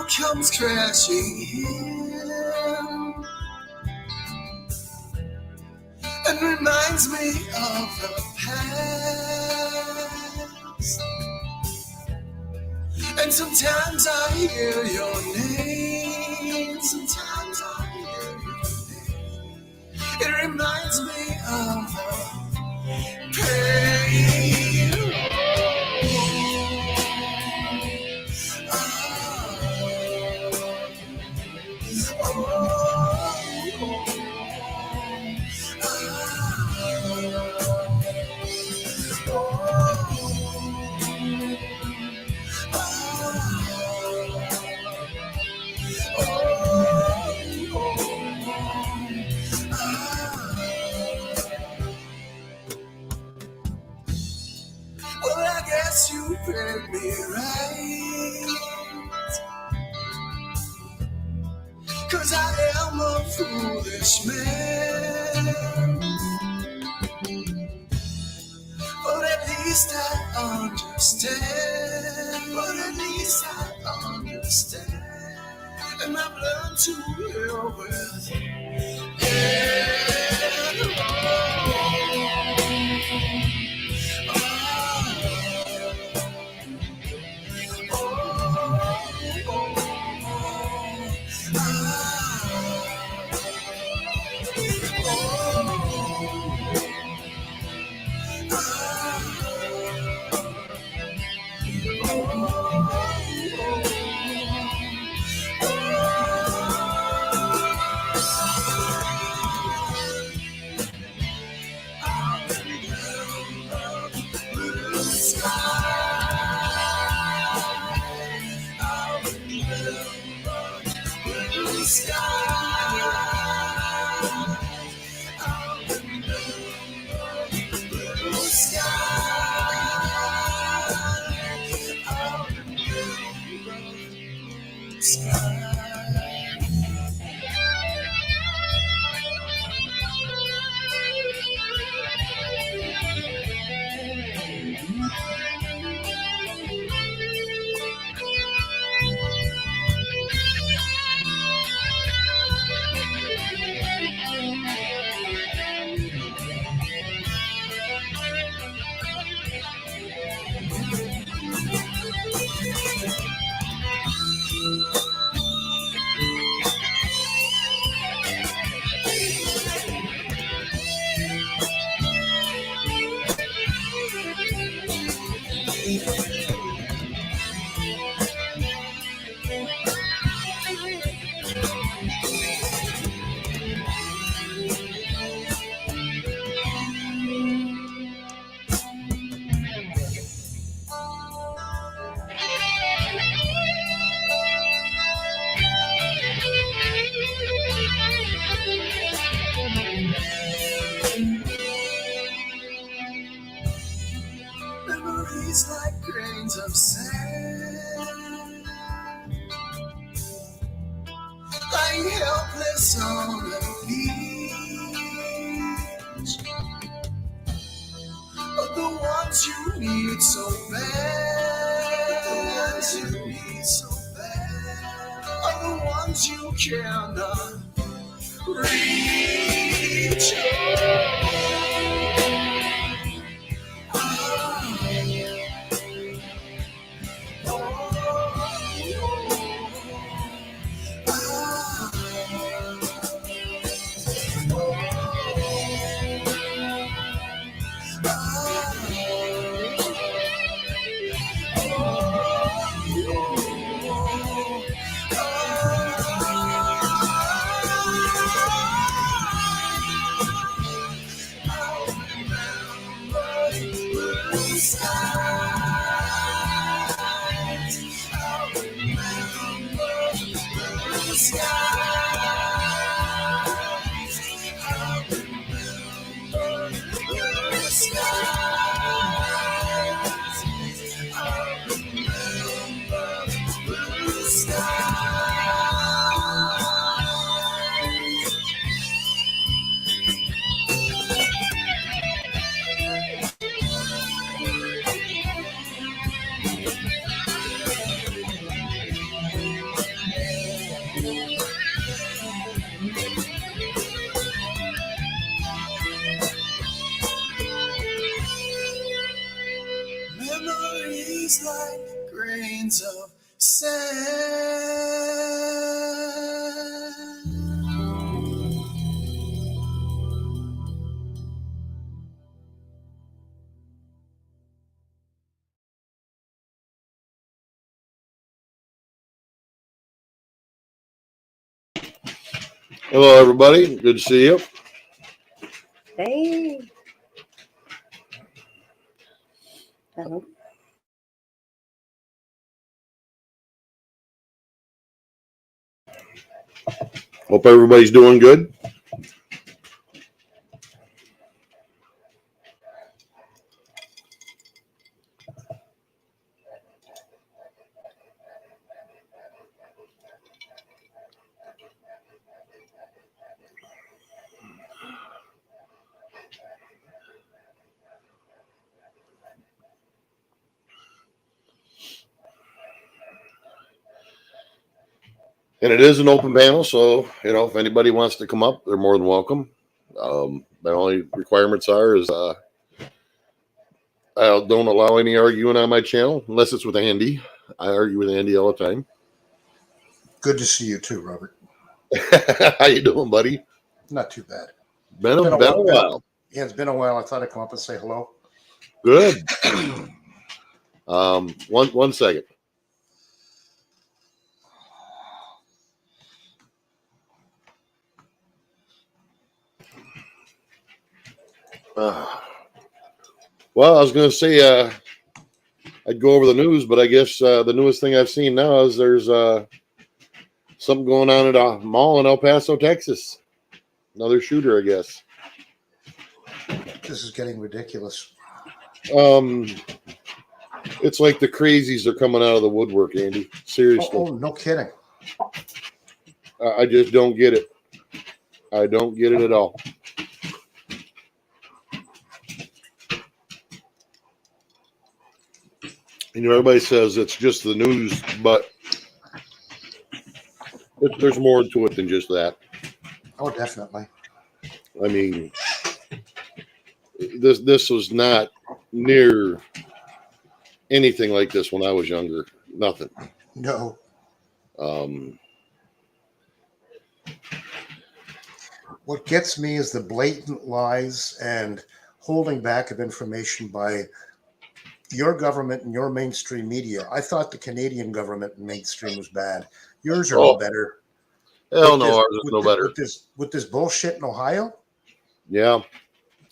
comes crashing in and reminds me of the past. And sometimes I hear your name. Sometimes I hear your name. It reminds me of the pain. Well, I guess you read me right, 'cause I am a foolish man. But at least I understand. But at least I understand. And I've learned to live with it. Memories like grains of sand, lying helpless on the beach, of the ones you need so bad, the ones you need so bad, are the ones you cannot reach. trees like grains of sand. Hello, everybody. Good to see you. Hey. Hope everybody's doing good. And it is an open panel, so if anybody wants to come up, they're more than welcome. The only requirements is I don't allow any arguing on my channel unless it's with Andy. I argue with Andy all the time. Good to see you too, Robert. How you doing, buddy? Not too bad. Been a while. Yeah, it's been a while. I thought I'd come up and say hello. Good. One second. Well, I was going to say I'd go over the news, but I guess the newest thing I've seen now is there's something going on at a mall in El Paso, Texas. Another shooter, I guess. This is getting ridiculous. It's like the crazies are coming out of the woodwork, Andy. Seriously. Oh, no kidding. I just don't get it. I don't get it at all. Everybody says it's just the news, but there's more to it than just that. Oh, definitely. I mean, this was not near anything like this when I was younger. Nothing. No. What gets me is the blatant lies and holding back of information by your government and your mainstream media. I thought the Canadian government and mainstream was bad. Yours are no better. Hell no, ours is no better. With this bullshit in Ohio? Yeah.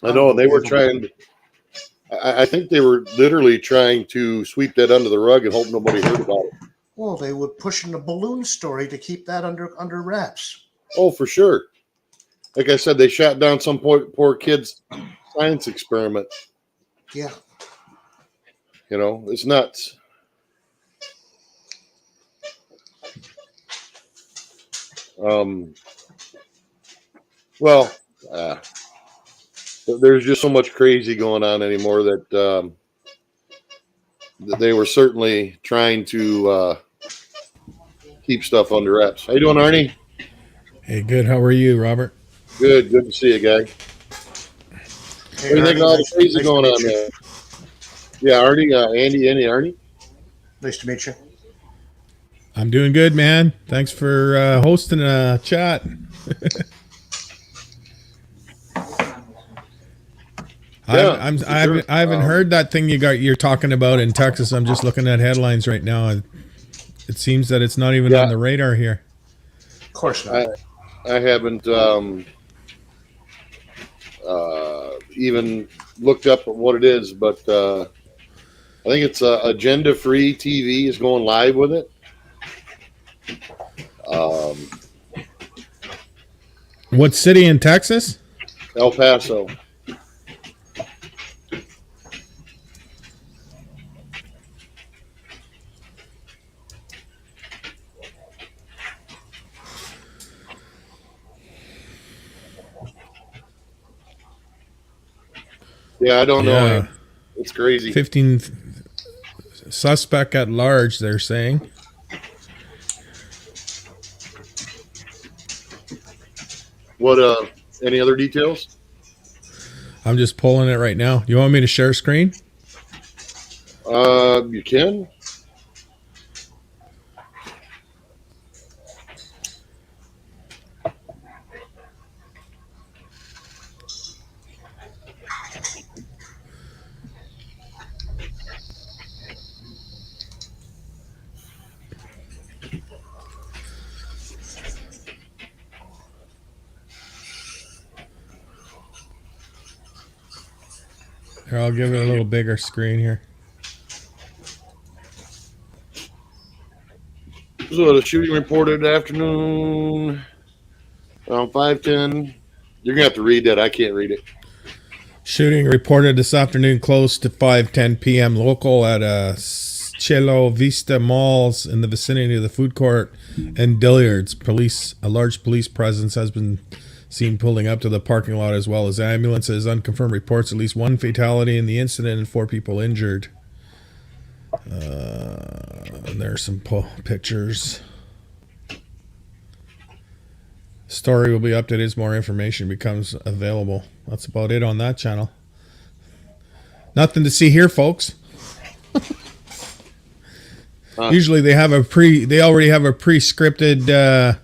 I know. They were trying to, I think they were literally trying to sweep that under the rug and hope nobody heard about it. Well, they were pushing a balloon story to keep that under wraps. Oh, for sure. Like I said, they shot down some poor kid's science experiment. Yeah. It's nuts. There's just so much crazy going on anymore that they were certainly trying to keep stuff under wraps. How you doing, Arnie? Hey, good. How are you, Robert? Good to see you, guy. Hey, what do you think of all the crazy going on there? Yeah, Arnie, Andy, Arnie. Nice to meet you. I'm doing good, man. Thanks for hosting a chat. I haven't heard that thing you're talking about in Texas. I'm just looking at headlines right now. It seems that it's not even on the radar here. Of course not. I haven't even looked up what it is, but I think it's agenda-free TV is going live with it. What city in Texas? El Paso. Yeah, I don't know. It's crazy. 15 suspect at large, they're saying. What? Any other details? I'm just pulling it right now. You want me to share screen? You can. Here, I'll give it a little bigger screen here. So the shooting reported afternoon around 5:10. You're gonna have to read that. I can't read it. Shooting reported this afternoon close to 5:10 p.m. local at Cielo Vista Malls in the vicinity of the food court and Dilliard's. A large police presence has been seen pulling up to the parking lot as well as ambulances. Unconfirmed reports at least one fatality in the incident and 4 people injured. And there's some pictures. Story will be updated as more information becomes available. That's about it on that channel. Nothing to see here, folks. Usually they already have a pre-scripted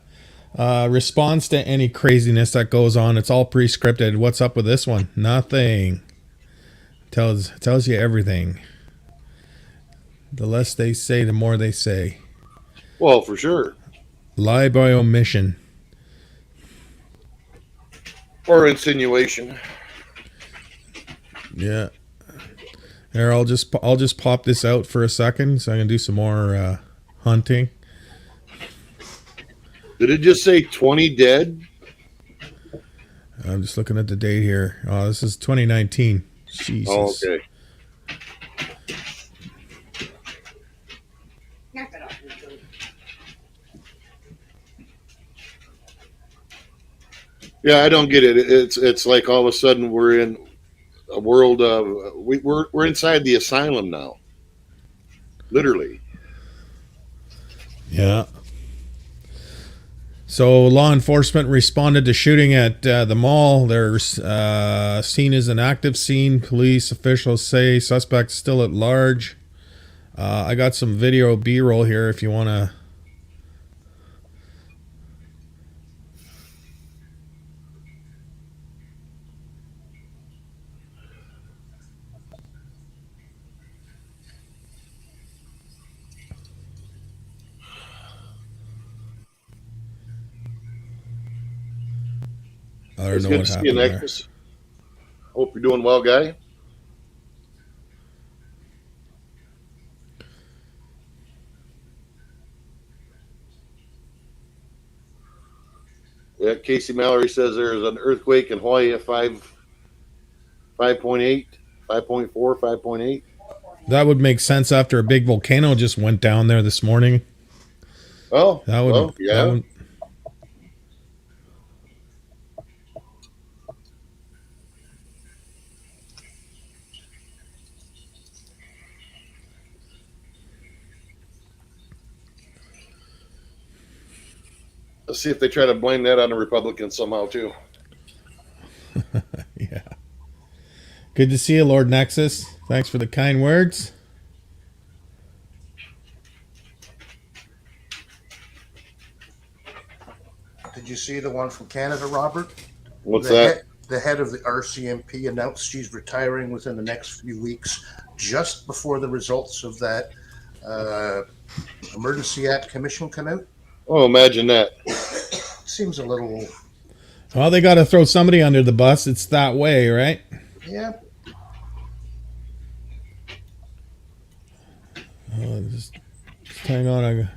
response to any craziness that goes on. It's all pre-scripted. What's up with this one? Nothing. Tells you everything. The less they say, the more they say. Well, for sure. Lie by omission. Or insinuation. Yeah. There, I'll just pop this out for a second so I can do some more hunting. Did it just say 20 dead? I'm just looking at the date here. Oh, this is 2019. Jesus. Oh, okay. Yeah, I don't get it. It's like all of a sudden we're in a world of we're inside the asylum now. Literally. Yeah. So law enforcement responded to shooting at the mall. There's scene is an active scene. Police officials say suspect still at large. I got some video B-roll here if you want to. I don't know what happened there. Hope you're doing well, guy. Yeah, Casey Mallory says there's an earthquake in Hawaii at 5.8, 5.4, 5.8. That would make sense after a big volcano just went down there this morning. Oh, that would, well, yeah. That would, let's see if they try to blame that on the Republicans somehow, too. Yeah. Good to see you, Lord Nexus. Thanks for the kind words. Did you see the one from Canada, Robert? What's that? The head of the RCMP announced she's retiring within the next few weeks, just before the results of that Emergency Act Commission come out. Oh, imagine that. Seems a little... Well, they got to throw somebody under the bus. It's that way, right? Yeah. Just hang on.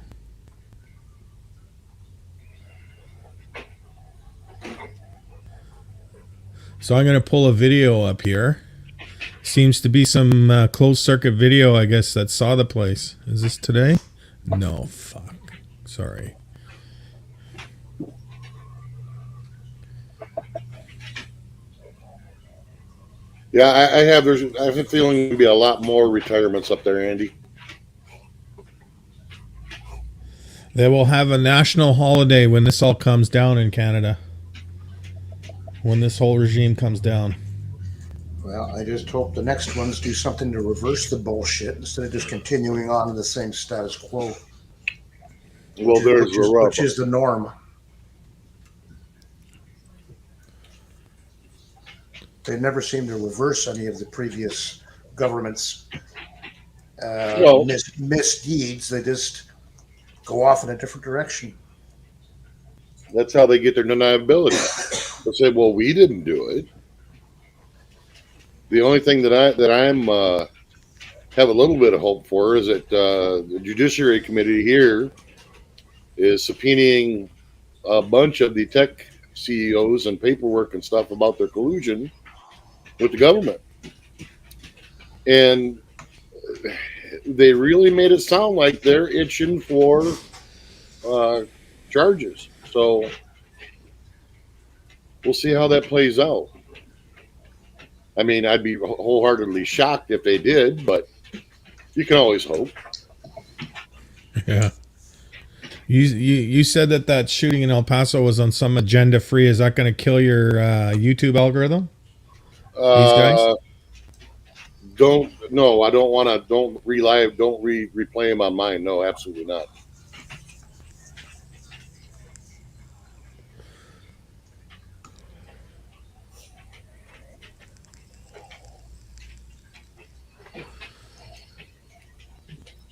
So I'm going to pull a video up here. Seems to be some closed circuit video, I guess, that saw the place. Is this today? No, fuck. Sorry. Yeah, I have a feeling there'll be a lot more retirements up there, Andy. They will have a national holiday when this all comes down in Canada. When this whole regime comes down. Well, I just hope the next ones do something to reverse the bullshit instead of just continuing on in the same status quo. Well, there's the rub. Which is the norm. They never seem to reverse any of the previous government's misdeeds. They just go off in a different direction. That's how they get their deniability. They say, "Well, we didn't do it." The only thing that I'm have a little bit of hope for is that the Judiciary Committee here is subpoenaing a bunch of the tech CEOs and paperwork and stuff about their collusion with the government. And they really made it sound like they're itching for charges. So we'll see how that plays out. I mean, I'd be wholeheartedly shocked if they did, but you can always hope. Yeah. You said that shooting in El Paso was on some agenda free. Is that going to kill your YouTube algorithm? These guys? I don't want to. Don't relive. Don't replay them on mine. No, absolutely not.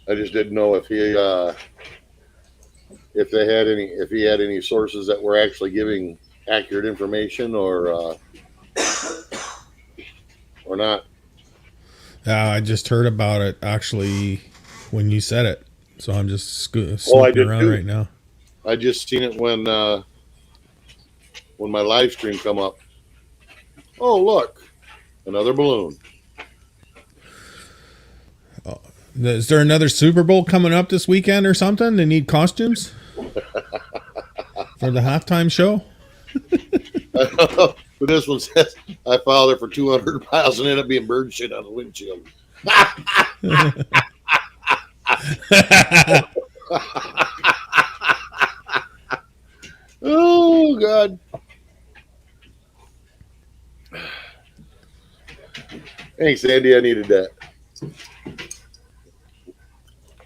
I just didn't know if he had any sources that were actually giving accurate information or not. I just heard about it actually when you said it, so I'm just snooping around right now. I just seen it when my live stream come up. Oh, look, another balloon. Is there another Super Bowl coming up this weekend or something? They need costumes for the halftime show. But this one says I filed there for 200 miles and ended up being bird shit on the windshield. Oh God! Thanks, Andy. I needed that.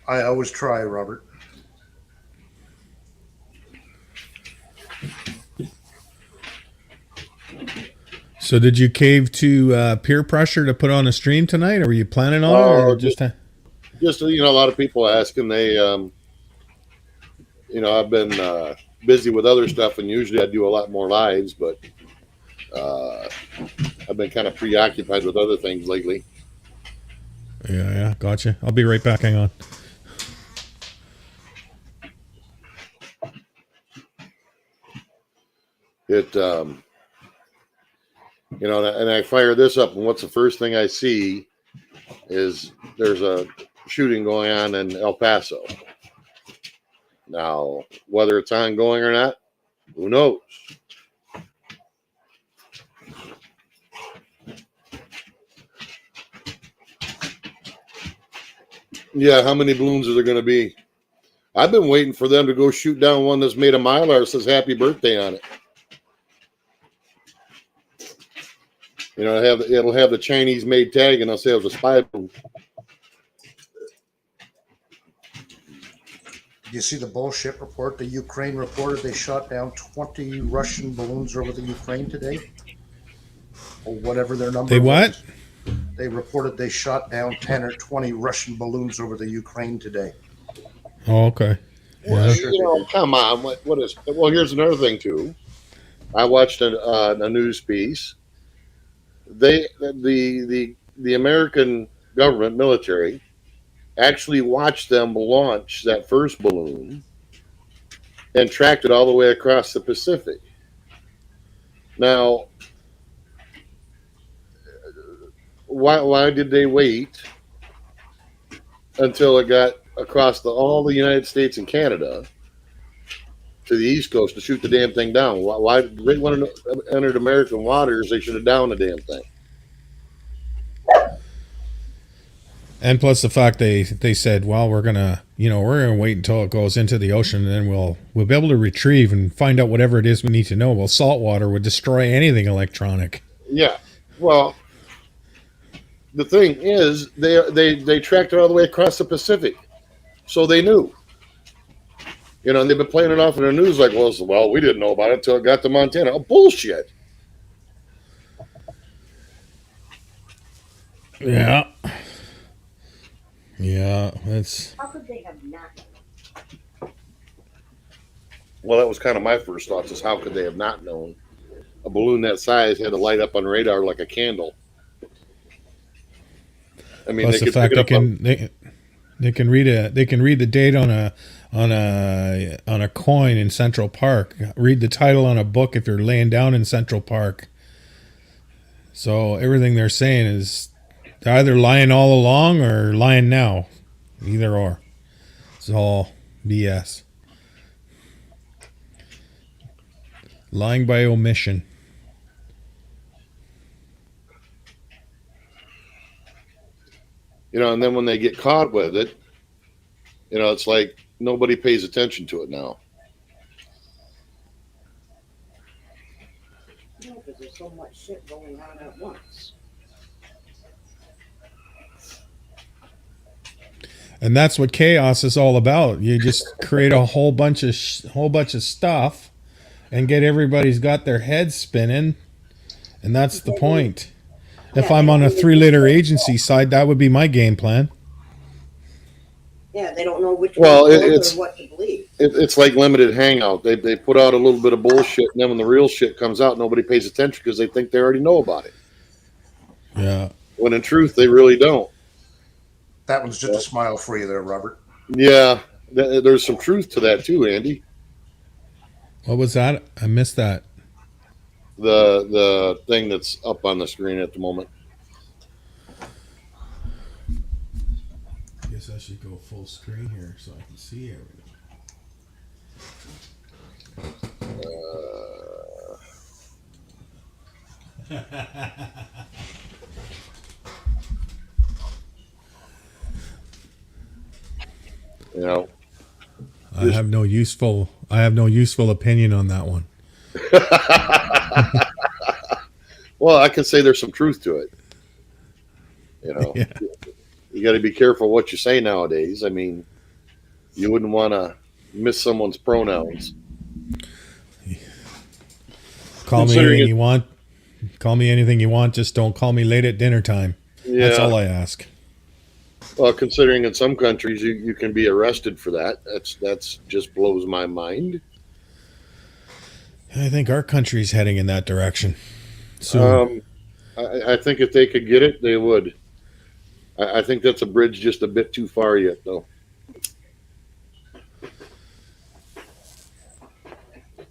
I always try, Robert. So did you cave to peer pressure to put on a stream tonight, or were you planning on it, or just a lot of people asking. They I've been busy with other stuff, and usually I do a lot more lives, but I've been kind of preoccupied with other things lately. Yeah, gotcha. I'll be right back. Hang on. And I fire this up, and what's the first thing I see is there's a shooting going on in El Paso. Now, whether it's ongoing or not, who knows? Yeah, how many balloons are there going to be? I've been waiting for them to go shoot down one that's made of Mylar that says happy birthday on it. It'll have the Chinese made tag, and I'll say it was a spy balloon. Did you see the bullshit report? The Ukraine reported they shot down 20 Russian balloons over the Ukraine today, or whatever their number. They what? Was. They reported they shot down 10 or 20 Russian balloons over the Ukraine today. Oh, okay. Well, come on. What is? Well, here's another thing too. I watched a news piece. The American government military actually watched them launch that first balloon and tracked it all the way across the Pacific. Now, why did they wait until it got across all the United States and Canada to the East Coast to shoot the damn thing down? Why they when it entered American waters, they should have downed the damn thing. And plus the fact they said, well, we're gonna wait until it goes into the ocean, and then we'll be able to retrieve and find out whatever it is we need to know. Well, salt water would destroy anything electronic. Yeah, well, the thing is, they tracked it all the way across the Pacific, so they knew. And they've been playing it off in the news like, well, we didn't know about it until it got to Montana. Oh, bullshit. Yeah. Yeah, it's. How could they have not? Well, that was kind of my first thoughts: is how could they have not known? A balloon that size had to light up on radar like a candle. I mean, Plus they the could fact pick it up. they can read the date on a coin in Central Park. Read the title on a book if you're laying down in Central Park. So everything they're saying is they're either lying all along or lying now. Either or. It's all BS. Lying by omission. And then when they get caught with it, it's like nobody pays attention to it now. No, because there's so much shit going on at once. And that's what chaos is all about. You just create a whole bunch of stuff and get everybody's got their heads spinning, and that's the point. If I'm on a 3-letter agency side, that would be my game plan. Yeah, they don't know which Well, one to believe or what to believe. It's like limited hangout. They put out a little bit of bullshit, and then when the real shit comes out, nobody pays attention because they think they already know about it. Yeah. When in truth, they really don't. That one's just a smile for you there, Robert. Yeah, there's some truth to that too, Andy. What was that? I missed that. The thing that's up on the screen at the moment. I guess I should go full screen here so I can see everything. I have no useful opinion on that one. Well, I can say there's some truth to it. Yeah. You got to be careful what you say nowadays. I mean, you wouldn't want to miss someone's pronouns. Call me anything you want. Call me anything you want. Just don't call me late at dinner time. Yeah. That's all I ask. Well, considering in some countries you can be arrested for that, that's just blows my mind. I think our country's heading in that direction. So I think if they could get it, they would. I think that's a bridge just a bit too far yet, though.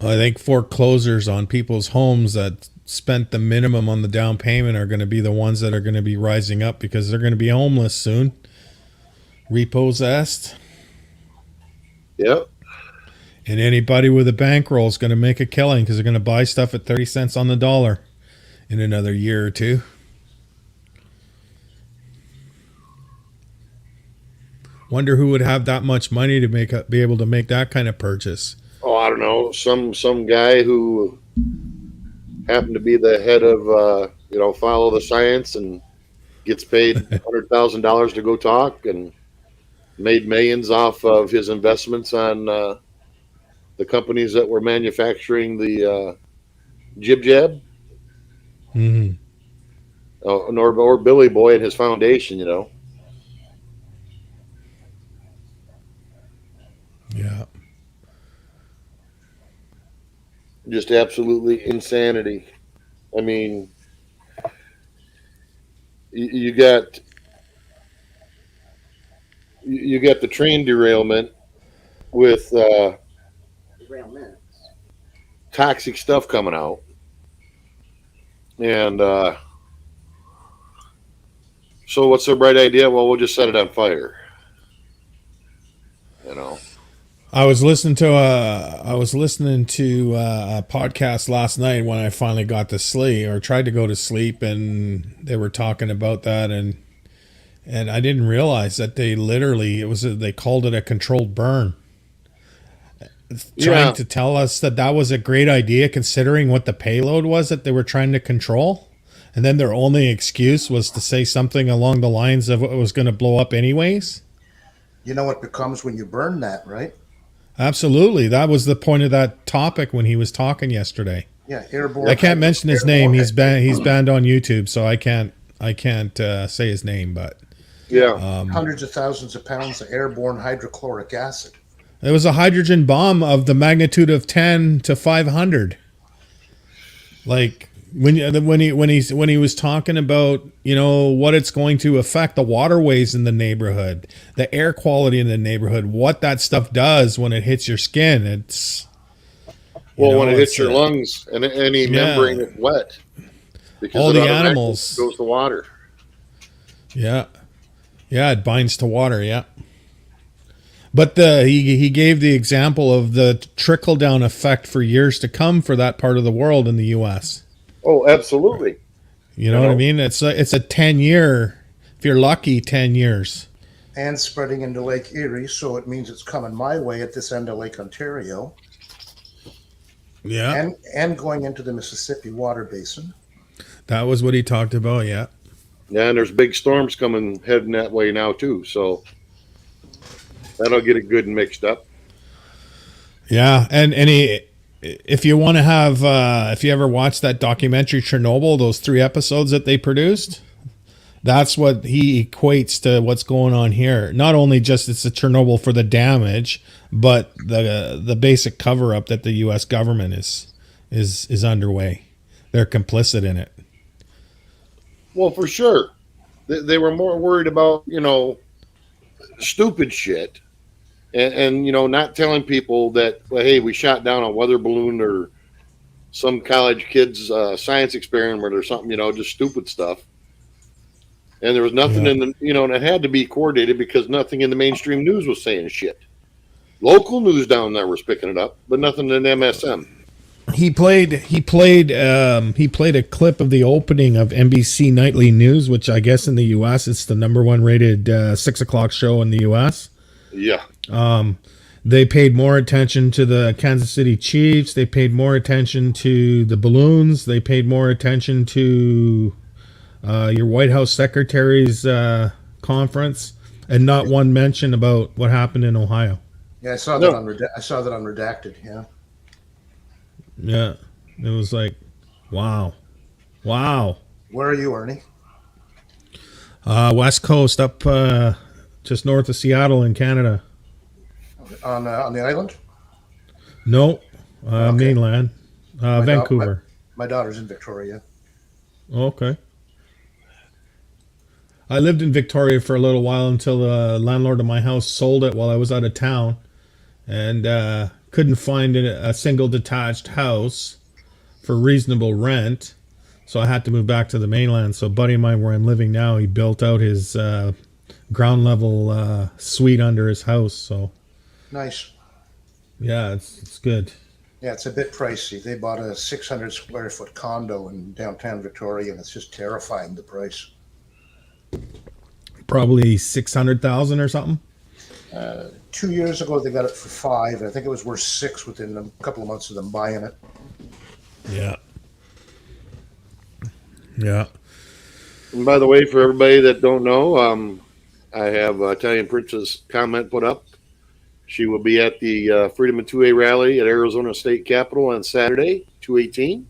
I think foreclosures on people's homes that spent the minimum on the down payment are going to be the ones that are going to be rising up because they're going to be homeless soon. Repossessed. Yep. And anybody with a bankroll is going to make a killing because they're going to buy stuff at 30 cents on the dollar in another year or two. Wonder who would have that much money to be able to make that kind of purchase. Oh, I don't know. Some guy who happened to be the head of follow the science and gets paid $100,000 to go talk and made millions off of his investments on the companies that were manufacturing the jib jab. Mm-hmm. Or Billy Boy and his foundation, Yeah. Just absolutely insanity. I mean, you got the train derailment with Derailments. toxic stuff coming out, and so what's the bright idea? Well, we'll just set it on fire. I was listening to a podcast last night when I finally got to sleep or tried to go to sleep, and they were talking about that, and I didn't realize that they called it a controlled burn. Trying to tell us that was a great idea considering what the payload was that they were trying to control. and then their only excuse was to say something along the lines of it was going to blow up anyways. You know what becomes when you burn that, right? Absolutely. That was the point of that topic when he was talking yesterday. Yeah, airborne. I can't mention his name. He's banned on YouTube, so I can't say his name, but Yeah. Hundreds of thousands of pounds of airborne hydrochloric acid. it was a hydrogen bomb of the magnitude of 10 to 500. Like when he was talking about, you know, what it's going to affect the waterways in the neighborhood, the air quality in the neighborhood, what that stuff does when it hits your skin. It's When it hits your lungs and any membrane is wet, because all it the automatically animals goes to water. Yeah, it binds to water. Yeah, but he gave the example of the trickle down effect for years to come for that part of the world in the U.S. Oh, absolutely. You know what I mean? It's a 10-year, if you're lucky, 10 years. And spreading into Lake Erie, so it means it's coming my way at this end of Lake Ontario. Yeah, and going into the Mississippi water basin. that was what he talked about. Yeah. Yeah, and there's big storms coming heading that way now too, so that'll get it good and mixed up. Yeah, and if you want to have, if you ever watched that documentary Chernobyl, those 3 episodes that they produced, that's what he equates to what's going on here. Not only just it's a Chernobyl for the damage, but the basic cover up that the U.S. government is underway. They're complicit in it. Well, for sure. They were more worried about, you know, stupid shit and you know, not telling people that, well, hey, we shot down a weather balloon or some college kid's science experiment or something, you know, just stupid stuff. And there was nothing in the, you know, and it had to be coordinated because nothing in the mainstream news was saying shit. Local news down there was picking it up, but nothing in MSM. He played a clip of the opening of NBC Nightly News, which I guess in the U.S. it's the number 1 rated 6 o'clock show in the U.S. Yeah. They paid more attention to the Kansas City Chiefs. They paid more attention to the balloons. They paid more attention to your White House secretary's conference, and not one mention about what happened in Ohio. Yeah, I saw that on Redacted. Yeah. Yeah, it was like, wow. Where are you, Ernie? West Coast, up just north of Seattle in Canada. On the island? No, mainland, Vancouver. My daughter's in Victoria. Okay. I lived in Victoria for a little while until the landlord of my house sold it while I was out of town, and couldn't find a single detached house for reasonable rent, so I had to move back to the mainland. So a buddy of mine where I'm living now, he built out his ground level suite under his house. So nice. Yeah, it's good. Yeah, it's a bit pricey. They bought a 600 square foot condo in downtown Victoria, and it's just terrifying, the price. Probably 600,000 or something. 2 years ago, they got it for 5. I think it was worth 6 within a couple of months of them buying it. Yeah. Yeah. And by the way, for everybody that don't know, I have Italian Princess comment put up. She will be at the Freedom of 2A rally at Arizona State Capitol on Saturday, 2/18.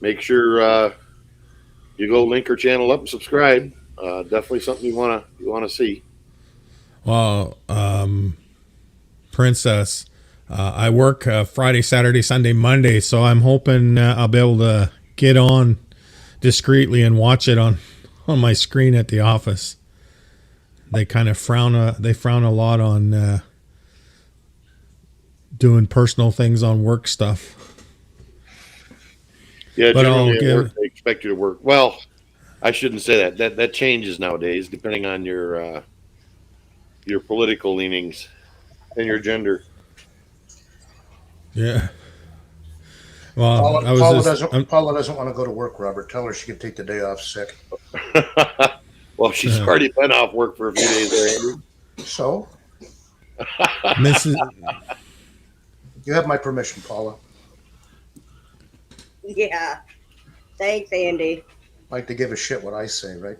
Make sure you go link her channel up and subscribe. Definitely something you wanna see. Well, Princess, I work Friday, Saturday, Sunday, Monday, so I'm hoping I'll be able to get on discreetly and watch it on my screen at the office. They kind of frown a lot on doing personal things on work stuff. Yeah, but generally at work, they expect you to work. Well, I shouldn't say that. That changes nowadays depending on your political leanings and your gender. Yeah. Well, Paula doesn't want to go to work, Robert. Tell her she can take the day off sick. Well, she's already been off work for a few days there, Andrew. So? Mrs. You have my permission, Paula. Yeah. Thanks, Andy. Like to give a shit what I say, right?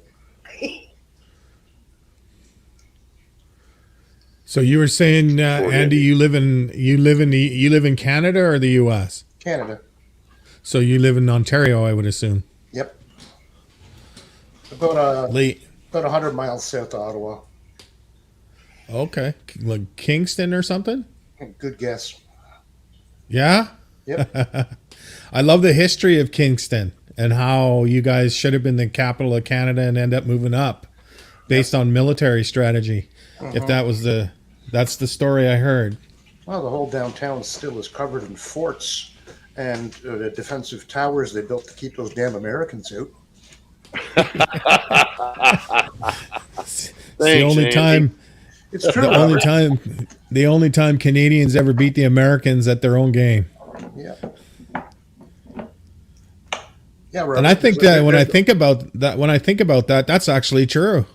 So you were saying, Andy, you live in Canada or the U.S.? Canada. So you live in Ontario, I would assume. Yep. About Late. about 100 miles south of Ottawa. Okay, like Kingston or something. Good guess. Yeah. Yep. I love the history of Kingston and how you guys should have been the capital of Canada and end up moving up based on military strategy. If that's the story I heard. Well, the whole downtown still is covered in forts and the defensive towers they built to keep those damn Americans out. It's the Thanks, only Andy. time. It's true. The only time Canadians ever beat the Americans at their own game. Yeah. Yeah, Robert, And I think there's- that when I there's- think about that, that's actually true.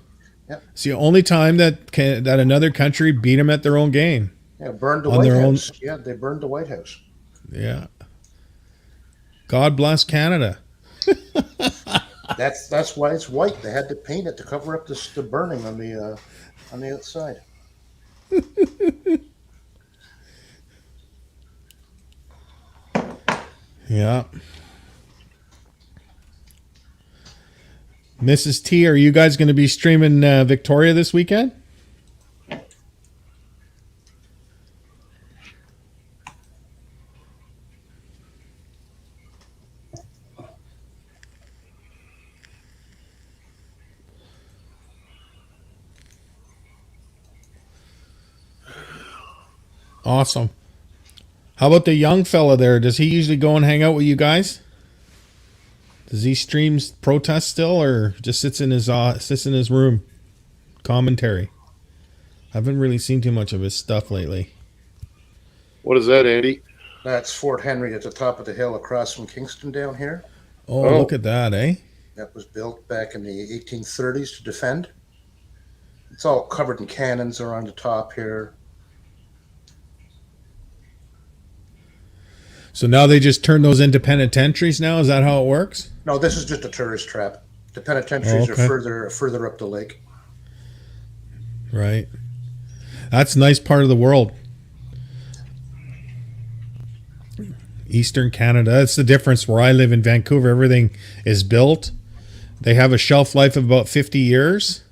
Yeah. It's the only time that another country beat them at their own game. Yeah, burned the on White their own- House. Yeah, they burned the White House. Yeah. God bless Canada. That's why it's white. They had to paint it to cover up the burning on the outside. Yeah. Mrs. T, are you guys going to be streaming Victoria this weekend? Awesome. How about the young fella there? Does he usually go and hang out with you guys? Does he stream protest still, or just sits in his room? Commentary. I haven't really seen too much of his stuff lately. What is that, Andy? That's Fort Henry at the top of the hill across from Kingston down here. Oh, look at that, eh? That was built back in the 1830s to defend. It's all covered in cannons around the top here. So now they just turn those into penitentiaries now? Is that how it works? No, this is just a tourist trap. The penitentiaries okay. are further up the lake. Right. That's a nice part of the world. Eastern Canada. That's the difference where I live in Vancouver. Everything is built. They have a shelf life of about 50 years.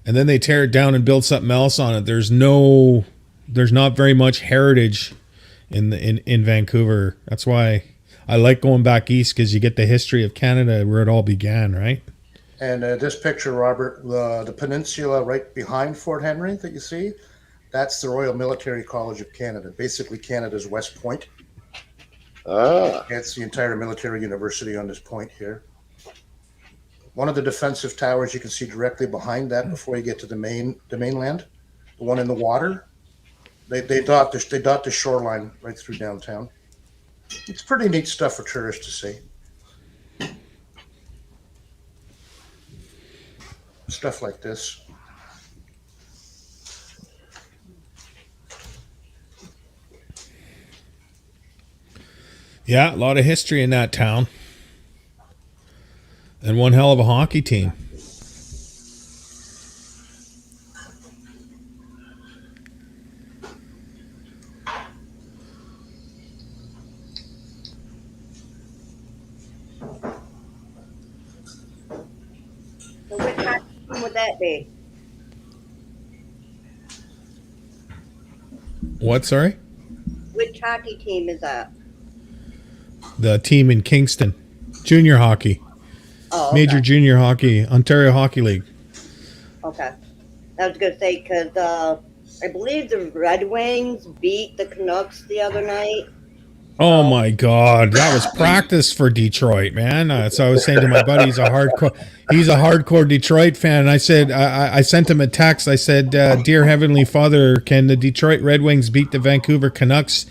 And then they tear it down and build something else on it. There's not very much heritage in Vancouver. That's why I like going back east, because you get the history of Canada where it all began, right? And this picture, Robert, the peninsula right behind Fort Henry that you see, that's the Royal Military College of Canada, basically Canada's West Point. Ah, It's the entire military university on this point here. One of the defensive towers you can see directly behind that before you get to the mainland, the one in the water. They dot the shoreline right through downtown. It's pretty neat stuff for tourists to see. Stuff like this. Yeah, a lot of history in that town. And one hell of a hockey team. So which hockey team would that be? What, sorry? Which hockey team is that? The team in Kingston. Junior hockey. Oh, okay. Major junior hockey. Ontario Hockey League. Okay. I was gonna say because I believe the Red Wings beat the Canucks the other night. Oh my God, that was practice for Detroit, man. So I was saying to my buddy, he's a hardcore Detroit fan. And I said, I sent him a text. I said, "Dear Heavenly Father, can the Detroit Red Wings beat the Vancouver Canucks,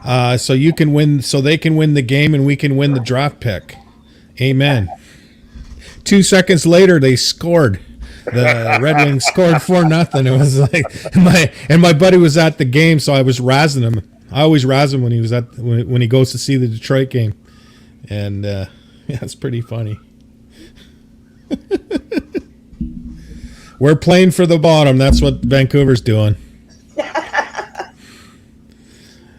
so they can win the game and we can win the draft pick? Amen." 2 seconds later, they scored. The Red Wings scored 4-0. It was like my buddy was at the game, so I was razzing him. I always razz him when he goes to see the Detroit game, and Yeah, it's pretty funny. We're playing for the bottom. That's what Vancouver's doing.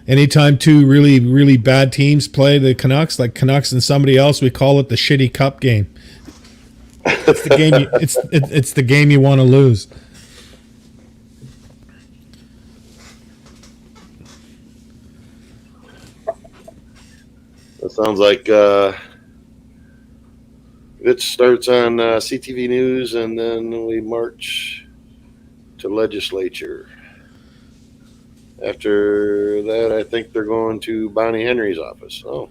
Anytime two really, really bad teams play the Canucks, like Canucks and somebody else, we call it the shitty cup game. It's the game. It's the game you want to lose. That sounds like it starts on CTV News, and then we march to legislature. After that, I think they're going to Bonnie Henry's office. Oh,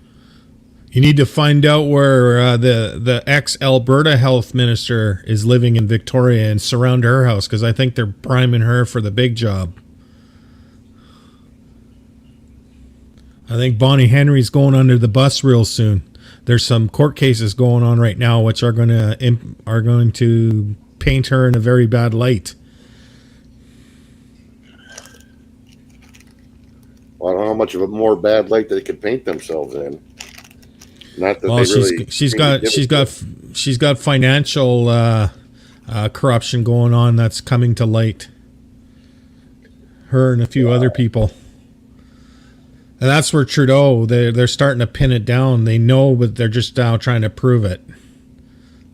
You need to find out where the ex-Alberta health minister is living in Victoria and surround her house, because I think they're priming her for the big job. I think Bonnie Henry's going under the bus real soon. There's some court cases going on right now which are going to paint her in a very bad light. well, I don't know how much of a more bad light they could paint themselves in. Not that Well, they really. she's got financial corruption going on that's coming to light. Her and a few other people. And that's where Trudeau, they're starting to pin it down. They know, but they're just now trying to prove it.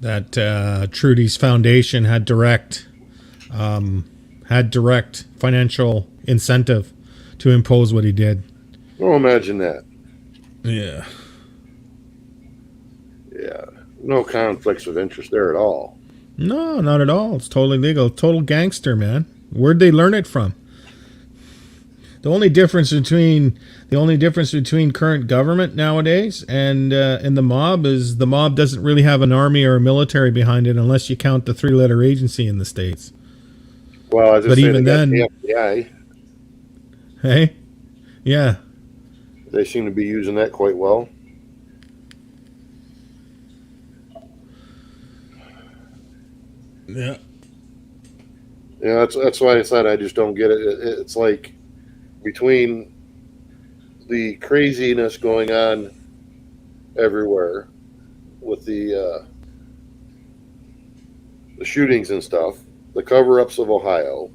That Trudeau's foundation had direct financial incentive to impose what he did. Oh, imagine that. Yeah. Yeah, no conflicts of interest there at all. No, not at all. It's totally legal. Total gangster, man. Where'd they learn it from? The only difference between current government nowadays and the mob is the mob doesn't really have an army or a military behind it, unless you count the three-letter agency in the States. Well, I just But say even they got then- the FBI. Hey, yeah, They seem to be using that quite well. yeah. Yeah, that's why I said I just don't get it. It's like between the craziness going on everywhere with the shootings and stuff, the cover-ups of Ohio,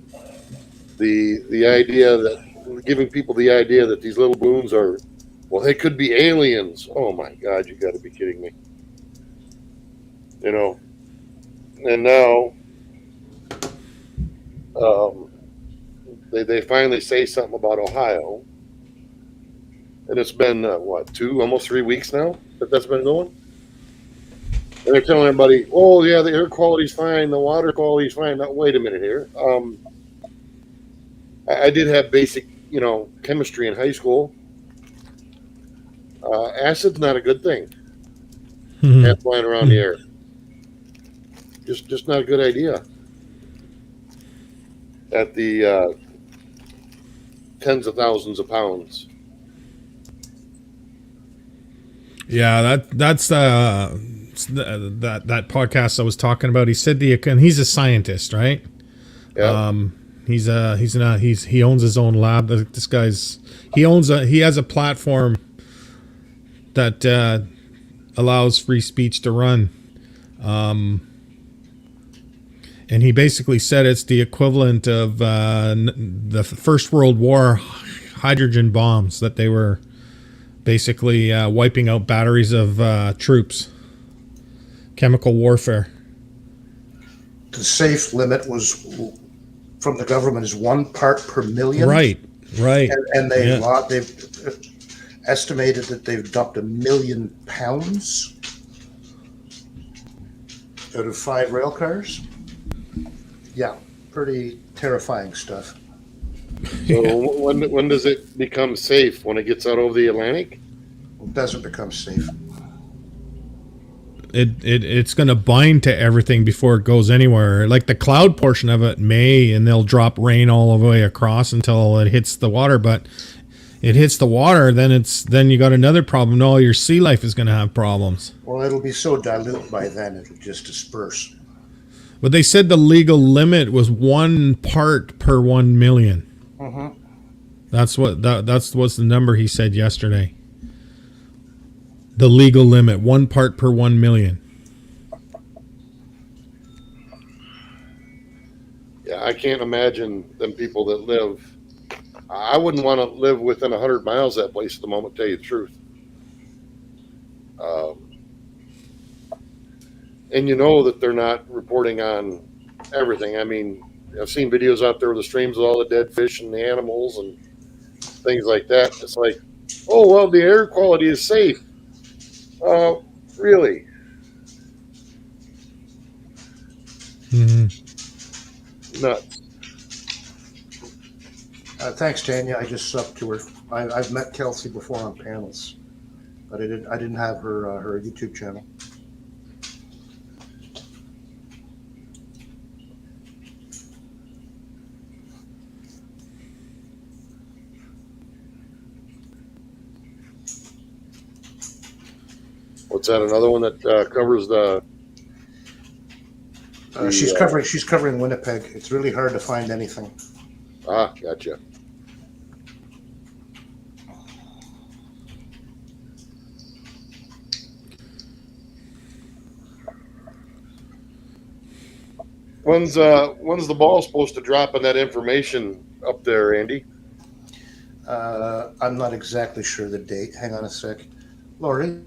the idea that giving people the idea that these little balloons are, well, they could be aliens. Oh my God, you got to be kidding me! You know, and now. They finally say something about Ohio, and it's been almost 3 weeks now that's been going, and they're telling everybody, oh yeah, the air quality's fine, the water quality's fine. Now wait a minute here. I did have basic chemistry in high school. Acid's not a good thing. That's flying around the air. Just not a good idea. At the tens of thousands of pounds. Yeah, that's that podcast I was talking about. He said and he's a scientist, right? Yeah. He owns his own lab. This guy's he has a platform that allows free speech to run. And he basically said it's the equivalent of the First World War hydrogen bombs, that they were basically wiping out batteries of troops. Chemical warfare. The safe limit was from the government is 1 part per million. Right. And they've estimated that they've dumped 1 million pounds out of 5 rail cars. Yeah, pretty terrifying stuff. So when does it become safe? When it gets out over the Atlantic? It doesn't become safe. It's going to bind to everything before it goes anywhere. Like the cloud portion of it may, and they'll drop rain all the way across until it hits the water. But it hits the water, then you got another problem. All your sea life is going to have problems. Well, it'll be so dilute by then it'll just disperse. But they said the legal limit was 1 part per 1 million. That's what's the number he said yesterday. the legal limit, 1 part per 1 million. Yeah, I can't imagine them people that live. I wouldn't want to live within 100 miles of that place at the moment, to tell you the truth. And you know that they're not reporting on everything. I mean, I've seen videos out there with the streams with all the dead fish and the animals and things like that. It's like, oh, well, the air quality is safe. Really? Nuts. Thanks, Tanya. I just subbed to her. I've met Kelsey before on panels, but I didn't have her YouTube channel. What's that? Another one that covers the. She's covering Winnipeg. It's really hard to find anything. Gotcha. When's the ball supposed to drop on that information up there, Andy? I'm not exactly sure the date. Hang on a sec, Lori.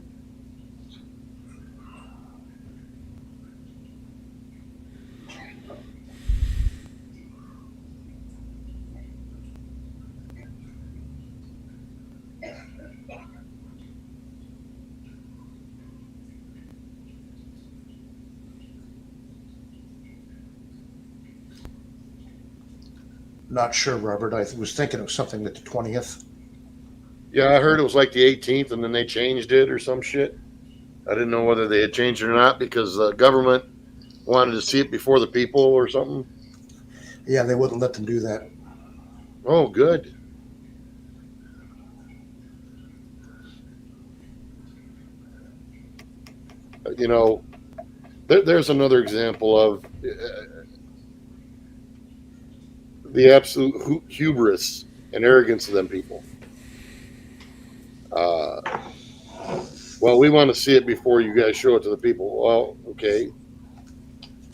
Not sure, Robert. I was thinking of something at the 20th. Yeah, I heard it was like the 18th, and then they changed it or some shit. I didn't know whether they had changed it or not because the government wanted to see it before the people or something. Yeah, they wouldn't let them do that. Oh, good. You know, there's another example of the absolute hubris and arrogance of them people. Well, we want to see it before you guys show it to the people. Well, okay.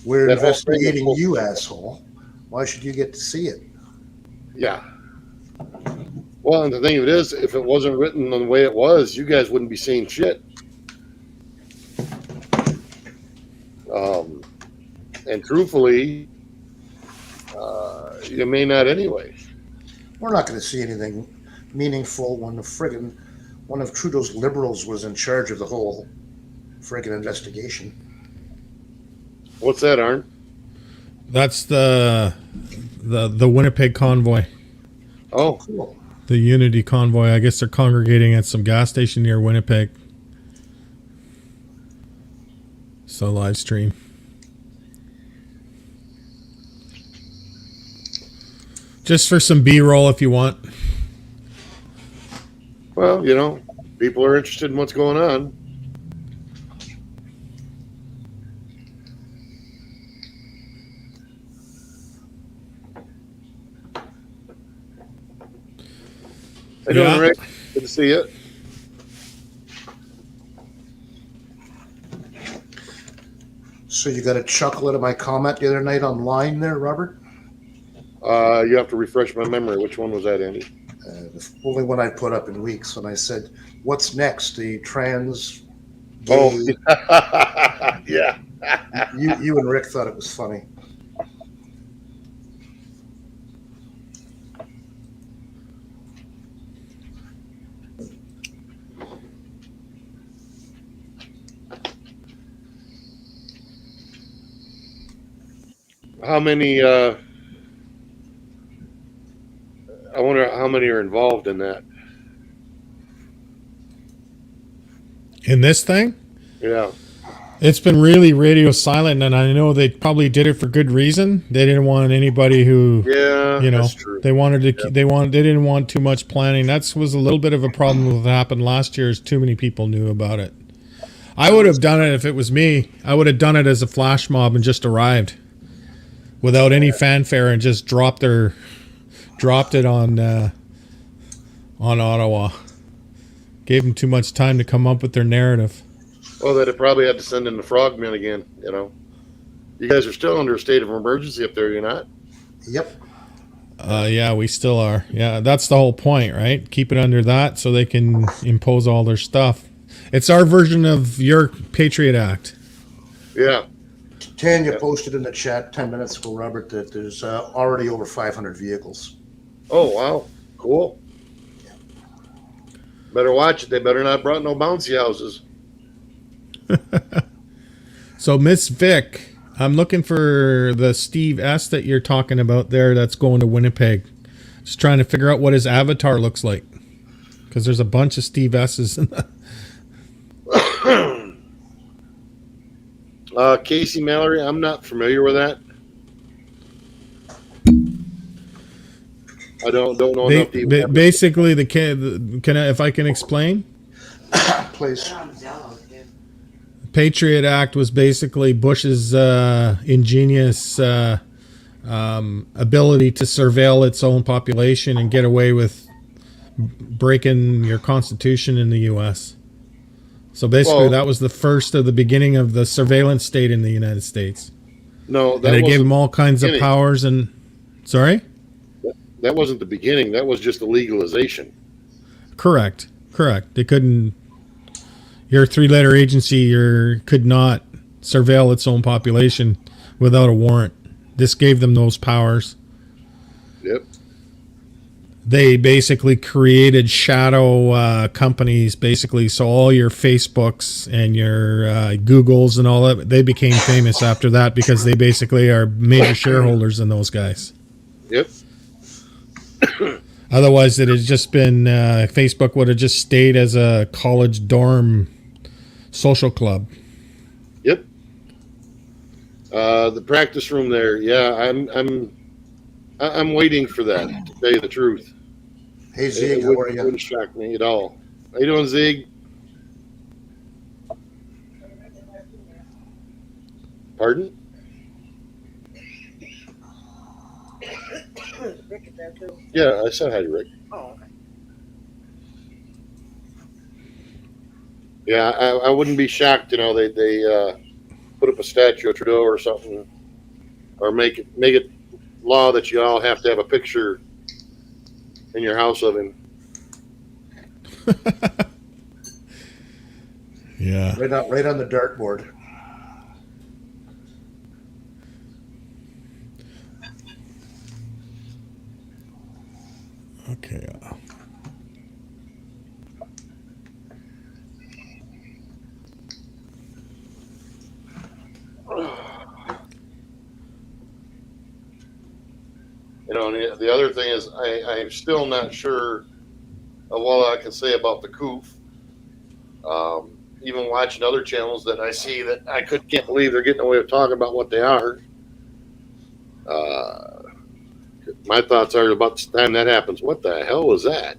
We're investigating you, asshole. Why should you get to see it? Yeah. Well, and the thing of it is, if it wasn't written the way it was, you guys wouldn't be seeing shit. And truthfully, you may not anyway. We're not going to see anything meaningful when one of Trudeau's liberals was in charge of the whole friggin' investigation. What's that, Arn? That's the Winnipeg convoy. Oh, Cool. The Unity convoy. I guess they're congregating at some gas station near Winnipeg. So live stream. Just for some B-roll if you want. well, you know, people are interested in what's going on. How you doing, Rick? Good to see you. So you got a chuckle out of my comment the other night online there, Robert? You have to refresh my memory. Which one was that, Andy? The only one I put up in weeks when I said, what's next? The trans... Oh, gay- yeah. you and Rick thought it was funny. How many? I wonder how many are involved in that. In this thing? Yeah. It's been really radio silent, and I know they probably did it for good reason. They didn't want anybody who, Yeah, you know, that's true. they wanted to. They didn't want too much planning. That was a little bit of a problem with what happened last year. Is too many people knew about it. I would have done it if it was me. I would have done it as a flash mob and just arrived without any fanfare and just dropped it on Ottawa. Gave them too much time to come up with their narrative. Well, they'd have probably had to send in the frogmen again. You know, you guys are still under a state of emergency up there. You're not. Yep. Yeah, we still are. Yeah, that's the whole point, right? Keep it under that so they can impose all their stuff. It's our version of your Patriot Act. Yeah. Tanya Yep. posted in the chat 10 minutes ago, Robert, that there's already over 500 vehicles. Oh wow, cool. Better watch it. They better not brought no bouncy houses. So, Miss Vic, I'm looking for the Steve S that you're talking about there that's going to Winnipeg. Just trying to figure out what his avatar looks like. Because there's a bunch of Steve S's in the... Casey Mallory, I'm not familiar with that. I don't know enough to even Basically, can I, if I can explain? Please. Patriot Act was basically Bush's ingenious ability to surveil its own population and get away with breaking your constitution in the U.S. So basically, that was the first of the beginning of the surveillance state in the United States. No, that And it gave wasn't them all kinds of beginning. powers and... Sorry? That wasn't the beginning. That was just the legalization. Correct. They couldn't... Your three-letter agency could not surveil its own population without a warrant. This gave them those powers. Yep. They basically created shadow companies, basically. So all your Facebooks and your Googles and all that, they became famous after that because they basically are major shareholders in those guys. Yep. Otherwise, it had just been Facebook would have just stayed as a college dorm social club. Yep. The practice room there. Yeah, I'm waiting for that. To tell you the truth. Hey, It Zeke, how are you? wouldn't shock me at all. How you doing, Zig? Pardon? Rick is there too. Yeah, I said hi to Rick. Oh, okay. Yeah, I wouldn't be shocked. You know, they put up a statue of Trudeau or something, or make it law that you all have to have a picture in your house of him. Yeah. Right on the dartboard. Okay. You know, and the other thing is, I'm still not sure of what I can say about the COOF. Even watching other channels that I see that I can't believe they're getting away with talking about what they are. My thoughts are about the time that happens. What the hell was that?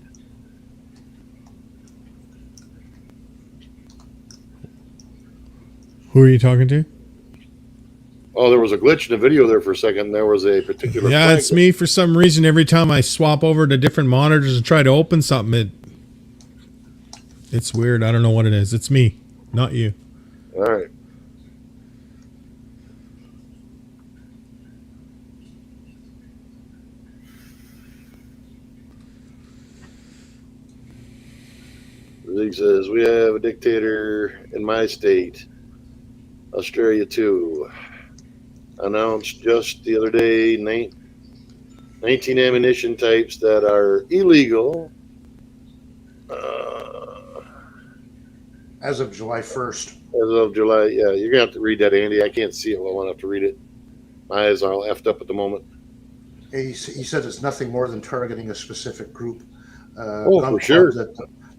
Who are you talking to? Oh, there was a glitch in the video there for a second. There was a particular. Yeah, flag it's me. For some reason, every time I swap over to different monitors and try to open something, it's weird. I don't know what it is. It's me, not you. All right. He says, we have a dictator in my state, Australia too. Announced just the other day 19 ammunition types that are illegal. As of July 1st. As of July, yeah, you're going to have to read that, Andy. I can't see it well enough to read it. My eyes are all effed up at the moment. He said it's nothing more than targeting a specific group. For sure.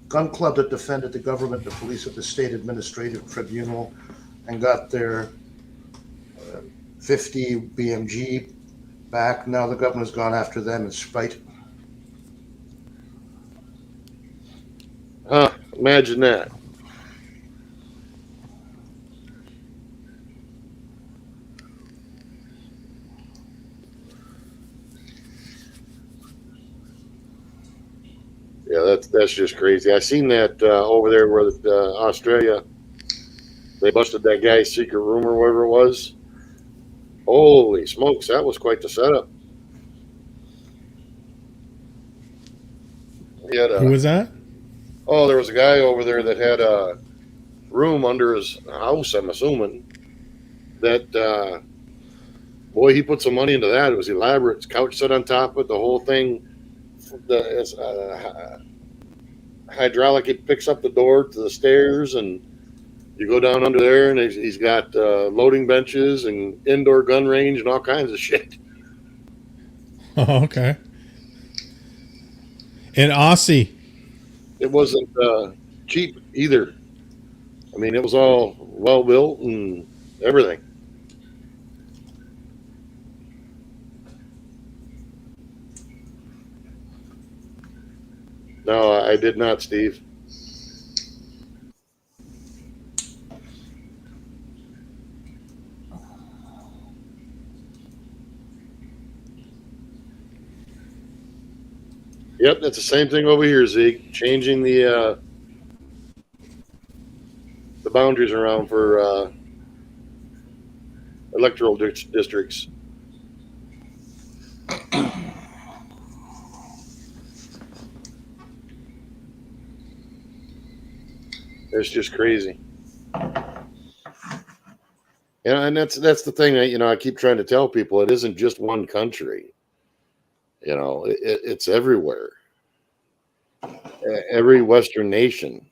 Gun club that defended the government, the police at the state administrative tribunal, and got their 50 BMG back. Now the government's gone after them in spite. Huh, imagine that. Yeah, that's just crazy. I seen that over there where Australia, they busted that guy's secret room or whatever it was. Holy smokes, that was quite the setup. He had Who was that? there was a guy over there that had a room under his house, I'm assuming. That, boy, he put some money into that. It was elaborate. Couch set on top of it, the whole thing. Hydraulic, it picks up the door to the stairs, and you go down under there, and he's got loading benches and indoor gun range and all kinds of shit. Oh, okay. In Aussie. It wasn't cheap either. I mean, it was all well built and everything. No, I did not, Steve. Yep, that's the same thing over here, Zeke. Changing the boundaries around for electoral districts. It's just crazy. And that's the thing that I keep trying to tell people. It isn't just one country. It's everywhere. Every Western nation.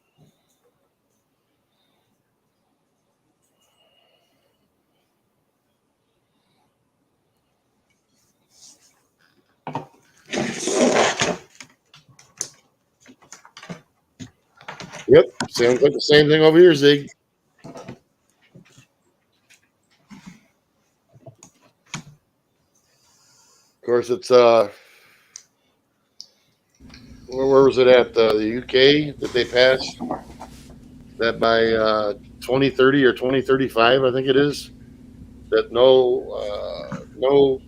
Yep, sounds like the same thing over here, Zig. Of course, it's where was it at the UK that they passed that by 2030 or 2035, I think it is, that no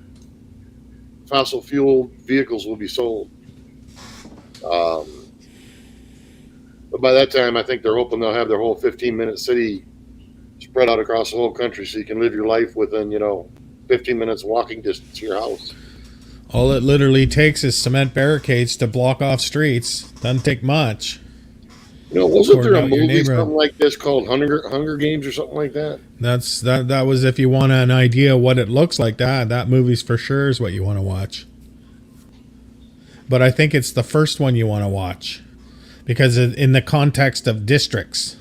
fossil fuel vehicles will be sold. But by that time, I think they're hoping they'll have their whole 15-minute city spread out across the whole country, so you can live your life within 15 minutes walking distance to your house. All it literally takes is cement barricades to block off streets. Doesn't take much. Wasn't there a movie something like this called Hunger Games or something like that? That was if you want an idea what it looks like. That movie's for sure is what you want to watch. But I think it's the first one you want to watch because in the context of districts,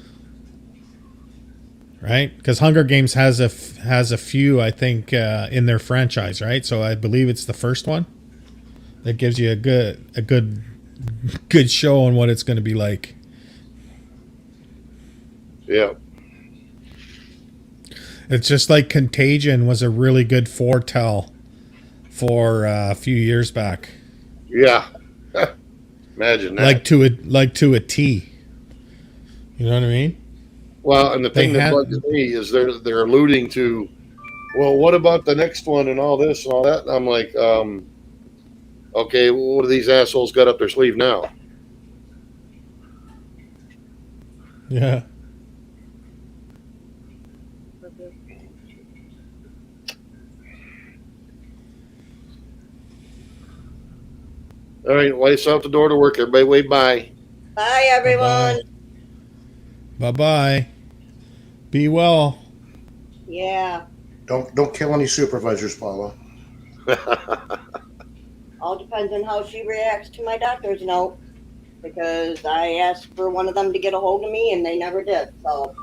right? Because Hunger Games has a few, I think, in their franchise, right? So I believe it's the first one that gives you a good show on what it's going to be like. Yeah. It's just like Contagion was a really good foretell for a few years back. Yeah. Imagine that. Like to a T. You know what I mean? Well, and the thing that bugs me is they're alluding to, well, what about the next one and all this and all that? And I'm like, okay, well, what do these assholes got up their sleeve now? Yeah. All right, wife's out the door to work. Everybody wave bye. Bye, everyone. Bye-bye. Be well. Yeah. Don't kill any supervisors, Paula. All depends on how she reacts to my doctor's note. Because I asked for one of them to get a hold of me, and they never did. So.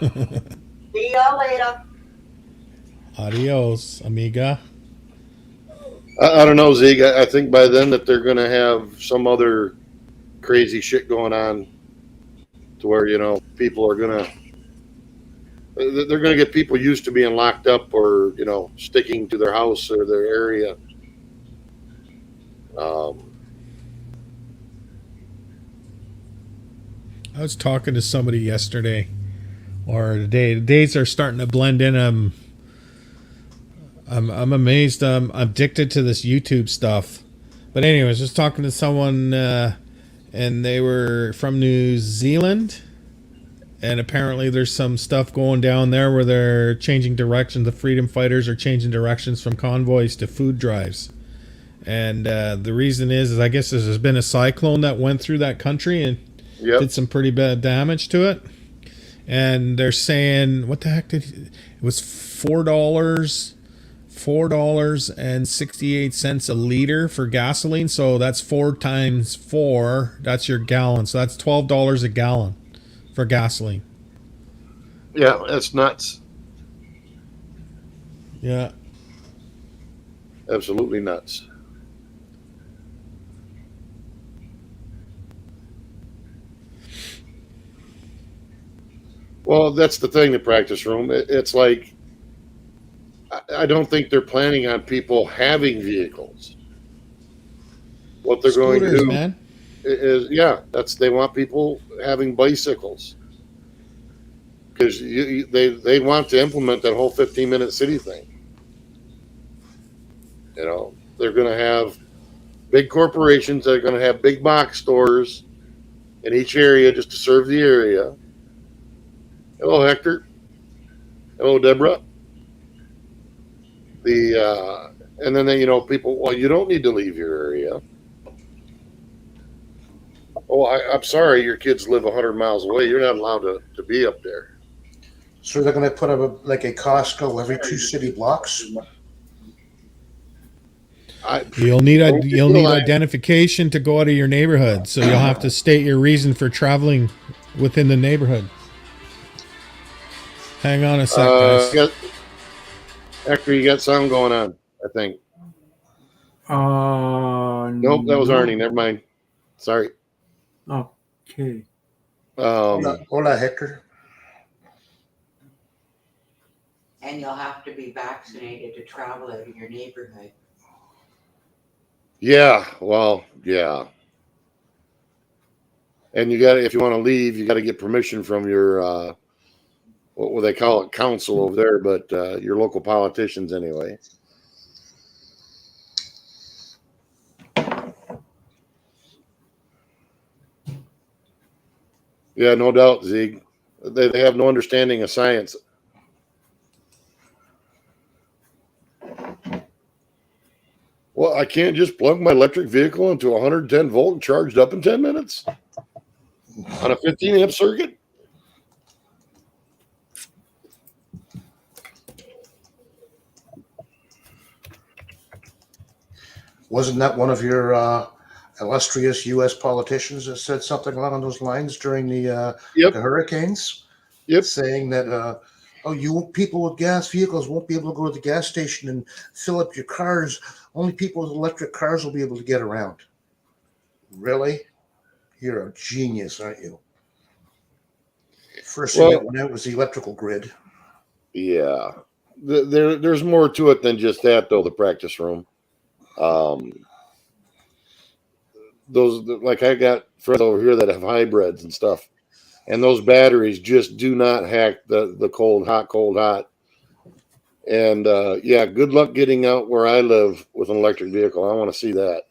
See y'all later. Adios, amiga. I don't know, Zeke. I think by then that they're going to have some other crazy shit going on to where, people are going to, they're going to get people used to being locked up or, sticking to their house or their area. I was talking to somebody yesterday or today. The days are starting to blend in. I'm amazed. I'm addicted to this YouTube stuff. But anyways, just talking to someone, and they were from New Zealand, and apparently there's some stuff going down there where they're changing directions. The freedom fighters are changing directions from convoys to food drives. And the reason is I guess there's been a cyclone that went through that country and did some pretty bad damage to it. And they're saying, what the heck it was $4.68 a liter for gasoline. So that's 4 times 4. That's your gallon. So that's $12 a gallon for gasoline. Yeah, that's nuts. Yeah. Absolutely nuts. Well, that's the thing, the practice room. It's like, I don't think they're planning on people having vehicles. What they're going to Scooters, do man. is, they want people having bicycles. Because they want to implement that whole 15-minute city thing. You know, they're going to have big corporations that are going to have big box stores in each area just to serve the area. Hello, Hector. Hello, Deborah. And then people. Well, you don't need to leave your area. Oh, I'm sorry, your kids live 100 miles away. You're not allowed to be up there. So they're going to put up a Costco every 2 city blocks. You'll need identification to go out of your neighborhood. So you'll have to state your reason for traveling within the neighborhood. Hang on a sec, guys. Hector, you got sound going on, I think. Nope, that was Arnie. Never mind. Sorry. Okay. Hola, Hector. And you'll have to be vaccinated to travel out of your neighborhood. Yeah, well, yeah. And if you want to leave, you got to get permission from your, what will they call it, council over there, but your local politicians anyway. Yeah, no doubt, Zieg. They have no understanding of science. Well, I can't just plug my electric vehicle into 110 volt and charged up in 10 minutes on a 15 amp circuit. Wasn't that one of your illustrious U.S. politicians that said something along those lines during the hurricanes? Yep. Saying that, you people with gas vehicles won't be able to go to the gas station and fill up your cars. Only people with electric cars will be able to get around. Really? You're a genius, aren't you? First thing that went out was the electrical grid. Yeah. There's more to it than just that, though, the practice room. Those, like, I got friends over here that have hybrids and stuff, and those batteries just do not hack the cold hot. And good luck getting out where I live with an electric vehicle. I want to see that.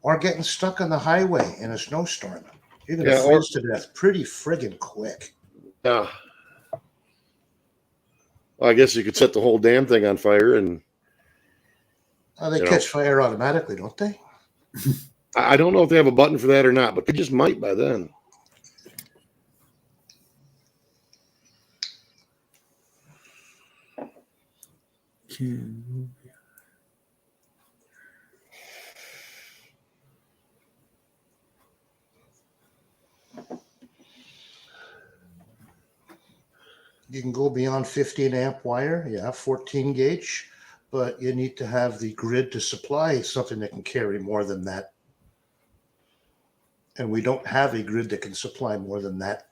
Or getting stuck on the highway in a snowstorm. You're going to freeze to death pretty friggin' quick. Yeah. Well, I guess you could set the whole damn thing on fire and. They catch fire automatically, don't they? I don't know if they have a button for that or not, but they just might by then. You can go beyond 15 amp wire, 14 gauge, but you need to have the grid to supply something that can carry more than that. And we don't have a grid that can supply more than that.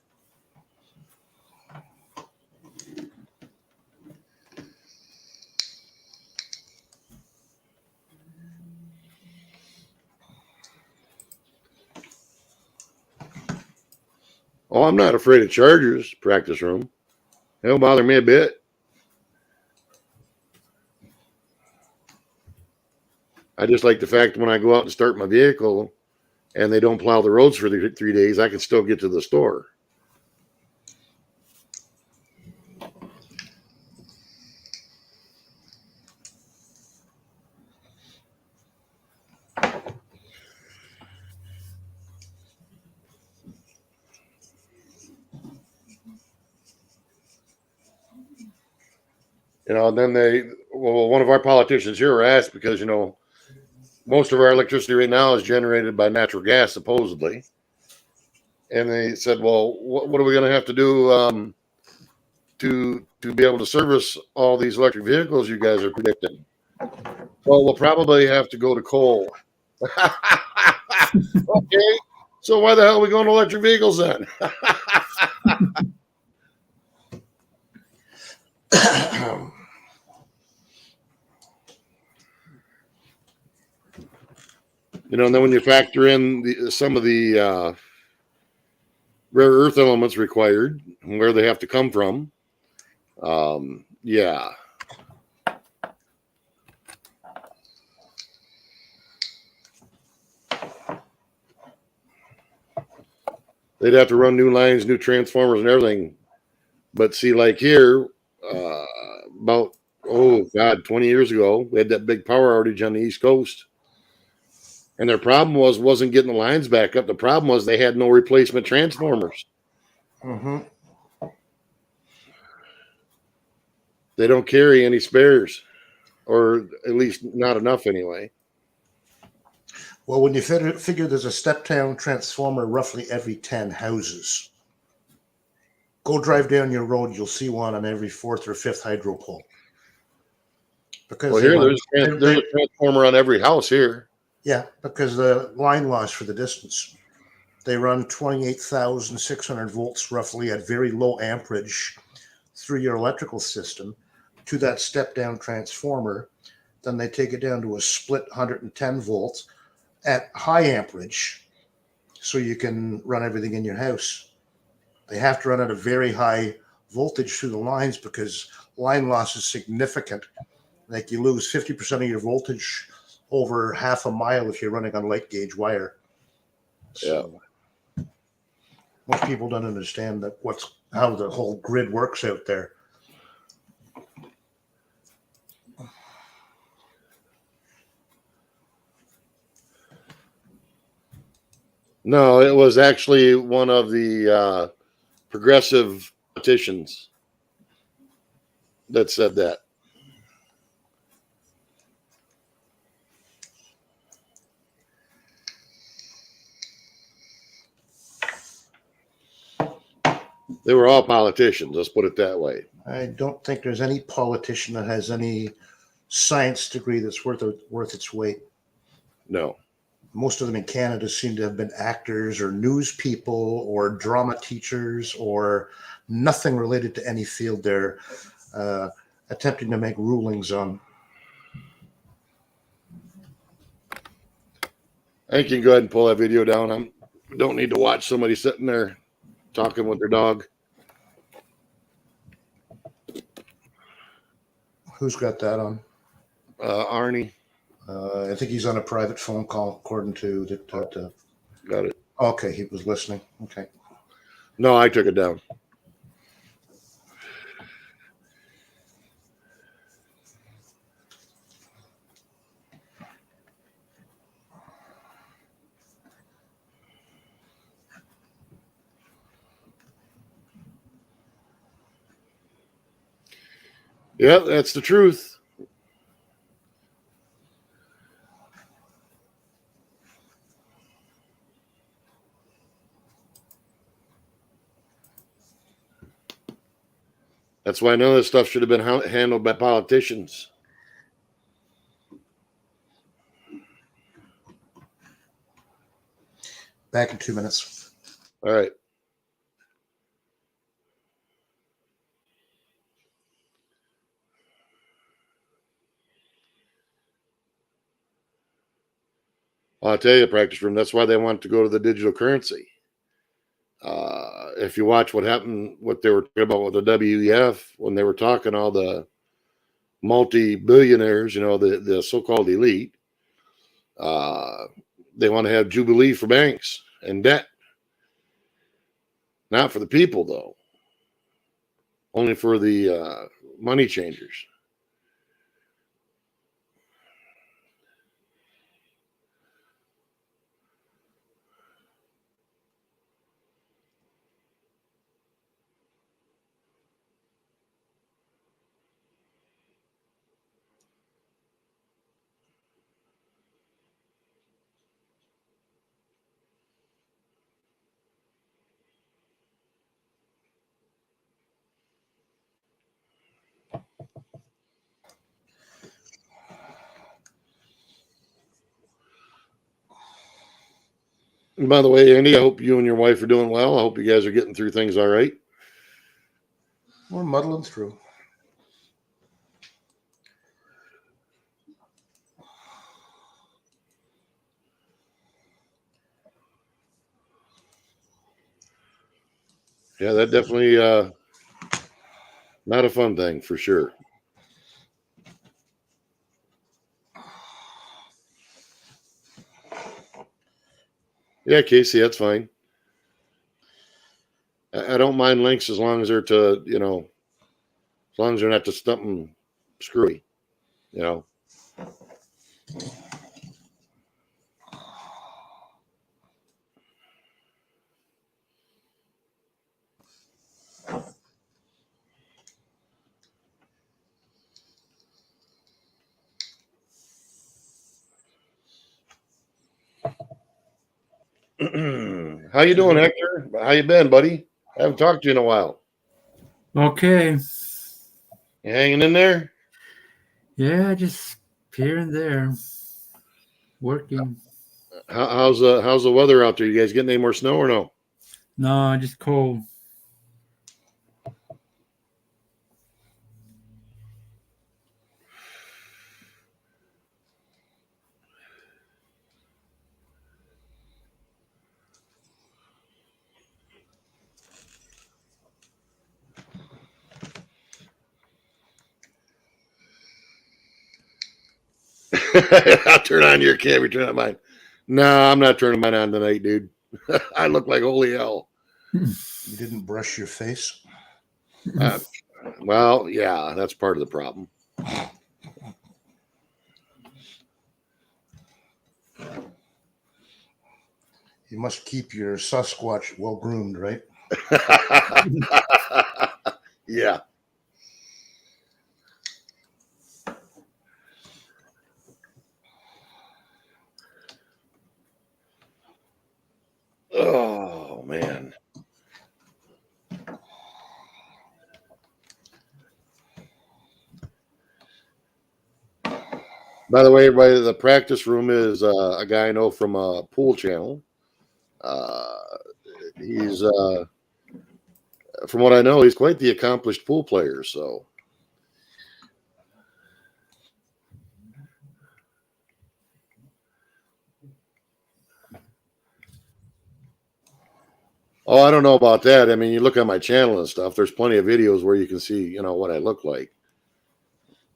Oh, I'm not afraid of chargers, practice room. They don't bother me a bit. I just like the fact when I go out and start my vehicle and they don't plow the roads for the 3 days, I can still get to the store. And then one of our politicians here were asked because, most of our electricity right now is generated by natural gas, supposedly. And they said, well, what are we going to have to do to be able to service all these electric vehicles you guys are predicting? Well, we'll probably have to go to coal. Okay, so why the hell are we going to electric vehicles then? And then when you factor in some of the rare earth elements required and where they have to come from, yeah. They'd have to run new lines, new transformers, and everything. But see, like here, about 20 years ago, we had that big power outage on the East Coast. And their problem wasn't getting the lines back up. The problem was they had no replacement transformers. Mm-hmm. They don't carry any spares, or at least not enough anyway. Well, when you figure there's a step-down transformer roughly every 10 houses, go drive down your road, you'll see one on every fourth or fifth hydro pole. Because well, here there's a transformer on every house here. Yeah, because the line loss for the distance. They run 28,600 volts roughly at very low amperage through your electrical system to that step-down transformer. Then they take it down to a split 110 volts at high amperage so you can run everything in your house. They have to run at a very high voltage through the lines because line loss is significant. Like you lose 50% of your voltage over half a mile if you're running on light gauge wire. So most people don't understand that how the whole grid works out there. No, it was actually one of the progressive politicians that said that. They were all politicians, let's put it that way. I don't think there's any politician that has any science degree that's worth its weight. No. Most of them in Canada seem to have been actors or news people or drama teachers or nothing related to any field they're attempting to make rulings on. I think you can go ahead and pull that video down. I don't need to watch somebody sitting there talking with their dog. Who's got that on? Arnie. I think he's on a private phone call, according to the. Got it. Okay, he was listening. Okay. No, I took it down. Yeah, that's the truth. That's why none of this stuff should have been handled by politicians. Back in 2 minutes. All right. I'll tell you, practice room, that's why they want to go to the digital currency. If you watch what happened, what they were talking about with the WEF, when they were talking all the multi-billionaires, the so-called elite, They want to have jubilee for banks and debt. Not for the people, though. Only for the money changers. And by the way, Andy, I hope you and your wife are doing well. I hope you guys are getting through things all right. We're muddling through. Yeah, that definitely not a fun thing for sure. Yeah, Casey, that's fine. I don't mind links as long as they're to, as long as they're not to something screwy, you know. How you doing, Hector? How you been, buddy? I haven't talked to you in a while. Okay. You hanging in there? Yeah, just here and there. Working. How's the weather out there? You guys getting any more snow or no? No, just cold. I'll turn on your camera, turn on mine. No, I'm not turning mine on tonight, dude. I look like holy hell. You didn't brush your face? Well, yeah, that's part of the problem. You must keep your Sasquatch well groomed, right? Yeah. Oh, man. By the way, everybody, the practice room is a guy I know from a pool channel. He's, from what I know, he's quite the accomplished pool player. So, oh, I don't know about that. I mean, you look at my channel and stuff. There's plenty of videos where you can see, what I look like.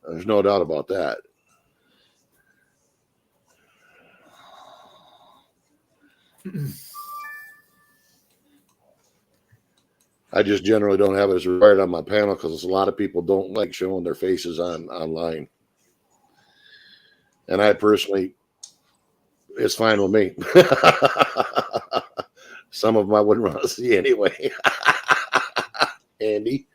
There's no doubt about that. I just generally don't have it as required on my panel because a lot of people don't like showing their faces online. And I personally, it's fine with me. Some of them I wouldn't want to see anyway. Andy.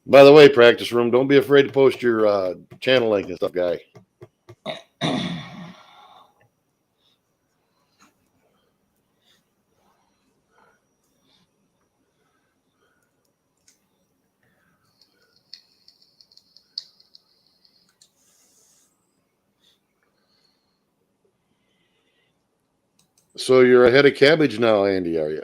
By the way, practice room, don't be afraid to post your channel link and stuff, guy. So you're ahead of cabbage now, Andy, are you?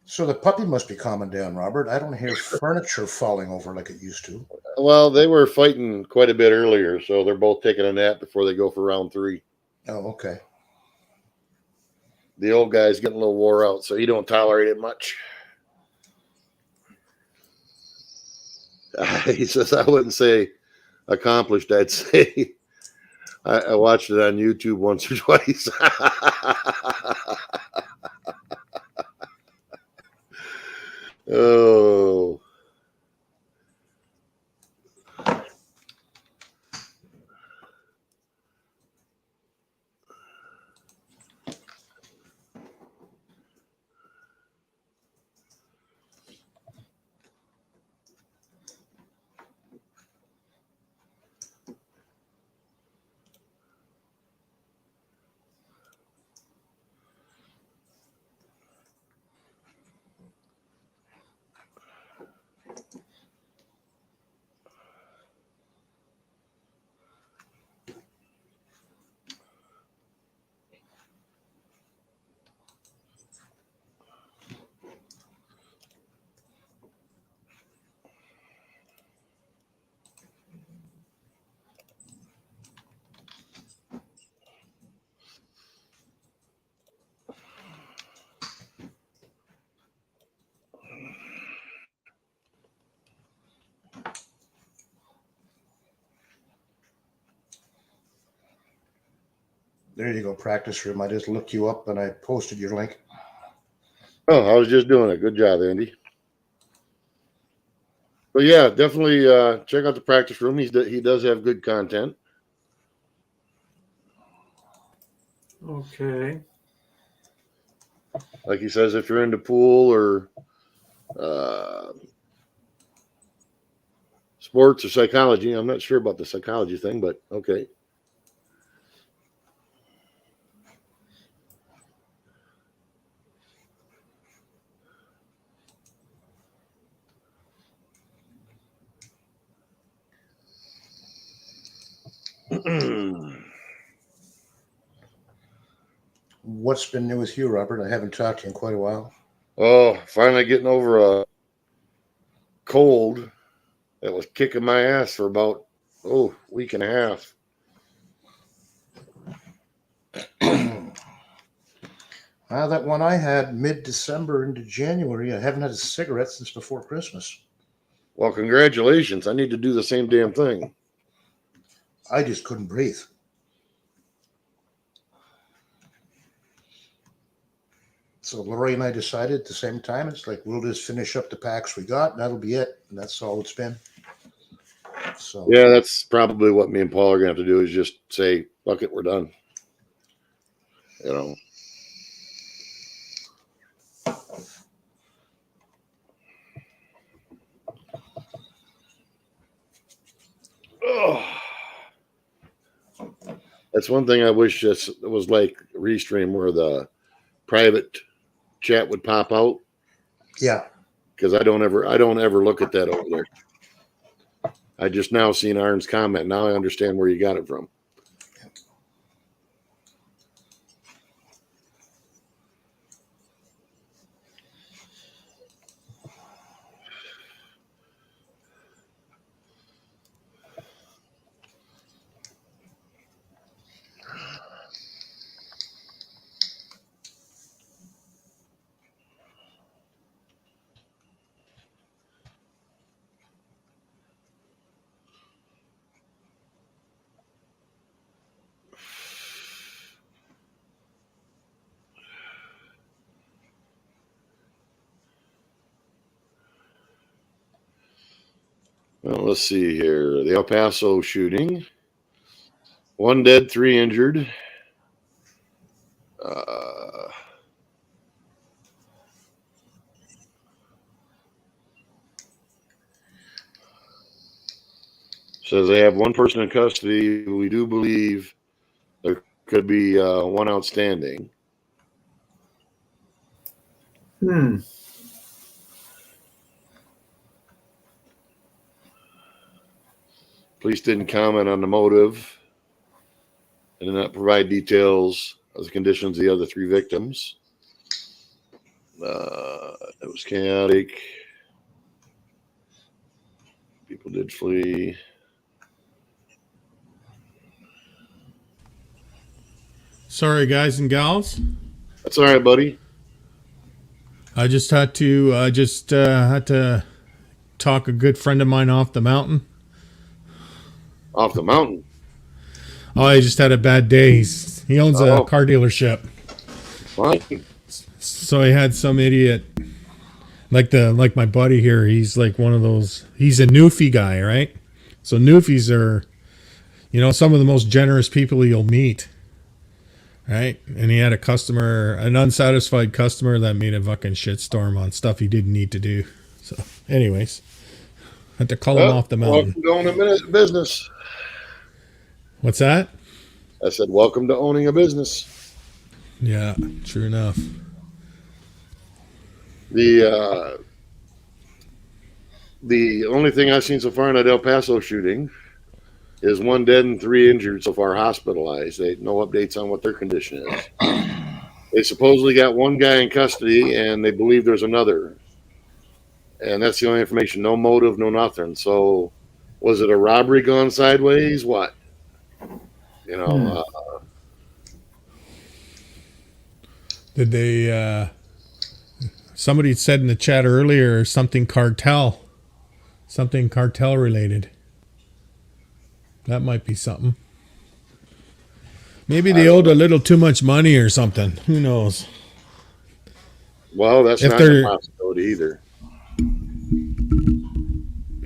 So the puppy must be calming down, Robert. I don't hear furniture falling over like it used to. Well, they were fighting quite a bit earlier, so they're both taking a nap before they go for round 3. Oh, okay. The old guy's getting a little wore out, so he don't tolerate it much. He says, I wouldn't say accomplished. I'd say I watched it on YouTube once or twice. Oh. There you go, practice room. I just looked you up and I posted your link. Oh, I was just doing it. Good job, Andy. But yeah, definitely check out the practice room. He does have good content. Okay. Like he says, if you're into pool or sports or psychology, I'm not sure about the psychology thing, but okay. What's been new with you, Robert? I haven't talked to you in quite a while. Oh, finally getting over a cold that was kicking my ass for about week and a half. That one I had mid-December into January. I haven't had a cigarette since before Christmas. Well, congratulations. I need to do the same damn thing. I just couldn't breathe. So Lori and I decided at the same time, it's like, we'll just finish up the packs we got, and that'll be it. And that's all it's been. So Yeah, that's probably what me and Paul are going to have to do is just say, fuck it, we're done. You know. Oh. That's one thing I wish it was like Restream where the private chat would pop out. yeah. Because I don't ever look at that over there. I just now seen Arn's comment. Now I understand where you got it from. Well, let's see here. The El Paso shooting. 1 dead, 3 injured. Says they have 1 person in custody. We do believe there could be 1 outstanding. Police didn't comment on the motive and did not provide details of the conditions of the other 3 victims. It was chaotic. People did flee. Sorry, guys and gals. That's all right, buddy. I just had to talk a good friend of mine off the mountain. Off the mountain. Oh, he just had a bad day. He owns a car dealership. Fine. So he had some idiot, like my buddy here. He's like one of those. He's a Newfie guy, right? So Newfies are, some of the most generous people you'll meet, right? And he had an unsatisfied customer that made a fucking shitstorm on stuff he didn't need to do. So, anyways, had to call him off the mountain. Welcome to owning a business. What's that? I said, welcome to owning a business. Yeah, true enough. The only thing I've seen so far in that El Paso shooting is 1 dead and 3 injured so far, hospitalized. No updates on what their condition is. They supposedly got 1 guy in custody, and they believe there's another. And that's the only information. No motive, no nothing. So, was it a robbery gone sideways? What? Did they? Somebody said in the chat earlier something cartel related. That might be something. Maybe they owed a little too much money or something. Who knows? Well, that's not a possibility either.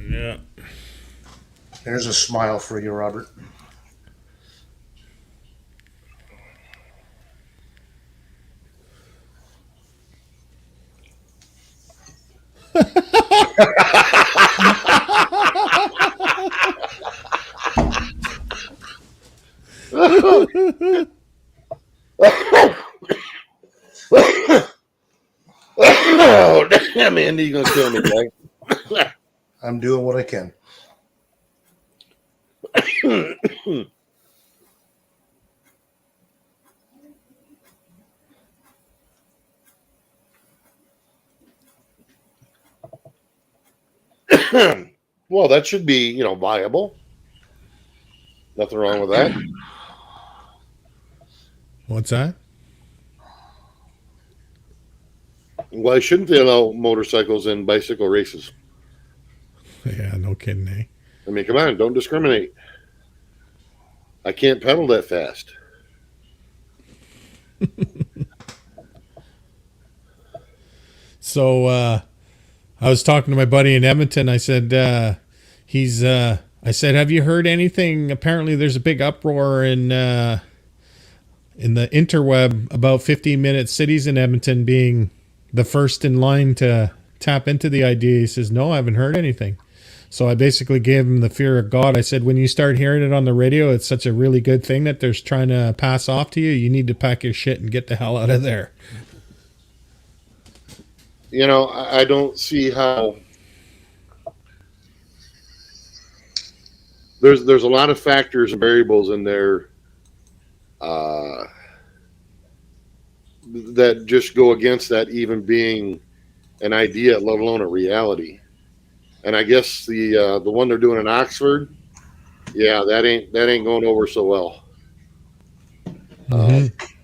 Yeah. There's a smile for you, Robert. Oh, damn, Andy, you're going to kill me, guy. I'm doing what I can. Well, that should be, viable. Nothing wrong with that. What's that? Why shouldn't they allow motorcycles in bicycle races? Yeah, no kidding, eh? I mean, come on, don't discriminate. I can't pedal that fast. So I was talking to my buddy in Edmonton. I said, I said, have you heard anything? Apparently there's a big uproar in the interweb about 15-minute cities in Edmonton being the first in line to tap into the idea. He says, no, I haven't heard anything. So I basically gave him the fear of God. I said, when you start hearing it on the radio, it's such a really good thing that they're trying to pass off to you. You need to pack your shit and get the hell out of there. I don't see how. There's a lot of factors and variables in there that just go against that even being an idea, let alone a reality. And I guess the one they're doing in Oxford, yeah, that ain't going over so well.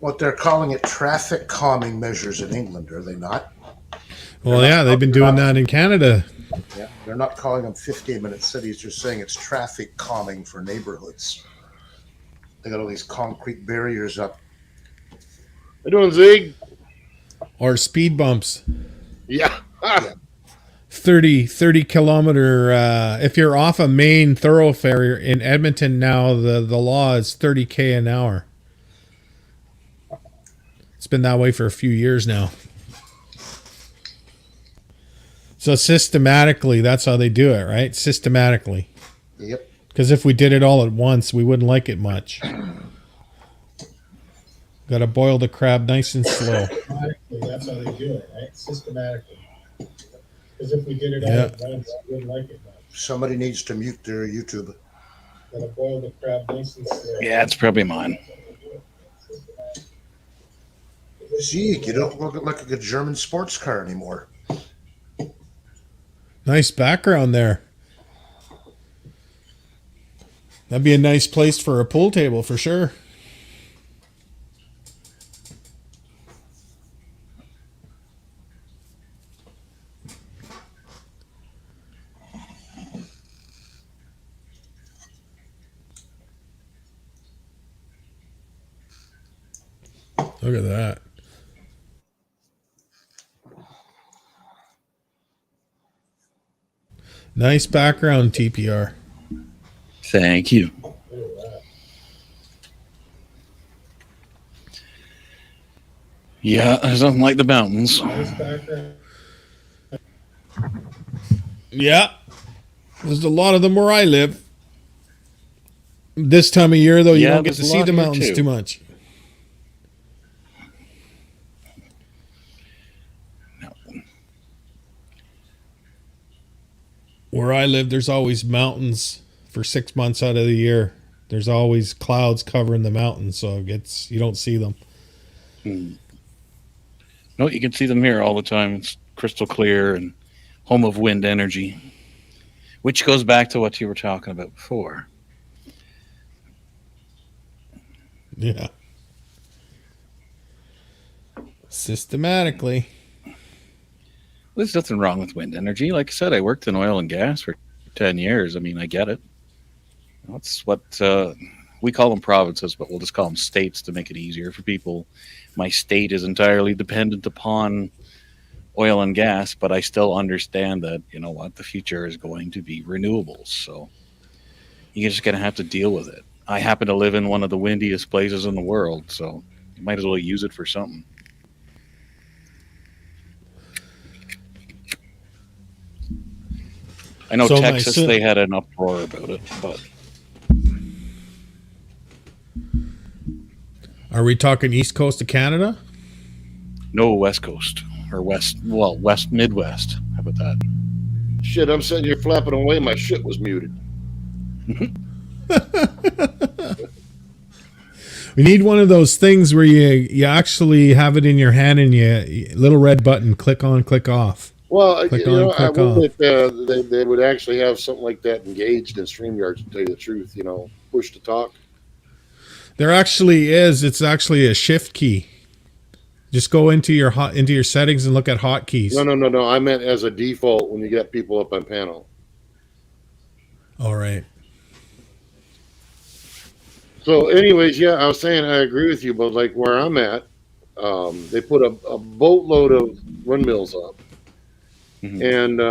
What they're calling it traffic calming measures in England, are they not? Well, yeah, they've been doing that in Canada. Yeah, they're not calling them 15-minute cities. They're saying it's traffic calming for neighborhoods. They got all these concrete barriers up. How you doing, Zig? Or speed bumps. Yeah. 30 kilometer. If you're off a main thoroughfare in Edmonton now, the law is 30K an hour. It's been that way for a few years now. So systematically, that's how they do it, right? Systematically. Yep. Because if we did it all at once, we wouldn't like it much. Got to boil the crab nice and slow. That's how they do it, right? Systematically. Because if we did it all at once, we wouldn't like it much. Somebody needs to mute their YouTube. Gotta boil the crab nice and slow. Yeah, it's probably mine. Gee, you don't look like a German sports car anymore. Nice background there. That'd be a nice place for a pool table for sure. Look at that. Nice background, TPR. Thank you. Yeah, there's nothing like the mountains. Nice background. Yeah. There's a lot of them where I live. This time of year, though, you Yeah, don't get to there's a see lot the here, mountains too. too much. Where I live, there's always mountains for 6 months out of the year. There's always clouds covering the mountains, so you don't see them. No, you can see them here all the time. It's crystal clear and home of wind energy, which goes back to what you were talking about before. Yeah. Systematically. There's nothing wrong with wind energy. Like I said, I worked in oil and gas for 10 years. I mean, I get it. That's what we call them provinces, but we'll just call them states to make it easier for people. My state is entirely dependent upon oil and gas, but I still understand that, you know what, the future is going to be renewables. So you're just going to have to deal with it. I happen to live in one of the windiest places in the world, so you might as well use it for something. I know So Texas, they had an uproar about it, but Are we talking east coast of Canada? no, West Coast or West Midwest. How about that? Shit, I'm sitting here flapping away. My shit was muted. We need one of those things where you actually have it in your hand and you little red button, click on, click off. Well, Click you on, know, I click off. wonder if they would actually have something like that engaged in StreamYard, to tell you the truth. You know, push to talk. There actually is. It's actually a shift key. Just go into your settings and look at hotkeys. No. I meant as a default when you get people up on panel. All right. So, anyways, yeah, I was saying I agree with you, but like where I'm at, they put a boatload of windmills up, and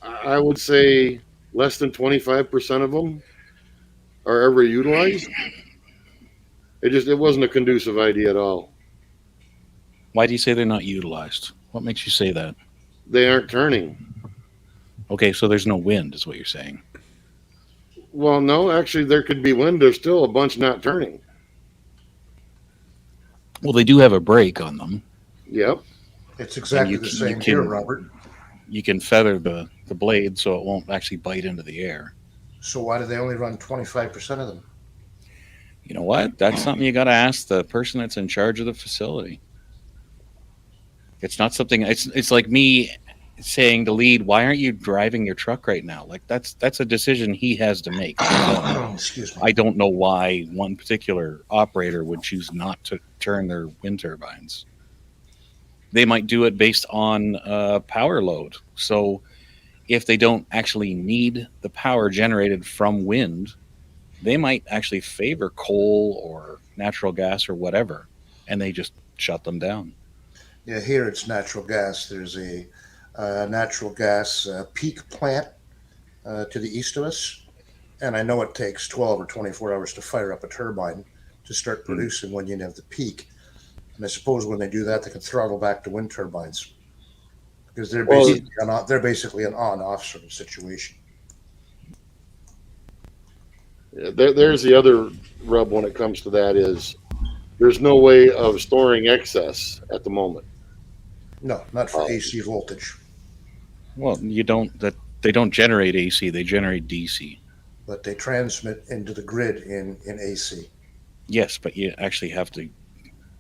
I would say less than 25% of them are ever utilized. It wasn't a conducive idea at all. Why do you say they're not utilized? What makes you say that? They aren't turning. Okay, so there's no wind, is what you're saying. Well, no, actually, there could be wind. There's still a bunch not turning. Well, they do have a brake on them. Yep. It's exactly the same here, Robert. You can feather the blade so it won't actually bite into the air. So why do they only run 25% of them? You know what? That's something you got to ask the person that's in charge of the facility. It's not something. It's like me saying to lead, why aren't you driving your truck right now? Like that's a decision he has to make. Excuse me. I don't know why one particular operator would choose not to turn their wind turbines. They might do it based on power load. So if they don't actually need the power generated from wind, they might actually favor coal or natural gas or whatever, and they just shut them down. Yeah, here it's natural gas. There's a natural gas peak plant to the east of us, and I know it takes 12 or 24 hours to fire up a turbine to start producing when you have the peak. And I suppose when they do that, they can throttle back the wind turbines because they're basically an on-off sort of situation. Yeah, there's the other rub when it comes to that is there's no way of storing excess at the moment. No, not for AC voltage. Well, they don't generate AC; they generate DC. but they transmit into the grid in AC. Yes, but you actually have to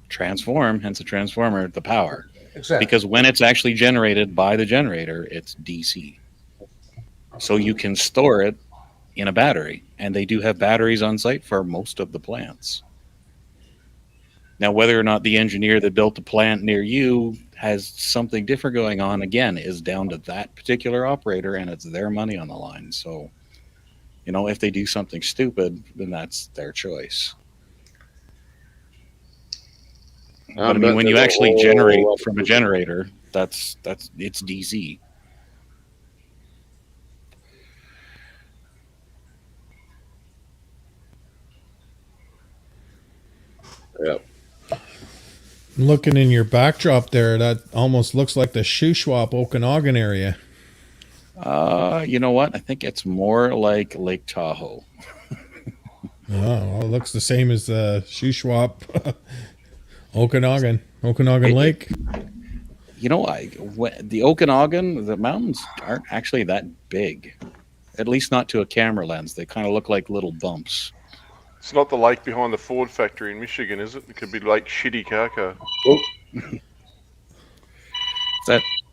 transform, hence a transformer, the power. Exactly. Because when it's actually generated by the generator, it's DC. So you can store it in a battery, and they do have batteries on site for most of the plants. Now, whether or not the engineer that built the plant near you has something different going on, again, is down to that particular operator, and it's their money on the line. So, if they do something stupid, then that's their choice. But I mean, when you actually generate from a generator, it's DC. Yeah. Looking in your backdrop there, that almost looks like the Shuswap Okanagan area. You know what? I think it's more like Lake Tahoe. Oh, well, it looks the same as the Shuswap Okanagan Lake. The Okanagan, the mountains aren't actually that big, at least not to a camera lens. They kind of look like little bumps. It's not the lake behind the Ford factory in Michigan, is it? It could be Lake Shitty-Kaka.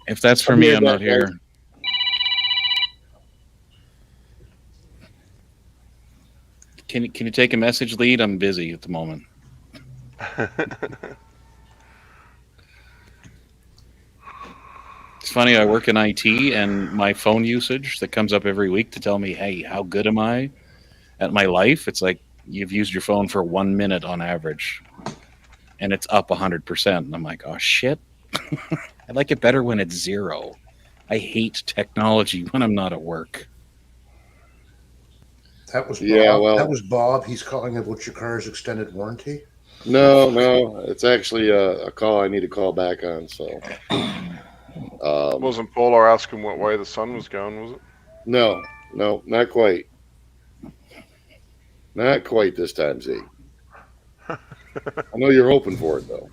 If that's for me, I'm not here. Can you take a message lead? I'm busy at the moment. It's funny, I work in IT, and my phone usage that comes up every week to tell me, hey, how good am I at my life? It's like you've used your phone for 1 minute on average, and it's up 100%. And I'm like, oh, shit. I like it better when it's 0. I hate technology when I'm not at work. That was Bob. Yeah, well, that was Bob. He's calling about your car's extended warranty. No, it's actually a call I need to call back on. So, Wasn't Paula asking what way the sun was going, was it? No, not quite. Not quite this time, Z. I know you're hoping for it, though.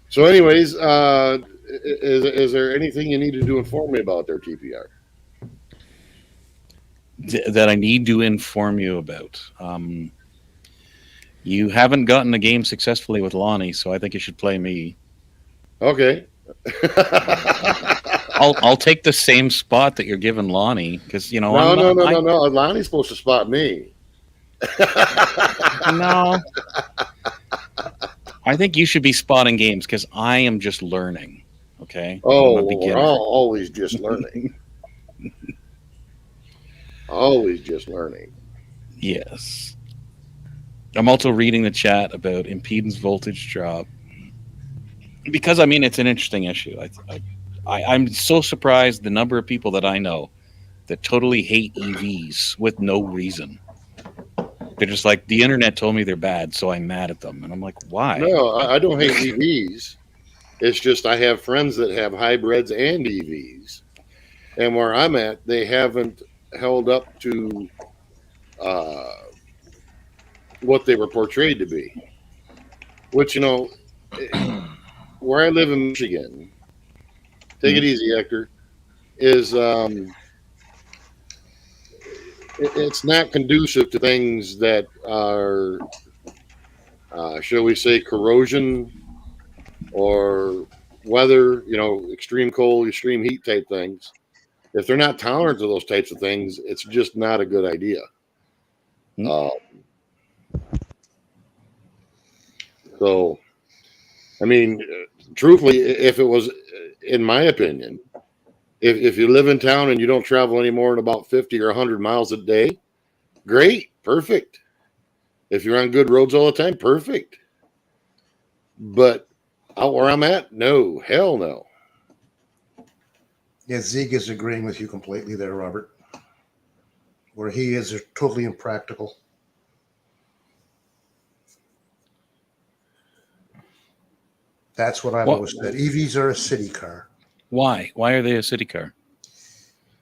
So, anyways, is there anything you need to inform me about there, TPR? That I need to inform you about. You haven't gotten a game successfully with Lonnie, so I think you should play me. Okay. I'll take the same spot that you're giving Lonnie, because No. Lonnie's supposed to spot me. No. I think you should be spotting games because I am just learning. Okay. Oh, we're always just learning. Always just learning. Yes. I'm also reading the chat about impedance voltage drop because it's an interesting issue. I'm so surprised the number of people that I know that totally hate EVs with no reason. They're just like, the internet told me they're bad, so I'm mad at them. And I'm like, why? No, I don't hate EVs. It's just I have friends that have hybrids and EVs. And where I'm at, they haven't held up to what they were portrayed to be. Which, where I live in Michigan, take it easy, Hector, is it's not conducive to things that are, shall we say, corrosion or weather, extreme cold, extreme heat type things. If they're not tolerant to those types of things, it's just not a good idea. So, truthfully, if it was, in my opinion, if you live in town and you don't travel any more than about 50 or 100 miles a day, great, perfect. If you're on good roads all the time, perfect. But out where I'm at, no, hell no. Yeah, Zeke is agreeing with you completely there, Robert. Where he is totally impractical. That's what I've always said. EVs are a city car. Why? Why are they a city car?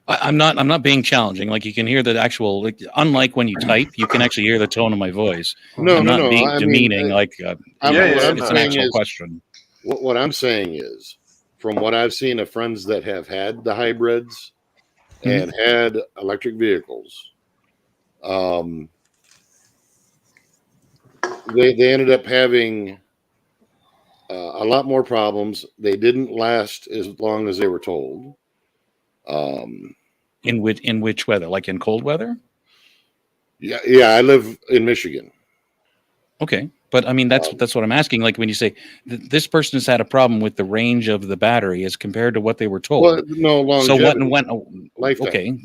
I'm not being challenging. Like, you can hear the actual, unlike when you type, you can actually hear the tone of my voice. I'm not being demeaning. It's an actual question. What I'm saying is, from what I've seen of friends that have had the hybrids and had electric vehicles, they ended up having a lot more problems. They didn't last as long as they were told. In which weather? Like in cold weather? Yeah. I live in Michigan. Okay, but I mean that's what I'm asking. Like when you say this person has had a problem with the range of the battery as compared to what they were told. Well, no longevity. So when Lifetime. okay,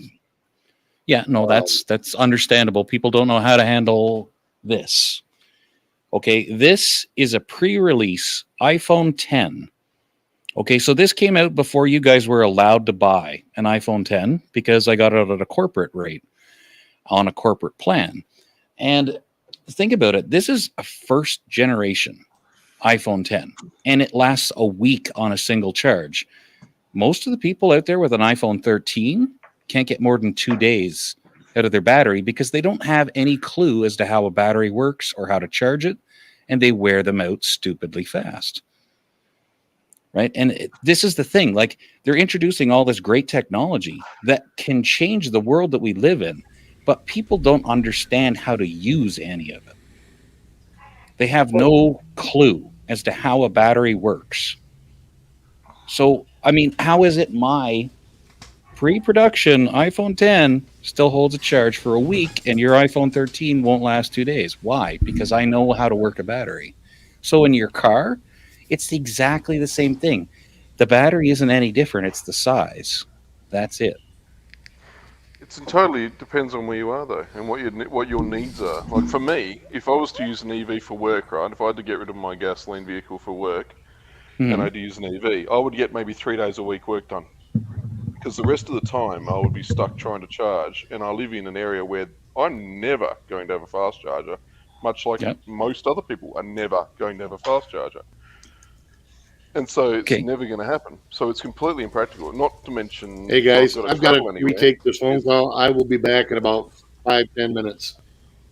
yeah, no, that's understandable. People don't know how to handle this. Okay, this is a pre-release iPhone 10. Okay, so this came out before you guys were allowed to buy an iPhone 10 because I got it at a corporate rate on a corporate plan. And think about it. This is a first generation iPhone 10 and it lasts a week on a single charge. Most of the people out there with an iPhone 13 can't get more than 2 days out of their battery because they don't have any clue as to how a battery works or how to charge it, and they wear them out stupidly fast. Right? And this is the thing. Like, they're introducing all this great technology that can change the world that we live in, but people don't understand how to use any of it. They have no clue as to how a battery works. So, I mean, how is it my pre-production iPhone 10 still holds a charge for a week and your iPhone 13 won't last 2 days? Why? Because I know how to work a battery. So in your car, it's exactly the same thing. The battery isn't any different. It's the size. That's it. It depends on where you are though, and what your needs are. Like for me, if I was to use an EV for work, right? If I had to get rid of my gasoline vehicle for work, and I had to use an EV, I would get maybe 3 days a week work done. Because the rest of the time I would be stuck trying to charge, and I live in an area where I'm never going to have a fast charger, much like most other people are never going to have a fast charger. And so it's never going to happen. So it's completely impractical. Not to mention, Hey guys, I've got to retake this phone call. I will be back in about 5-10 minutes.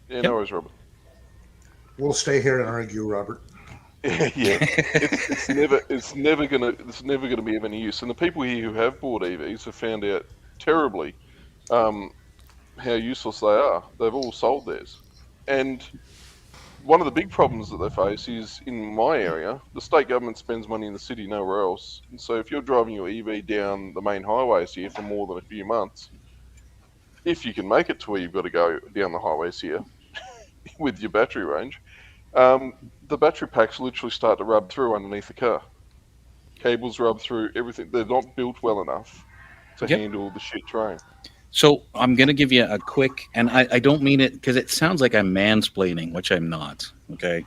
Yeah, no worries, Robert. We'll stay here and argue, Robert. Yeah, it's never gonna be of any use. And the people here who have bought EVs have found out terribly how useless they are. They've all sold theirs, and one of the big problems that they face is in my area, the state government spends money in the city, nowhere else. And so if you're driving your EV down the main highways here for more than a few months, if you can make it to where you've got to go down the highways here with your battery range, the battery packs literally start to rub through underneath the car. Cables rub through everything. They're not built well enough to handle the shit terrain. So I'm going to give you a quick, and I don't mean it because it sounds like I'm mansplaining, which I'm not. Okay.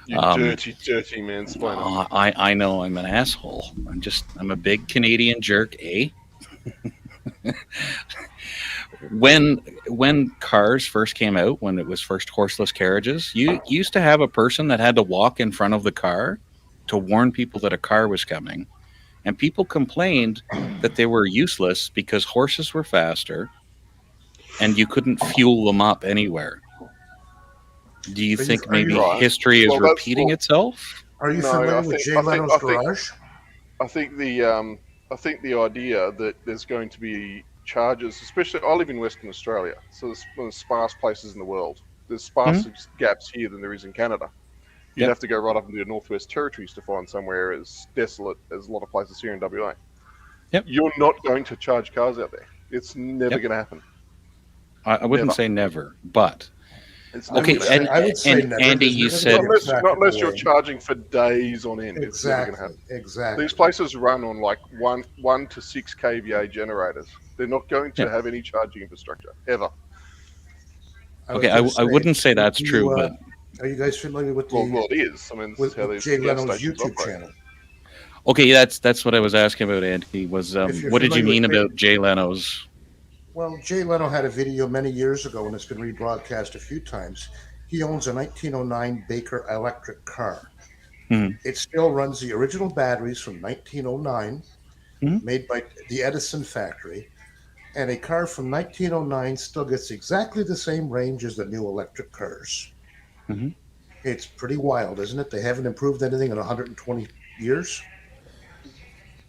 You dirty mansplainer. I know I'm an asshole. I'm a big Canadian jerk, eh? When cars first came out, when it was first horseless carriages, you used to have a person that had to walk in front of the car to warn people that a car was coming. And people complained that they were useless because horses were faster and you couldn't fuel them up anywhere. Do you think maybe history is repeating itself? Are you familiar with Jay Leno's garage? I think the idea that there's going to be charges, especially I live in Western Australia, so there's one of the sparse places in the world. There's sparser gaps here than there is in Canada. You'd have to go right up into the Northwest Territories to find somewhere as desolate as a lot of places here in WA. You're not going to charge cars out there. It's never going to happen. I wouldn't say never, but it's okay. I would say never. Andy, you said not unless you're charging for days on end. Exactly. It's never going to happen. Exactly. These places run on like 1 to 6 kVA generators. They're not going to have any charging infrastructure ever. Okay, I wouldn't say that's true, but. Are you guys familiar with it is. I mean, this is how these Jay Leno's YouTube operate. channel? Okay, that's what I was asking about, Andy. Was what did you mean about Jay Leno's? Well, Jay Leno had a video many years ago, and it's been rebroadcast a few times. He owns a 1909 Baker electric car. It still runs the original batteries from 1909, made by the Edison factory. And a car from 1909 still gets exactly the same range as the new electric cars. It's pretty wild, isn't it? They haven't improved anything in 120 years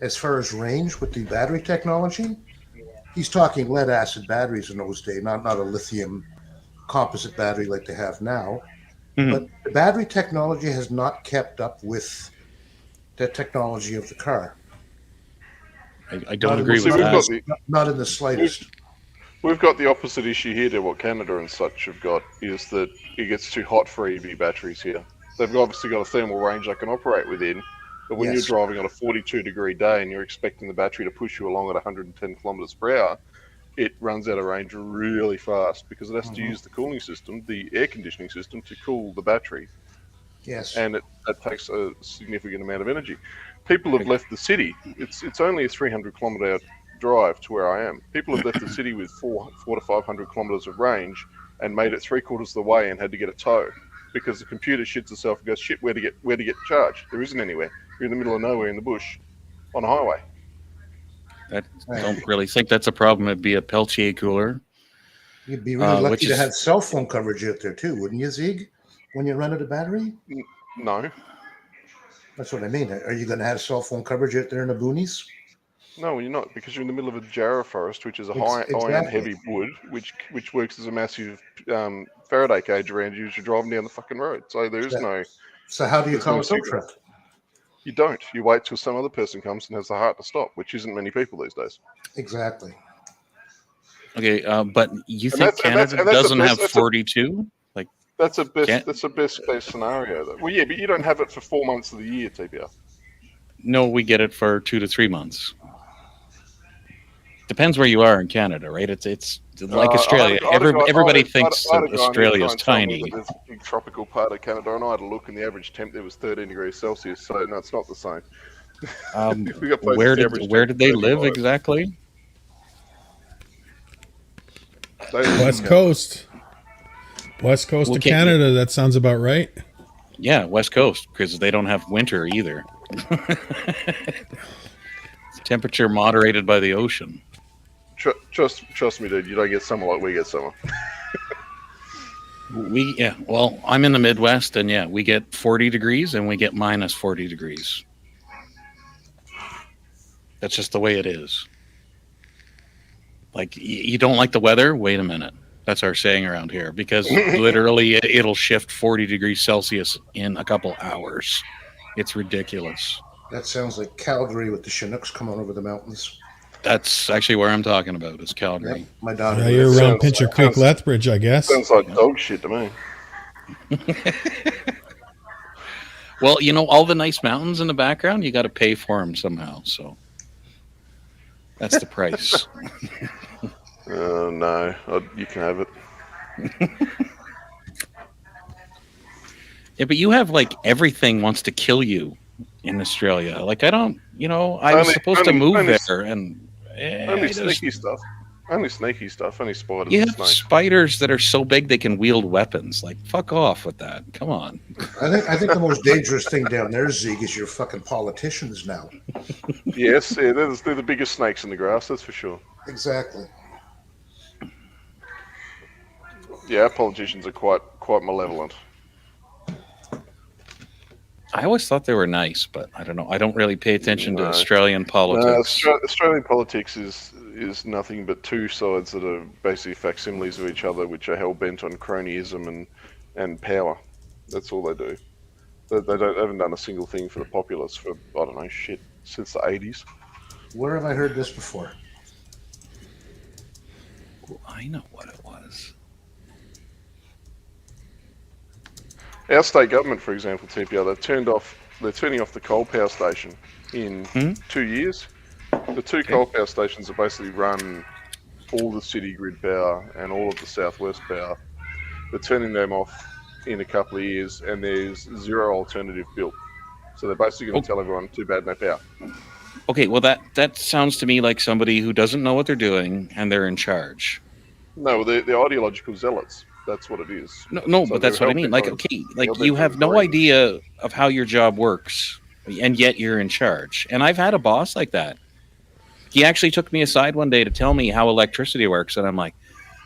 as far as range with the battery technology. He's talking lead acid batteries in those days, not a lithium composite battery like they have now. Mhm. But the battery technology has not kept up with the technology of the car. I don't Not in, agree See, with not, in that. the, not in the slightest. we've got the opposite issue here to what Canada and such have got, is that it gets too hot for EV batteries here. They've obviously got a thermal range they can operate within, but when you're Yes. driving on a 42-degree day and you're expecting the battery to push you along at 110 kilometers per hour, it runs out of range really fast because it has to Mhm. use the cooling system, the air conditioning system, to cool the battery, Yes. and that takes a significant amount of energy. People have left the city. It's only a 300-kilometer drive to where I am. People have left the city with 400 to 500 kilometers of range and made it 3/4 of the way and had to get a tow because the computer shits itself and goes, shit, where to get charged? There isn't anywhere. You're in the middle of nowhere in the bush on a highway. I don't really think that's a problem. It'd be a Peltier cooler. You'd be really lucky which to is- have cell phone coverage out there too, wouldn't you, Zig? When you run out of battery? No, That's what I mean. Are you going to have cell phone coverage out there in the boonies? no, you're not, because you're in the middle of a jarrah forest, which is a Exactly. iron heavy wood, which works as a massive Faraday cage around you as you're driving down the fucking road. So there is Yeah. no. So how do you There's call no a tow signal. truck? You don't. You wait till some other person comes and has the heart to stop, which isn't many people these days. Exactly. Okay, but you And think that's- and that's- Canada and that's the doesn't best- have that's a- 42? Like, That's a best. Can't- That's a best case scenario. Though. Well, yeah, but you don't have it for 4 months of the year, TBR. no, we get it for 2 to 3 months. Depends where you are in Canada, right? It's like Australia. Everybody thinks I had a guy Australia's try and tell me tiny. that there's a big tropical part of Canada, and I had a look, and the average temp there was 13 degrees Celsius. So no, it's not the same. We got places Where the average did temp they is live 35. exactly? West Coast. West Coast of Okay. Canada. That sounds about right. Yeah, West Coast, because they don't have winter either. Temperature moderated by the ocean. Trust me, dude. You don't get summer like we get summer. Well, I'm in the Midwest, and yeah, we get 40 degrees and we get minus 40 degrees. That's just the way it is. Like, you don't like the weather? Wait a minute. That's our saying around here, because literally it'll shift 40 degrees Celsius in a couple hours. It's ridiculous. That sounds like Calgary with the Chinooks coming over the mountains. That's actually where I'm talking about, is Calgary. Yep, my daughter. Yeah, you're around Sounds- Pincher Creek, sounds- Lethbridge, I guess. Sounds like dog shit to me. Well, all the nice mountains in the background, you got to pay for them somehow. So that's the price. No, you can have it. Yeah, but you have like everything wants to kill you in Australia. Like, I don't, I was supposed to move there, and Only sneaky stuff. Only sneaky stuff. Only spiders you and have snakes. spiders that are so big they can wield weapons. Like, fuck off with that. Come on. I think the most dangerous thing down there, Zeke, is your fucking politicians now. Yes, yeah, they're the biggest snakes in the grass. That's for sure. Exactly. Yeah, our politicians are quite malevolent. I always thought they were nice, but I don't know. I don't really pay attention to No. Australian politics. Australian politics is nothing but two sides that are basically facsimiles of each other, which are hell bent on cronyism and power. That's all they do. They haven't done a single thing for the populace for, I don't know, shit, since the 80s. Where have I heard this before? I know what it was. Our state government, for example, TPR, they're turning off the coal power station in 2 years. The two coal power stations that basically run all the city grid power and all of the southwest power. They're turning them off in a couple of years, and there's zero alternative built. So they're basically going to tell everyone, too bad, no power. Okay, well, that sounds to me like somebody who doesn't know what they're doing and they're in charge. No, they're ideological zealots. That's what it is. No, So but that's they're what I mean. hell-bent Like, on- okay, like hell-bent you on have no growing. idea of how your job works, and yet you're in charge. And I've had a boss like that. He actually took me aside one day to tell me how electricity works, and I'm like,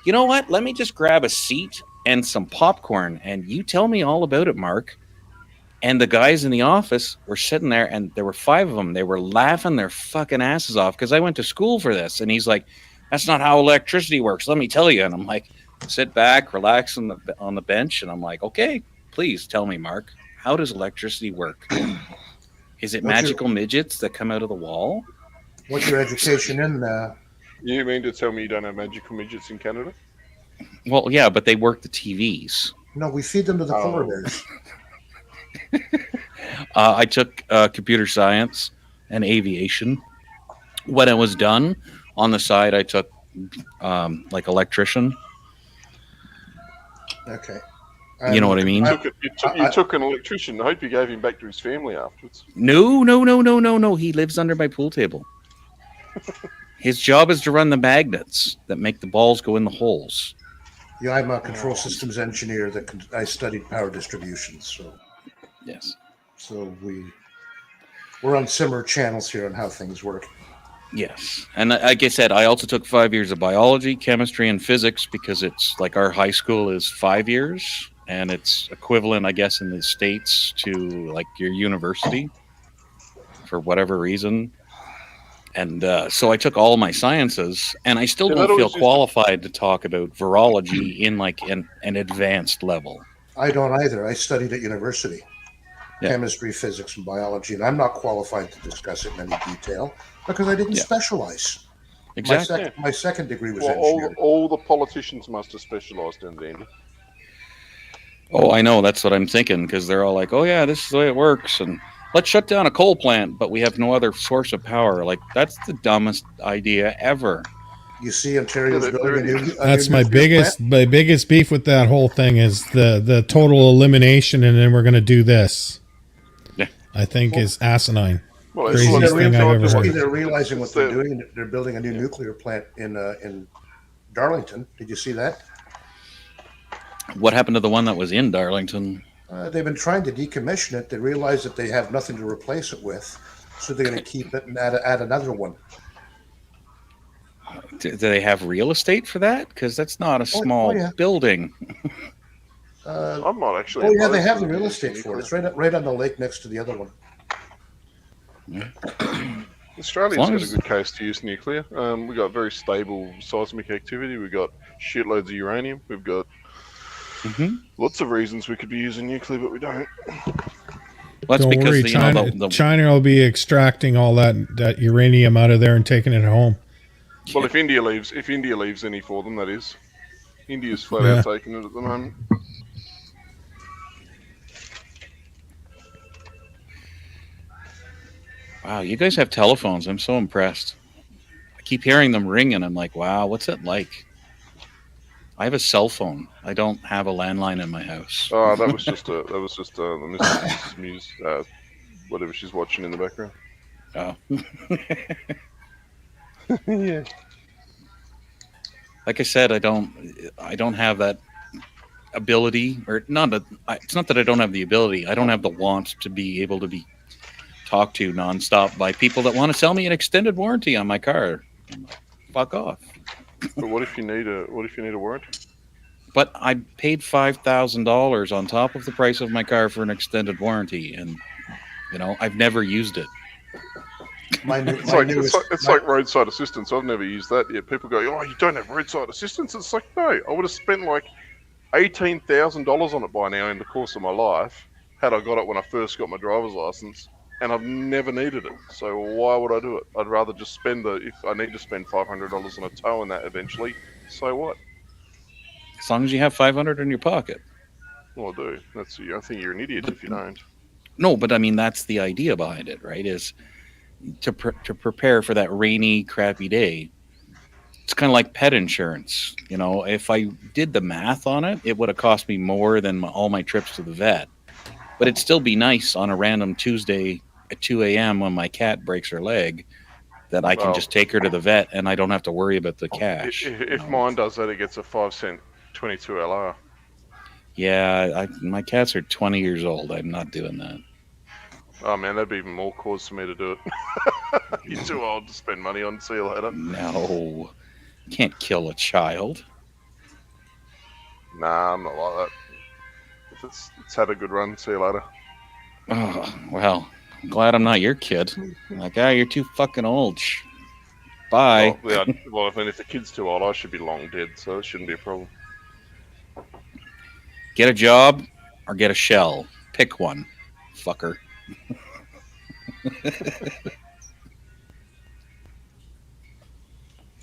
you know what? Let me just grab a seat and some popcorn, and you tell me all about it, Mark. And the guys in the office were sitting there, and there were 5 of them. They were laughing their fucking asses off because I went to school for this. And he's like, that's not how electricity works. Let me tell you. And I'm like, sit back, relax on the bench, and I'm like, okay, please tell me, Mark, how does electricity work? Is it What's your magical midgets that come out of the wall? what's your education in? You mean to tell me you don't have magical midgets in Canada? Well, yeah, but they work the TVs. No, we feed them to the polar Oh. bears. I took computer science and aviation. When it was done, on the side, I took like electrician. Okay. You know what I mean? You took an electrician. I hope you gave him back to his family afterwards. No. He lives under my pool table. His job is to run the magnets that make the balls go in the holes. Yeah, I'm a control systems engineer. I studied power distribution, so Yes. so we're on similar channels here on how things work. Yes. And like I said, I also took 5 years of biology, chemistry, and physics because it's like our high school is 5 years and it's equivalent, I guess, in the States to like your university for whatever reason. And so I took all my sciences, and I still don't feel qualified to talk about virology in like an advanced level. I don't either. I studied at university, chemistry, physics, and biology, and I'm not qualified to discuss it in any detail because I didn't specialize. Exactly. My second degree was engineering. All the politicians must have specialised in it, Andy. Oh, I know. That's what I'm thinking because they're all like, "Oh yeah, this is the way it works," and let's shut down a coal plant, but we have no other source of power. Like that's the dumbest idea ever. You see, Ontario's building a new. That's my biggest beef with that whole thing is the total elimination, and then we're going to do this. Yeah, I think is asinine. Well, Craziest thing I've ever heard. They're realizing what they're doing. They're building a new nuclear plant in Darlington. Did you see that? What happened to the one that was in Darlington? They've been trying to decommission it. They realize that they have nothing to replace it with, so they're going to keep it and add another one. Do they have real estate for that? Because that's not a small building. I'm not actually. Oh yeah, they have the real estate for it. It's right on the lake next to the other one. Australia's got a good case to use nuclear. We've got very stable seismic activity. We've got shitloads of uranium. We've got lots of reasons we could be using nuclear, but we don't. Well, that's Don't because worry, China will be extracting all that uranium out of there and taking it home. Well, if India leaves any for them, that is. India's flat out taking it at the moment. Wow, you guys have telephones. I'm so impressed. I keep hearing them ring, and I'm like, wow, what's it like? I have a cell phone. I don't have a landline in my house. Oh, that was just the Mrs. Muse, whatever she's watching in the background. Oh. Yeah. Like I said, I don't have that ability, or not. It's not that I don't have the ability. I don't have the want to be able to be talked to nonstop by people that want to sell me an extended warranty on my car. Fuck off. But what if you need a warranty? But I paid $5,000 on top of the price of my car for an extended warranty, and I've never used it. It's like roadside assistance. I've never used that yet. People go, "Oh, you don't have roadside assistance." It's like, no, I would have spent like $18,000 on it by now in the course of my life had I got it when I first got my driver's license, and I've never needed it. So why would I do it? I'd rather just spend if I need to spend $500 on a tow in that eventually. So what? As long as you have $500 in your pocket. Well, I do. I think you're an idiot if you don't. No, but I mean that's the idea behind it, right? Is to prepare for that rainy, crappy day. It's kind of like pet insurance. If I did the math on it, it would have cost me more than all my trips to the vet. But it'd still be nice on a random Tuesday at 2 a.m. when my cat breaks her leg that I can just take her to the vet and I don't have to worry about the cash. If mine does that, it gets a 5-cent 22 LR. Yeah, my cats are 20 years old. I'm not doing that. Oh man, that'd be even more cause for me to do it. You're too old to spend money on. See you later. No, you can't kill a child. Nah, I'm not like that. If it's had a good run, see you later. Oh, well, I'm glad I'm not your kid. Like, you're too fucking old. Bye. Well, if the kid's too old, I should be long dead, so it shouldn't be a problem. Get a job or get a shell. Pick one, fucker.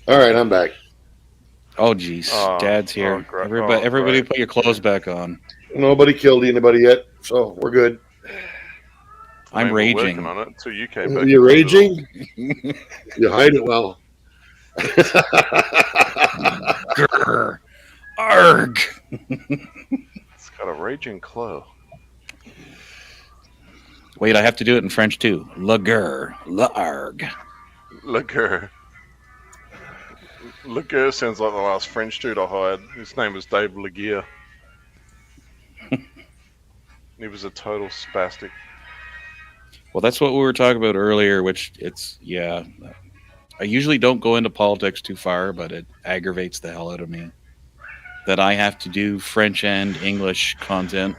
All right, I'm back. Oh, jeez. Dad's here. great. Everybody Great. put your clothes back on. Nobody killed anybody yet, so we're good. I'm We're raging. working on it until you came back. You're raging? You hide it well. Grr. Arg. It's got a raging claw. Wait, I have to do it in French too. Le guerre. Le arg. Laguerre. Laguerre sounds like the last French dude I hired. His name was Dave Laguerre. He was a total spastic. Well, that's what we were talking about earlier, which I usually don't go into politics too far, but it aggravates the hell out of me that I have to do French and English content,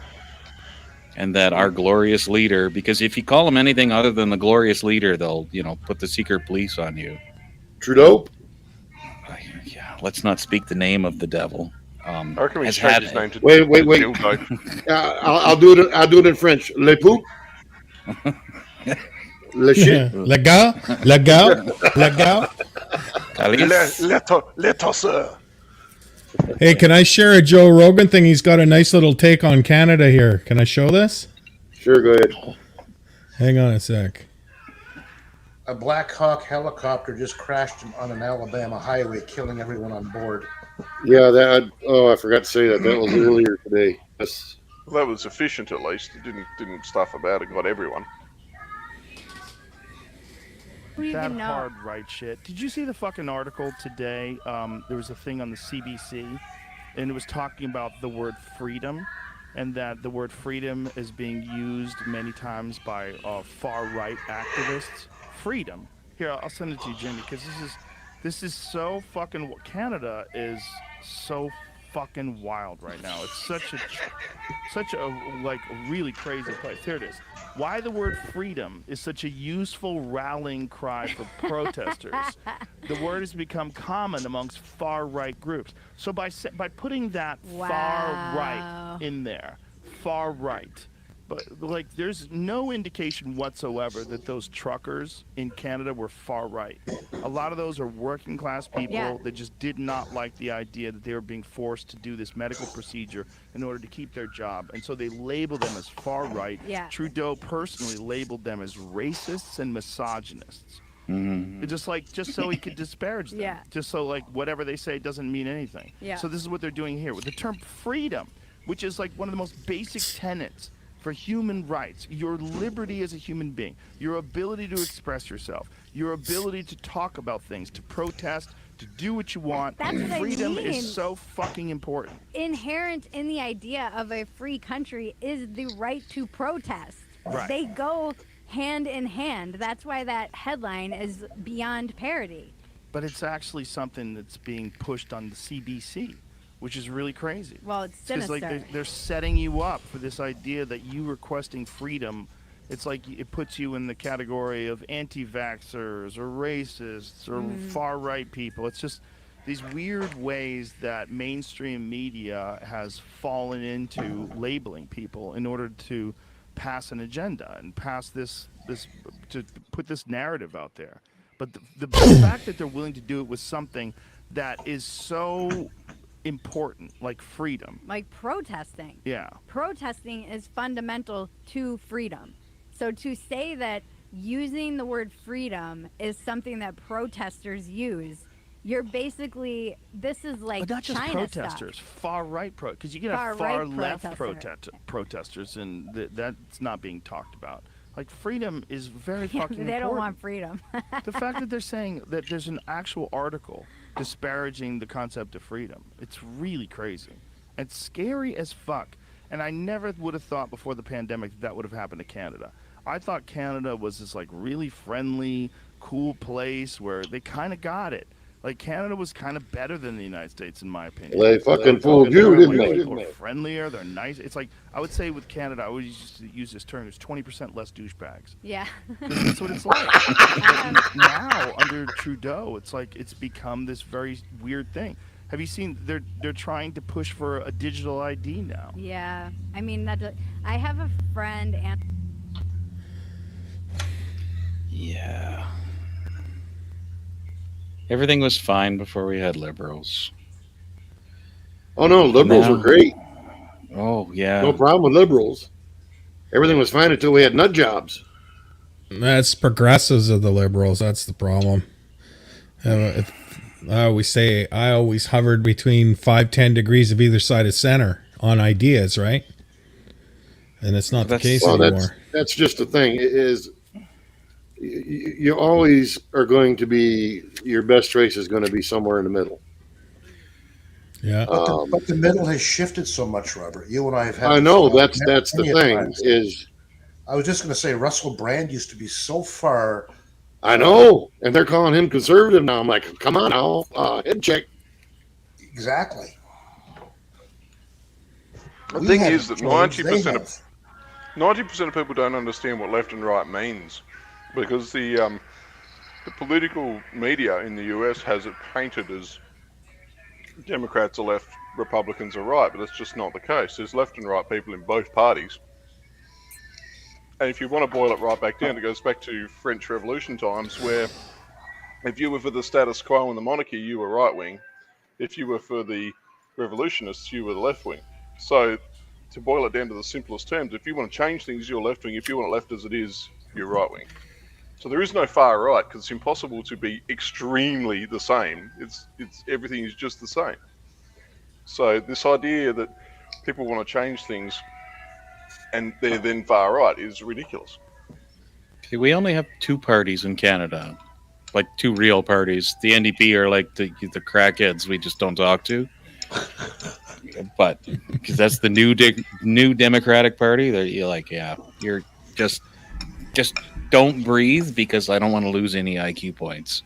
and that our glorious leader, because if you call him anything other than the glorious leader, they'll, put the secret police on you. Trudeau? Yeah, let's not speak the name of the devil. I reckon we has should change had- his name to Wait. Dildo. I'll do it. I'll do it in French. Le poop. Le shit. Le gars, le gars, le gars. Le tosseur. Hey, can I share a Joe Rogan thing? He's got a nice little take on Canada here. Can I show this? Sure, go ahead. Hang on a sec. A Black Hawk helicopter just crashed on an Alabama highway, killing everyone on board. Yeah, I forgot to say that. That was earlier today. That's, Well, that was efficient at least. It didn't stuff about it. Got everyone. That hard right shit. Did you see the fucking article today? There was a thing on the CBC, and it was talking about the word freedom, and that the word freedom is being used many times by far right activists. Freedom. Here, I'll send it to you, Jimmy, because this is so fucking. Canada is so fucking wild right now. It's such a like really crazy place. Here it is. Why the word freedom is such a useful rallying cry for protesters. The word has become common amongst far-right groups. So by putting that far-right in there, far-right, but like there's no indication whatsoever that those truckers in Canada were far-right. A lot of those are working-class people that just did not like the idea that they were being forced to do this medical procedure in order to keep their job, and so they labeled them as far-right. Trudeau personally labeled them as racists and misogynists. Just so he could disparage them. Just so like whatever they say doesn't mean anything. So this is what they're doing here with the term freedom, which is like one of the most basic tenets for human rights, your liberty as a human being, your ability to express yourself, your ability to talk about things, to protest, to do what you want. That's what freedom I mean. is so fucking important. Inherent in the idea of a free country is the right to protest. Right. They go hand in hand. That's why that headline is beyond parody. But it's actually something that's being pushed on the CBC, which is really crazy. Well, it's sinister. Like they're setting you up for this idea that you requesting freedom, it's like it puts you in the category of anti-vaxxers or racists or far-right people. It's just these weird ways that mainstream media has fallen into labeling people in order to pass an agenda and pass this to put this narrative out there. But the fact that they're willing to do it with something that is so important, like freedom. Like protesting. Yeah. Protesting is fundamental to freedom. So to say that using the word freedom is something that protesters use, you're basically, this is like But not just China protesters, stuff. far right because you can have far left protesters, and that's not being talked about. Like freedom is very fucking important. They don't want freedom. The fact that they're saying that there's an actual article disparaging the concept of freedom, it's really crazy. It's scary as fuck. And I never would have thought before the pandemic that would have happened to Canada. I thought Canada was this like really friendly, cool place where they kind of got it. Like Canada was kind of better than the United States in my opinion. They fucking fooled you, didn't they? People are friendlier. They're nice. It's like I would say with Canada, I always used to use this term: there's 20% less douchebags. Yeah. That's what it's like. But now under Trudeau, it's like it's become this very weird thing. Have you seen? They're trying to push for a digital ID now. Yeah, I mean I have a friend and. Yeah. Everything was fine before we had liberals. Oh no, liberals were great. Oh yeah. No problem with liberals. Everything was fine until we had nut jobs. That's progressives of the liberals. That's the problem. I always hovered between 5-10 degrees of either side of center on ideas, right? And it's not the case anymore. That's just the thing. You always are going to be, your best choice is going to be somewhere in the middle. Yeah. But the middle has shifted so much, Robert. You and I have had. I know that's the thing. Is I was just going to say Russell Brand used to be so far. I know, and they're calling him conservative now. I'm like, come on now, head check. Exactly. The thing is that 90% of people don't understand what left and right means, because the political media in the US has it painted as Democrats are left, Republicans are right, but that's just not the case. There's left and right people in both parties. And if you want to boil it right back down, it goes back to French Revolution times, where if you were for the status quo and the monarchy, you were right wing. If you were for the revolutionists, you were the left wing. So to boil it down to the simplest terms, if you want to change things, you're left wing. If you want it left as it is, you're right wing. So there is no far right, because it's impossible to be extremely the same. It's everything is just the same. So this idea that people want to change things and they're then far right is ridiculous. Okay, we only have two parties in Canada, like two real parties. The NDP are like the crackheads we just don't talk to. But because that's the new Democratic Party, that you're like, yeah, you're just don't breathe, because I don't want to lose any IQ points.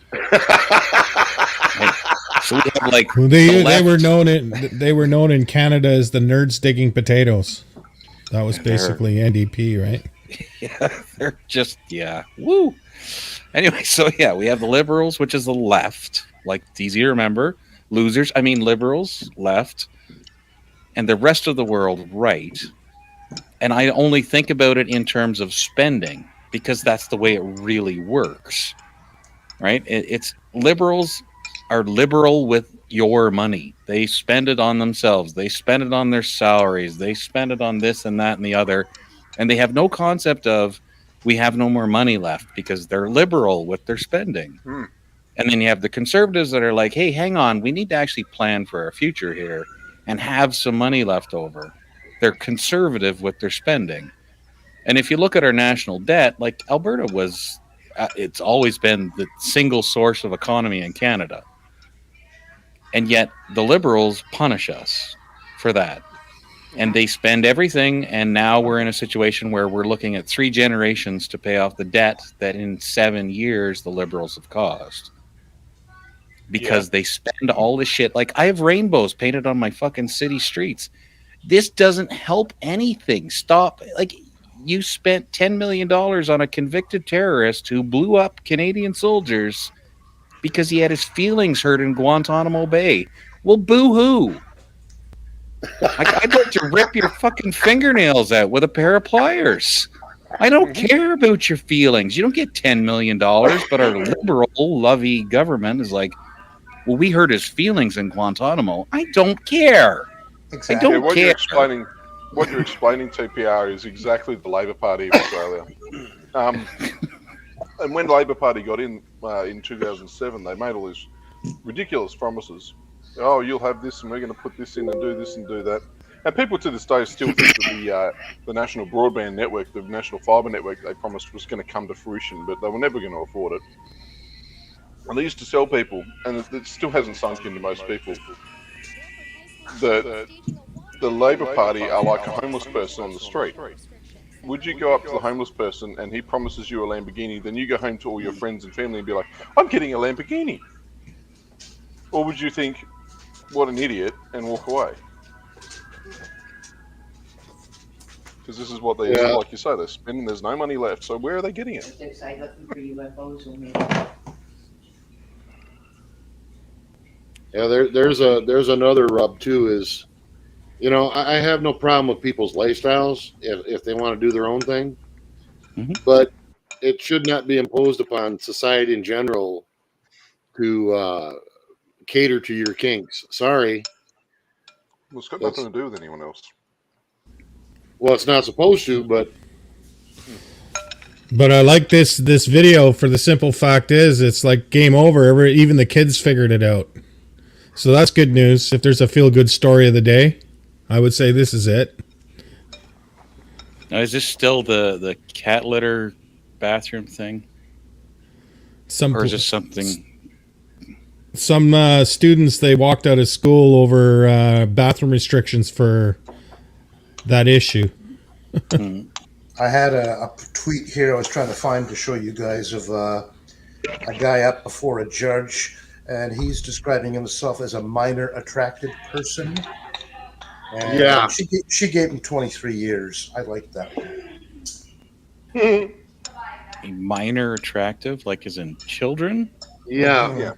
So we have like they were known in Canada as the nerds digging potatoes. That was basically NDP, right? Yeah, they're just woo. Anyway, so yeah, we have the liberals, which is the left, like it's easy to remember. Losers, I mean liberals, left, and the rest of the world, right. And I only think about it in terms of spending, because that's the way it really works, right? It's liberals are liberal with your money. They spend it on themselves. They spend it on their salaries. They spend it on this and that and the other. And they have no concept of, we have no more money left, because they're liberal with their spending. And then you have the conservatives that are like, hey, hang on, we need to actually plan for our future here and have some money left over. They're conservative with their spending. And if you look at our national debt, like Alberta was, it's always been the single source of economy in Canada. And yet the liberals punish us for that. And they spend everything, and now we're in a situation where we're looking at 3 generations to pay off the debt that in 7 years the liberals have caused. Because they spend all this shit. Like, I have rainbows painted on my fucking city streets. This doesn't help anything. Stop. Like, you spent $10 million on a convicted terrorist who blew up Canadian soldiers because he had his feelings hurt in Guantanamo Bay. Well, boo-hoo. I'd like to rip your fucking fingernails out with a pair of pliers. I don't care about your feelings. You don't get $10 million, but our liberal, lovey government is like, well, we hurt his feelings in Guantanamo. I don't care. Exactly. I don't care. What you're explaining, TPR, is exactly the Labor Party of Australia. And when Labor Party got in 2007, they made all these ridiculous promises. Oh, you'll have this, and we're going to put this in and do this and do that. And people to this day still think that the national broadband network, the national fibre network they promised was going to come to fruition, but they were never going to afford it. And they used to tell people, and it still hasn't sunk into most people, that the Labor Party are like a homeless person on the street. Would you go up to the homeless person and he promises you a Lamborghini, then you go home to all your friends and family and be like, I'm getting a Lamborghini. Or would you think, what an idiot, and walk away? Because this is what they, Yeah. like you say, they're spending. There's no money left. So where are they getting it? They say looking for UFOs or maybe. Yeah, there's another rub too. Is I have no problem with people's lifestyles if they want to do their own thing, but it should not be imposed upon society in general to cater to your kinks. Sorry. Well, it's got nothing to do with anyone else. Well, it's not supposed to, but I like this video for the simple fact is it's like game over. Even the kids figured it out. So that's good news. If there's a feel-good story of the day, I would say this is it. Now, is this still the cat litter bathroom thing? Or is this something... Some students, they walked out of school over bathroom restrictions for that issue. I had a tweet here I was trying to find to show you guys of a guy up before a judge, and he's describing himself as a minor attracted person. And yeah. She gave him 23 years. I like that one. A minor attractive, like as in children? Yeah. Yeah.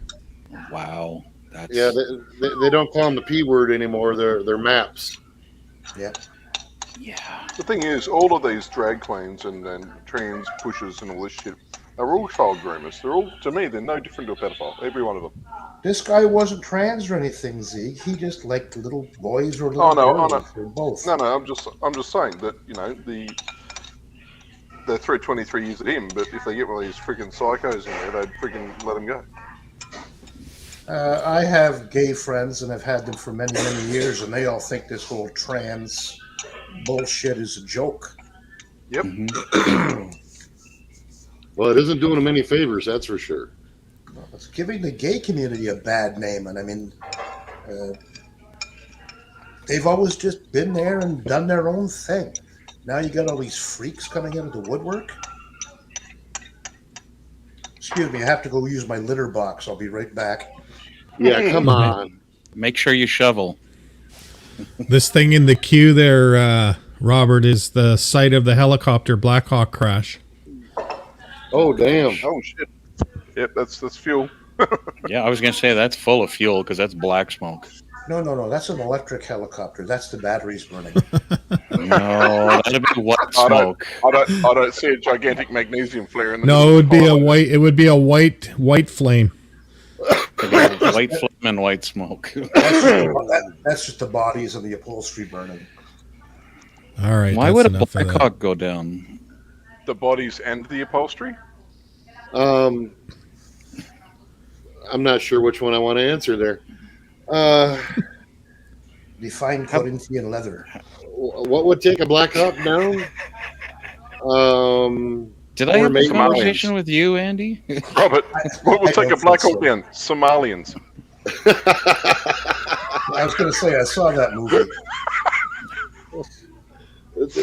Wow. That's... Yeah, they don't call them the P word anymore. They're maps. Yeah. Yeah. The thing is, all of these drag queens and trans pushers and all this shit are all child groomers. They're all, to me, they're no different to a pedophile. Every one of them. This guy wasn't trans or anything, Zeke. He just liked little boys or little girls or both. No, I'm just saying that they threw 23 years at him, but if they get one of these freaking psychos in there, they'd freaking let him go. I have gay friends and I've had them for many, many years, and they all think this whole trans bullshit is a joke. Yep. Well, it isn't doing them any favors, that's for sure. Well, it's giving the gay community a bad name, and I mean, they've always just been there and done their own thing. Now you got all these freaks coming into the woodwork. Excuse me, I have to go use my litter box. I'll be right back. Yeah, come on. Make sure you shovel. This thing in the queue there, Robert, is the site of the helicopter Black Hawk crash. Oh, damn. Oh, shit. Yep, that's fuel. Yeah, I was going to say that's full of fuel because that's black smoke. No. That's an electric helicopter. That's the batteries burning. No, that'd be white smoke. I don't see a gigantic magnesium flare in the No, it would be a white. It would be a white flame. White flame and white smoke. That's just the bodies and the upholstery burning. All right. Why would a Black Hawk go down? The bodies and the upholstery? I'm not sure which one I want to answer there. Define Corinthian leather. What would take a Black Hawk down? Did I have a conversation with you, Andy? Robert, what will take a Black Hawk down? Somalians. I was going to say I saw that movie.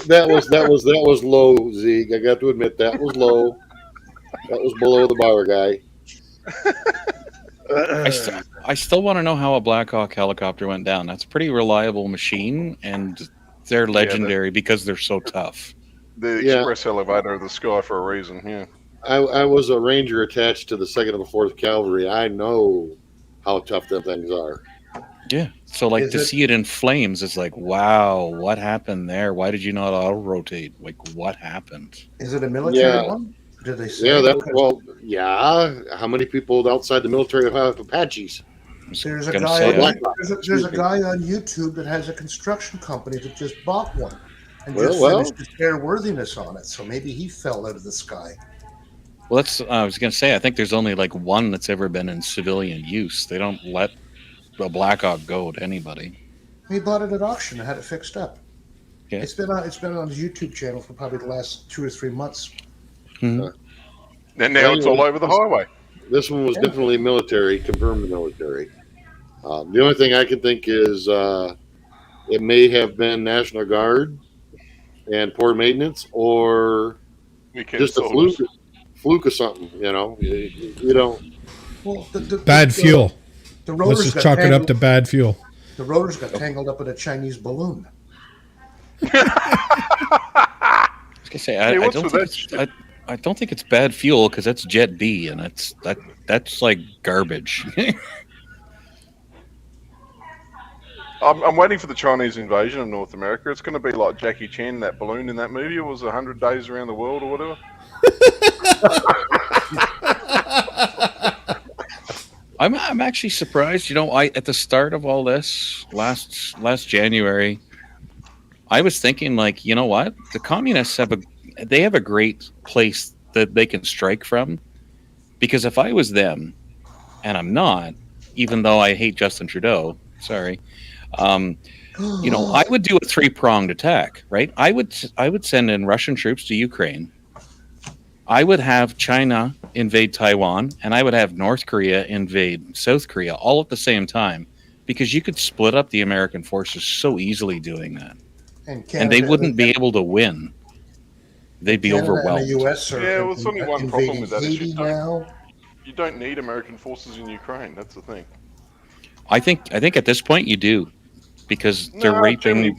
That was low, Zeke. I got to admit that was low. That was below the bar, guy. I still want to know how a Black Hawk helicopter went down. That's a pretty reliable machine, and they're legendary because they're so tough. The express elevator of the sky for a reason, yeah. I was a ranger attached to the 2nd and the 4th Cavalry. I know how tough them things are. Yeah. So, like, see it in flames, it's like, wow, what happened there? Why did you not auto-rotate? Like, what happened? Is it a military one? Did they say? Yeah, How many people outside the military have Apaches? There's a guy on YouTube that has a construction company that just bought one and just finished his airworthiness on it. So maybe he fell out of the sky. Well, I was going to say, I think there's only like one that's ever been in civilian use. They don't let a Black Hawk go to anybody. He bought it at auction and had it fixed up. Yeah. It's been on his YouTube channel for probably the last 2 or 3 months. And now it's all over the highway. This one was definitely military, confirmed military. The only thing I can think is it may have been National Guard and poor maintenance, or just a fluke of something. You know, you don't. Bad fuel. The Let's rotors just got chalk it up tangled. to bad fuel. The rotors got tangled up in a Chinese balloon. I was gonna say, Yeah, what's with that shit? I don't think it's bad fuel because that's Jet B, and that's like garbage. I'm waiting for the Chinese invasion of North America. It's going to be like Jackie Chan, that balloon in that movie. It was 100 days around the world or whatever. I'm actually surprised. You know, at the start of all this last January, I was thinking like, you know what? The communists have a great place that they can strike from, because if I was them, and I'm not, even though I hate Justin Trudeau, sorry. You know, I would do a 3-pronged attack, right? I would send in Russian troops to Ukraine. I would have China invade Taiwan, and I would have North Korea invade South Korea all at the same time, because you could split up the American forces so easily doing that. And they wouldn't be able to win. They'd be overwhelmed. And the US are Well, there's only one problem with that. Haiti now. You don't need American forces in Ukraine. That's the thing. I think at this point you do, because they're raping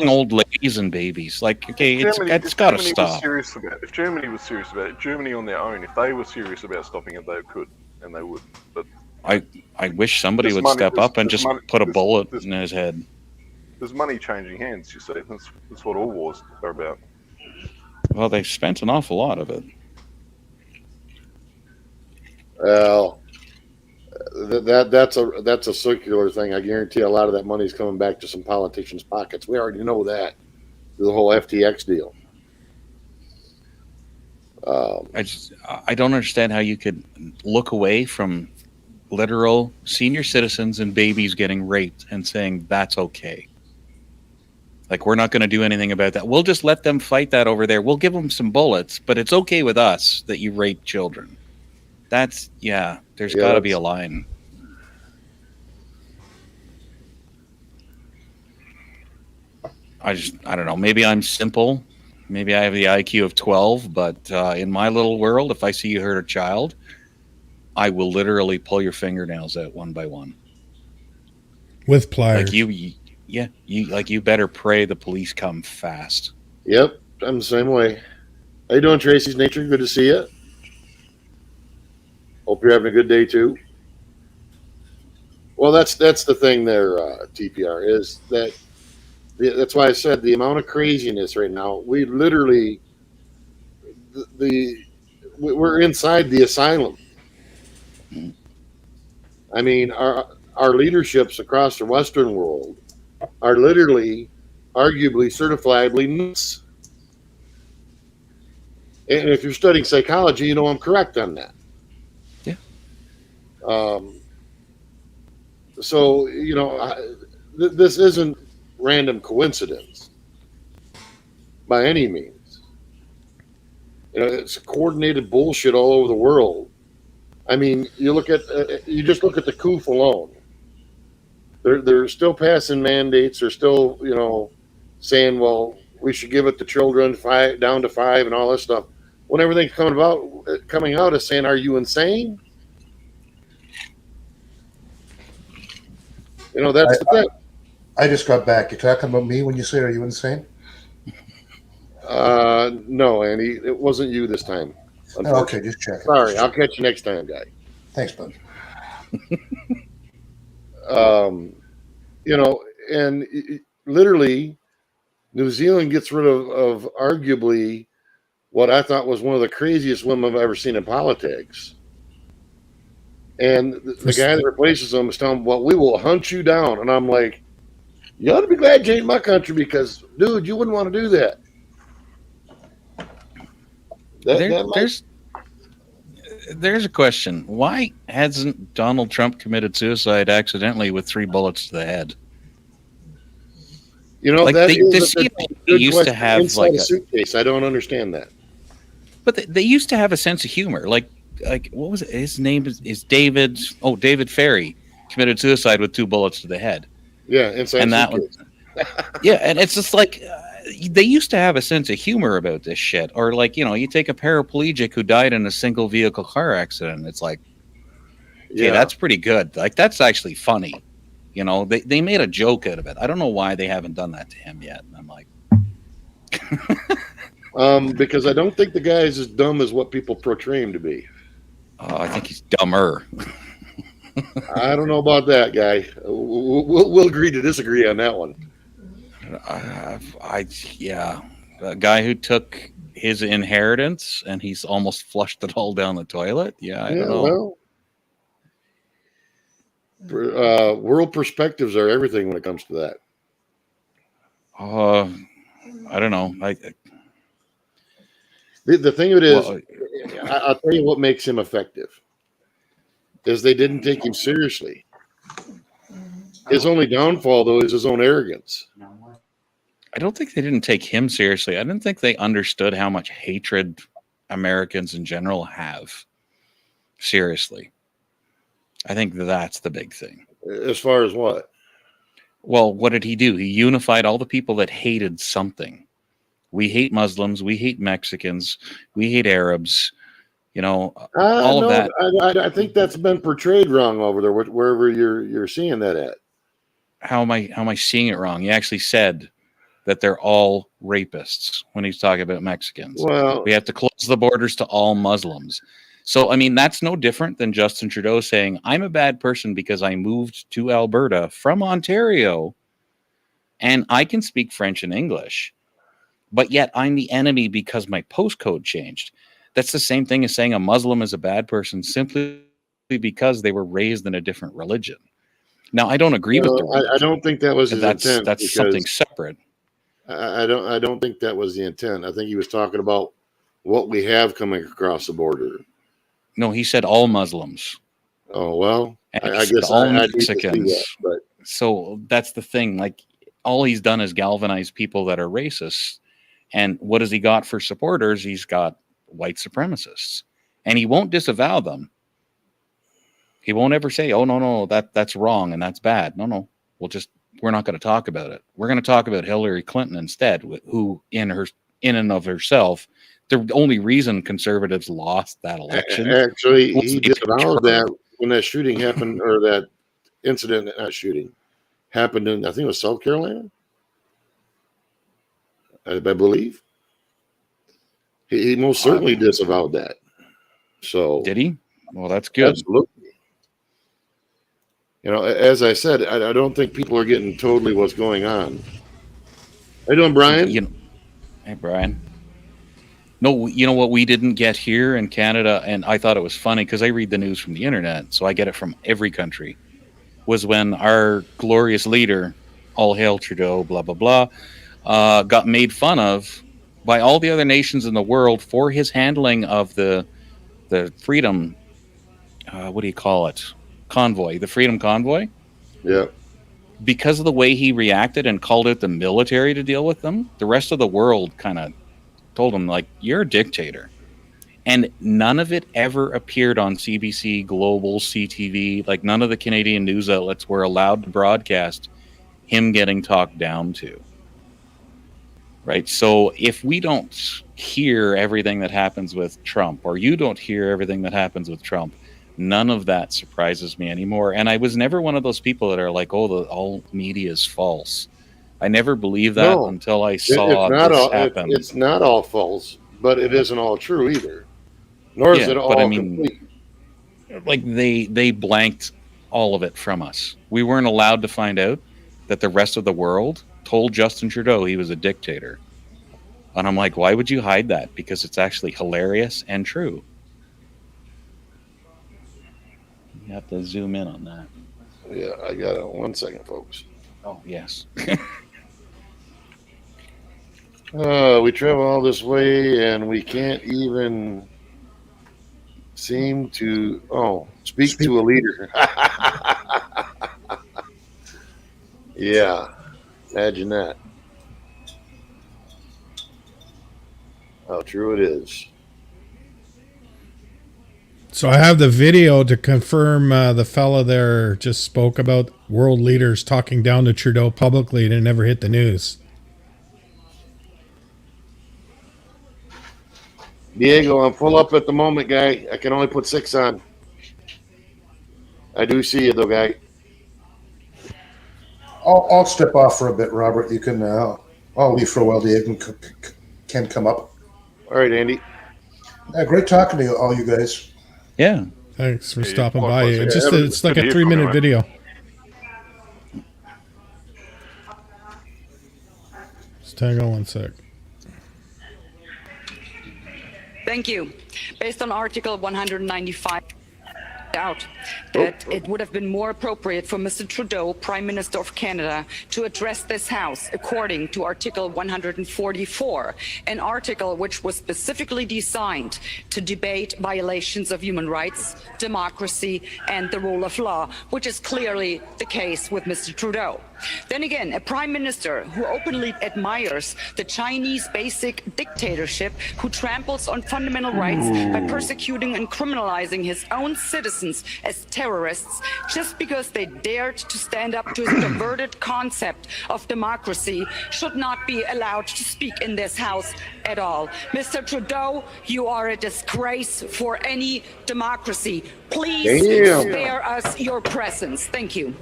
old ladies and babies. Like, okay, it's got to stop. If Germany was serious about it, Germany on their own, if they were serious about stopping it, they could, and they would. But I wish somebody would step up and just put a bullet in his head. There's money changing hands, you see. That's what all wars are about. Well, they've spent an awful lot of it. Well, that's a circular thing. I guarantee a lot of that money is coming back to some politicians' pockets. We already know that. The whole FTX deal. I don't understand how you could look away from literal senior citizens and babies getting raped and saying that's okay. Like, we're not going to do anything about that. We'll just let them fight that over there. We'll give them some bullets, but it's okay with us that you rape children. There's got to be a line. I don't know. Maybe I'm simple. Maybe I have the IQ of 12, but in my little world, if I see you hurt a child, I will literally pull your fingernails out one by one. With pliers. Like you better pray the police come fast. Yep, I'm the same way. How you doing, Tracy's Nature? Good to see you. Hope you're having a good day too. Well, that's the thing there, TPR, is that's why I said the amount of craziness right now. We literally we're inside the asylum. I mean, our leaderships across the Western world are literally, arguably, certifiably nuts. And if you're studying psychology, you know I'm correct on that. Yeah. So, you know, this isn't random coincidence by any means. You know, it's coordinated bullshit all over the world. I mean, you just look at the COOF alone. They're still passing mandates. They're still, you know, saying, well, we should give it to children down to 5 and all this stuff. When everything's coming out is saying, are you insane? You know, that's the thing. I just got back. You're talking about me when you say, are you insane? No, Andy, it wasn't you this time. Okay, just checking. Sorry, I'll catch you next time, guy. Thanks, bud. You know, and literally, New Zealand gets rid of arguably what I thought was one of the craziest women I've ever seen in politics. And the guy that replaces them is telling him, well, we will hunt you down. And I'm like, you ought to be glad you ain't my country, because, dude, you wouldn't want to do that. There's a question. Why hasn't Donald Trump committed suicide accidentally with 3 bullets to the head? You know, like that used to have inside a suitcase. I don't understand that. But they used to have a sense of humor. Like what was it? His name is David. Oh, David Ferry committed suicide with 2 bullets to the head. Yeah, inside and a suitcase. Yeah, and it's just like they used to have a sense of humor about this shit. Or like, you know, you take a paraplegic who died in a single vehicle car accident. It's like, Okay, that's pretty good. Like that's actually funny. You know, they made a joke out of it. I don't know why they haven't done that to him yet. And I'm like, because I don't think the guy is as dumb as what people portray him to be. I think he's dumber. I don't know about that, guy. We'll agree to disagree on that one. Yeah, a guy who took his inheritance and he's almost flushed it all down the toilet. Yeah, I don't know. Well, world perspectives are everything when it comes to that. I don't know. The thing of it is, I'll tell you what makes him effective is they didn't take him seriously. His only downfall, though, is his own arrogance. I don't think they didn't take him seriously. I didn't think they understood how much hatred Americans in general have. Seriously. I think that's the big thing. As far as what? Well, what did he do? He unified all the people that hated something. We hate Muslims. We hate Mexicans. We hate Arabs. You know, all of that. I think that's been portrayed wrong over there, wherever you're seeing that at. How am I seeing it wrong? He actually said that they're all rapists when he's talking about Mexicans. Well, we have to close the borders to all Muslims. So, I mean, that's no different than Justin Trudeau saying, I'm a bad person because I moved to Alberta from Ontario and I can speak French and English, but yet I'm the enemy because my postcode changed. That's the same thing as saying a Muslim is a bad person simply because they were raised in a different religion. Now, I don't agree with the religion. I don't think that was his intent. That's something separate. I don't think that was the intent. I think he was talking about what we have coming across the border. No, he said all Muslims. Oh, well, I guess all Mexicans. That, so that's the thing. Like, all he's done is galvanize people that are racist. And what has he got for supporters? He's got white supremacists. And he won't disavow them. He won't ever say, oh, no, that's wrong and that's bad. No. We're not going to talk about it. We're going to talk about Hillary Clinton instead, who in and of herself, the only reason conservatives lost that election. Actually, he disavowed that when that shooting happened, or that incident, not shooting, happened in, I think it was South Carolina. I believe. He most certainly disavowed that. So did he? Well, that's good. Absolutely. You know, as I said, I don't think people are getting totally what's going on. How you doing, Brian? Hey, Brian. No, you know what we didn't get here in Canada, and I thought it was funny because I read the news from the internet, so I get it from every country, was when our glorious leader, all hail Trudeau, blah, blah, blah, got made fun of by all the other nations in the world for his handling of the freedom, what do you call it? Convoy, the Freedom Convoy. Yeah. Because of the way he reacted and called out the military to deal with them, the rest of the world kind of told him, like, you're a dictator. And none of it ever appeared on CBC, Global, CTV. Like, none of the Canadian news outlets were allowed to broadcast him getting talked down to. Right? So if we don't hear everything that happens with Trump, or you don't hear everything that happens with Trump, none of that surprises me anymore. And I was never one of those people that are like, oh, all media is false. I never believed that until I saw this happen. It's not all false, but it isn't all true either. Nor is it all complete. Like they blanked all of it from us. We weren't allowed to find out that the rest of the world told Justin Trudeau he was a dictator. And I'm like, why would you hide that? Because it's actually hilarious and true. You have to zoom in on that. Yeah, I got it. 1 second, folks. Oh, yes. We travel all this way and we can't even seem to speak to a leader. Yeah, imagine that. How true it is. So I have the video to confirm the fella there just spoke about world leaders talking down to Trudeau publicly and it never hit the news. Diego, I'm full up at the moment, guy. I can only put 6 on. I do see you, though, guy. I'll step off for a bit, Robert. You can. I'll leave for a while. Dave can come up. All right, Andy. Great talking to you, all you guys. Yeah. Thanks for Yeah, stopping by. likewise. It's Yeah, just it's like good to a hear from you, 3-minute man. video. Just hang on one sec. Thank you. Based on Article 195, out that it would have been more appropriate for Mr. Trudeau, Prime Minister of Canada, to address this House according to Article 144, an article which was specifically designed to debate violations of human rights, democracy, and the rule of law, which is clearly the case with Mr. Trudeau. Then again, a prime minister who openly admires the Chinese basic dictatorship, who tramples on fundamental rights by persecuting and criminalizing his own citizens as terrorists just because they dared to stand up to his perverted concept of democracy, should not be allowed to speak in this House at all. Mr. Trudeau, you are a disgrace for any democracy. Please spare us your presence. Thank you.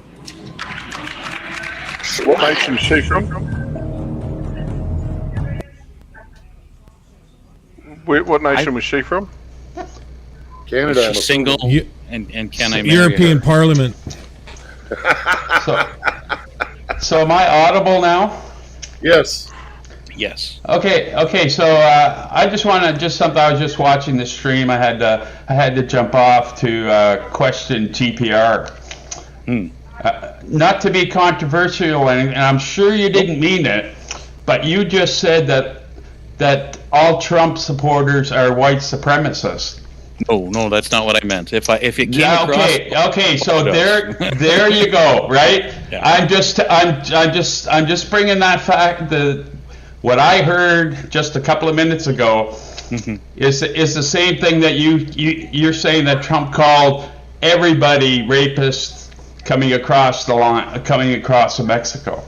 What nation is she from? What nation was she from? Canada. She's single, and can I marry European her? Parliament. So am I audible now? Yes. Yes. Okay. So I just want to something. I was just watching the stream. I had to jump off to question TPR. Not to be controversial, and I'm sure you didn't mean it, but you just said that all Trump supporters are white supremacists. No, that's not what I meant. If it came across, okay. So there you go. Right. Yeah. I'm just bringing that fact. What I heard just a couple of minutes ago is the same thing that you're saying, that Trump called everybody rapists coming across the line, coming across to Mexico.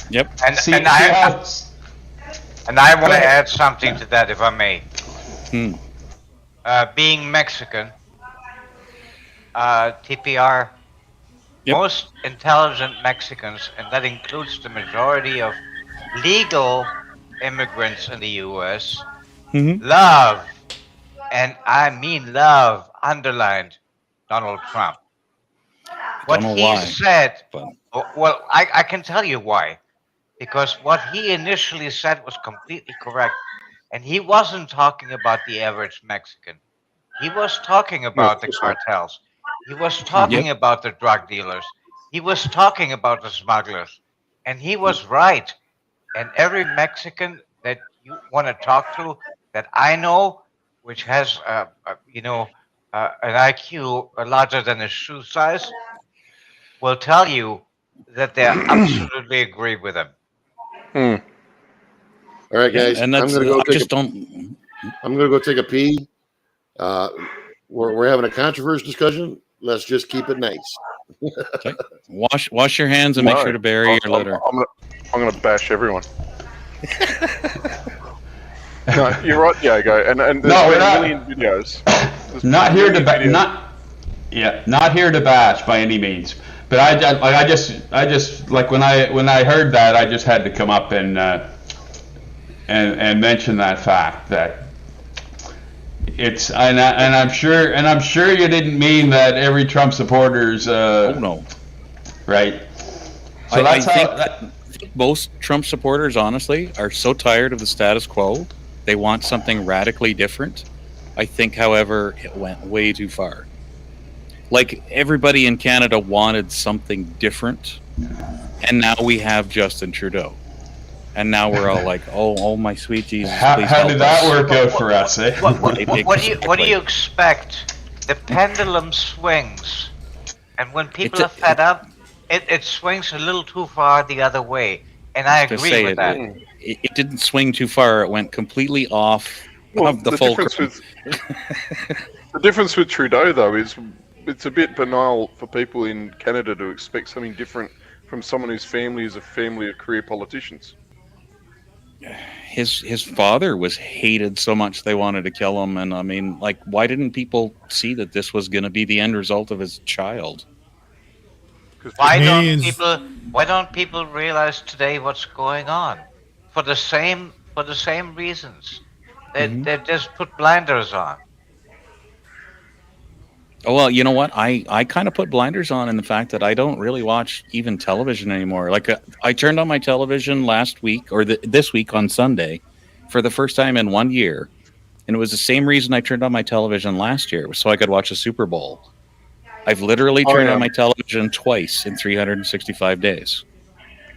Yep. And I want to add something to that, if I may. Being Mexican, TPR, most intelligent Mexicans, and that includes the majority of legal immigrants in the U.S., love, and I mean love, underlined Donald Trump. What he said, well, I can tell you why. Because what he initially said was completely correct. And he wasn't talking about the average Mexican. He was talking about the cartels. He was talking about the drug dealers. He was talking about the smugglers. And he was right. And every Mexican that you want to talk to, that I know, which has, an IQ larger than his shoe size, will tell you that they absolutely agree with him. All right, guys. and I'm that's gonna go I'm gonna go take a pee. We're having a controversial discussion. Let's just keep it nice. Okay. Wash your hands and make sure to bury your litter. I'm gonna bash everyone. No, you're right, Diego. And there's been a million videos. Not here to bash by any means. But I just like when I heard that, I just had to come up and mention that fact, that it's and I'm sure you didn't mean that every Trump supporter's no, right. So I think most Trump supporters, honestly, are so tired of the status quo, they want something radically different. I think, however, it went way too far. Like, everybody in Canada wanted something different, and now we have Justin Trudeau. And now we're all like, oh my sweet Jesus, please how help did that us. work out for us, eh? What do you expect? The pendulum swings, and when people are fed up, it swings a little too far the other way. And I agree with that. It didn't swing too far. It went completely off of the fulcrum. The difference with Trudeau, though, is it's a bit banal for people in Canada to expect something different from someone whose family is a family of career politicians. His father was hated so much they wanted to kill him, and I mean, like, why didn't people see that this was going to be the end result of his child? Canadians. Why don't people realize today what's going on? For the same reasons. They just put blinders on. Oh, well, you know what? I kind of put blinders on in the fact that I don't really watch even television anymore. Like I turned on my television last week or this week on Sunday for the first time in 1 year. And it was the same reason I turned on my television last year, so I could watch the Super Bowl. I've literally turned on my television twice in 365 days.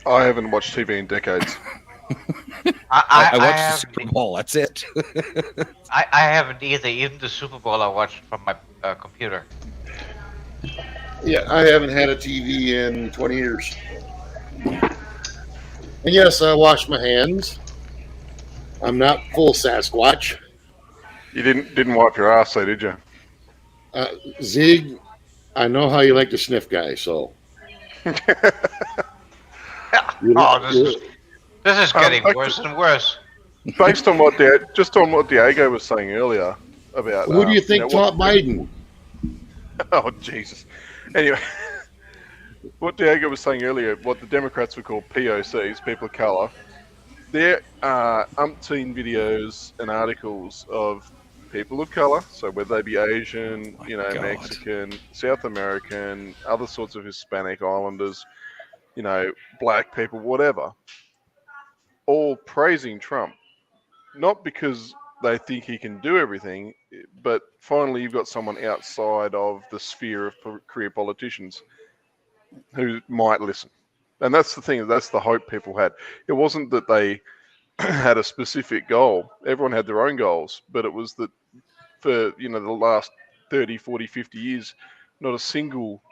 I haven't watched TV in decades. I watched the Super Bowl. That's it. I haven't either. Even the Super Bowl I watched from my computer. Yeah, I haven't had a TV in 20 years. And yes, I wash my hands. I'm not full Sasquatch. You didn't wipe your ass, though, did you? Zig, I know how you like to sniff, guys. So. This is getting worse and worse. Based on what Diego was saying earlier about who do you think taught Biden? Oh Jesus! Anyway, what Diego was saying earlier, what the Democrats would call POCs, people of color, there are umpteen videos and articles of people of color, so whether they be Asian, Mexican, South American, other sorts of Hispanic Islanders, black people, whatever, all praising Trump. Not because they think he can do everything, but finally you've got someone outside of the sphere of career politicians who might listen. And that's the thing, that's the hope people had. It wasn't that they had a specific goal. Everyone had their own goals, but it was that for, the last 30, 40, 50 years, not a single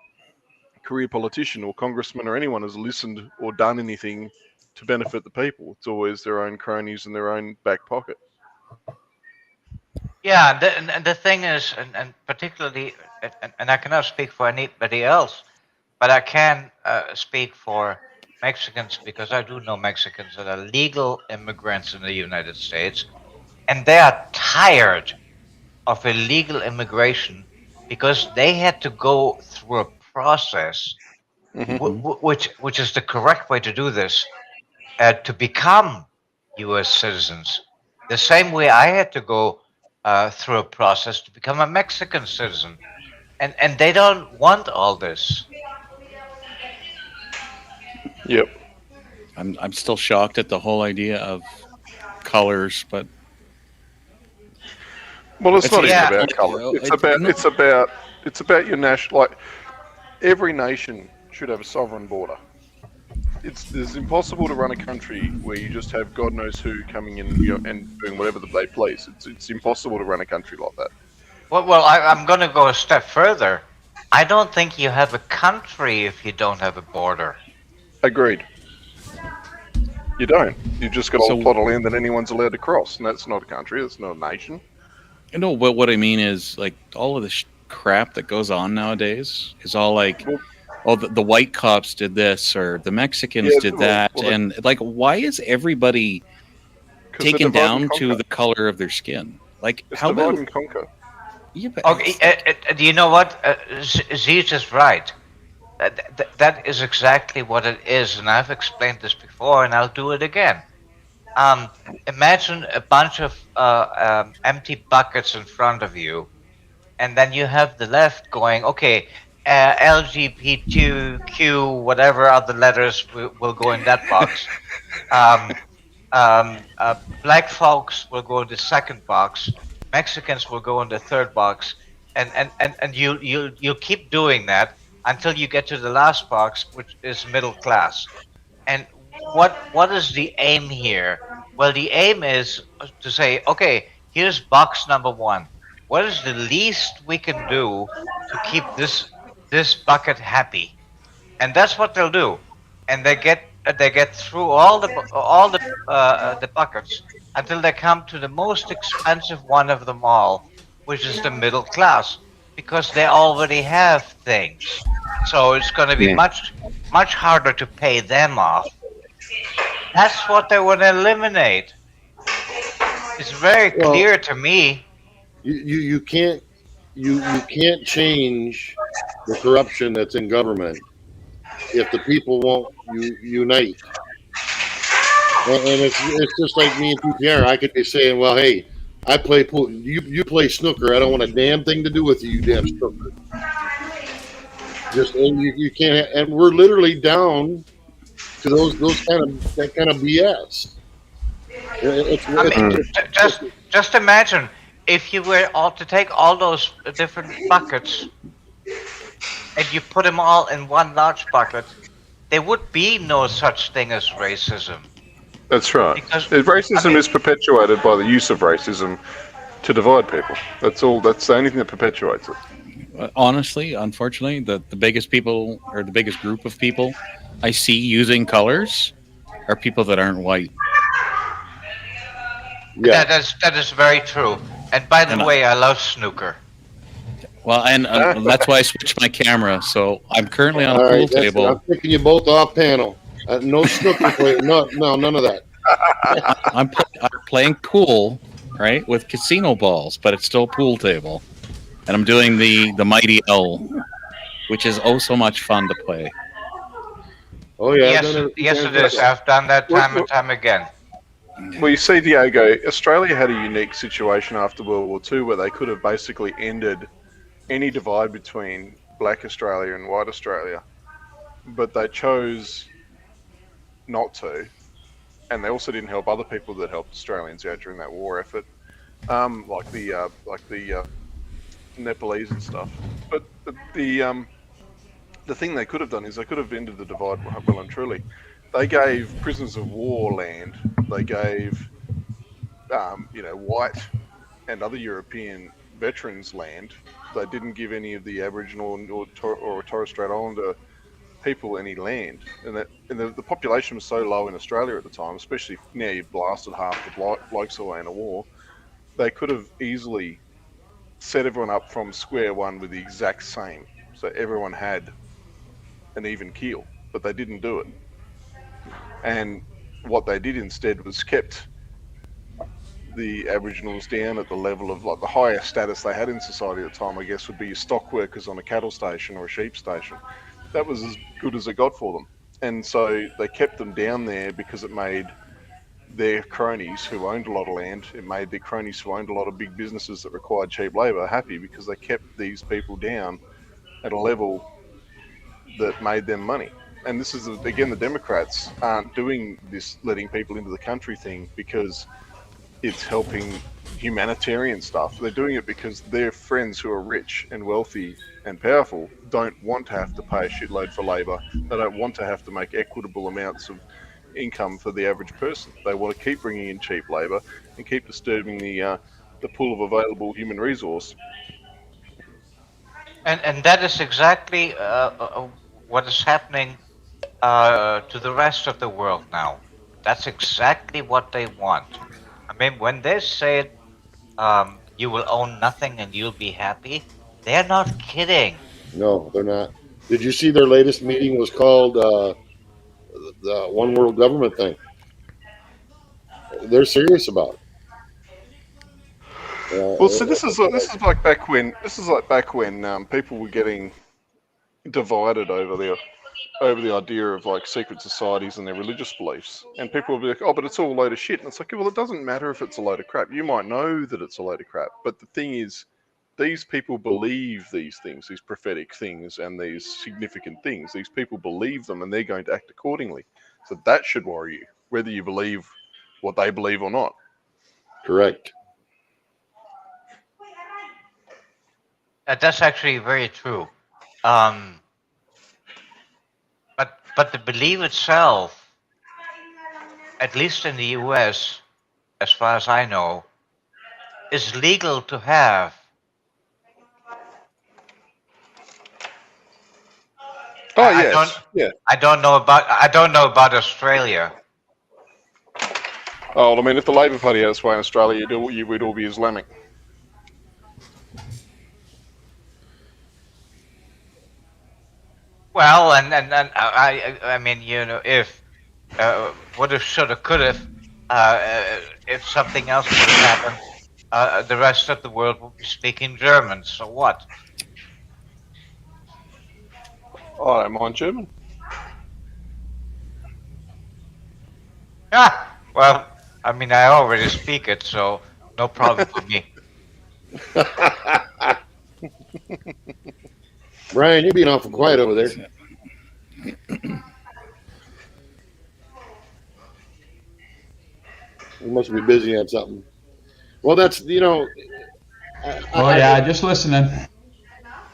career politician or congressman or anyone has listened or done anything to benefit the people. It's always their own cronies and their own back pocket. Yeah, and the thing is, and particularly, and I cannot speak for anybody else, but I can speak for Mexicans because I do know Mexicans that are legal immigrants in the United States, and they are tired of illegal immigration because they had to go through a process, which is the correct way to do this, to become U.S. citizens. The same way I had to go through a process to become a Mexican citizen, and they don't want all this. Yep. I'm still shocked at the whole idea of colors, but it's not even about color. It's about your national. Like every nation should have a sovereign border. It's impossible to run a country where you just have God knows who coming in and doing whatever they please. It's impossible to run a country like that. Well, I'm going to go a step further. I don't think you have a country if you don't have a border. Agreed. You don't. You've just got a plot of land that anyone's allowed to cross, and that's not a country. That's not a nation. No, but what I mean is, like, all of the crap that goes on nowadays is all like, the white cops did this, or the Mexicans did that, and like, why is everybody taken down to the color of their skin? Like, how divide and conquer? Yeah, do you know what? Zeus is right. That is exactly what it is, and I've explained this before, and I'll do it again. Imagine a bunch of empty buckets in front of you, and then you have the left going, okay, LGBTQ, whatever other letters will go in that box. Black folks will go in the second box. Mexicans will go in the third box, and you'll keep doing that until you get to the last box, which is middle class. And what is the aim here? Well, the aim is to say, okay, here's box number one. What is the least we can do to keep this bucket happy? And that's what they'll do. And they get through all the buckets until they come to the most expensive one of them all, which is the middle class, because they already have things. So it's going to be much harder to pay them off. That's what they want to eliminate. It's very clear to me. You can't change the corruption that's in government if the people won't unite. And it's just like me and PPR. I could be saying, well, hey, I play pool. You play snooker. I don't want a damn thing to do with you, you damn snooker. Just and you can't. And we're literally down to those that kind of BS. I mean, just imagine if you were all to take all those different buckets and you put them all in one large bucket, there would be no such thing as racism. That's right. Because racism is perpetuated by the use of racism to divide people. That's all. That's the only thing that perpetuates it. Honestly, unfortunately, the biggest people or the biggest group of people I see using colors are people that aren't white. Yeah, that is very true. And by the way, I love snooker. Well, and that's why I switched my camera. So I'm currently on a all pool right, table. I'm picking you both off panel. No snooker play. No, none of that. I'm playing pool, right, with casino balls, but it's still a pool table, and I'm doing the mighty L, which is oh so much fun to play. Oh yeah, yes, it is. I've done that time and time again. Well, you see, Diego, Australia had a unique situation after World War II where they could have basically ended any divide between Black Australia and White Australia, but they chose not to, and they also didn't help other people that helped Australians out during that war effort, like the Nepalese and stuff. But the thing they could have done is they could have ended the divide well and truly. They gave prisoners of war land. They gave, white and other European veterans land. They didn't give any of the Aboriginal or Torres Strait Islander people any land, and the population was so low in Australia at the time, especially now you've blasted half the blokes away in a war. They could have easily set everyone up from square one with the exact same, so everyone had an even keel, but they didn't do it. And what they did instead was kept the Aboriginals down at the level of like the highest status they had in society at the time, I guess, would be your stock workers on a cattle station or a sheep station. That was as good as it got for them. And so they kept them down there because it made their cronies who owned a lot of land, it made their cronies who owned a lot of big businesses that required cheap labour happy, because they kept these people down at a level that made them money. And this is, again, the Democrats aren't doing this letting people into the country thing because it's helping humanitarian stuff. They're doing it because their friends who are rich and wealthy and powerful don't want to have to pay a shitload for labour. They don't want to have to make equitable amounts of income for the average person. They want to keep bringing in cheap labour and keep disturbing the pool of available human resource. And that is exactly what is happening to the rest of the world now. That's exactly what they want. I mean, when they say you will own nothing and you'll be happy, they're not kidding. No, they're not. Did you see their latest meeting was called the One World Government thing? They're serious about it. Well, so this is like back when people were getting divided over the idea of like secret societies and their religious beliefs, and people would be like, "Oh, but it's all a load of shit." And it's like, well, it doesn't matter if it's a load of crap. You might know that it's a load of crap, but the thing is, these people believe these things, these prophetic things, and these significant things. These people believe them, and they're going to act accordingly. So that should worry you, whether you believe what they believe or not. Correct. That's actually very true. But the belief itself, at least in the U.S., as far as I know, is legal to have. Oh yes, yeah. I don't know about Australia. Oh, I mean, if the Labor Party had its way in Australia, you would all be Islamic. Well, and I mean, if woulda, shoulda, coulda, if something else would have happened, the rest of the world would be speaking German. So what? I don't mind German. Well, I mean, I already speak it, so no problem for me. Brian, you're being awful quiet over there. You must be busy on something. Well, that's Oh yeah, just listening.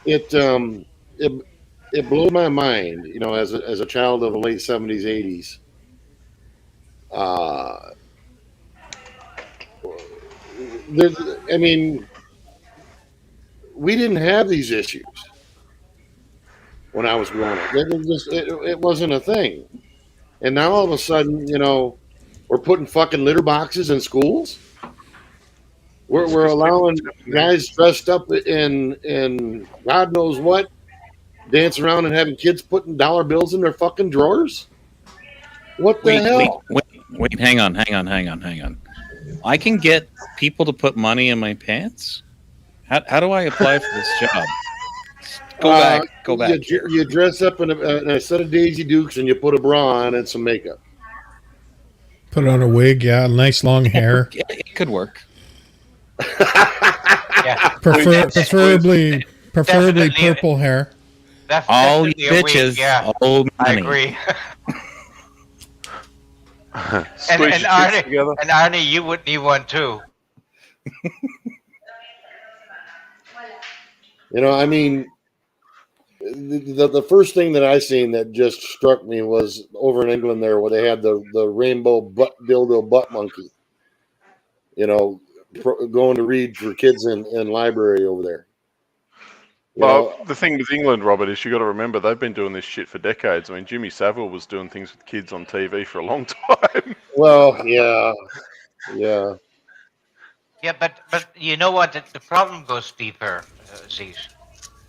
it it blew my mind. As a child of the late '70s, '80s. I mean, we didn't have these issues when I was growing up. It wasn't a thing. And now all of a sudden, we're putting fucking litter boxes in schools. We're allowing guys dressed up in God knows what, dance around and having kids putting dollar bills in their fucking drawers. What the hell? Wait, hang on. I can get people to put money in my pants? How do I apply for this job? Go back. You dress up in a set of Daisy Dukes and you put a bra on and some makeup. Put on a wig, yeah, nice long hair. It could work. Yeah. Preferably purple hair. All you Definitely a week, bitches, yeah. all I money. agree. Squeeze and your cheeks Arnie, together. and Arnie, you would need one too. I mean, the first thing that I seen that just struck me was over in England there where they had the rainbow dildo butt monkey. Going to read for kids in library over there. Well, the thing with England, Robert, is you got to remember they've been doing this shit for decades. I mean, Jimmy Savile was doing things with kids on TV for a long time. Well, yeah. Yeah, but you know what? The problem goes deeper, Aziz.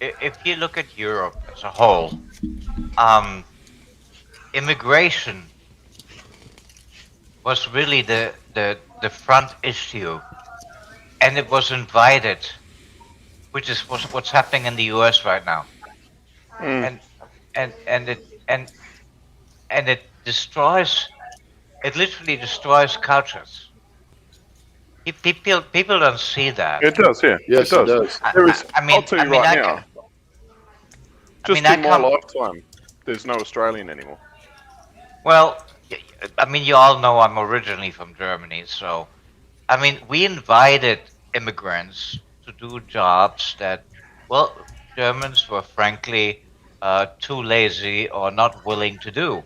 If you look at Europe as a whole, immigration was really the front issue, and it was invited, which is what's happening in the U.S. right now, and it destroys. It literally destroys cultures. People don't see that. It does, yeah. Yes, it does. I'll tell you right now. Just in my lifetime, there's no Australian anymore. Well, I mean, you all know I'm originally from Germany, so I mean, we invited immigrants to do jobs that, well, Germans were frankly too lazy or not willing to do.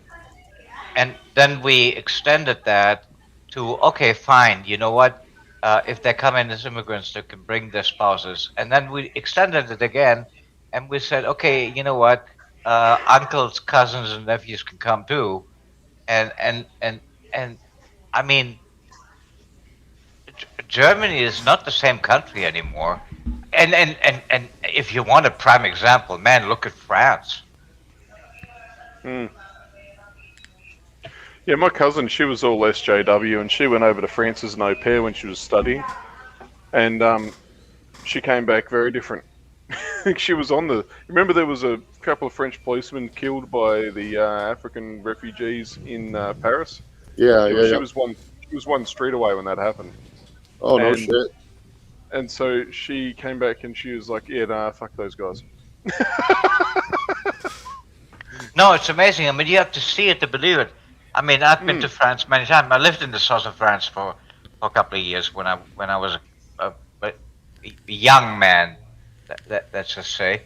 And then we extended that to, okay, fine, you know what? If they come in as immigrants, they can bring their spouses. And then we extended it again, and we said, okay, you know what? Uncles, cousins, and nephews can come too. And I mean, Germany is not the same country anymore. And if you want a prime example, man, look at France. Yeah, my cousin, she was all SJW, and she went over to France as an au pair when she was studying, and she came back very different. She was on the. Remember, there was a couple of French policemen killed by the African refugees in Paris. Yeah. She was one. She was one street away when that happened. Oh, no shit. And so she came back and she was like, "Yeah, nah, fuck those guys." No, it's amazing. I mean, you have to see it to believe it. I mean, I've been to France many times. I lived in the south of France for a couple of years when I was a young man, let's just say,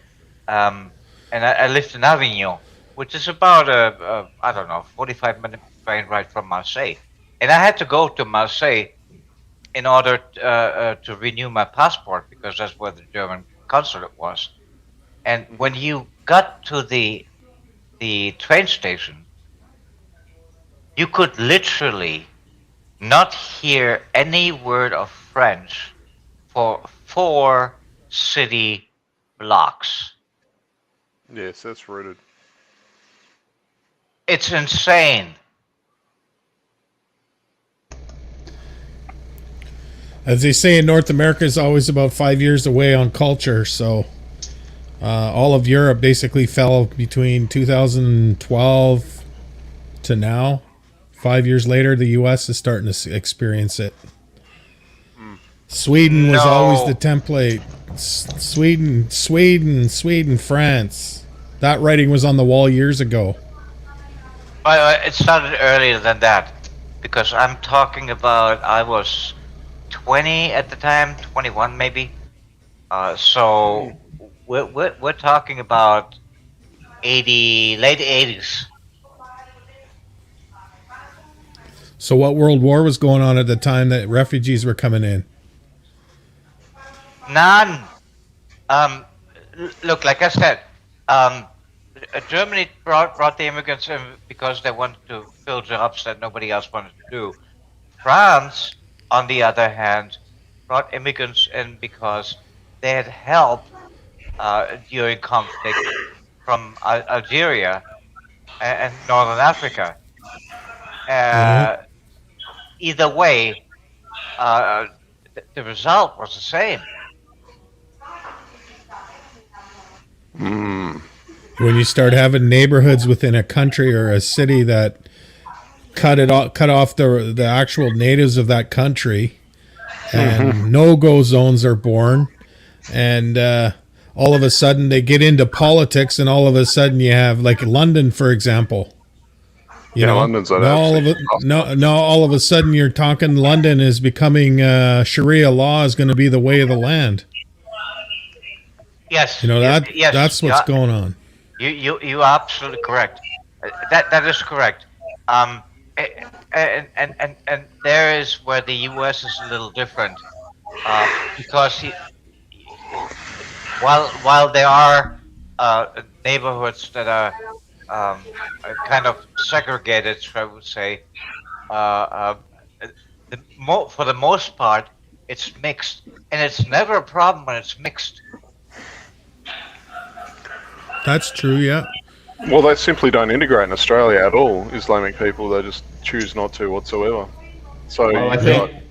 and I lived in Avignon, which is about I don't know, 45-minute train ride from Marseille, and I had to go to Marseille in order to renew my passport because that's where the German consulate was, and when you got to the train station, you could literally not hear any word of French for 4 city blocks. Yes, that's rooted. It's insane. As they say in North America, is always about 5 years away on culture. So all of Europe basically fell between 2012 to now. 5 years later, the U.S. is starting to experience it. Sweden was always the No. template. Sweden, France. That writing was on the wall years ago. It started earlier than that, because I'm talking about I was 20 at the time, 21 maybe. So we're talking about late 80s. So what world war was going on at the time that refugees were coming in? None. Look, like I said, Germany brought the immigrants in because they wanted to fill jobs that nobody else wanted to do. France, on the other hand, brought immigrants in because they had help during conflict from Algeria and Northern Africa. Yeah. Either way, the result was the same. When you start having neighborhoods within a country or a city that cut off the actual natives of that country, and no-go zones are born, and all of a sudden they get into politics, and all of a sudden you have, like, London, for example. You know, London's an now absolute all of a sudden you're talking London is becoming Sharia law is going to be the way of the land. Yes, You know yes, that's what's going on. You are absolutely correct. That is correct. And there is where the U.S. is a little different, because while there are neighborhoods that are kind of segregated, I would say, for the most part, it's mixed, and it's never a problem when it's mixed. That's true, yeah. Well, they simply don't integrate in Australia at all. Islamic people, they just choose not to whatsoever. So Well, I you've think- got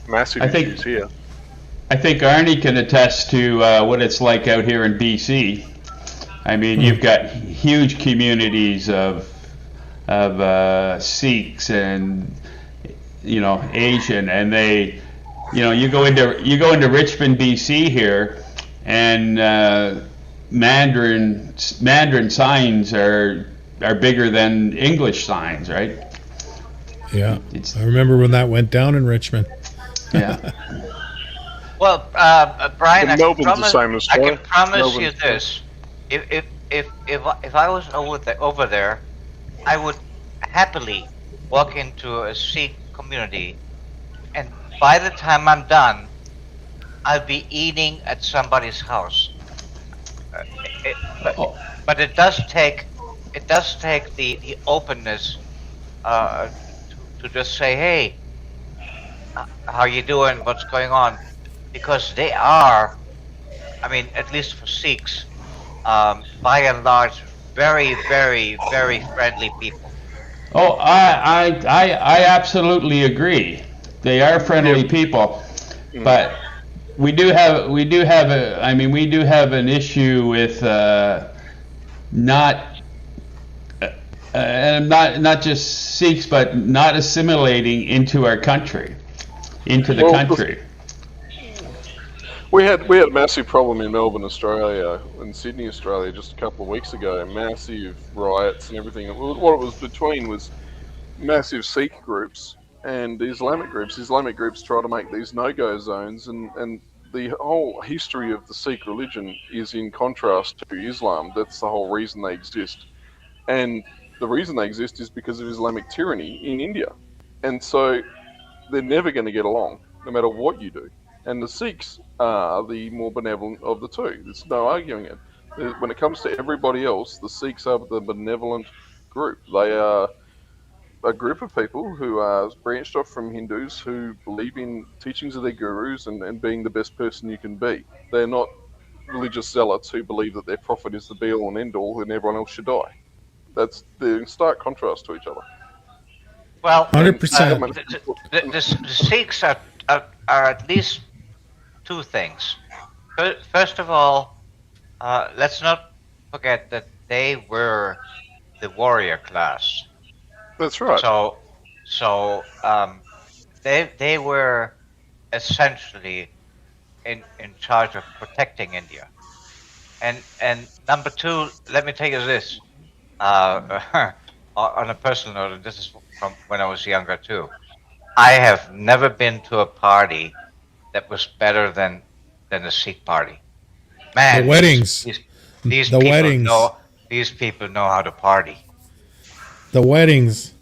massive I think- issues here. I think Arnie can attest to what it's like out here in BC. I mean, you've got huge communities of Sikhs and Asian, and they, you go into Richmond, BC here, and Mandarin signs are bigger than English signs, right? Yeah, I remember when that went down in Richmond. Yeah. Well, Brian, I Melbourne's can the same as promise you Melbourne's this: if I was over there, I would happily walk into a Sikh community, and by the time I'm done, I'll be eating at somebody's house. But it does take the openness to just say, hey, how you doing? What's going on? Because they are, I mean, at least for Sikhs, by and large, very, very, very friendly people. Oh, I absolutely agree. They are friendly people, but we do have an issue with not just Sikhs, but not assimilating into our country, into the country. We had a massive problem in Melbourne, Australia, and Sydney, Australia, just a couple of weeks ago. Massive riots and everything. What it was between was massive Sikh groups and Islamic groups. Islamic groups try to make these no-go zones, and the whole history of the Sikh religion is in contrast to Islam. That's the whole reason they exist. And the reason they exist is because of Islamic tyranny in India. And so they're never going to get along, no matter what you do. And the Sikhs are the more benevolent of the two. There's no arguing it. When it comes to everybody else, the Sikhs are the benevolent group. They are a group of people who are branched off from Hindus who believe in teachings of their gurus and being the best person you can be. They're not religious zealots who believe that their prophet is the be-all and end-all and everyone else should die. They're in stark contrast to each other. Well, 100%. The Sikhs are at least two things. First of all, let's not forget that they were the warrior class. That's right. So they were essentially in charge of protecting India. And number two, let me tell you this, on a personal note, and this is from when I was younger too. I have never been to a party that was better than the Sikh party. The Man, weddings. these The people weddings. know these people know how to party. The weddings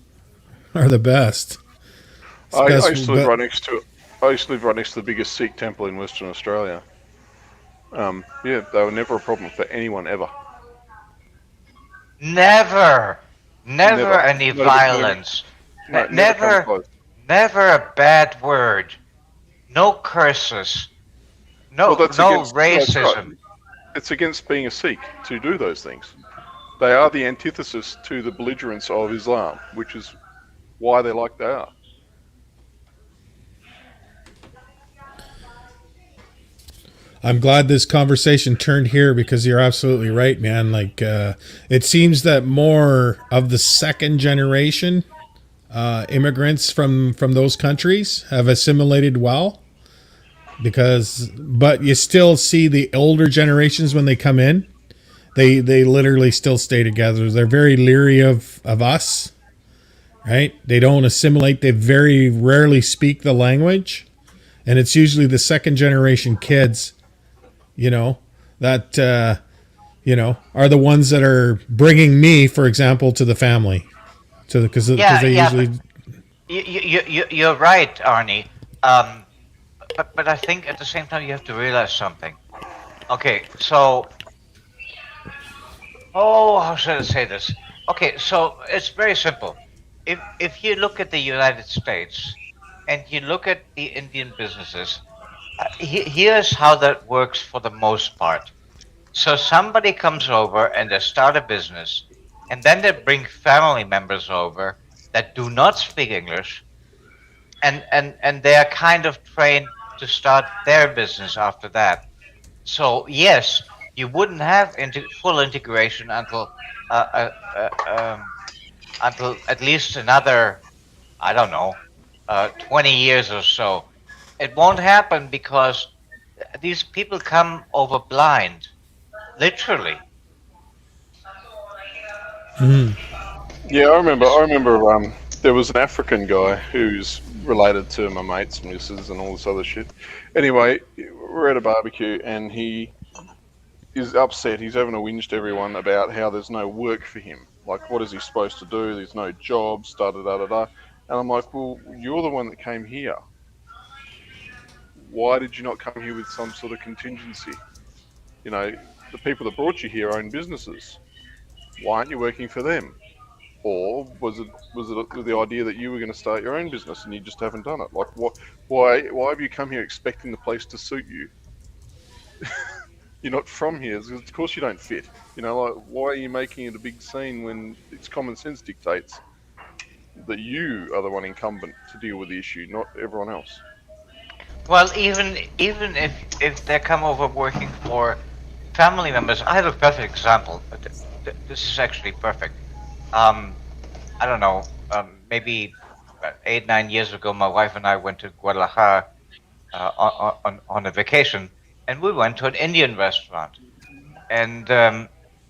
are the best. I used to live right next to. I used to live right next to the biggest Sikh temple in Western Australia. Yeah, they were never a problem for anyone ever. Never Never. any Not even- violence. No, never come never close. never a bad word. No curses. No Well, that's racism. right. It's against being a Sikh to do those things. They are the antithesis to the belligerence of Islam, which is why they're like they are. I'm glad this conversation turned here because you're absolutely right, man. Like, it seems that more of the second generation immigrants from those countries have assimilated well. But you still see the older generations when they come in, they literally still stay together. They're very leery of us, right? They don't assimilate. They very rarely speak the language, and it's usually the second generation kids, that are the ones that are bringing me, for example, to the family, because they usually. You're right, Arnie. But I think at the same time you have to realize something. Okay, so how should I say this? Okay, so it's very simple. If you look at the United States and you look at the Indian businesses, here's how that works for the most part. So somebody comes over and they start a business, and then they bring family members over that do not speak English, and they are kind of trained to start their business after that. So yes, you wouldn't have full integration until at least another, I don't know, 20 years or so. It won't happen because these people come over blind, literally. Yeah, I remember. There was an African guy who's related to my mate's missus and all this other shit. Anyway, we're at a barbecue and he is upset. He's having a whinge to everyone about how there's no work for him. Like, what is he supposed to do? There's no jobs, da da da da da. And I'm like, well, you're the one that came here. Why did you not come here with some sort of contingency? The people that brought you here own businesses. Why aren't you working for them? Or was it the idea that you were going to start your own business and you just haven't done it? Like, why have you come here expecting the place to suit you? You're not from here. Of course you don't fit. Like, why are you making it a big scene when it's common sense dictates that you are the one incumbent to deal with the issue, not everyone else? Well, even if they come over working for family members, I have a perfect example. This is actually perfect. I don't know, maybe 8-9 years ago, my wife and I went to Guadalajara on a vacation, and we went to an Indian restaurant. And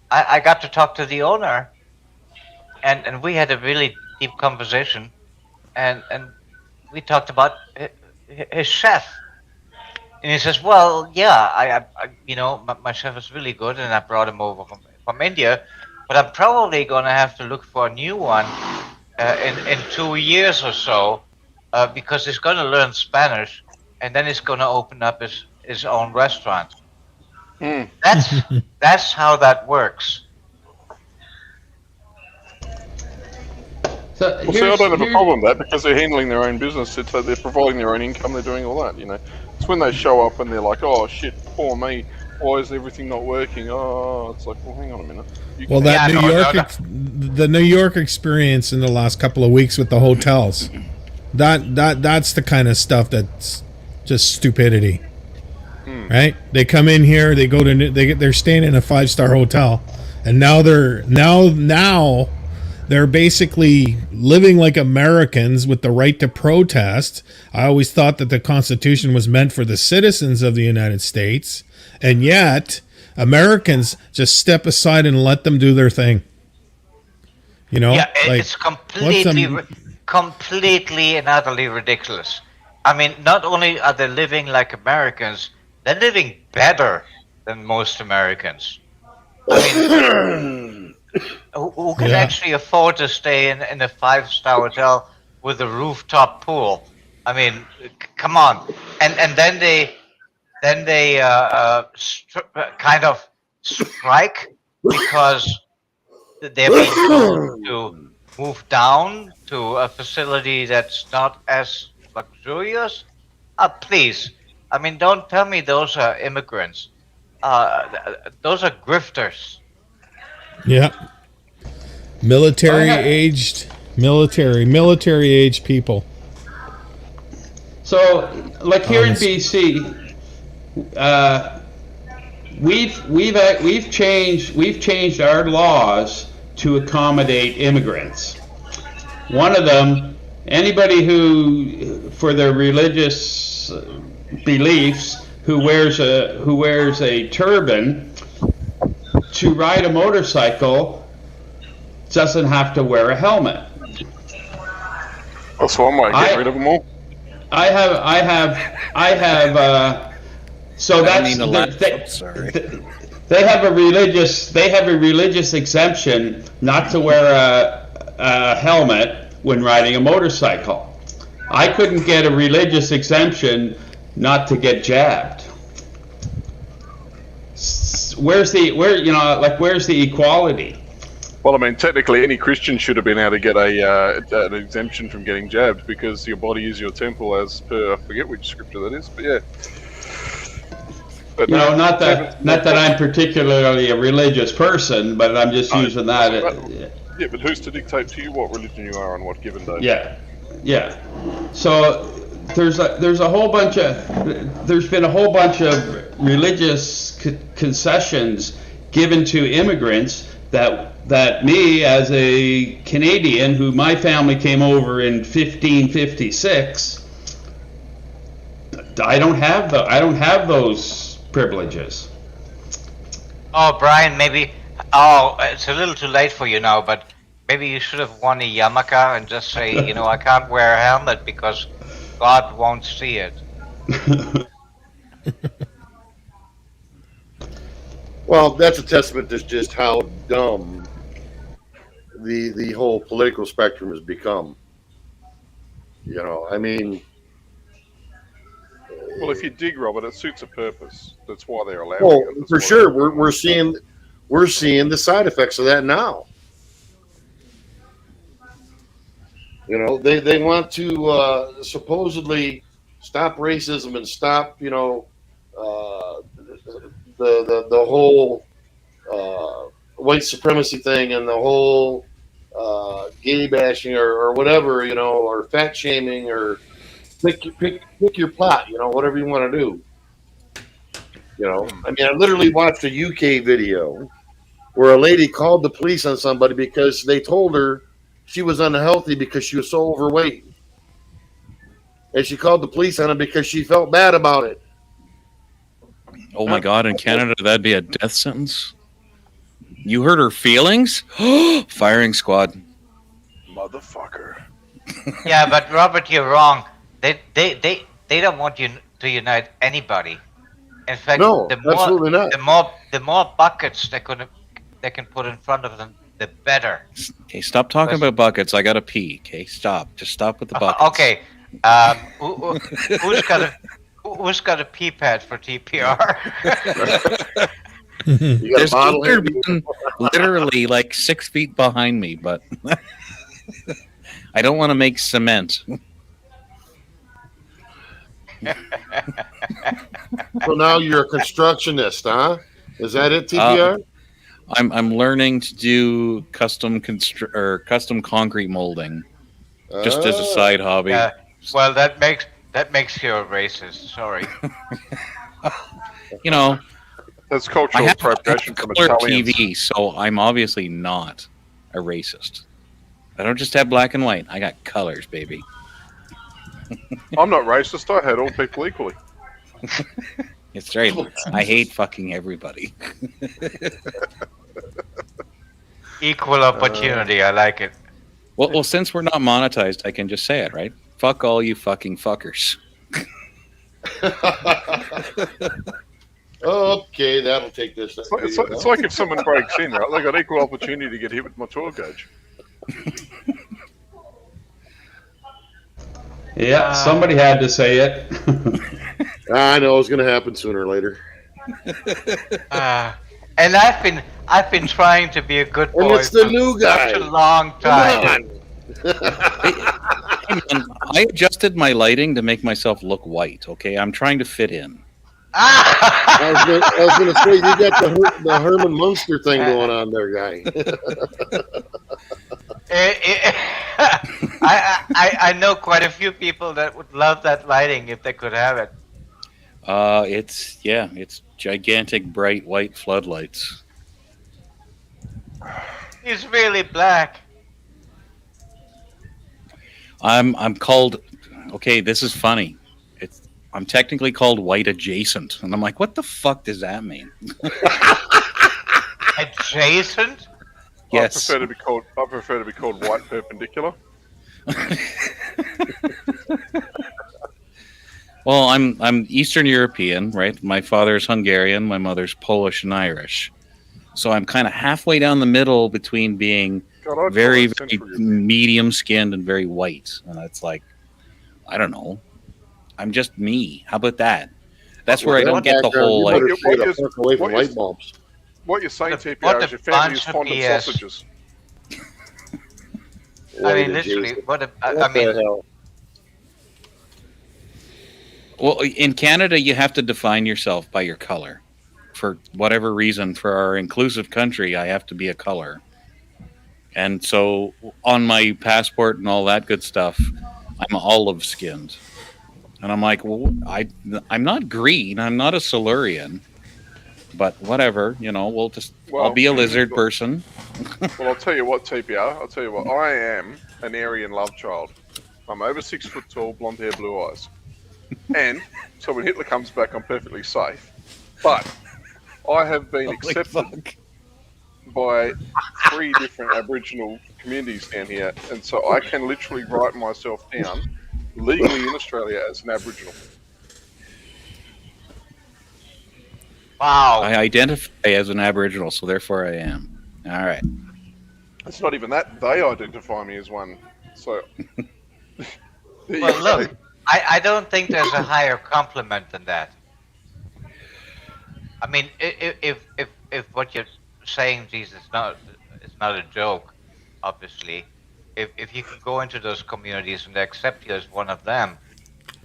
I got to talk to the owner, and we had a really deep conversation, and we talked about his chef. And he says, well, yeah, my chef is really good, and I brought him over from India, but I'm probably going to have to look for a new one in 2 years or so, because he's going to learn Spanish, and then he's going to open up his own restaurant. That's how that works. So I don't have a problem with that because they're handling their own business. They're providing their own income. They're doing all that. It's when they show up and they're like, "Oh shit, poor me. Why is everything not working?" Oh, it's like, well, hang on a minute. The New York experience in the last couple of weeks with the hotels, that's the kind of stuff that's just stupidity, right? They come in here, they're staying in a 5-star hotel, and now they're basically living like Americans with the right to protest. I always thought that the Constitution was meant for the citizens of the United States, and yet Americans just step aside and let them do their thing. You know, Yeah, like, it's completely and utterly ridiculous. I mean, not only are they living like Americans, they're living better than most Americans. I mean, who can actually afford to stay in a 5-star hotel with a rooftop pool? I mean, come on. And then they kind of strike because they're being told to move down to a facility that's not as luxurious. Please, I mean, don't tell me those are immigrants. Those are grifters. Yeah. Military aged people. So, like here in BC, we've changed our laws to accommodate immigrants. One of them, anybody who, for their religious beliefs, who wears a turban to ride a motorcycle doesn't have to wear a helmet. That's one way to get rid of them all. I have. So that's they have a religious exemption not to wear a helmet when riding a motorcycle. I couldn't get a religious exemption not to get jabbed. Where's the equality? Well, I mean, technically, any Christian should have been able to get an exemption from getting jabbed because your body is your temple, as per, I forget which scripture that is, but yeah. But not that I'm particularly a religious person, but I'm just using that. Yeah, but who's to dictate to you what religion you are on what given day? Yeah. So there's been a whole bunch of religious concessions given to immigrants that me, as a Canadian, who my family came over in 1556, I don't have those privileges. Oh, Brian, maybe. Oh, it's a little too late for you now, but maybe you should have won a yarmulke and just say, I can't wear a helmet because God won't see it. Well, that's a testament to just how dumb the whole political spectrum has become. I mean. Well, if you dig, Robert, it suits a purpose. That's why they're allowed. Well, for sure, we're seeing the side effects of that now. They want to supposedly stop racism and stop the whole white supremacy thing and the whole gay bashing or whatever, or fat shaming or pick your plot, whatever you want to do. I mean, I literally watched a UK video where a lady called the police on somebody because they told her she was unhealthy because she was so overweight. And she called the police on him because she felt bad about it. Oh my God, in Canada, that'd be a death sentence? You hurt her feelings? Firing squad. Motherfucker. Yeah, but Robert, you're wrong. They don't want you to unite anybody. In fact, no, absolutely not. The more buckets they can put in front of them, the better. Okay, stop talking about buckets. I gotta pee. Okay, stop. Just stop with the buckets. Okay. Who's got a pee pad for TPR? There's one literally like 6 feet behind me, but I don't want to make cement. So now you're a constructionist, huh? Is that it, TPR? I'm learning to do custom concrete molding, just as a side hobby. Yeah. Well, that makes you a racist. Sorry. That's cultural appropriation from color Italians. TV, so I'm obviously not a racist. I don't just have black and white. I got colors, baby. I'm not racist. I hate all people equally. It's right. I hate fucking everybody. Equal opportunity. I like it. Well, since we're not monetized, I can just say it, right? Fuck all you fucking fuckers. Okay, that'll take this. It's like if someone breaks in, right? They got equal opportunity to get hit with my 12 gauge. Yeah, somebody had to say it. I know it's going to happen sooner or later. And I've been trying to be a good boy And it's the for new guy. such a long time. Hey, man, I adjusted my lighting to make myself look white. Okay, I'm trying to fit in. I was going to say, you got the Herman Munster thing going on there, guy. I know quite a few people that would love that lighting if they could have it. It's gigantic bright white floodlights. It's really black. I'm called. Okay, this is funny. I'm technically called white adjacent, and I'm like, what the fuck does that mean? Adjacent? Yes. I prefer to be called white perpendicular. Well, I'm Eastern European, right? My father's Hungarian, my mother's Polish and Irish. So I'm kind of halfway down the middle between being very medium skinned and very white. And it's like, I don't know. I'm just me. How about that? That's where I don't get the whole like. Away from light bulbs. What you're saying, TPR, is your family is fond of sausages. I mean, literally, I mean. Well, in Canada, you have to define yourself by your color. For whatever reason, for our inclusive country, I have to be a color. And so on my passport and all that good stuff, I'm olive skinned. And I'm like, well, I'm not green. I'm not a Silurian. But whatever, I'll be a lizard person. Well, I'll tell you what, TPR. I'll tell you what. I am an Aryan love child. I'm over 6 foot tall, blonde hair, blue eyes. And so when Hitler comes back, I'm perfectly safe. But I have been accepted by 3 different Aboriginal communities down here, and so I can literally write myself down legally in Australia as an Aboriginal. Wow. I identify as an Aboriginal, so therefore I am. All right. It's not even that. They identify me as one. So. Well, look, I don't think there's a higher compliment than that. I mean, if what you're saying, Jesus, is not a joke, obviously. If you can go into those communities and they accept you as one of them,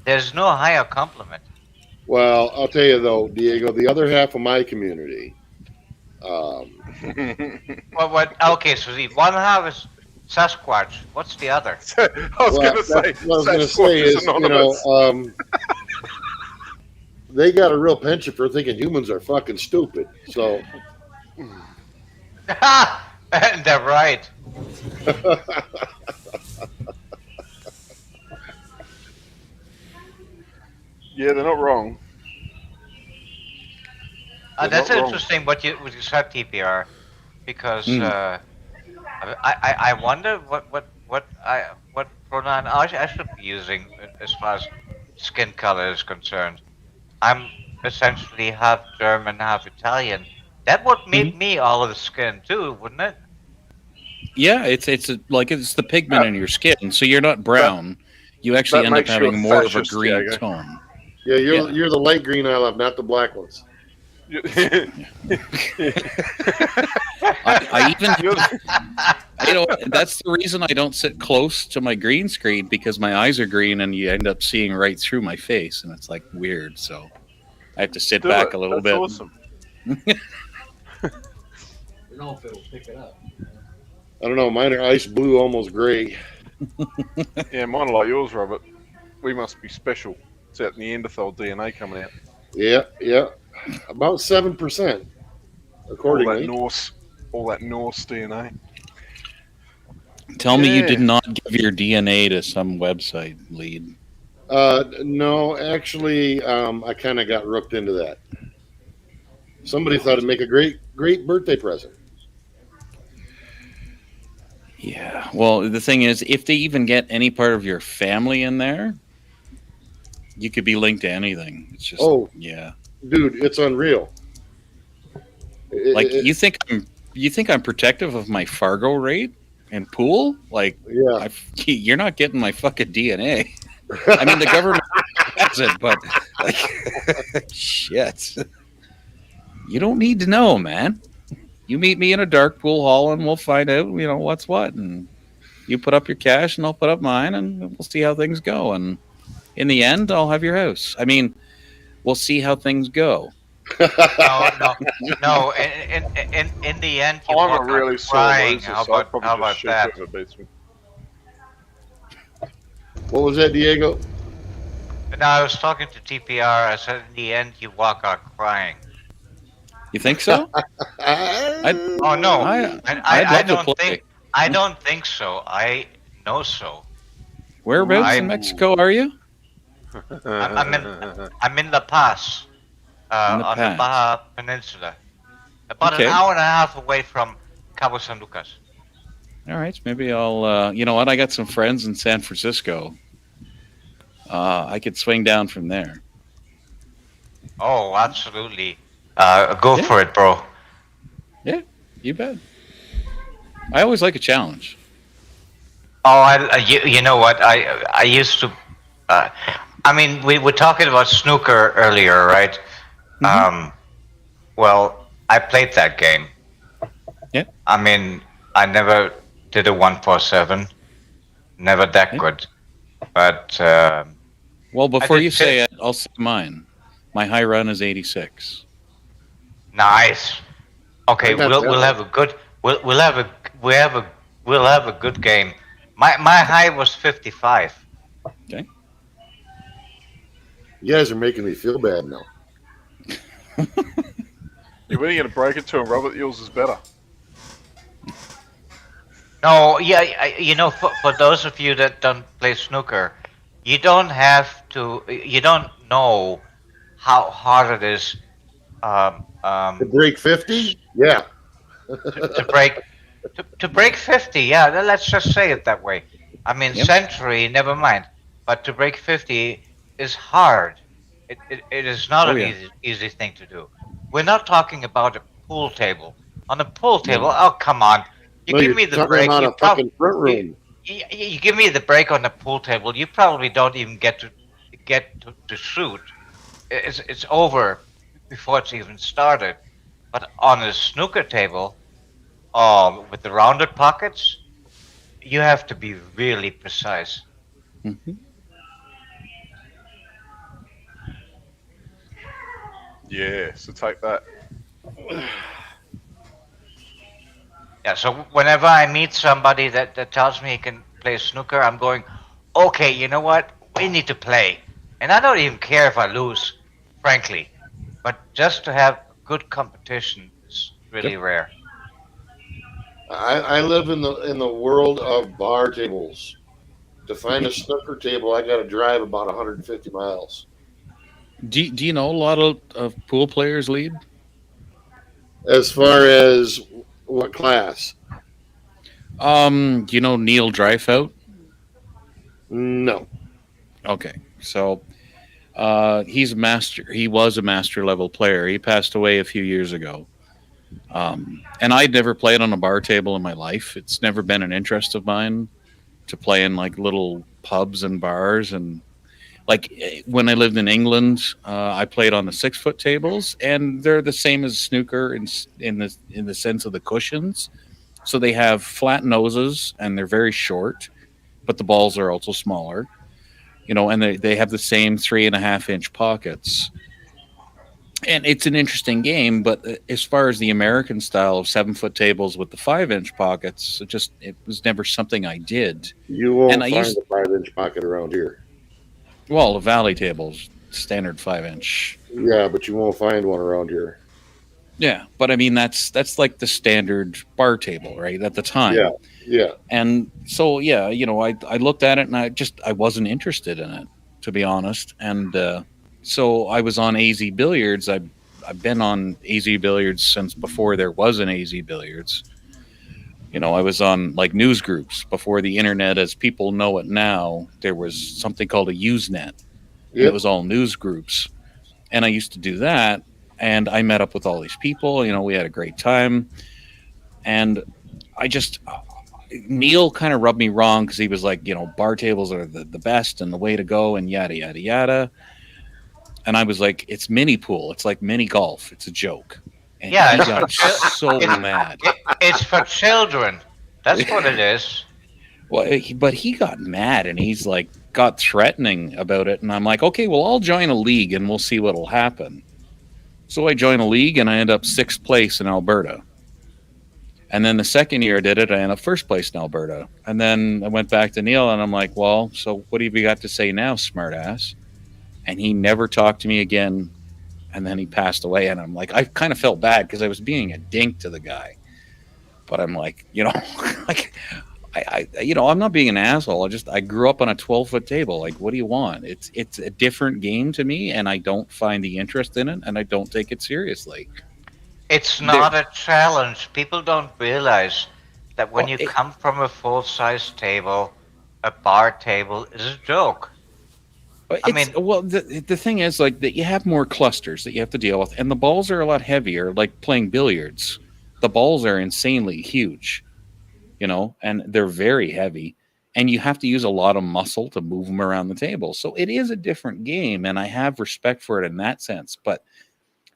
there's no higher compliment. Well, I'll tell you though, Diego, the other half of my community. Okay, so the one half is Sasquatch. What's the other? I was going to say, what I was going to say is, they got a real penchant for thinking humans are fucking stupid. So. And they're right. Yeah, they're not wrong. That's interesting what you said, TPR, because I wonder what pronoun I should be using as far as skin color is concerned. I'm essentially half German, half Italian. That would make me olive skin too, wouldn't it? Yeah, it's the pigment in your skin, so you're not brown. You actually end up having more of a green tone. Yeah, you're the light green olive, not the black ones. I even that's the reason I don't sit close to my green screen, because my eyes are green and you end up seeing right through my face, and it's like weird. So I have to sit back a little bit. Awesome. don't know if it'll pick it up. I don't know. Mine are ice blue, almost gray. Yeah, mine are like yours, Robert. We must be special. It's that Neanderthal DNA coming out. Yeah. About 7%, accordingly. All that Norse DNA. Tell me you did Yeah. not give your DNA to some website lead. No, actually, I kind of got rooked into that. Somebody thought it'd make a great birthday present. Yeah. Well, the thing is, if they even get any part of your family in there, you could be linked to anything. It's just, Oh, yeah. dude, it's unreal. Like It- you think I'm protective of my Fargo rate and pool? Like, yeah. you're not getting my fucking DNA. I mean, the government has it, but like, shit. You don't need to know, man. You meet me in a dark pool hall, and we'll find out, what's what, and you put up your cash, and I'll put up mine, and we'll see how things go. And in the end, I'll have your house. I mean, we'll see how things go. No. In the end, you I'm a walk out really sore crying. loser, How so I'd about probably how just about shoot that? whoever beats me. What was that, Diego? No, I was talking to TPR. I said, in the end, you walk out crying. You think so? Oh no, I don't think. I don't think so. I know so. Whereabouts in Mexico are you? I'm in La Paz, In the on the Paz. Baja Peninsula, about Okay. an hour and a half away from Cabo San Lucas. All right, maybe I'll. You know what? I got some friends in San Francisco. I could swing down from there. Oh, absolutely. Go for it, bro. Yeah, you bet. I always like a challenge. Oh, you know what? I used to. I mean, we were talking about snooker earlier, right? Well, I played that game. Yeah. I mean, I never did a 147. Never that good. But Well, before did you fit- say it, I'll say mine. My high run is 86. nice. Okay, I got we'll that. have a good we'll have a good game. My high was 55. Okay. You guys are making me feel bad now. You're really going to break it to him, Robert. Yours is better. No, yeah, you know, for those of you that don't play snooker, you don't know how hard it is To break 50? Yeah. to break 50. Yeah, let's just say it that way. I mean, century, never mind, but to break 50 is hard. It is not an easy thing to do. We're not talking about a pool table. On a pool table, oh come on, you No, give you're me the talking break. about a fucking front room. You give me the break on the pool table. You probably don't even get to shoot. It's over before it's even started. But on a snooker table, with the rounded pockets, you have to be really precise. Yeah, so take that. Yeah, so whenever I meet somebody that tells me he can play snooker, I'm going, okay, you know what? We need to play. And I don't even care if I lose, frankly. But just to have good competition is really rare. I live in the world of bar tables. To find a snooker table, I got to drive about 150 miles. Do you know a lot of pool players, lead? As far as what class? Do you know Neil Dryfout? No. Okay, so he's a master. He was a master level player. He passed away a few years ago. And I'd never played on a bar table in my life. It's never been an interest of mine to play in like little pubs and bars. And like when I lived in England, I played on the 6-foot tables, and they're the same as snooker in the sense of the cushions. So they have flat noses and they're very short, but the balls are also smaller. And they have the same 3.5-inch pockets. And it's an interesting game, but as far as the American style of 7-foot tables with the 5-inch pockets, it was never something I did. You won't And find a 5-inch pocket around here. Well, the Valley tables, standard 5-inch. Yeah, but you won't find one around here. Yeah, but I mean that's like the standard bar table, right? At the time. Yeah, yeah. And so yeah, I looked at it and I wasn't interested in it, to be honest. And so I was on AZ Billiards. I've been on AZ Billiards since before there was an AZ Billiards. I was on like news groups before the internet as people know it now. There was something called a Usenet, and it Yep. was all news groups. And I used to do that, and I met up with all these people. We had a great time, and I just Neil kind of rubbed me wrong because he was like, bar tables are the best and the way to go, and yada yada yada. And I was like, it's mini pool, it's like mini golf, it's a joke. And Yeah, he it's for got so mad. it's for children. That's what it is. Well, but he got mad and he's like got threatening about it, and I'm like, okay, well, I'll join a league and we'll see what'll happen. So I joined a league and I end up 6th place in Alberta. And then the second year I did it, I ended up 1st place in Alberta. And then I went back to Neil and I'm like, well, so what have you got to say now, smartass? And he never talked to me again. And then he passed away. And I'm like, I kind of felt bad because I was being a dink to the guy. But I'm like, like I'm not being an asshole. I grew up on a 12-foot table. Like, what do you want? It's a different game to me, and I don't find the interest in it, and I don't take it seriously. It's not a challenge. People don't realize that when you come from a full-size table, a bar table is a joke. Well, the thing is, like, that you have more clusters that you have to deal with, and the balls are a lot heavier. Like playing billiards, the balls are insanely huge, and they're very heavy, and you have to use a lot of muscle to move them around the table. So it is a different game, and I have respect for it in that sense. But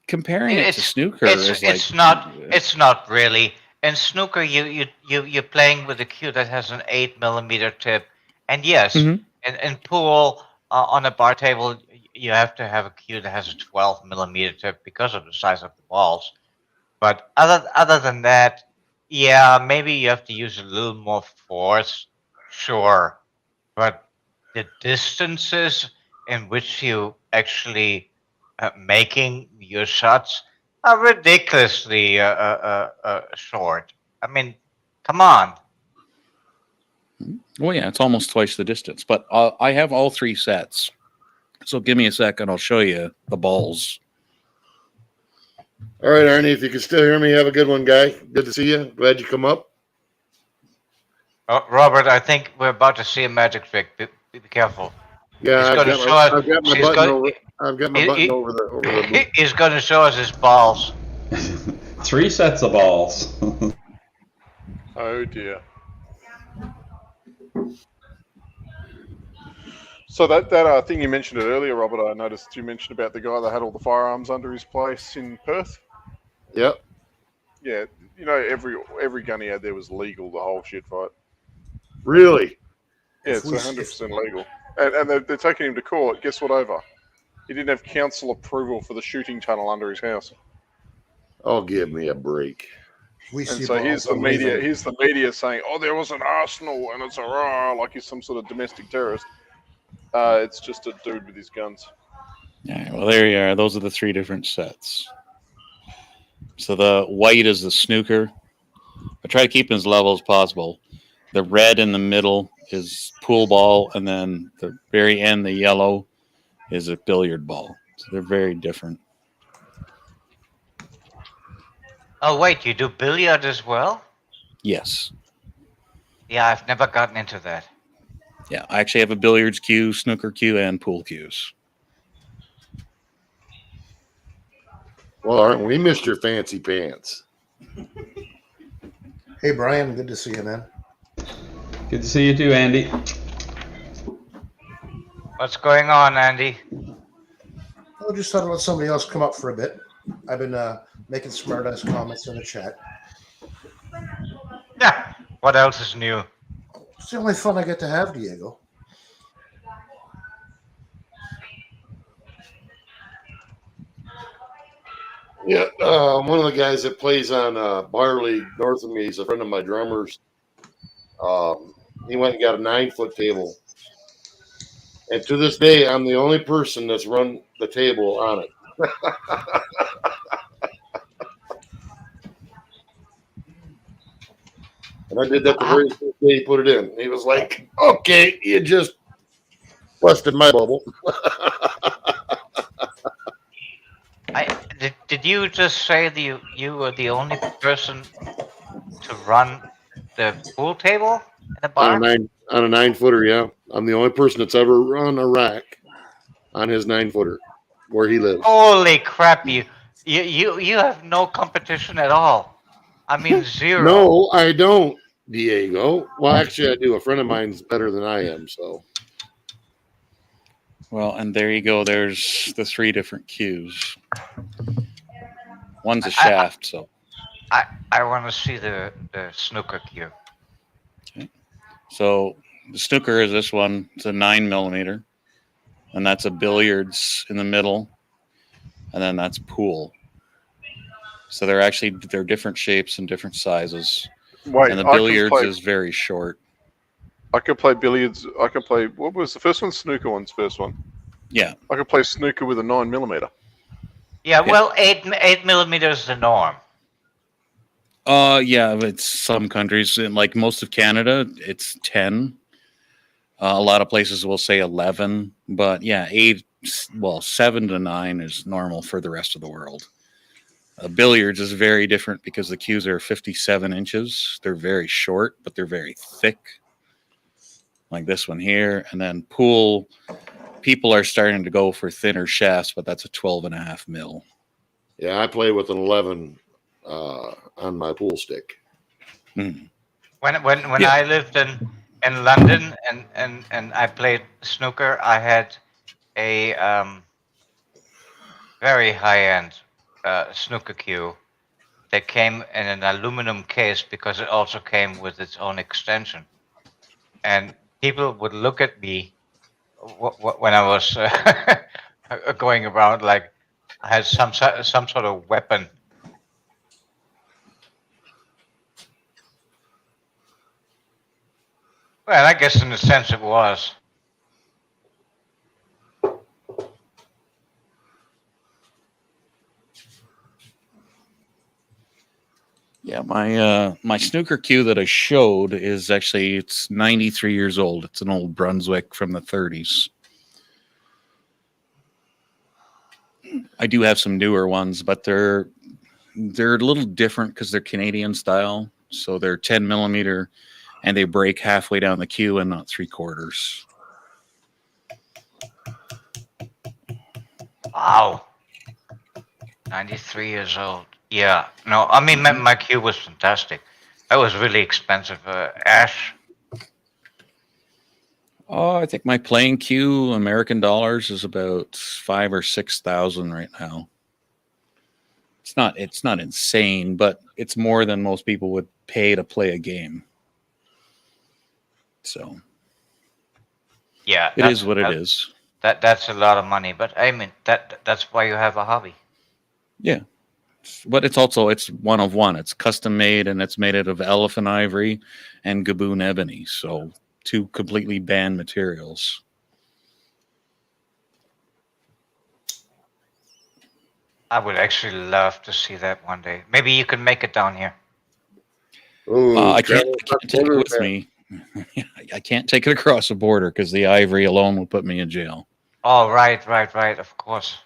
comparing it to snooker is like it's not really. In snooker, you're playing with a cue that has an 8 millimeter tip, and yes, in pool on a bar table you have to have a cue that has a 12 millimeter tip because of the size of the balls. But other than that, yeah, maybe you have to use a little more force, sure, but the distances in which you actually making your shots are ridiculously short. I mean, come on. Well, yeah, it's almost twice the distance. But I have all 3 sets. So give me a second. I'll show you the balls. All right, Arnie, if you can still hear me, have a good one, guy. Good to see you. Glad you come up. Robert, I think we're about to see a magic trick. Be careful. Yeah, I've got my button over the. He's going to show us his balls. 3 sets of balls. Oh dear. So that thing you mentioned it earlier, Robert, I noticed you mentioned about the guy that had all the firearms under his place in Perth. Yep. Yeah, every gun he had there was legal, the whole shit fight. Really? Yeah, it's 100% legal. And they're taking him to court. Guess what over? He didn't have council approval for the shooting tunnel under his house. Oh, give me a break. And so here's the media saying, oh, there was an arsenal and it's like he's some sort of domestic terrorist. It's just a dude with his guns. Yeah, well, there you are. Those are the 3 different sets. So the white is the snooker. I try to keep them as level as possible. The red in the middle is pool ball, and then the very end, the yellow, is a billiard ball. So they're very different. Oh, wait, you do billiard as well? Yes. Yeah, I've never gotten into that. Yeah, I actually have a billiards cue, snooker cue, and pool cues. Well, aren't we Mr. Fancy Pants? Hey, Brian, good to see you, man. Good to see you too, Andy. What's going on, Andy? I just thought I'd let somebody else come up for a bit. I've been making smart-ass comments in the chat. Yeah, what else is new? It's the only fun I get to have, Diego. Yeah, one of the guys that plays on Bar League north of me is a friend of my drummer's. He went and got a 9-foot table. And to this day, I'm the only person that's run the table on it. And I did that the very first day he put it in. He was like, "Okay, you just busted my bubble." Did you just say that you were the only person to run the pool table in the bar? On a 9-footer, yeah. I'm the only person that's ever run a rack on his 9-footer where he lives. Holy crap! You have no competition at all. I mean, zero. No, I don't, Diego. Well, actually, I do. A friend of mine's better than I am, so. Well, and there you go. There's the 3 different cues. One's a shaft, so. I want to see the snooker cue. Okay. So the snooker is this one. It's a 9mm, and that's a billiards in the middle, and then that's pool. So they're different shapes and different sizes. Wait, and the billiards is very short. I could play billiards. I could play. What was the first one? Snooker one's first one. Yeah. I could play snooker with a 9mm. Yeah, well, 8mm is the norm. Yeah, it's some countries, in like most of Canada, it's 10. A lot of places will say 11, but yeah, 7 to 9 is normal for the rest of the world. Billiards is very different because the cues are 57 inches. They're very short, but they're very thick, like this one here. And then pool, people are starting to go for thinner shafts, but that's a 12.5 mil. Yeah, I play with an 11 on my pool stick. Mm. When I lived in London and I played snooker, I had a very high-end snooker cue that came in an aluminum case because it also came with its own extension. And people would look at me when I was going around like I had some sort of weapon. Well, I guess in a sense it was. Yeah, my snooker cue that I showed is actually, it's 93 years old. It's an old Brunswick from the 30s. I do have some newer ones, but they're a little different because they're Canadian style. So they're 10mm and they break halfway down the cue and not 3/4. Wow. 93 years old. Yeah. No, I mean, my cue was fantastic. That was really expensive. Ash? Oh, I think my playing cue, American dollars, is about 5,000 or 6,000 right now. It's not insane, but it's more than most people would pay to play a game. So, yeah, it is what it is. That's a lot of money, but I mean that's why you have a hobby. Yeah, but it's one of one. It's custom made and it's made out of elephant ivory and gaboon ebony. So 2 completely banned materials. I would actually love to see that one day. Maybe you could make it down here. I can't take it with me. I can't take it across the border because the ivory alone will put me in jail. Oh, right. Of course.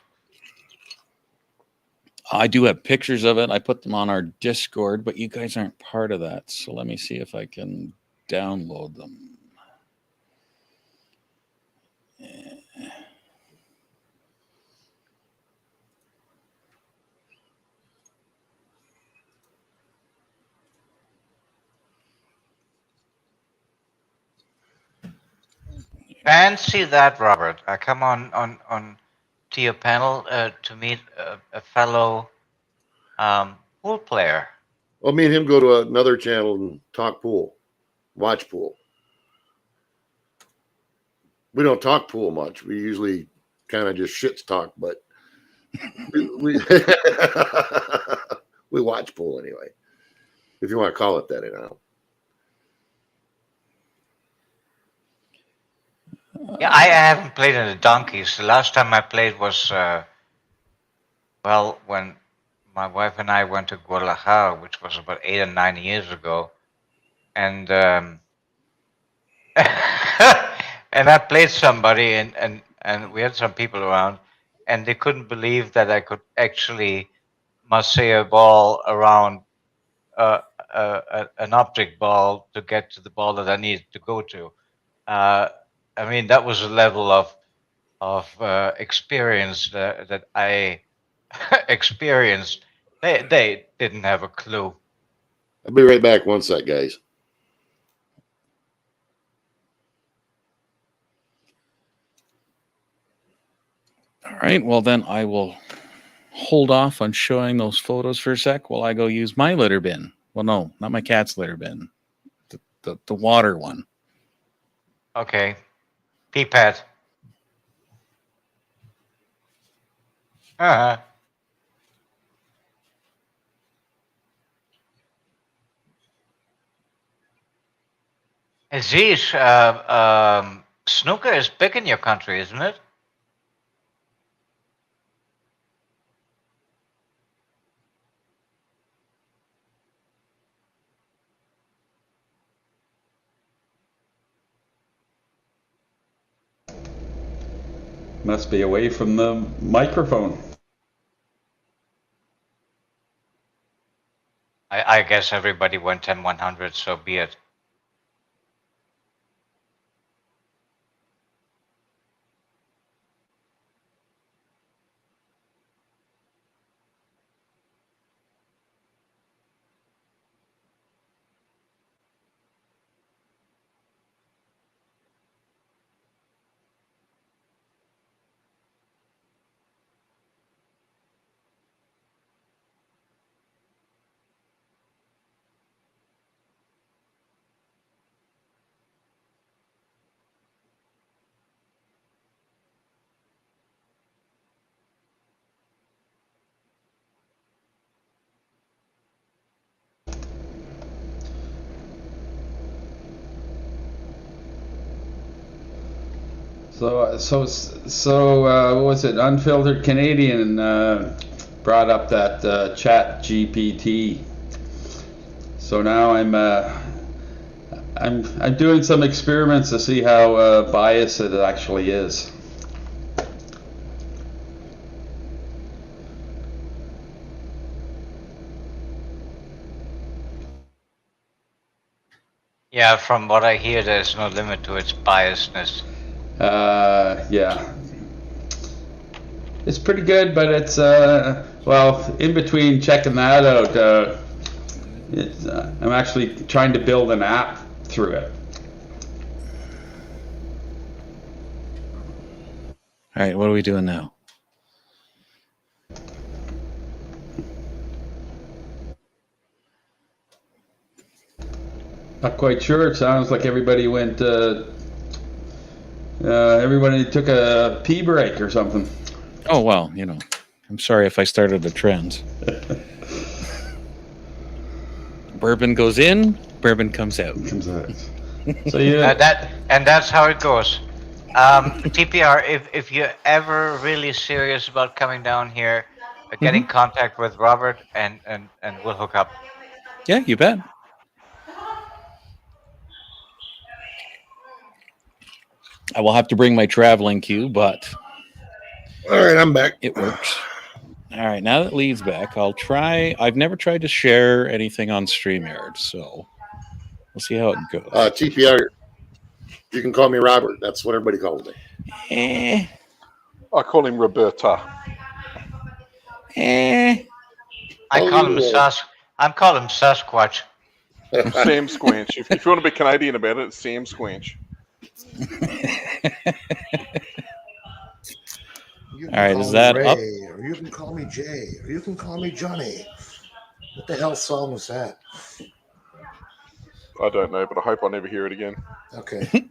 I do have pictures of it. I put them on our Discord, but you guys aren't part of that. So let me see if I can download them. Fancy that, Robert. I come on to your panel to meet a fellow pool player. Well, me and him go to another channel and talk pool, watch pool. We don't talk pool much. We usually kind of just shit talk, but we we watch pool anyway, if you want to call it that, you know. Yeah, I haven't played in the donkeys. The last time I played was, when my wife and I went to Guadalajara, which was about 8 or 9 years ago. and and I played somebody, and we had some people around, and they couldn't believe that I could actually massage a ball around an object ball to get to the ball that I needed to go to. I mean, that was a level of experience that I experienced. They didn't have a clue. I'll be right back. One sec, guys. All right. Well, then I will hold off on showing those photos for a sec while I go use my litter bin. Well, no, not my cat's litter bin. The water one. Okay. Pee pad. Uh-huh. Aziz, snooker is big in your country, isn't it? Must be away from the microphone. I guess everybody went 10-100, so be it. So, what was it? Unfiltered Canadian brought up that Chat GPT. So now I'm doing some experiments to see how biased it actually is. Yeah, from what I hear, there's no limit to its biasness. Yeah. It's pretty good, but it's, well, in between checking that out, I'm actually trying to build an app through it. All right, what are we doing now? Not quite sure. It sounds like everybody went, everybody took a pee break or something. Oh, well, you know, I'm sorry if I started a trend. Bourbon goes in, bourbon comes out. So yeah, that's how it goes. TPR, if you're ever really serious about coming down here, get in contact with Robert and we'll hook up. Yeah, you bet. I will have to bring my traveling cue, but all right, I'm back. It works. All right, now that Lee's back, I'll try. I've never tried to share anything on StreamYard, so we'll see how it goes. TPR, you can call me Robert. That's what everybody calls me. I call him Roberta. I call him Sasquatch. Sam Squinch. If you want to be Canadian about it, it's Sam Squinch. You All right, call is me that Ray, up? Or you can call me Jay, or you can call me Johnny. What the hell song was that? I don't know, but I hope I never hear it again. Okay.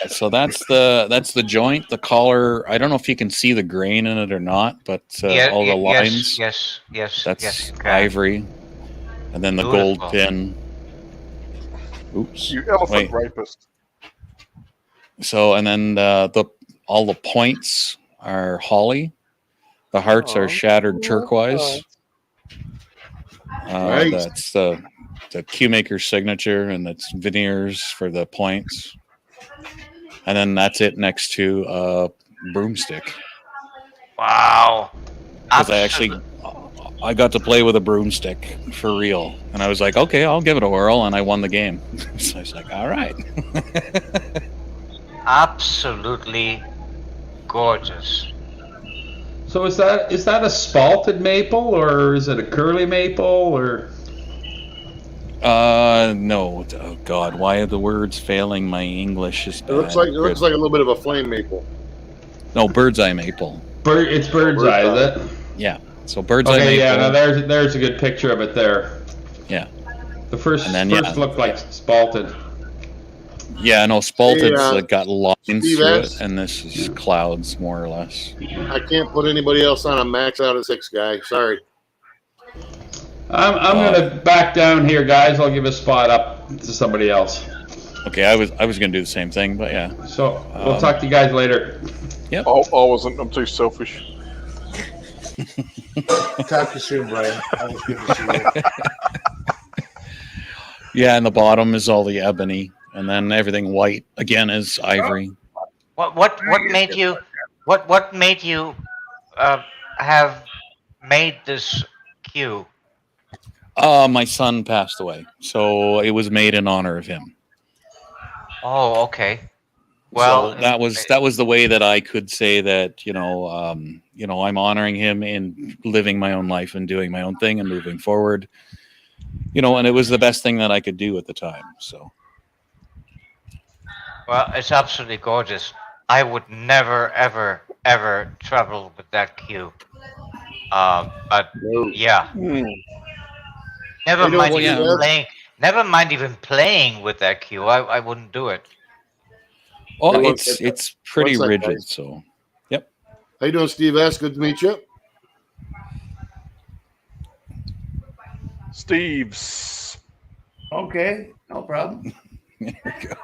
So that's the joint, the collar. I don't know if you can see the grain in it or not, but all the lines. Yes. That's okay. ivory, and then the Beautiful. gold pin. Oops. You elephant rapist. So and then all the points are holly. The hearts are shattered turquoise. Nice. That's the the cue maker's signature, and it's veneers for the points, and then that's it next to a broomstick. Wow. Because I got to play with a broomstick for real, and I was like, okay, I'll give it a whirl, and I won the game. So I was like, all right. Absolutely gorgeous. So is that a spalted maple, or is it a curly maple, or? No. Oh God, why are the words failing? My English is bad. It looks like a little bit of a flame maple. No, bird's eye maple. It's bird's eye, is it? Yeah. So bird's eye Okay, maple. yeah. Now there's a good picture of it there. Yeah. The first looked like spalted. Yeah, no, spalted's Hey, got lines Steve through S. it, and this is clouds, more or less. I can't put anybody else on a max out of 6 guy. Sorry. I'm gonna back down here, guys. I'll give a spot up to somebody else. Okay, I was gonna do the same thing, but yeah. So we'll talk to you guys later. Yep. I wasn't. I'm too selfish. Talk to you soon, Brian. Always good to see you. Yeah, and the bottom is all the ebony, and then everything white again is ivory. What made you have made this cue? My son passed away, so it was made in honor of him. Oh, okay. Well, so that was the way that I could say that I'm honoring him in living my own life and doing my own thing and moving forward. And it was the best thing that I could do at the time. So. Well, it's absolutely gorgeous. I would never, ever, ever travel with that cue. But yeah. Never mind even playing with that cue. I wouldn't do it. Oh, it's pretty rigid. Guys. So, yep. How you doing, Steve S? Good to meet you. Steve's. Okay, no problem. There we go.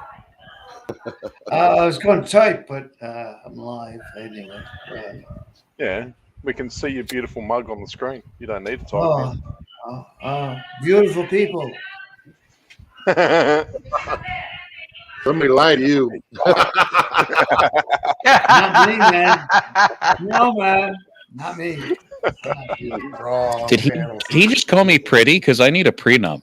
I was going to type, but I'm live anyway. Yeah, we can see your beautiful mug on the screen. You don't need to type. Beautiful people. Somebody lied to you. Not me, man. No, man. Not me. Did he just call me pretty? Because I need a prenup.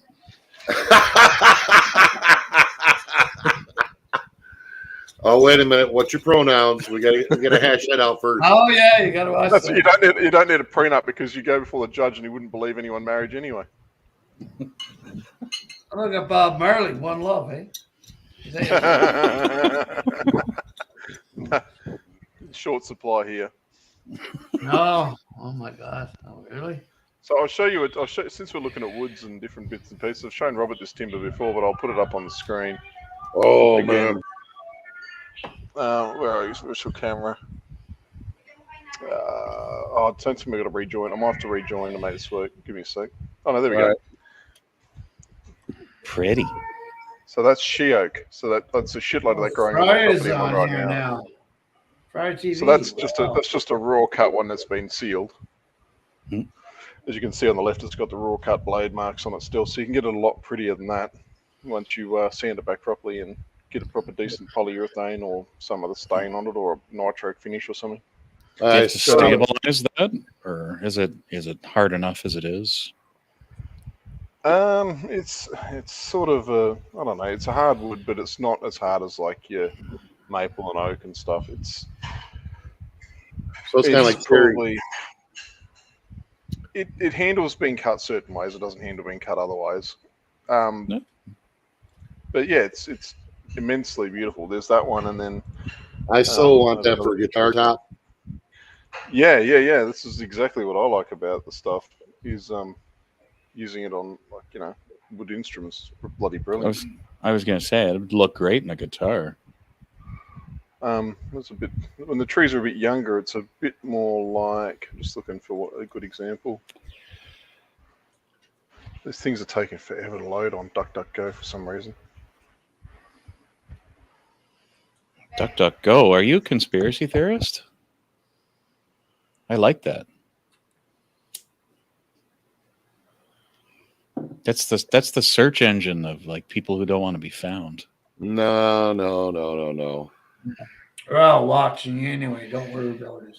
Oh, wait a minute. What's your pronouns? We gotta hash that out first. Oh yeah, you gotta watch that. You don't need a prenup because you go before the judge and he wouldn't believe anyone marriage anyway. Look at Bob Marley, One Love, eh? Short supply here. No. Oh my God. Oh really? So I'll show you. Since we're looking at woods and different bits and pieces. I've shown Robert this timber before, but I'll put it up on the screen. Oh again. Man. Where are you? Special camera. Don't tell me I got to rejoin. I might have to rejoin to make this work. Give me a sec. Oh no, there we go. Pretty. So that's she oak. So that's a shitload of that growing on the property on right here now. Friar TV. So that's just a raw cut one that's been sealed. As you can see on the left, it's got the raw cut blade marks on it still. So you can get it a lot prettier than that once you sand it back properly and get a proper decent polyurethane or some other stain on it or a nitro finish or something. Do you have to stabilize that, or is it hard enough as it is? It's sort of I don't know. It's a hardwood, but it's not as hard as like your maple and oak and stuff. It's kind of like probably it handles being cut certain ways. It doesn't handle being cut otherwise. No. But yeah, it's immensely beautiful. There's that one, and then I so want that for a guitar top. Yeah. This is exactly what I like about the stuff. Is using it on wood instruments. Bloody brilliant. I was going to say it would look great in a guitar. It's a bit when the trees are a bit younger. It's a bit more like. I'm just looking for a good example. These things are taking forever to load on DuckDuckGo for some reason. DuckDuckGo, are you a conspiracy theorist? I like that. That's the search engine of like people who don't want to be found. No. We're all watching you anyway. Don't worry about it.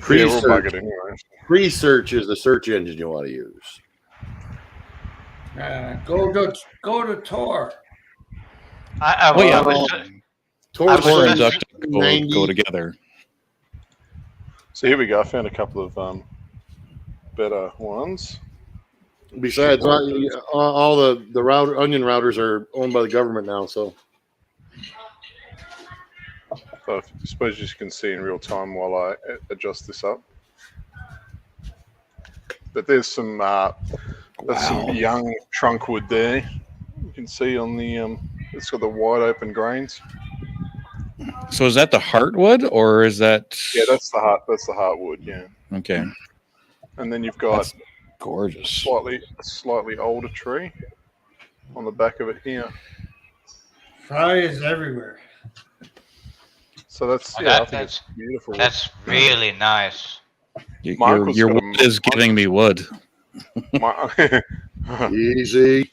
Yeah, we'll bug Pre-search. it anyway. Pre-search is the search engine you want to use. Go to Tor. Tor and says DuckDuckGo go together. So here we go. I found a couple of better ones. Besides, all the onion routers are owned by the government now, so. So I suppose you can see in real time while I adjust this up. But there's some some young trunk wood there. You can see on the it's got the wide open grains. So is that the heartwood or is that? Yeah, that's the heartwood. Yeah. Okay. And then you've got That's gorgeous, slightly older tree on the back of it here. Fry is everywhere. So that's Oh, I think it's beautiful. That's really nice. Your wood is giving me wood. Easy.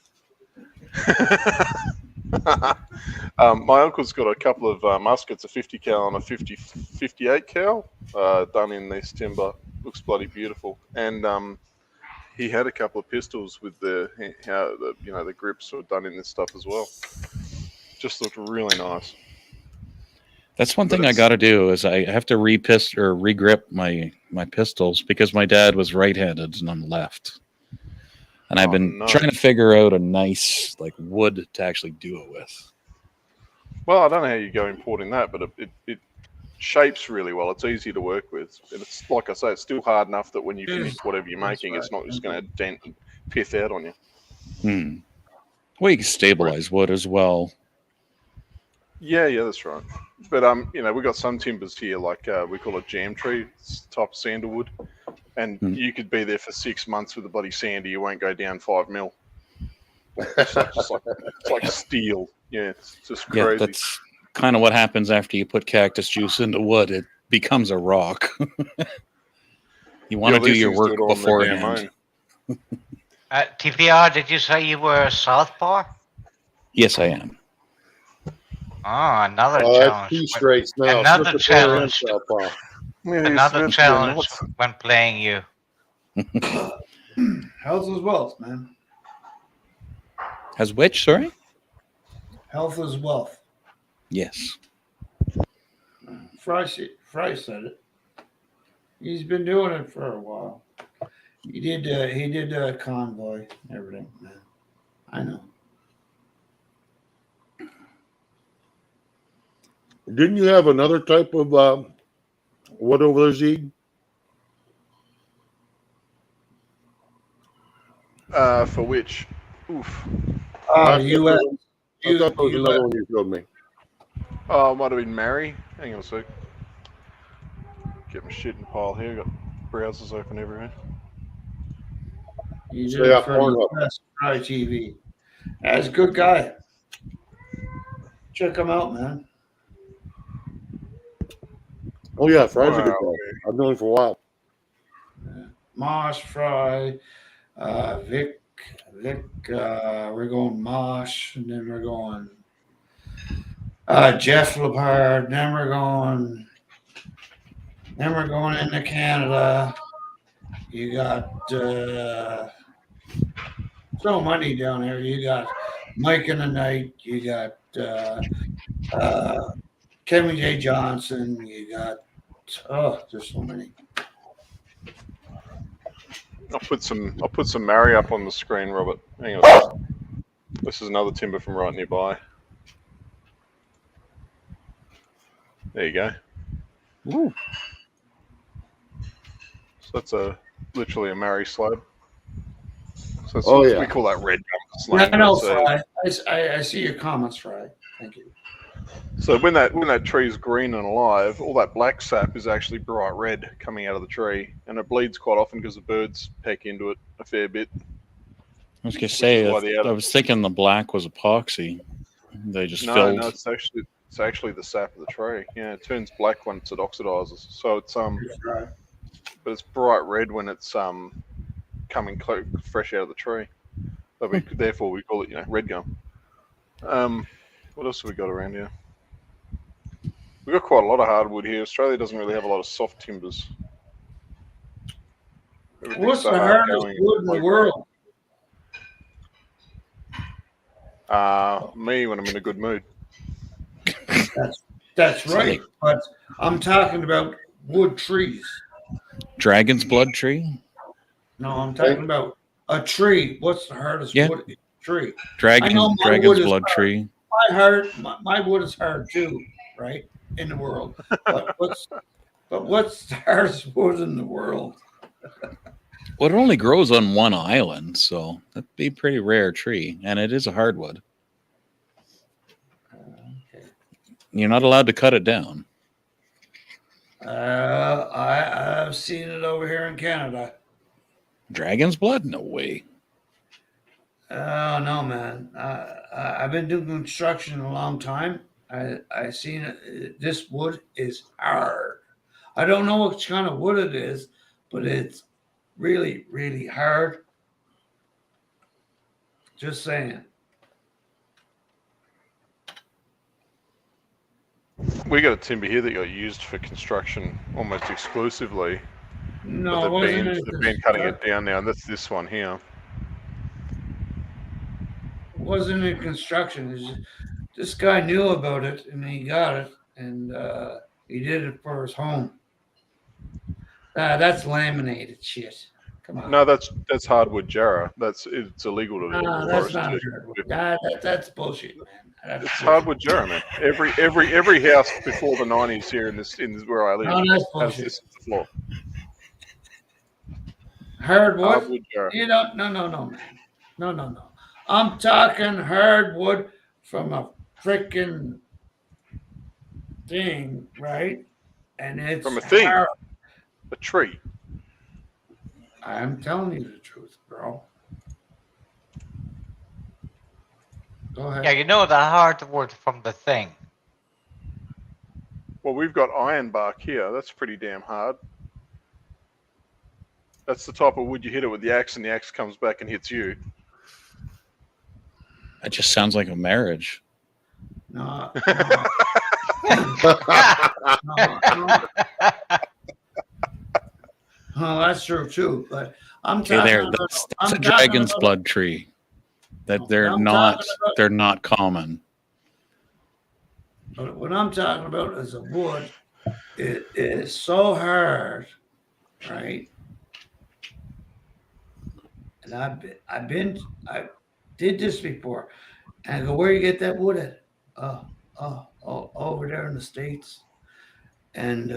My uncle's got a couple of muskets, a 50 cal and a 58 cal, done in this timber. Looks bloody beautiful. And he had a couple of pistols with the grips were done in this stuff as well. Just looked really nice. That's one thing I got to do is I have to regrip my pistols because my dad was right-handed and I'm left. And I've been trying to figure out a nice like wood to actually do it with. Well, I don't know how you go importing that, but it shapes really well. It's easy to work with. And it's like I say, it's still hard enough that when you finish whatever you're making, it's not just going to dent and pith out on you. Well, you can stabilize wood as well. Yeah, that's right. But we've got some timbers here, like we call it jam tree, it's top sandalwood, and you could be there for 6 months with a bloody sander, you won't go down 5 mil. It's like steel. Yeah, it's just crazy. Yeah, that's kind of what happens after you put cactus juice into wood. It becomes a rock. You want to do your work beforehand. TPR, did you say you were a southpaw? Yes, I am. Oh, another That's challenge. two straights now. Another challenge. Yeah, Another challenge when playing you. Health is wealth, man. Has which? Sorry. Health is wealth. Yes. Fry said it. He's been doing it for a while. He did convoy and everything, man. I know. Didn't you have another type of what over there, Zeke? For which? Oof. U.S. I thought there was another one you showed me. Oh, it might have been Mary. Hang on a sec. Get my shit in pile here. Got browsers open everywhere. He's in for Fry TV. That's a good guy. Check him out, man. Oh yeah, Fry's a good guy. I've known him for a while. Mosh, Fry, Vic, we're going Mosh, and then we're going Jeff Lepard, then we're going into Canada. You got so many down there. You got Mike in the Night, you got Kevin J. Johnson, you got there's so many. I'll put some Mary up on the screen, Robert. Hang on. This is another timber from right nearby. There you go. Ooh. So that's literally a Mary slab. So we call that red gum. I know, Fry. I see your comments, Fry. Thank you. So when that tree is green and alive, all that black sap is actually bright red coming out of the tree, and it bleeds quite often because the birds peck into it a fair bit. I was gonna say, I was thinking the black was epoxy. They just filled. No, it's actually the sap of the tree. Yeah, it turns black once it oxidizes. So it's but it's bright red when it's coming fresh out of the tree. But therefore we call it, red gum. What else have we got around here? We've got quite a lot of hardwood here. Australia doesn't really have a lot of soft timbers. What's the hardest wood in the world? Me when I'm in a good mood. That's right. But I'm talking about wood trees. Dragon's blood tree? No, I'm talking about a tree. What's the hardest wood in a tree? Dragon's blood tree. My wood is hard too, right? In the world. But what's the hardest wood in the world? Well, it only grows on one island, so that'd be a pretty rare tree, and it is a hardwood. Okay. You're not allowed to cut it down. I've seen it over here in Canada. Dragon's blood? No way. Oh no, man! I've been doing construction a long time. I seen it. This wood is hard. I don't know what kind of wood it is, but it's really, really hard. Just saying. We got a timber here that got used for construction almost exclusively. No, but they've been cutting it down now, and that's this one here. It wasn't in construction. This guy knew about it, and he got it, and he did it for his home. That's laminated shit. Come on. No, that's hardwood jarrah. It's illegal to do. That's not hardwood. That's bullshit, man. It's hardwood jarrah, man. Every house before the 90s here in this where I live has this as the floor. Hardwood jarrah. No, man. No. I'm talking hardwood from a freaking thing, right? And it's from a thing, hard. A tree. I'm telling you the truth, bro. Go ahead. Yeah, you know the hardwood from the thing. Well, we've got ironbark here. That's pretty damn hard. That's the type of wood you hit it with the axe, and the axe comes back and hits you. That just sounds like a marriage. No. Oh, that's true too. But I'm talking about that's a dragon's blood tree. That they're not common. But what I'm talking about is a wood. It is so hard, right? And I did this before. And I go, where you get that wood at? Over there in the States. And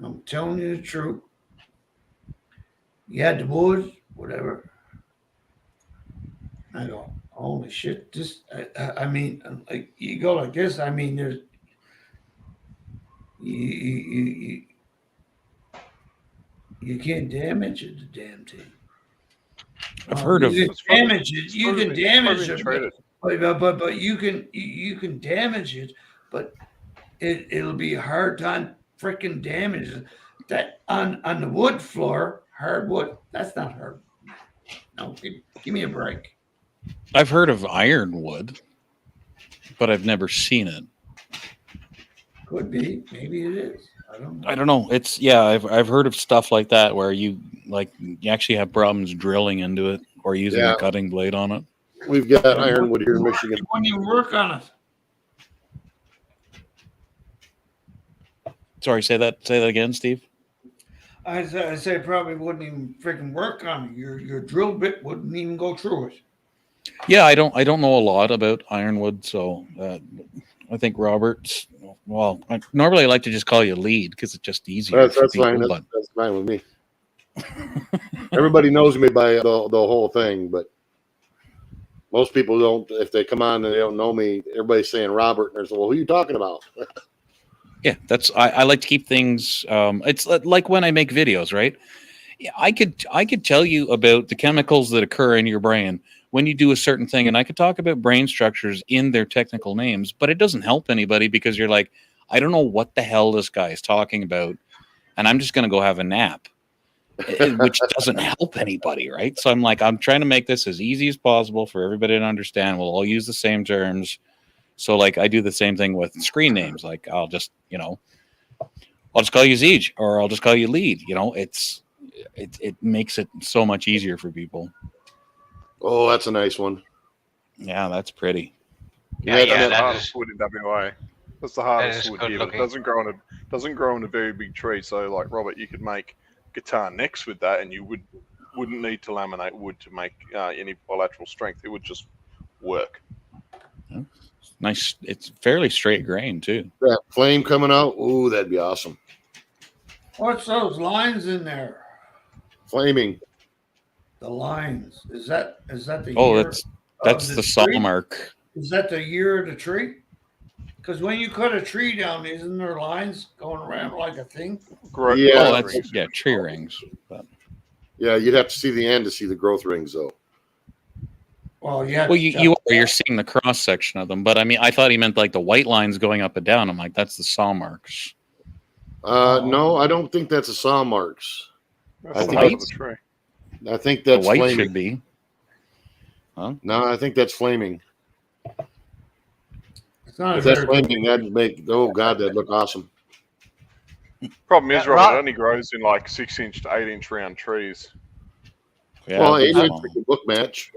I'm telling you the truth. You had the wood, whatever. I go, holy shit! I mean, like you go like this. I mean, there's you can't damage it, the damn thing. I've heard of damage it. You can damage it, but you can damage it, but it'll be a hard time freaking damage it. That on the wood floor, hardwood. That's not hard. No, give me a break. I've heard of ironwood, but I've never seen it. Could be, maybe it is. I don't know. I've heard of stuff like that where you actually have problems drilling into it or using a cutting blade on it. We've got ironwood here in Michigan. You wouldn't even work on it. Sorry, say that again, Steve. I say probably wouldn't even freaking work on it. Your drill bit wouldn't even go through it. Yeah, I don't know a lot about ironwood, so I think Robert's. Well, normally I like to just call you lead because it's just easier. That's fine. That's fine with me. Everybody knows me by the whole thing, but most people don't. If they come on and they don't know me, everybody's saying Robert, and they're saying, "Well, who are you talking about?" Yeah, I like to keep things. It's like when I make videos, right? Yeah, I could tell you about the chemicals that occur in your brain when you do a certain thing, and I could talk about brain structures in their technical names, but it doesn't help anybody because you're like, I don't know what the hell this guy is talking about, and I'm just going to go have a nap. which doesn't help anybody, right? So I'm like, I'm trying to make this as easy as possible for everybody to understand. We'll all use the same terms. So like I do the same thing with screen names. Like I'll just call you Zeej, or I'll just call you Lead. It makes it so much easier for people. Oh, that's a nice one. Yeah, that's pretty. That's the hardest wood in WA. That's the hardest wood good here. But it looking. doesn't grow on a very big tree. So, like Robert, you could make guitar necks with that, and you wouldn't need to laminate wood to make any bilateral strength. It would just work. Nice. It's fairly straight grain too. That flame coming out. Ooh, that'd be awesome. What's those lines in there? Flaming. The lines. Is that the Oh, year? that's the saw mark. Is that the year of the tree? Because when you cut a tree down, isn't there lines going around like a thing? Yeah, tree rings. But. Yeah, you'd have to see the end to see the growth rings, though. Well, yeah. Well, you're seeing the cross section of them, but I mean, I thought he meant like the white lines going up and down. I'm like, that's the saw marks. No, I don't think that's a saw marks. That's the height of the tree. I think that's the white flaming. should be. Huh? No, I think that's flaming. It's not if that's flaming, that'd make that'd look awesome. Problem is, Robert, it only grows in like 6-inch to 8-inch round trees. Yeah, well, 8-inch could book match.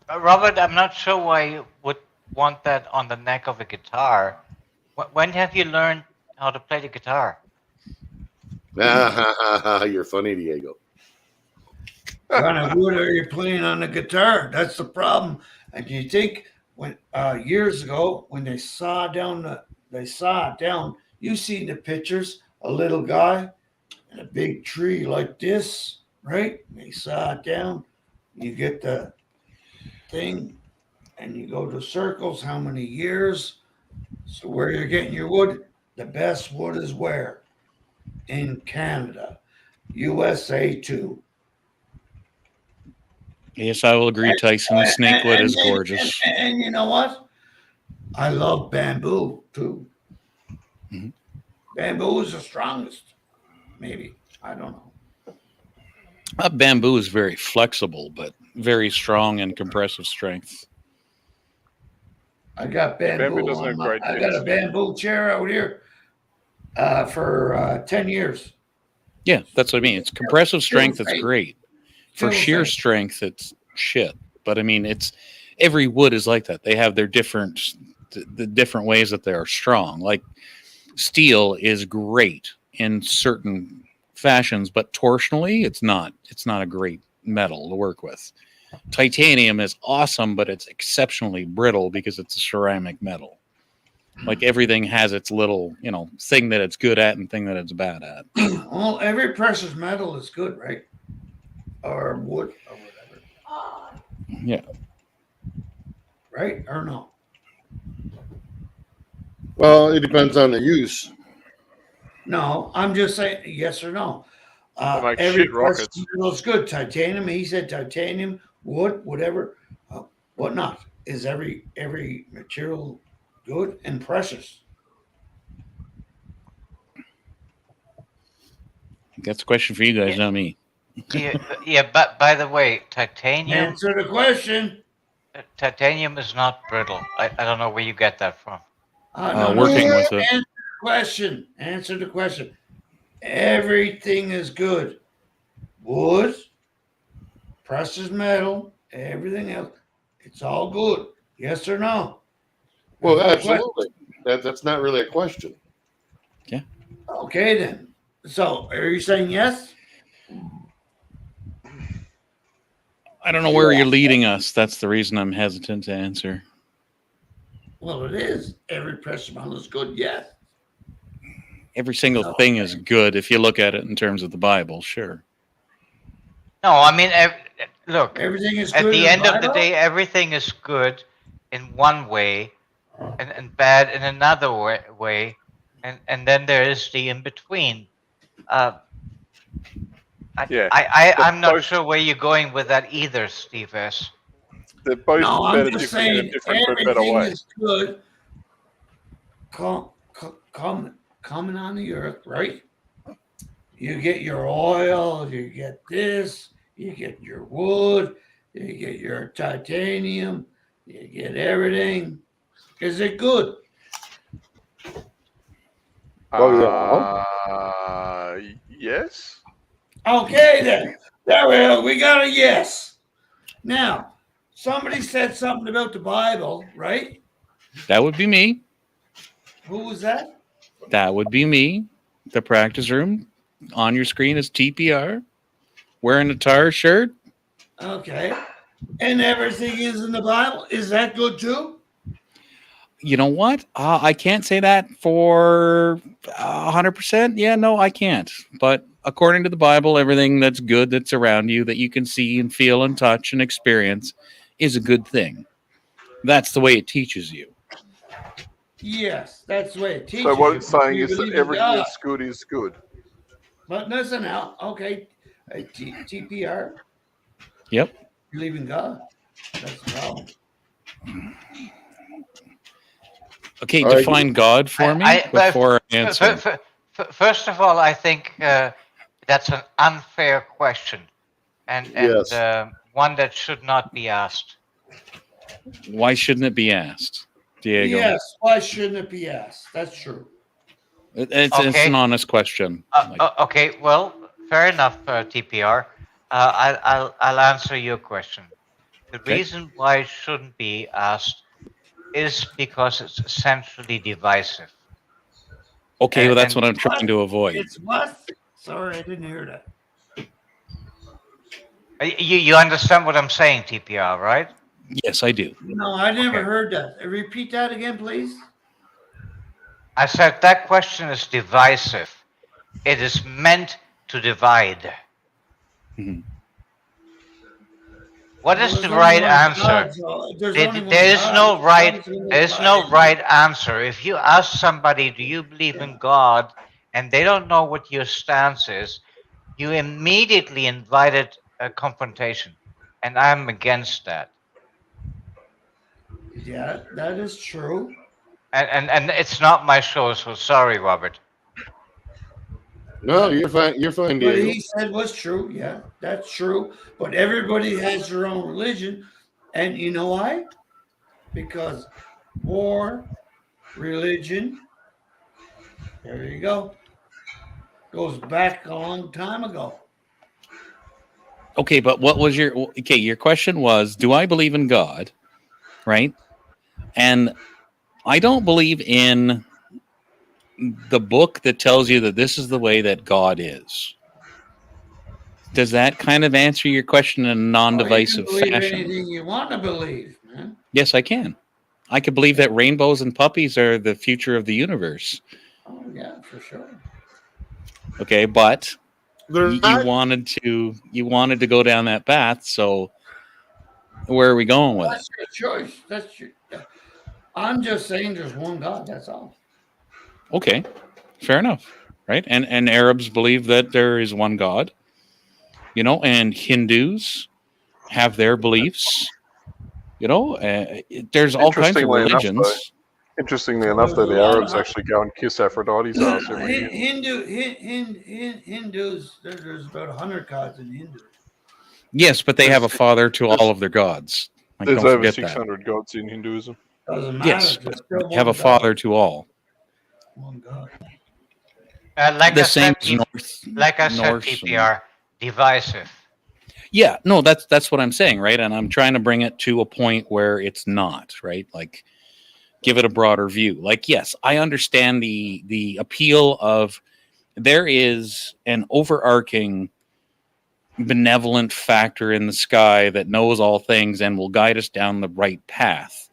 Robert, I'm not sure why you would want that on the neck of a guitar. When have you learned how to play the guitar? You're funny, Diego. What kind of wood are you playing on the guitar? That's the problem. And you think when years ago when they saw it down, you see the pictures, a little guy and a big tree like this, right? They saw it down. You get the thing and you go to circles, how many years. So where you're getting your wood, the best wood is where? In Canada, USA too. Yes, I will agree, Tyson. Snakewood is gorgeous. And you know what? I love bamboo too. Mm-hmm. Bamboo is the strongest, maybe. I don't know. Bamboo is very flexible, but very strong in compressive strength. I got bamboo. I got a bamboo chair out here for 10 years. Yeah, that's what I mean. It's compressive strength. It's great. For sheer strength, it's shit. But I mean, every wood is like that. They have their the different ways that they are strong. Like steel is great in certain fashions, but torsionally, it's not a great metal to work with. Titanium is awesome, but it's exceptionally brittle because it's a ceramic metal. Like everything has its little, thing that it's good at and thing that it's bad at. Well, every precious metal is good, right? Or wood or whatever. Yeah. Right or no? Well, it depends on the use. No, I'm just saying yes or no. Like Every shit rockets. precious metal is good. Titanium, he said titanium, wood, whatever, whatnot. Is every material good and precious? That's a question for you guys, not me. Yeah, but by the way, titanium. Answer the question. Titanium is not brittle. I don't know where you get that from. Working with it. Answer the question. Everything is good. Wood, precious metal, everything else. It's all good. Yes or no? Well, absolutely. That's not really a question. Yeah. Okay, then. So, are you saying yes? I don't know where you're leading us. That's the reason I'm hesitant to answer. Well, it is. Every precious metal is good, yes. Every single thing is good if you look at it in terms of the Bible, sure. No, I mean, look. Everything is at good the in end the of the Bible? day. Everything is good in one way, and bad in another way, and then there is the in between. I'm not sure where you're going with that either, Steve S. They're both No, better I'm just different in a saying different but better everything way. is good. Coming on the earth, right? You get your oil, you get this, you get your wood, you get your titanium, you get everything. Is it good? Yes. Okay, then. There we go. We got a yes. Now, somebody said something about the Bible, right? That would be me. Who was that? That would be me. The practice room on your screen is TPR, wearing a tar shirt. Okay. And everything is in the Bible. Is that good too? You know what? I can't say that for 100%. Yeah, no, I can't. But according to the Bible, everything that's good that's around you that you can see and feel and touch and experience is a good thing. That's the way it teaches you. Yes, that's the way it teaches So what you. it's saying You is that believe in everything God. that's good is good. But listen now. Okay. TPR. Yep. Believe in God. That's the problem. Okay, define God for me before I answer. First of all, I think that's an unfair question, and one that should not be asked. Why shouldn't it be asked, Diego? Yes. Why shouldn't it be asked? That's true. It's an honest question. Okay, well, fair enough, TPR. I'll answer your question. The reason why it shouldn't be asked is because it's essentially divisive. Okay, well, that's what I'm trying to avoid. It's what? Sorry, I didn't hear that. You understand what I'm saying, TPR, right? Yes, I do. No, I never heard that. Repeat that again, please. I said that question is divisive. It is meant to divide. Mm-hmm. What is the right answer? There is no right answer. If you ask somebody, do you believe in God, and they don't know what your stance is, you immediately invited a confrontation, and I'm against that. Yeah, that is true. And it's not my show, so sorry, Robert. No, you're fine. You're fine, What Diego. he said was true. Yeah, that's true. But everybody has their own religion. And you know why? Because war, religion, there you go, goes back a long time ago. Okay, but what was your question was, do I believe in God? Right? And I don't believe in the book that tells you that this is the way that God is. Does that kind of answer your question in a non-divisive You can believe fashion? anything you want to believe, man. Yes, I can. I can believe that rainbows and puppies are the future of the universe. Oh yeah, for sure. Okay, but you wanted to go down that path, so where are we going with it? That's your choice. That's your. I'm just saying, there's one God. That's all. Okay, fair enough, right? And Arabs believe that there is one God, and Hindus have their beliefs. There's all kinds of religions. Interestingly enough, though, the Arabs actually go and kiss Aphrodite's ass every year. Hindus, there's about 100 gods in Hindu. Yes, but they have a father to all of their gods. There's don't over forget 600 gods in Hinduism. Doesn't matter. Yes, but they have a father to all. One God. Like The I same said, TPR, divisive. Yeah, no, that's what I'm saying, right? And I'm trying to bring it to a point where it's not, right? Like, give it a broader view. Like, yes, I understand the appeal of there is an overarching benevolent factor in the sky that knows all things and will guide us down the right path.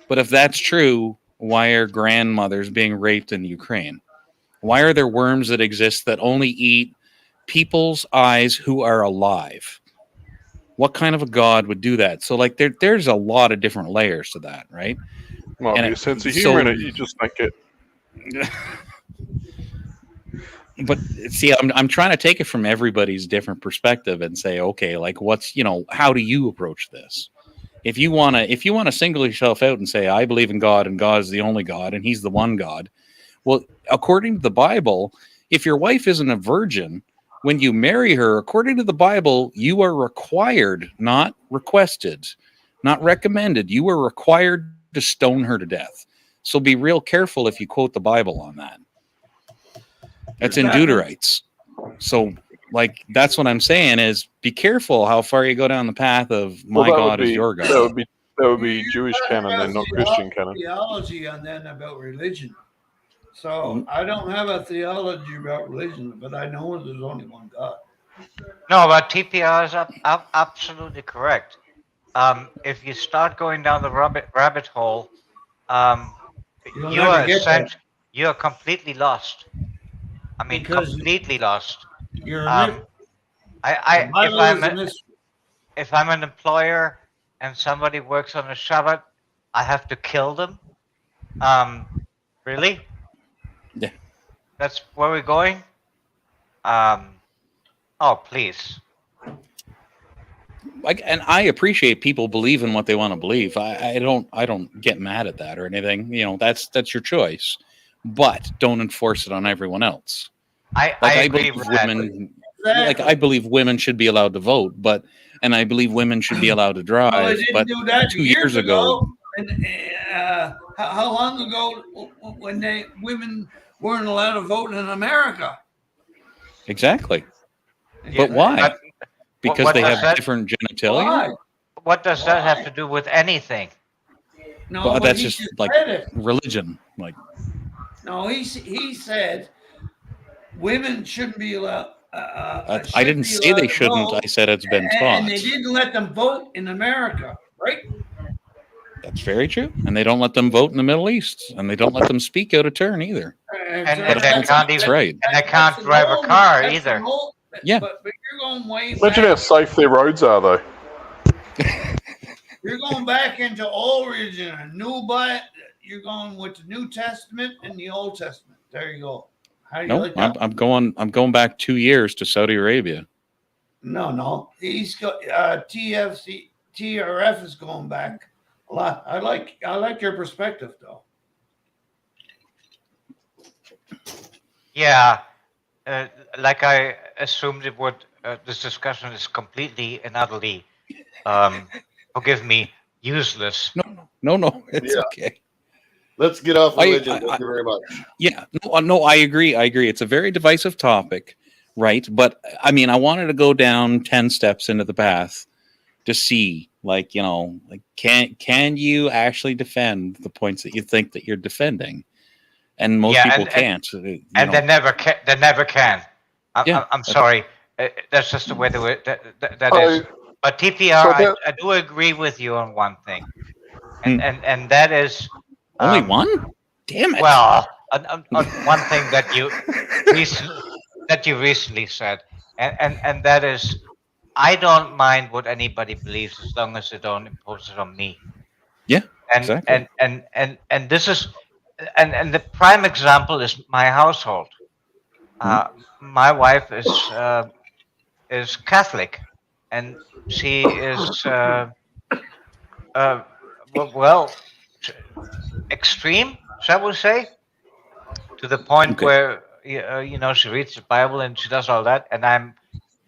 But if that's true, why are grandmothers being raped in Ukraine? Why are there worms that exist that only eat people's eyes who are alive? What kind of a God would do that? So, like, there's a lot of different layers to that, right? Might be a sense of humor in it. You just don't get. But see, I'm trying to take it from everybody's different perspective and say, okay, like, how do you approach this? If you want to single yourself out and say, I believe in God and God is the only God and he's the one God. Well, according to the Bible, if your wife isn't a virgin When you marry her, according to the Bible, you are required, not requested, not recommended. You are required to stone her to death. So be real careful if you quote the Bible on that. That's in Deuterites. So, like, that's what I'm saying is be careful how far you go down the path of my God is your God. That would be Jewish canon and not Christian canon. Theology on then about religion. So I don't have a theology about religion, but I know there's only one God. No, but TPR is absolutely correct. If you start going down the rabbit hole, you are completely lost. I mean, because completely lost. If I'm an employer and somebody works on a Shabbat, I have to kill them. Really? Yeah. That's where we're going. Oh, please. And I appreciate people believe in what they want to believe. I don't get mad at that or anything. You know, that's your choice, but don't enforce it on everyone else. I believe women. Exactly. Like I believe women should be allowed to vote, and I believe women should be allowed to drive. Well, they didn't but do that 2 years ago. And how long ago when women weren't allowed to vote in America? Exactly. But why? Because they have different genitalia? Why? What does that have to do with anything? No, but that's just like religion. Like, no, he said women shouldn't be allowed. I didn't say they shouldn't. I said it's been taught. And they didn't let them vote in America, right? That's very true. And they don't let them vote in the Middle East, and they don't let them speak out of turn either. And they can't drive a car either. Yeah. But you're going way back. Imagine how safe their roads are, though. You're going back into old religion, you're going with the New Testament and the Old Testament. There you go. How do you like that? I'm going back 2 years to Saudi Arabia. No. He's got TRF is going back a lot. I like your perspective though. Yeah. Like I assumed it would. This discussion is completely and utterly, forgive me, useless. No, it's okay. Let's get off religion. Thank you very much. Yeah, no, I agree. It's a very divisive topic, right? But I mean, I wanted to go down 10 steps into the path to see, like, you know, like can you actually defend the points that you think that you're defending? And most people can't. They never can. They never can. I'm sorry. That's just the way that is. But TPR, I do agree with you on one thing, and that is only one. Damn it. Well, on one thing that you recently said, and that is, I don't mind what anybody believes as long as they don't impose it on me. Yeah. Exactly. And this is. And the prime example is my household. My wife is Catholic, and she is extreme, shall we say, to the point where she reads the Bible and she does all that, and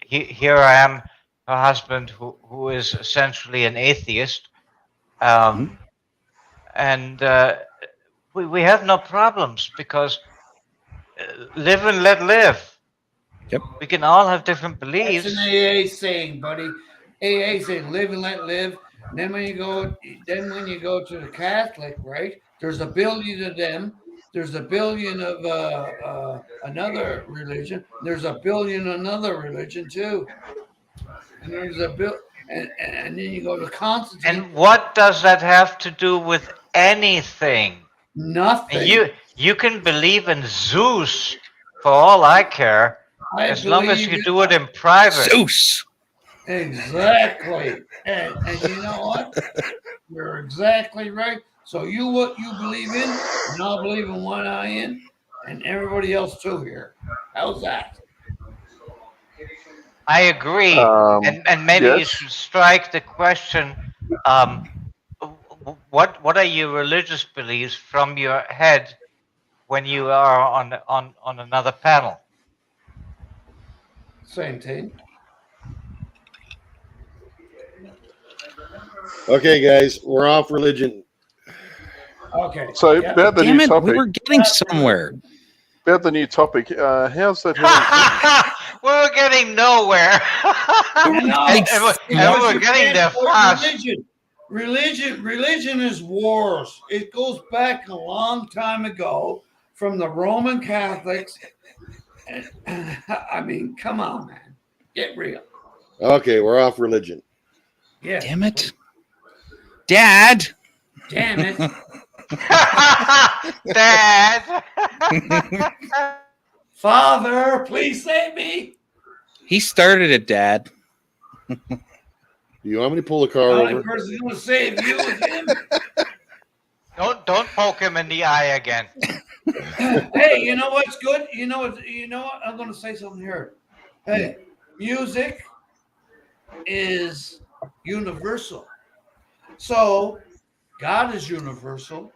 here I am, her husband, who is essentially an atheist, and. We have no problems because live and let live. Yep. We can all have different beliefs. That's an AA saying, buddy. AA saying live and let live. And then when you go to the Catholic, right? There's a billion of them. There's a billion of another religion. There's a billion another religion too. And there's a and then you go to Constantine. And what does that have to do with anything? Nothing. You can believe in Zeus for all I care, as long as you do it in private. Zeus. Exactly. And you know what? You're exactly right. So what you believe in, and I'll believe in what I am, and everybody else too here. How's that? I agree. And maybe you should strike the question. What are your religious beliefs from your head when you are on another panel? Same thing. Okay, guys, we're off religion. Okay. So yeah. about the Damn new it, topic. we were getting somewhere. About the new topic. How's that Hillary Clinton? We're getting nowhere. and we're getting there fast. Religion is wars. It goes back a long time ago from the Roman Catholics. I mean, come on, man. Get real. Okay, we're off religion. Yeah. Damn it. Dad. Damn it. Dad. Father, please save me. He started it, Dad. Do you want me to pull the car The over? only person going to save you is him. Don't poke him in the eye again. Hey, you know what's good? You know what? I'm going to say something here. Hey, music is universal. So God is universal.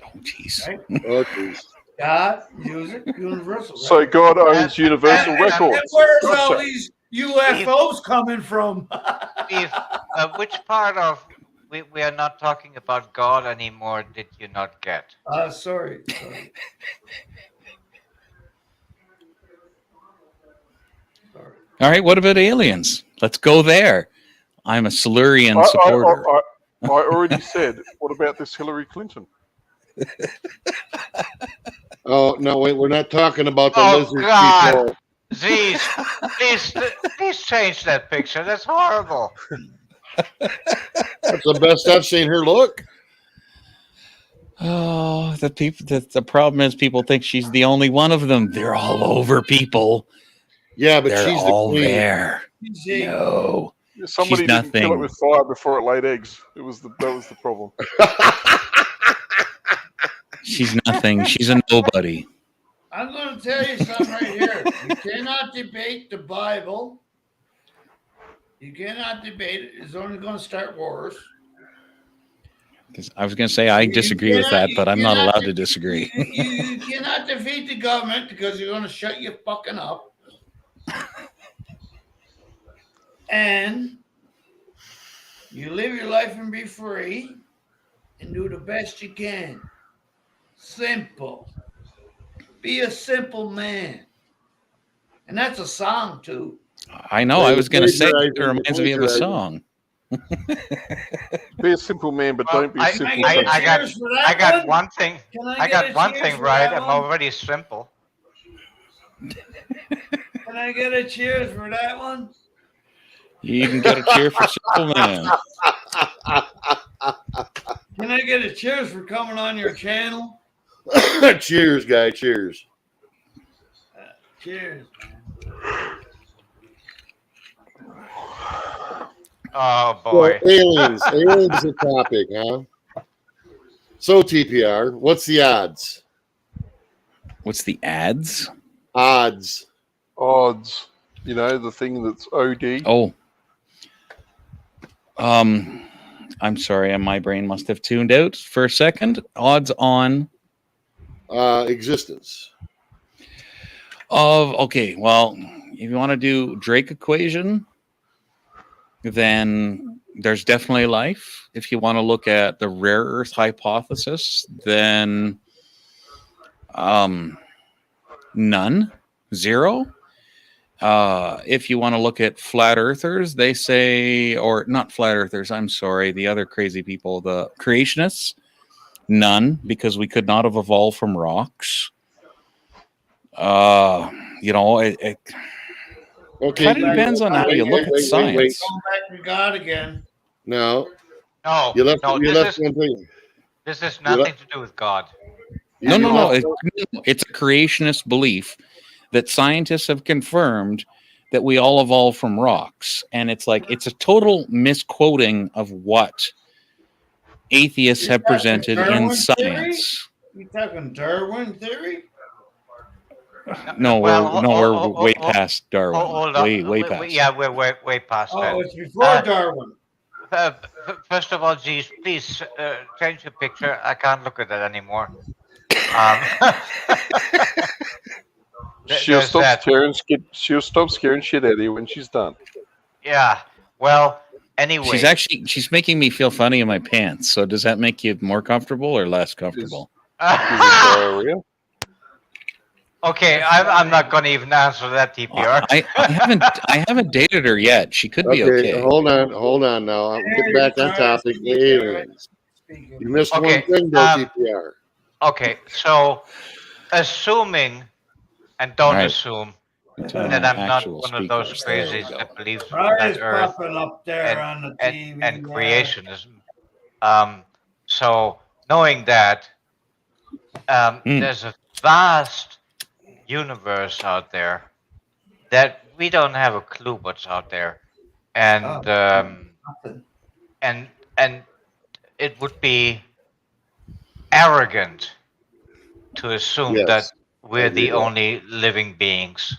Oh, jeez. Right? Oh, jeez. God, music, universal. Right? So God owns Universal Records. And where's Gotcha. all these UFOs coming from? Steve, which part of we are not talking about God anymore did you not get? Sorry. All right, what about aliens? Let's go there. I'm a Silurian supporter. I already said, what about this Hillary Clinton? Oh, no, wait, we're not talking about the Oh lizard God! people. Please change that picture. That's horrible. That's the best I've seen her look. Oh, the problem is people think she's the only one of them. They're all over people. Yeah, but they're she's all the queen. there. No, Somebody she's didn't kill it nothing. with fire before it laid eggs. That was the problem. She's nothing. She's a nobody. I'm going to tell you something right here. You cannot debate the Bible. You cannot debate it. It's only going to start wars. I was going to say I disagree with that, but I'm not allowed to disagree. You cannot defeat the government because you're going to shut you fucking up. And you live your life and be free and do the best you can. Simple. Be a simple man. And that's a song, too. I know. I was going to say it reminds me of a song. Be a simple man, but don't be simple. I got one thing. I got one cheers thing for right. that I'm one? already simple. Can I get a cheers for that one? You can get a cheer for Simple Man. Can I get a cheers for coming on your channel? Cheers, guy. Cheers. Cheers. Oh boy. So, aliens. Aliens is a topic, huh? So TPR, what's the odds? What's the ads? Odds. You know, the thing that's OD. Oh. I'm sorry, my brain must have tuned out for a second. Odds on existence. Okay, well, if you want to do Drake equation, then there's definitely life. If you want to look at the rare earth hypothesis, then none, zero. If you want to look at flat earthers, they say, or not flat earthers, I'm sorry, the other crazy people, the creationists, none, because we could not have evolved from rocks. You know, it Okay, kind of depends on how you look at science. Going back to God again. No. No. You left no, one thing. This has nothing to do with God. No. It's a creationist belief that scientists have confirmed that we all evolved from rocks. And it's like, it's a total misquoting of what atheists have presented in science. You talking Darwin theory? No, we're way past Darwin. Hold on. Way past. Yeah, we're way past that. Oh, it's before Darwin. First of all, geez, please change the picture. I can't look at that anymore. She'll there's stop that. scaring. She'll stop scaring shit out of you when she's done. Yeah. Well, anyway. She's making me feel funny in my pants. So does that make you more comfortable or less comfortable? Is it diarrhea? Okay, I'm not going to even answer that, TPR. I haven't dated her yet. She could be okay. Hold on now. I'm getting back on topic. The aliens. You missed one thing though, TPR. Okay, so assuming, and don't assume, that I'm not one of those crazies that believes Fry's that Earth popping up there on the TV. and creationism. So knowing that, there's a vast universe out there that we don't have a clue what's out there, and it would be arrogant to assume that we're the only living beings.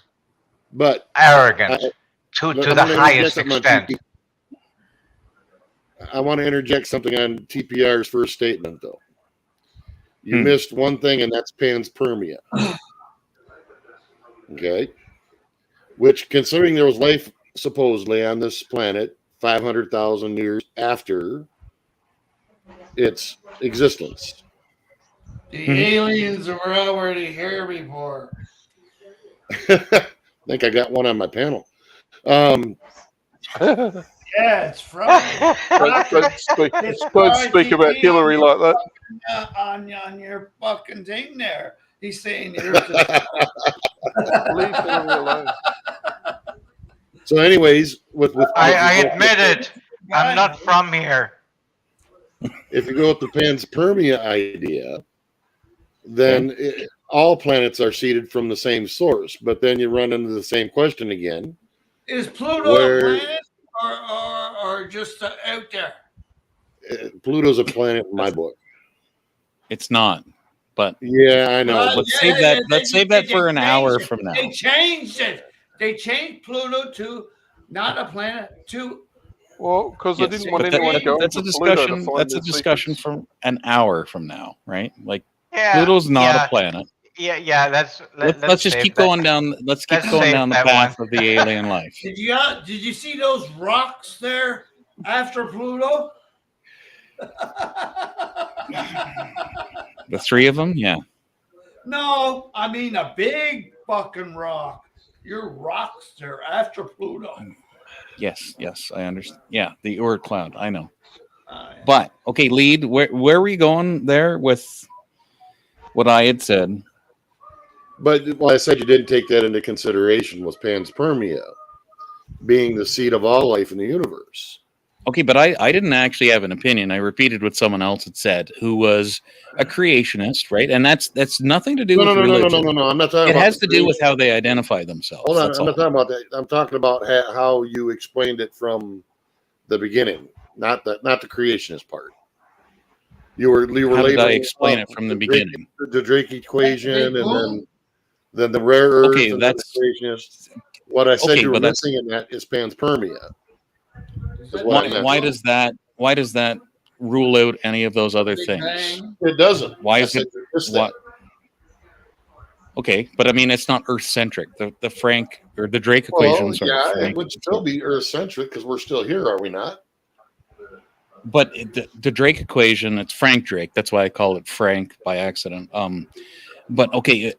But arrogant to the highest extent. I want to interject something on TPR's first statement, though. You missed one thing, and that's panspermia. Okay. Which, considering there was life supposedly on this planet 500,000 years after its existence. The aliens were already here before. I think I got one on my panel. Yeah, it's from. Don't speak about Hillary like that. On your fucking thing there. He's saying Leave Hillary alone. So, anyways, I admit it. I'm not from here. If you go with the panspermia idea, then all planets are seeded from the same source. But then you run into the same question again. Is Pluto a planet or just out there? Pluto's a planet in my book. It's not. But yeah, I know. Let's save that for an hour from now. They changed it. They changed Pluto to not a planet to. Well, because I didn't want anyone to go. That's a discussion. That's a discussion from an hour from now, right? Like Pluto's not a planet. Yeah. Let's just keep going down. Let's keep going down the path of the alien life. Did you see those rocks there after Pluto? The three of them, yeah. No, I mean a big fucking rock. Your rocks there after Pluto. Yes, I understand. Yeah, the Oort cloud. I know. But okay, lead. Where were you going there with what I had said? But I said you didn't take that into consideration was panspermia being the seed of all life in the universe. Okay, but I didn't actually have an opinion. I repeated what someone else had said, who was a creationist, right? And that's nothing to do with religion. No. I'm not talking it about has to do with how they identify themselves. Hold on, I'm not talking about that. I'm talking about how you explained it from the beginning, not the creationist part. You were how did I explain it from the beginning? The Drake equation, and then the rare earth. Okay, and that's the creationist. What I said you were missing in that is panspermia. Why does that rule out any of those other things? It doesn't. Why is it? What? Okay, but I mean, it's not Earth-centric. The Frank or the Drake equations are it would still be Earth-centric because we're still here, are we not? But the Drake equation, it's Frank Drake. That's why I call it Frank by accident. But okay,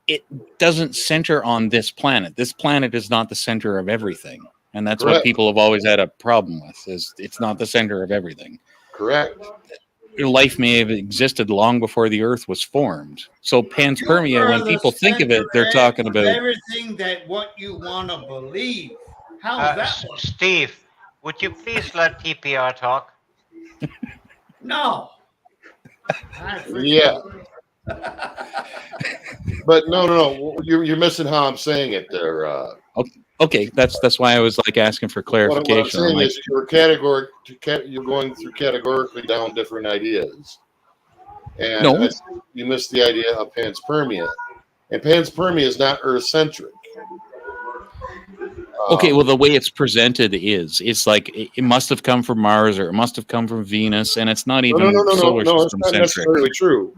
it doesn't center on this planet. This planet is not the center of everything. And that's what people have always had a problem with, is it's not the center of everything. Correct. Life may have existed long before the Earth was formed. So panspermia, when people think of it, they're talking about everything that what you want to believe. How is that? Steve, would you please let TPR talk? No. Yeah. But no. You're missing how I'm saying it there. Okay, that's why I was like asking for clarification. What I'm saying is you're going through categorically down different ideas. And you missed the idea of panspermia. And panspermia is not Earth-centric. Okay, well, the way it's presented it's like it must have come from Mars or it must have come from Venus, and it's not even solar system it's not centric. necessarily true.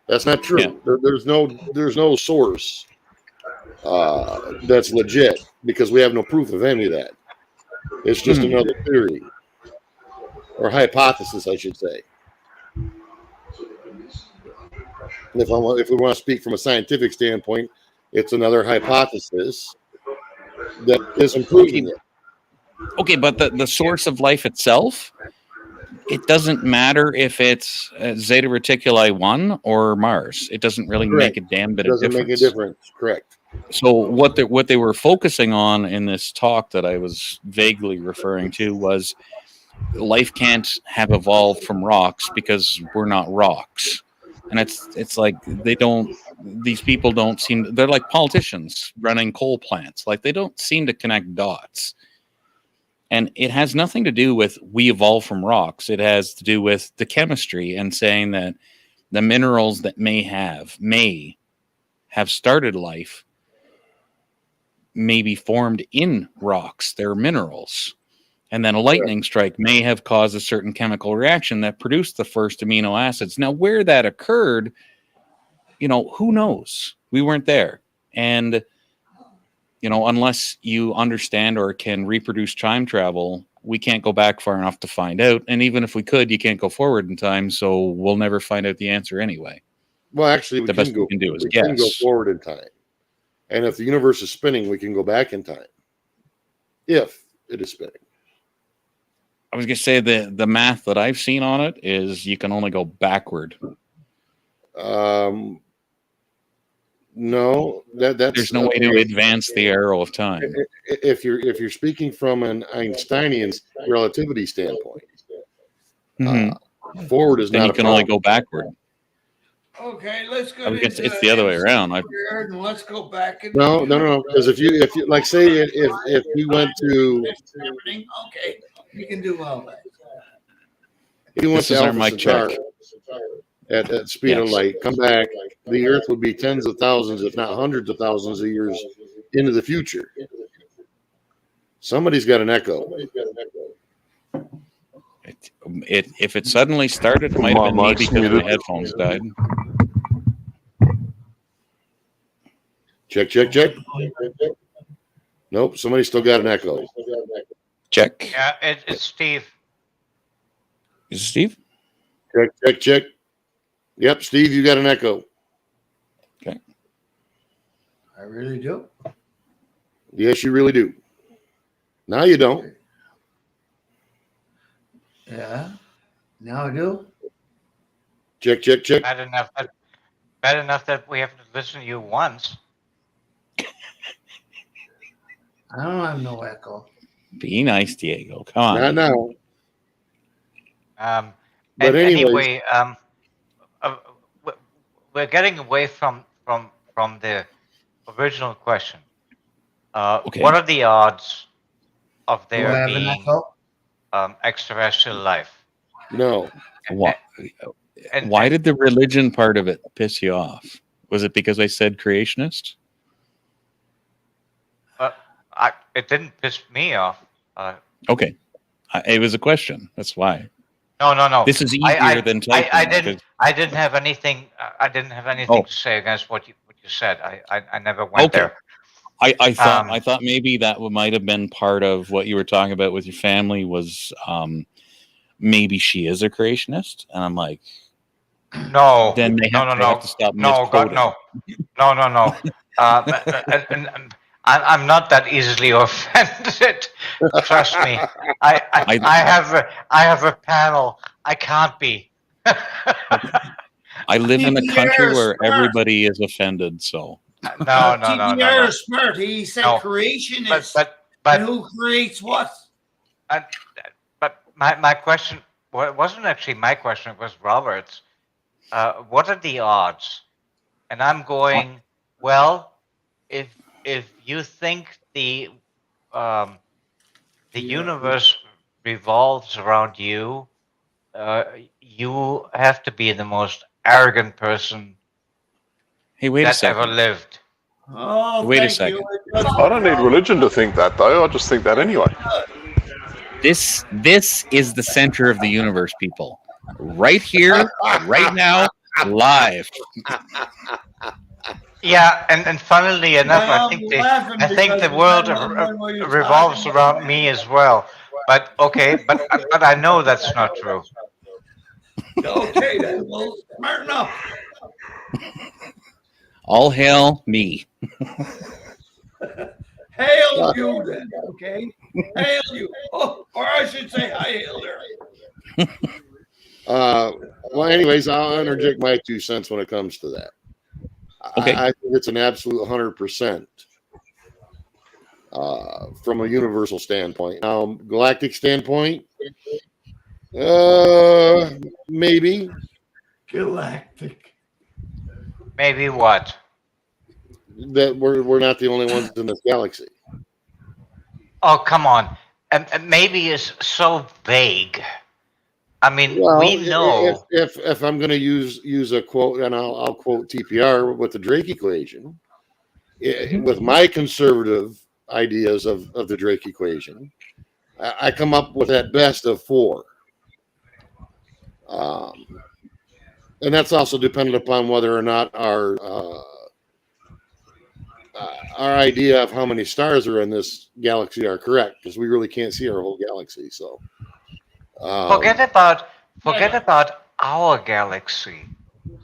That's not true. Yeah. There's no source that's legit, because we have no proof of any of that. It's just another theory or hypothesis, I should say. If we want to speak from a scientific standpoint, it's another hypothesis that isn't proving it. Okay, but the source of life itself, it doesn't matter if it's Zeta Reticuli 1 or Mars. It doesn't really make a damn bit of difference. Doesn't make a difference. Correct. So what they were focusing on in this talk that I was vaguely referring to was life can't have evolved from rocks because we're not rocks. And it's like these people don't seem, they're like politicians running coal plants. Like they don't seem to connect dots. And it has nothing to do with we evolved from rocks. It has to do with the chemistry and saying that the minerals that may have started life may be formed in rocks. They're minerals. And then a lightning strike may have caused a certain chemical reaction that produced the first amino acids. Now, where that occurred, who knows? We weren't there. And, unless you understand or can reproduce time travel, we can't go back far enough to find out. And even if we could, you can't go forward in time. So we'll never find out the answer anyway. Well, actually, the best we can do is we guess. can go forward in time. And if the universe is spinning, we can go back in time. If it is spinning. I was going to say the math that I've seen on it is you can only go backward. No, that's there's no way to advance the arrow of time. If you're speaking from an Einsteinian relativity standpoint, forward is then not. You can only go backward. Okay, let's go. It's the other way around. And let's go back. No. Because if you like, say if you went to, okay, you can do all that. You went to Alpha Centauri at speed of light, come back, the Earth would be tens of thousands, if not hundreds of thousands of years into the future. Somebody's got an echo. If it suddenly started, it might have been me because my headphones died. Check. Nope, somebody still got an echo. Check. Yeah, it's Steve. Is it Steve? Check. Yep, Steve, you got an echo. Okay. I really do. Yes, you really do. Now you don't. Yeah. Now I do. Check. Bad enough that we have to listen to you once. I don't have no echo. Be nice, Diego. Come on. Not now. But anyway, we're getting away from the original question. Okay. What are the odds of there have being an echo? extraterrestrial life? No. Why did the religion part of it piss you off? Was it because I said creationist? It didn't piss me off. Okay. It was a question. That's why. No. This is easier than typing. I didn't have anything. I didn't have anything to say against what you said. I never went there. I thought maybe that might have been part of what you were talking about with your family was maybe she is a creationist, and I'm like, no. Then they have to stop. No, God, no. I'm not that easily offended. Trust me. I have a panel. I can't be. I live in a country where everybody is offended, so. No. TBR is smart. He said creationist. But who creates what? But my question wasn't actually my question. It was Robert's. What are the odds? And I'm going, well, if you think the universe revolves around you, you have to be the most arrogant person that ever lived. Oh, wait a second. I don't need religion to think that, though. I just think that anyway. This is the center of the universe, people. Right here, right now, live. Yeah, and funnily enough, I'm laughing I think because the world none of them know what you're revolves talking around about. me as well. But okay, but I know that's not true. Okay, then. Well, smarten up. All hail me. Hail you, then. Okay? Hail you. Oh, or I should say, hi, hail there. Well, anyways, I'll interject my 2 cents when it comes to that. Okay. I think it's an absolute 100% from a universal standpoint. Now, galactic standpoint, maybe. Galactic. Maybe what? That we're not the only ones in this galaxy. Oh, come on. And maybe is so vague. I mean, Well, we know. if I'm going to use a quote, and I'll quote TPR with the Drake equation, with my conservative ideas of the Drake equation, I come up with at best of 4. And that's also dependent upon whether or not our idea of how many stars are in this galaxy are correct, because we really can't see our whole galaxy. So Forget about our galaxy.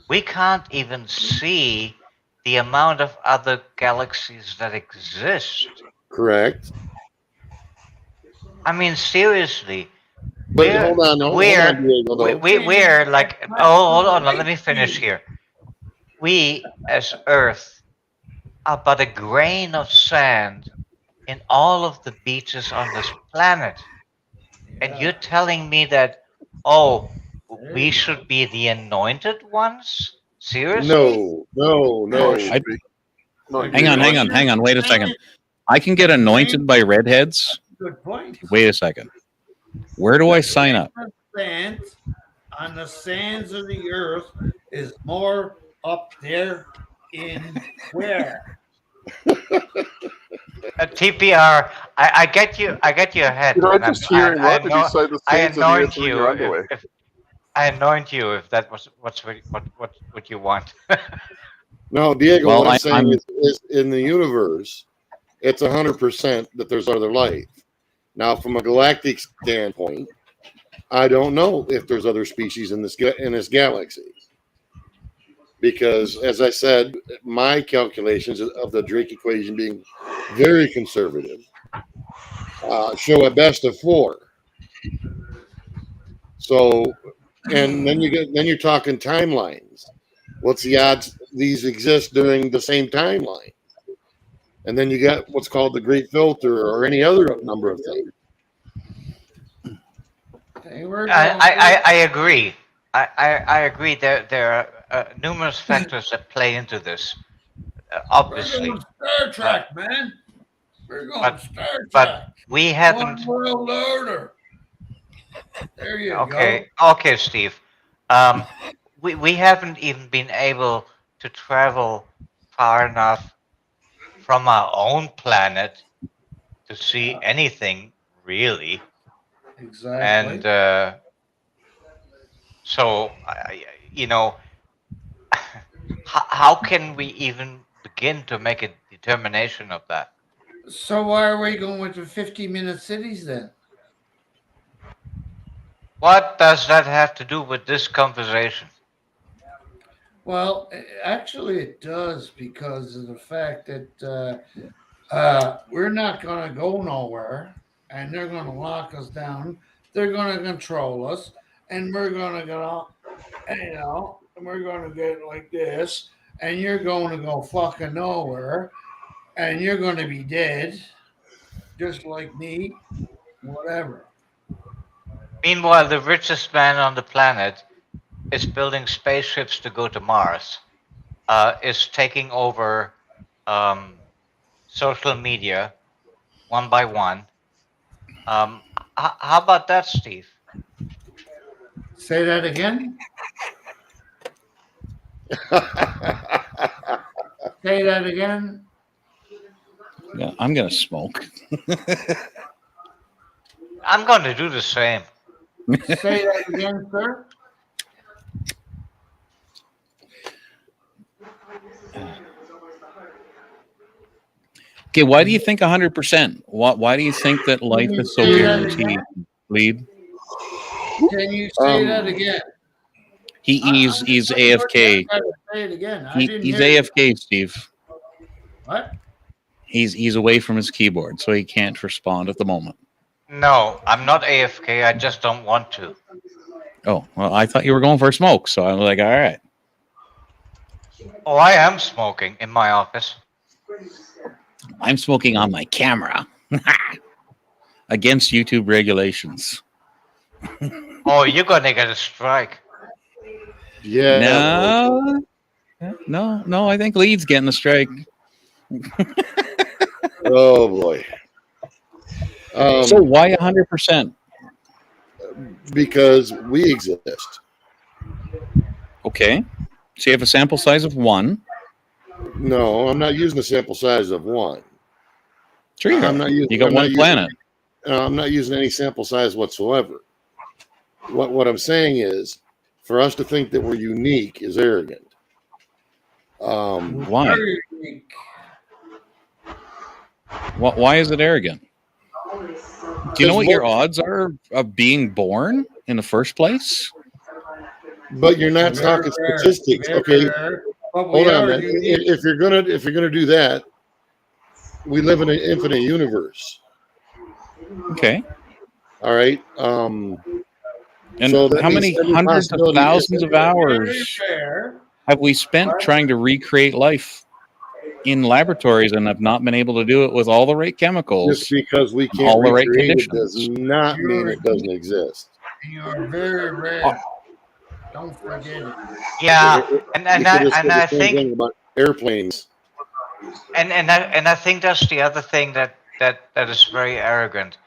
We can't even see the amount of other galaxies that exist. correct. I mean, seriously. But hold on, Diego, though. We're like, oh, hold on, let me finish here. We, as Earth, are but a grain of sand in all of the beaches on this planet. And you're telling me that, oh, we should be the anointed ones? Seriously? No. Hang on. Wait a second. I can get anointed by redheads. Good point. Wait a second. Where do I sign up? Sand on the sands of the earth is more up there in where? TPR, I get you. I get your head. Did I just hear him right? Did he say the I sands of the earth anoint are in you your underwear? if I anoint you if that was what you want. No, Diego, Well, what I'm saying is in the universe, it's 100% that there's other life. Now, from a galactic standpoint, I don't know if there's other species in this galaxy, because, as I said, my calculations of the Drake equation being very conservative show a best of 4. So, and then you're talking timelines. What's the odds these exist during the same timeline? And then you got what's called the Great Filter or any other number of things. I agree. I agree. There are numerous factors that play into this. Obviously, We're going Star Trek, man. We're going Star Trek. But we haven't. One world order. There you Okay, go. okay, Steve. We haven't even been able to travel far enough from our own planet to see anything really. Exactly. And so, how can we even begin to make a determination of that? So why are we going with the 50-minute cities then? What does that have to do with this conversation? Well, actually, it does, because of the fact that we're not going to go nowhere, and they're going to lock us down. They're going to control us, and we're going to go, and we're going to get like this, and you're going to go fucking nowhere, and you're going to be dead, just like me, whatever. Meanwhile, the richest man on the planet is building spaceships to go to Mars, is taking over social media one by one. How about that, Steve? Say that again. Say that again. Yeah, I'm gonna smoke. I'm going to do the same. Say that again, sir. Okay, why do you think 100%? Why do you think that life is so guaranteed? Lead. Can you say that again? He's AFK. Say it again. I didn't He's hear you. AFK, Steve. What? He's away from his keyboard, so he can't respond at the moment. No, I'm not AFK. I just don't want to. Oh, well, I thought you were going for a smoke, so I was like, all right. Oh, I am smoking in my office. I'm smoking on my camera. Against YouTube regulations. Oh, you're gonna get a strike. Yeah. No, I think Lead's getting the strike. Oh boy. So why 100%? Because we exist. Okay. So you have a sample size of 1. No, I'm not using the sample size of 1. Sure you I'm got. not using, You got I'm one not planet. I'm not using any sample size whatsoever. What I'm saying is, for us to think that we're unique is arrogant. Why? Why is it arrogant? Do you know what your odds are of being born in the first place? But you're not talking statistics, okay? Hold on, man. If you're gonna do that, we live in an infinite universe. Okay. All right. And so how many hundreds of thousands of hours have we spent trying to recreate life in laboratories and have not been able to do it with all the right chemicals? Just because we can't all the right recreate it conditions does not mean it doesn't exist. You're very rare. Don't forget it. Yeah, and I same think thing about airplanes. and I think that's the other thing that is very arrogant.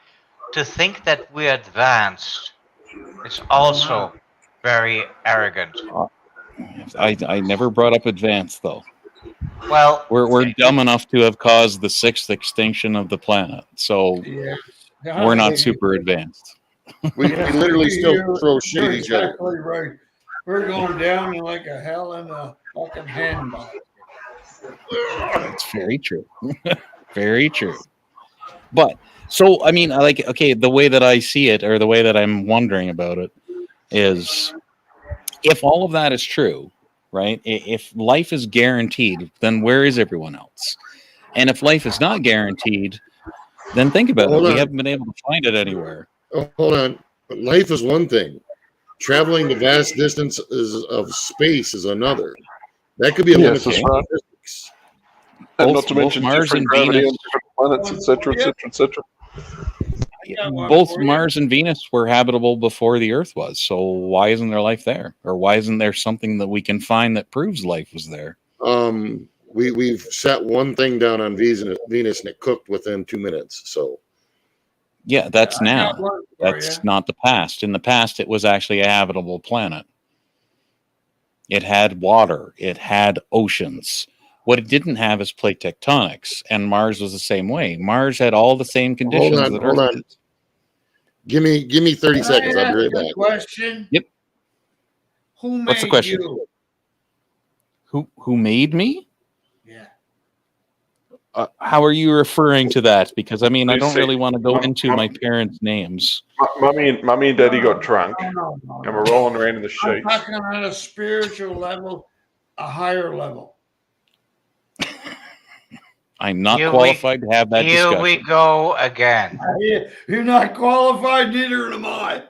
To think that we're advanced is also very arrogant. I never brought up advanced though. Well, we're dumb enough to have caused the 6th extinction of the planet, so we're not super advanced. We literally still throw shit at each other. Exactly right. We're going down in like a hell in a fucking handball. That's very true. Very true. But so I mean, like, okay, the way that I see it, or the way that I'm wondering about it, is if all of that is true, right? If life is guaranteed, then where is everyone else? And if life is not guaranteed, then think about it. We haven't been able to find it anywhere. Oh, hold on. But life is one thing. Traveling the vast distances of space is another. That could be a limitation. Right. And not to mention Mars different and gravity Venus. on different planets, etc., etc., etc. Both Mars and Venus were habitable before the Earth was. So why isn't there life there? Or why isn't there something that we can find that proves life was there? We've set one thing down on Venus and it cooked within 2 minutes. So yeah, that's now. That's not the past. In the past, it was actually a habitable planet. It had water. It had oceans. What it didn't have is plate tectonics, and Mars was the same way. Mars had all the same conditions that Earth did. Give me 30 seconds. I'll be right back. Question. Yep. Who made What's the question? you? Who made me? Yeah. How are you referring to that? Because I mean, I don't really want to go into my parents' names. Mummy and Daddy got drunk, and we're rolling around in the I'm sheets. talking on a spiritual level, a higher level. I'm not qualified to have that discussion. Here we go again. You're not qualified, neither am I.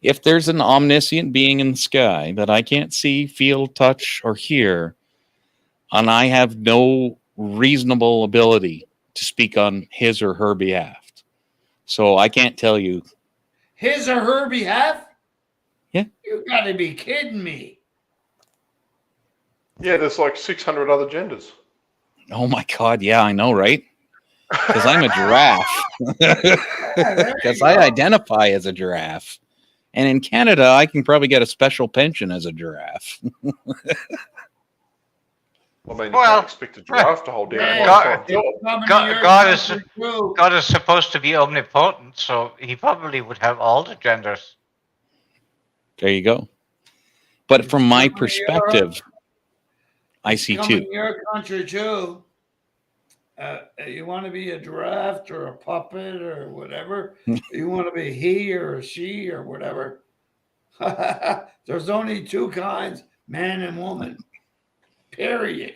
If there's an omniscient being in the sky that I can't see, feel, touch, or hear, and I have no reasonable ability to speak on his or her behalf, so I can't tell you. His or her behalf? Yeah. You gotta be kidding me. Yeah, there's like 600 other genders. Oh my God, yeah, I know, right? Because I'm a giraffe. Because I identify as a giraffe. And in Canada, I can probably get a special pension as a giraffe. I mean, you can't expect a giraffe to hold down a God is supposed to be omnipotent, so he probably would have all the genders. There you go. But from my perspective, I see Come too. in your country too. You want to be a giraffe or a puppet or whatever. You want to be he or a she or whatever. There's only two kinds, man and woman. Period.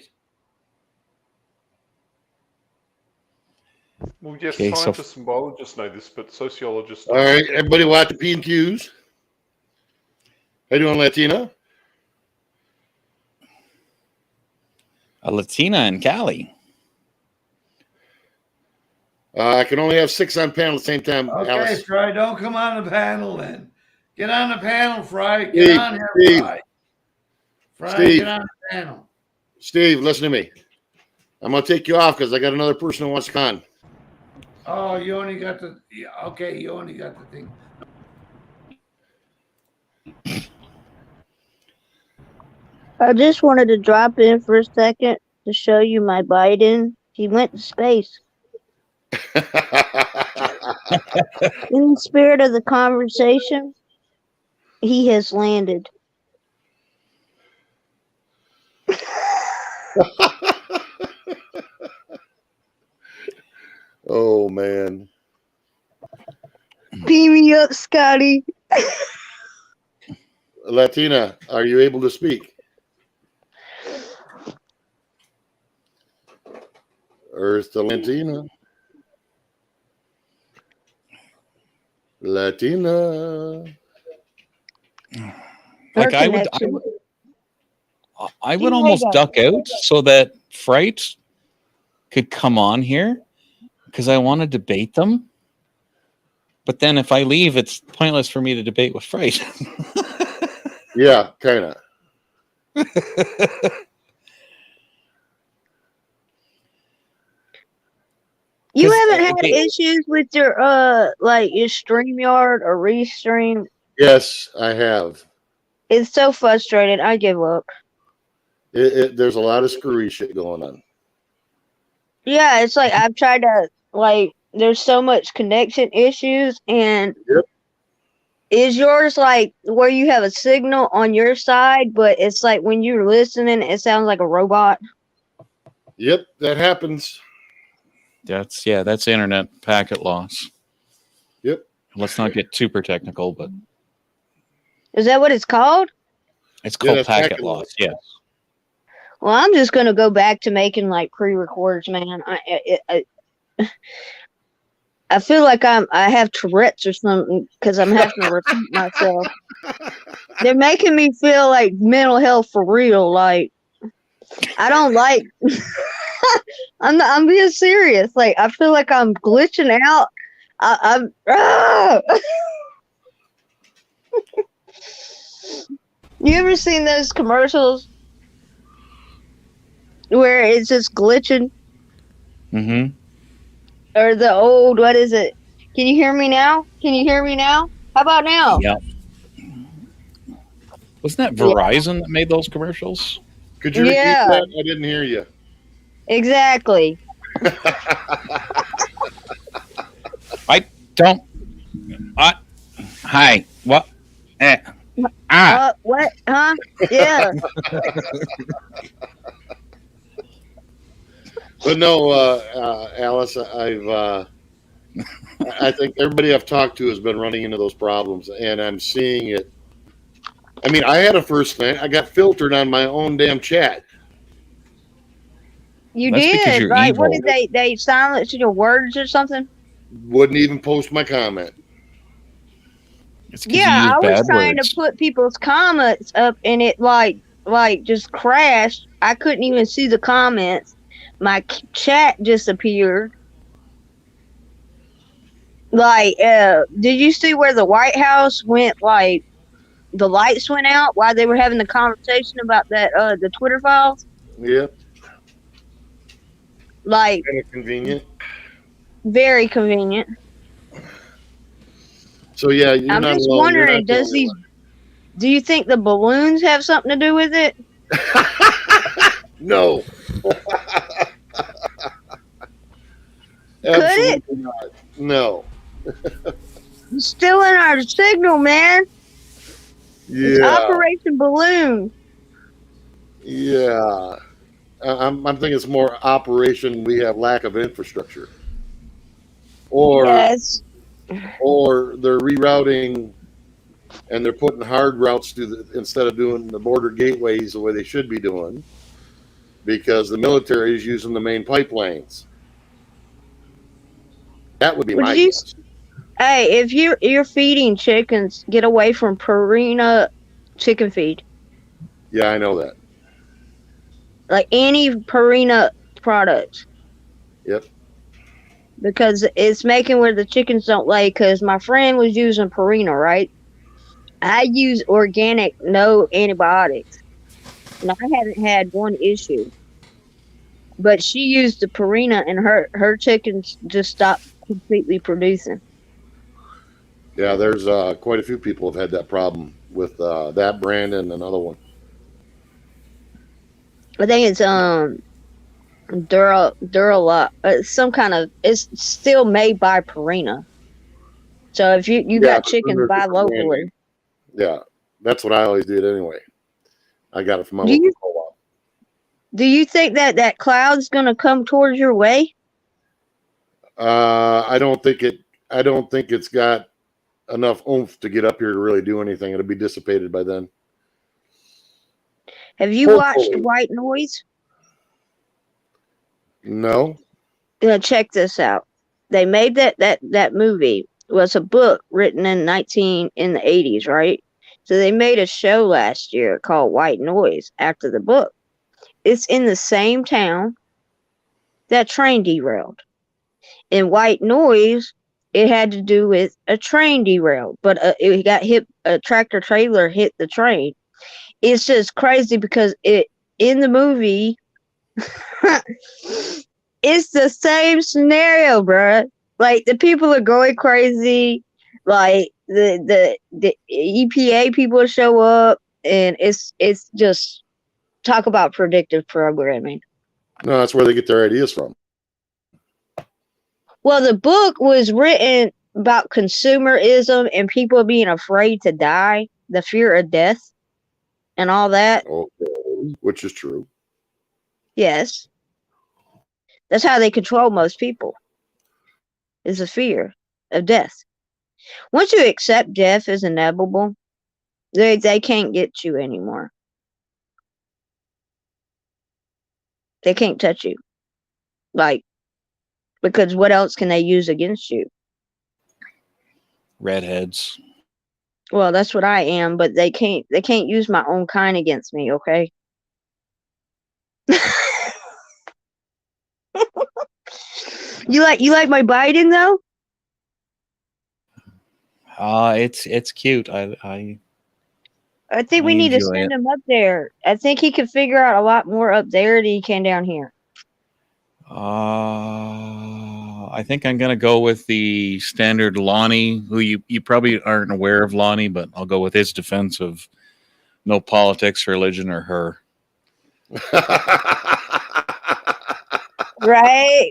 Well, yes, Okay, so- scientists and biologists know this, but sociologists All don't. right, everybody watch the P&Qs. How you doing, Latina? A Latina in Cali. I can only have 6 on panel at the same time, Okay, Alice. Fry, don't come on the panel then. Get on the panel, Fry. Get Steve, on here, Steve. Fry. Fry, Steve. get on the panel. Steve, listen to me. I'm going to take you off because I got another person who wants to con. Oh, you only got the okay. You only got the thing. I just wanted to drop in for a second to show you my Biden. He went to space. In the spirit of the conversation, he has landed. Oh, man. Beam me up, Scotty. Latina, are you able to speak? Earth to Latina. Latina. Like I would almost duck out so that Fright could come on here because I want to debate them. But then if I leave, it's pointless for me to debate with Fright. Yeah, kind of. You haven't had issues with your like your StreamYard or Restream? Yes, I have. It's so frustrating. I give up. There's a lot of screwy shit going on. Yeah, it's like I've tried to like. There's so much connection issues, and is yours like where you have a signal on your side, but it's like when you're listening, it sounds like a robot? Yep, that happens. That's internet packet loss. Yep. Let's not get super technical, but Is that what it's called? it's called that's packet packet loss. loss. Yes. Well, I'm just gonna go back to making like pre-records, man. I feel like I have Tourette's or something because I'm having to repeat myself. They're making me feel like mental health for real. Like I don't like. I'm being serious. Like I feel like I'm glitching out. I'm. You ever seen those commercials where it's just glitching? Mm-hmm. Or the old, what is it? Can you hear me now? Can you hear me now? How about now? Yeah. Wasn't that Verizon that made those commercials? Could you repeat that? I didn't hear you. Exactly. I don't. Hi. What? What? Huh? Yeah. But no, Alice, I think everybody I've talked to has been running into those problems, and I'm seeing it. I mean, I had a first thing. I got filtered on my own damn chat. You did, right? What did they silence your words or something? Wouldn't even post my comment. Yeah, I was trying to put people's comments up, and it like just crashed. I couldn't even see the comments. My chat disappeared. Like, did you see where the White House went? Like, the lights went out while they were having the conversation about that the Twitter files. Yep. Like, kind of convenient. Very convenient. So yeah, you're I'm not just alone. wondering, do you think the balloons have something to do with it? No. Absolutely not. No. It's still in our signal, man. Yeah. It's Operation Balloon. Yeah. I'm thinking it's more operation. We have lack of infrastructure, or Yes. or they're rerouting and they're putting hard routes to instead of doing the border gateways the way they should be doing, because the military is using the main pipelines. That would be Would my you? guess. Hey, if you're feeding chickens, get away from Purina chicken feed. Yeah, I know that. Like any Purina product, Yep. because it's making where the chickens don't lay. Because my friend was using Purina, right? I use organic, no antibiotics, and I haven't had one issue. But she used the Purina, and her chickens just stopped completely producing. Yeah, there's quite a few people have had that problem with that brand and another one. I think it's Durala, some kind of. It's still made by Purina. So if you Yeah, got chickens, there's buy different locally. branding. Yeah, that's what I always did anyway. I got it from my Do local you co-op. do you think that cloud's gonna come towards your way? I don't think it. I don't think it's got enough oomph to get up here to really do anything. It'll be dissipated by then. Have you watched Hopefully. White Noise? No. Check this out. They made that movie. It was a book written in the 80s, right? So they made a show last year called White Noise after the book. It's in the same town that train derailed. In White Noise, it had to do with a train derailed, but it got hit. A tractor trailer hit the train. It's just crazy because it in the movie, it's the same scenario, bruh. Like the people are going crazy. Like the EPA people show up, and it's just talk about predictive programming. No, that's where they get their ideas from. Well, the book was written about consumerism and people being afraid to die, the fear of death, and all that. Okay, which is true. Yes, that's how they control most people. Is the fear of death. Once you accept death as inevitable, they can't get you anymore. They can't touch you. Like, because what else can they use against you? Redheads. Well, that's what I am, but they can't use my own kind against me, okay? You like my Biden though? It's cute. I think I we need to enjoy send it. him up there. I think he could figure out a lot more up there than he can down here. I think I'm gonna go with the standard Lonnie, who you probably aren't aware of Lonnie, but I'll go with his defense of no politics, religion, or her. Right?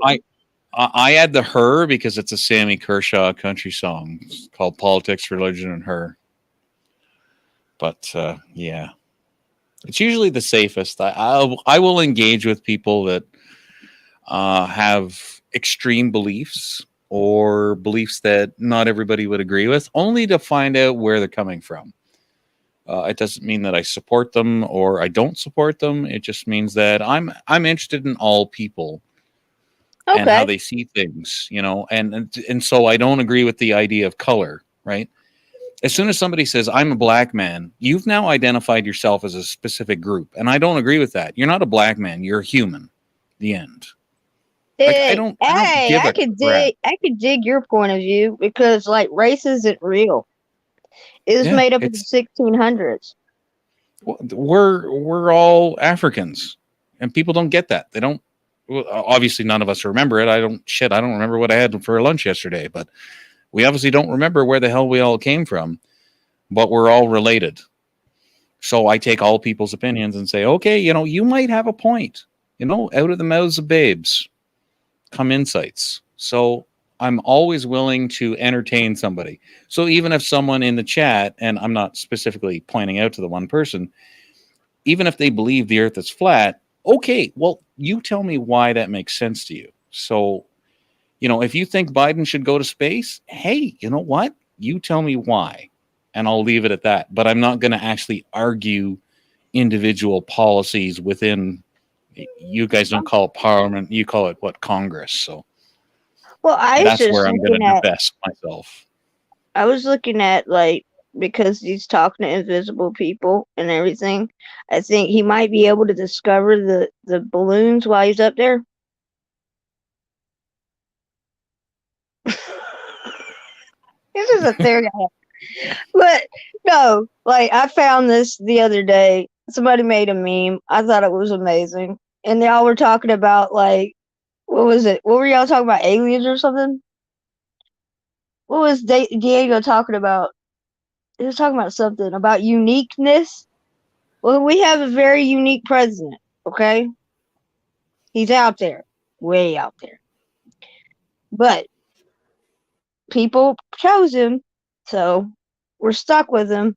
I add the her because it's a Sammy Kershaw country song. It's called Politics, Religion, and Her. But yeah, it's usually the safest. I will engage with people that have extreme beliefs or beliefs that not everybody would agree with, only to find out where they're coming from. It doesn't mean that I support them or I don't support them. It just means that I'm interested in all people. Okay. And how they see things, and so I don't agree with the idea of color, right? As soon as somebody says I'm a black man, you've now identified yourself as a specific group, and I don't agree with that. You're not a black man; you're a human. The end. Like, I don't give a crap. I could dig your point of view because like race isn't real. It was made up in the 1600s. We're all Africans, and people don't get that. They don't. Well, obviously, none of us remember it. I don't remember what I had for lunch yesterday, but we obviously don't remember where the hell we all came from, but we're all related. So I take all people's opinions and say, okay, you might have a point. Out of the mouths of babes come insights. So I'm always willing to entertain somebody. So even if someone in the chat, and I'm not specifically pointing out to the one person, even if they believe the earth is flat, okay, well, you tell me why that makes sense to you. So, if you think Biden should go to space, hey, you know what? You tell me why, and I'll leave it at that. But I'm not going to actually argue individual policies within. You guys don't call it Parliament; you call it what, Congress. So, well, that's where I'm going to divest myself. I was looking at, like, because he's talking to invisible people and everything, I think he might be able to discover the balloons while he's up there. This is a theory. But no, like, I found this the other day. Somebody made a meme. I thought it was amazing. And y'all were talking about, like, what was it? What were y'all talking about? Aliens or something? What was Diego talking about? He was talking about something about uniqueness. Well, we have a very unique president, okay? He's out there, way out there. But people chose him, so we're stuck with him.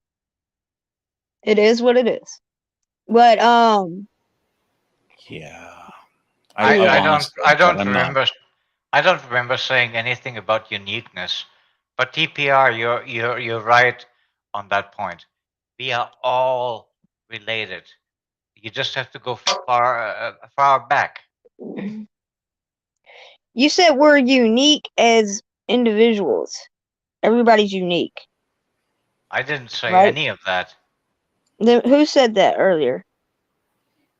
It is what it is. But yeah, I don't remember saying anything about uniqueness. But TPR, you're right on that point. We are all related. You just have to go far back. You said we're unique as individuals. Everybody's unique. I didn't say right? any of that. Then who said that earlier?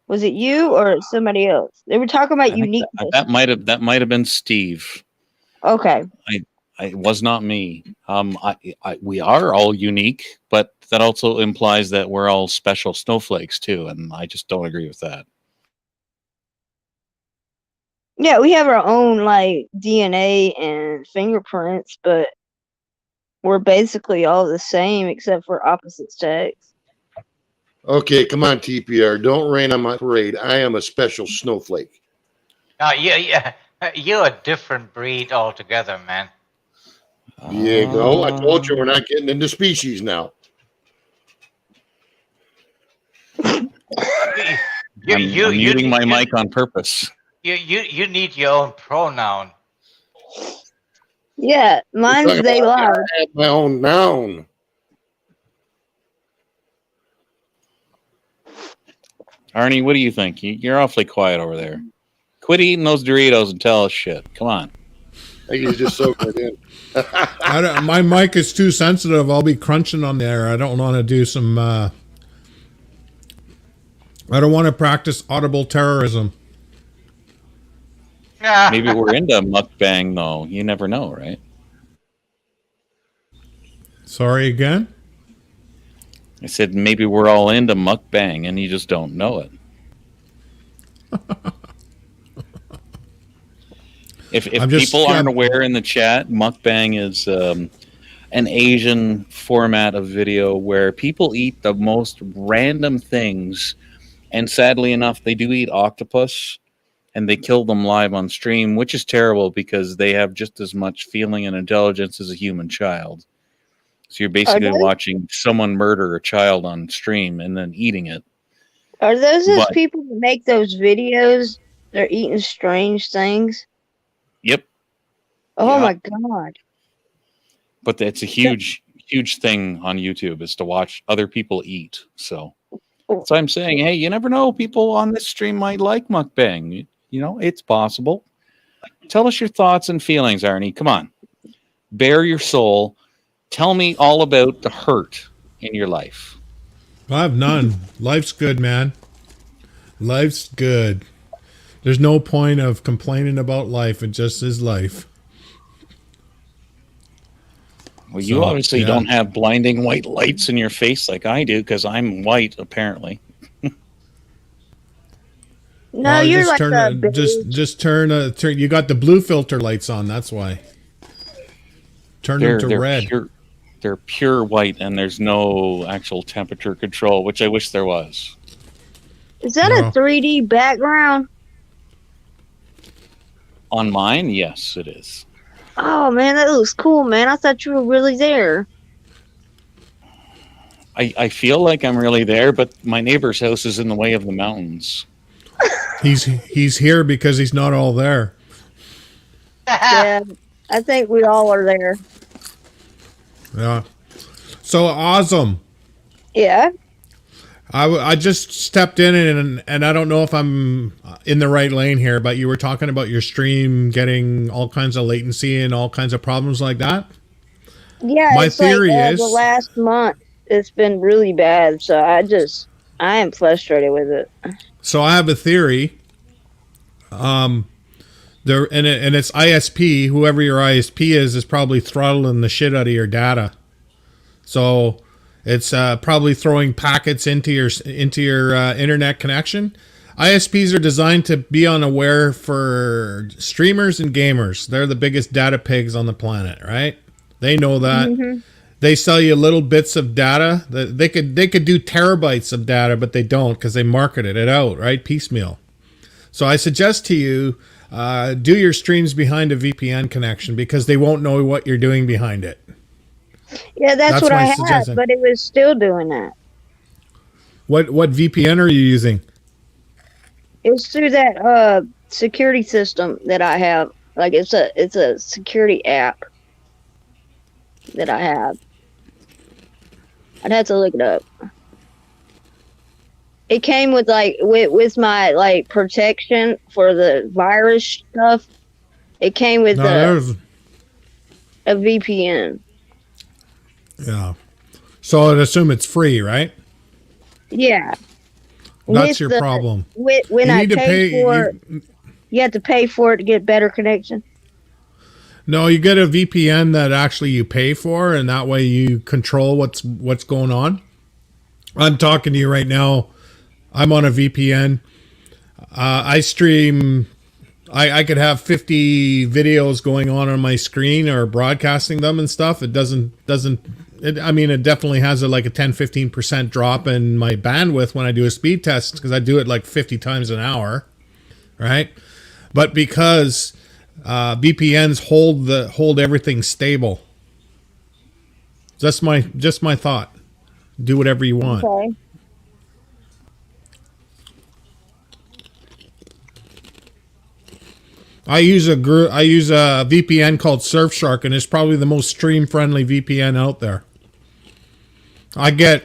Was it you or somebody else? They were talking about uniqueness. That might have been Steve. Okay. It was not me. We are all unique, but that also implies that we're all special snowflakes too, and I just don't agree with that. Yeah, we have our own, like, DNA and fingerprints, but we're basically all the same except for opposite sex. Okay, come on, TPR. Don't rain on my parade. I am a special snowflake. Yeah, you're a different breed altogether, man. Diego, I told you we're not getting into species now. I'm muting my mic on purpose. You need your own pronoun. Yeah, mine's they lie. I have my own noun. Arnie, what do you think? You're awfully quiet over there. Quit eating those Doritos and tell us shit. Come on. I think he's just soaking it in. My mic is too sensitive. I'll be crunching on there. I don't want to do some. I don't want to practice audible terrorism. Maybe we're into mukbang, though. You never know, right? Sorry again? I said maybe we're all into mukbang and you just don't know it. If people aren't aware in the chat, mukbang is an Asian format of video where people eat the most random things, and sadly enough, they do eat octopus, and they kill them live on stream, which is terrible because they have just as much feeling and intelligence as a human child. So you're basically watching someone murder a child on stream and then eating it. Are those people that make those videos? They're eating strange things. Yep. Oh my god! But it's a huge thing on YouTube is to watch other people eat. So I'm saying, hey, you never know. People on this stream might like mukbang. You know, it's possible. Tell us your thoughts and feelings, Arnie. Come on. Bare your soul. Tell me all about the hurt in your life. I have none. Life's good, man. Life's good. There's no point of complaining about life. It just is life. Well, you obviously don't have blinding white lights in your face like I do because I'm white, apparently. No, you're like just turn. You got the blue filter lights on. That's why. Turn them to red. They're pure white, and there's no actual temperature control, which I wish there was. Is that a 3D background? On mine, yes, it is. Oh man, that looks cool, man. I thought you were really there. I feel like I'm really there, but my neighbor's house is in the way of the mountains. He's here because he's not all there. Yeah, I think we all are there. Yeah. So awesome. Yeah. I just stepped in and I don't know if I'm in the right lane here, but you were talking about your stream getting all kinds of latency and all kinds of problems like that. Yeah, My it's theory like is the last month it's been really bad, so I am frustrated with it. so I have a theory. There and it's ISP. Whoever your ISP is probably throttling the shit out of your data. So it's probably throwing packets into your internet connection. ISPs are designed to be unaware for streamers and gamers. They're the biggest data pigs on the planet, right? They know that. Mm-hmm. They sell you little bits of data. They could do terabytes of data, but they don't because they marketed it out, right? Piecemeal. So I suggest to you, do your streams behind a VPN connection because they won't know what you're doing behind it. Yeah, that's what my I had, suggestion. but it was still doing that. What VPN are you using? It's through that security system that I have. Like it's a security app that I have. I'd have to look it up. It came with with my like protection for the virus stuff. It came with a VPN. Yeah. So I'd assume it's free, right? Yeah. That's your problem. When I pay for it, you have to pay for it to get better connection. No, you get a VPN that actually you pay for, and that way you control what's going on. I'm talking to you right now. I'm on a VPN. I stream. I could have 50 videos going on my screen or broadcasting them and stuff. It doesn't. I mean, it definitely has a 10-15% drop in my bandwidth when I do a speed test because I do it like 50 times an hour, right? But because VPNs hold everything stable. Just my thought. Do whatever you want. Okay. I use a VPN called Surfshark, and it's probably the most stream friendly VPN out there. I get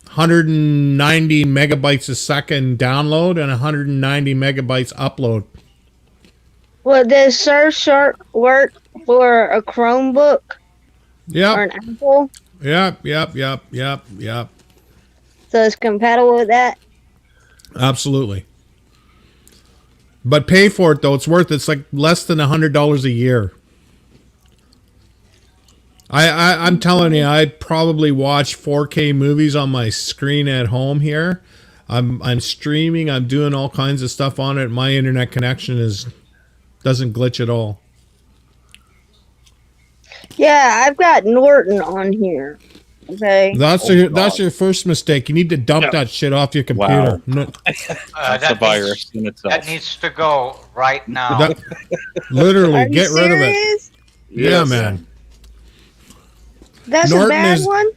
190 megabytes a second download and 190 megabytes upload. Well, does Surfshark work for a Chromebook? Yeah. Or an Apple? Yep. So it's compatible with that? Absolutely. But pay for it though. It's worth. It's like less than $100 a year. I'm telling you, I probably watch 4K movies on my screen at home here. I'm streaming. I'm doing all kinds of stuff on it. My internet connection doesn't glitch at all. Yeah, I've got Norton on here. Okay. That's your first mistake. You need to dump that shit off your computer. Wow. That's a virus in itself. That needs to go right now. Literally, Are get you rid of serious? it. Yeah, man. That's Norton a bad one?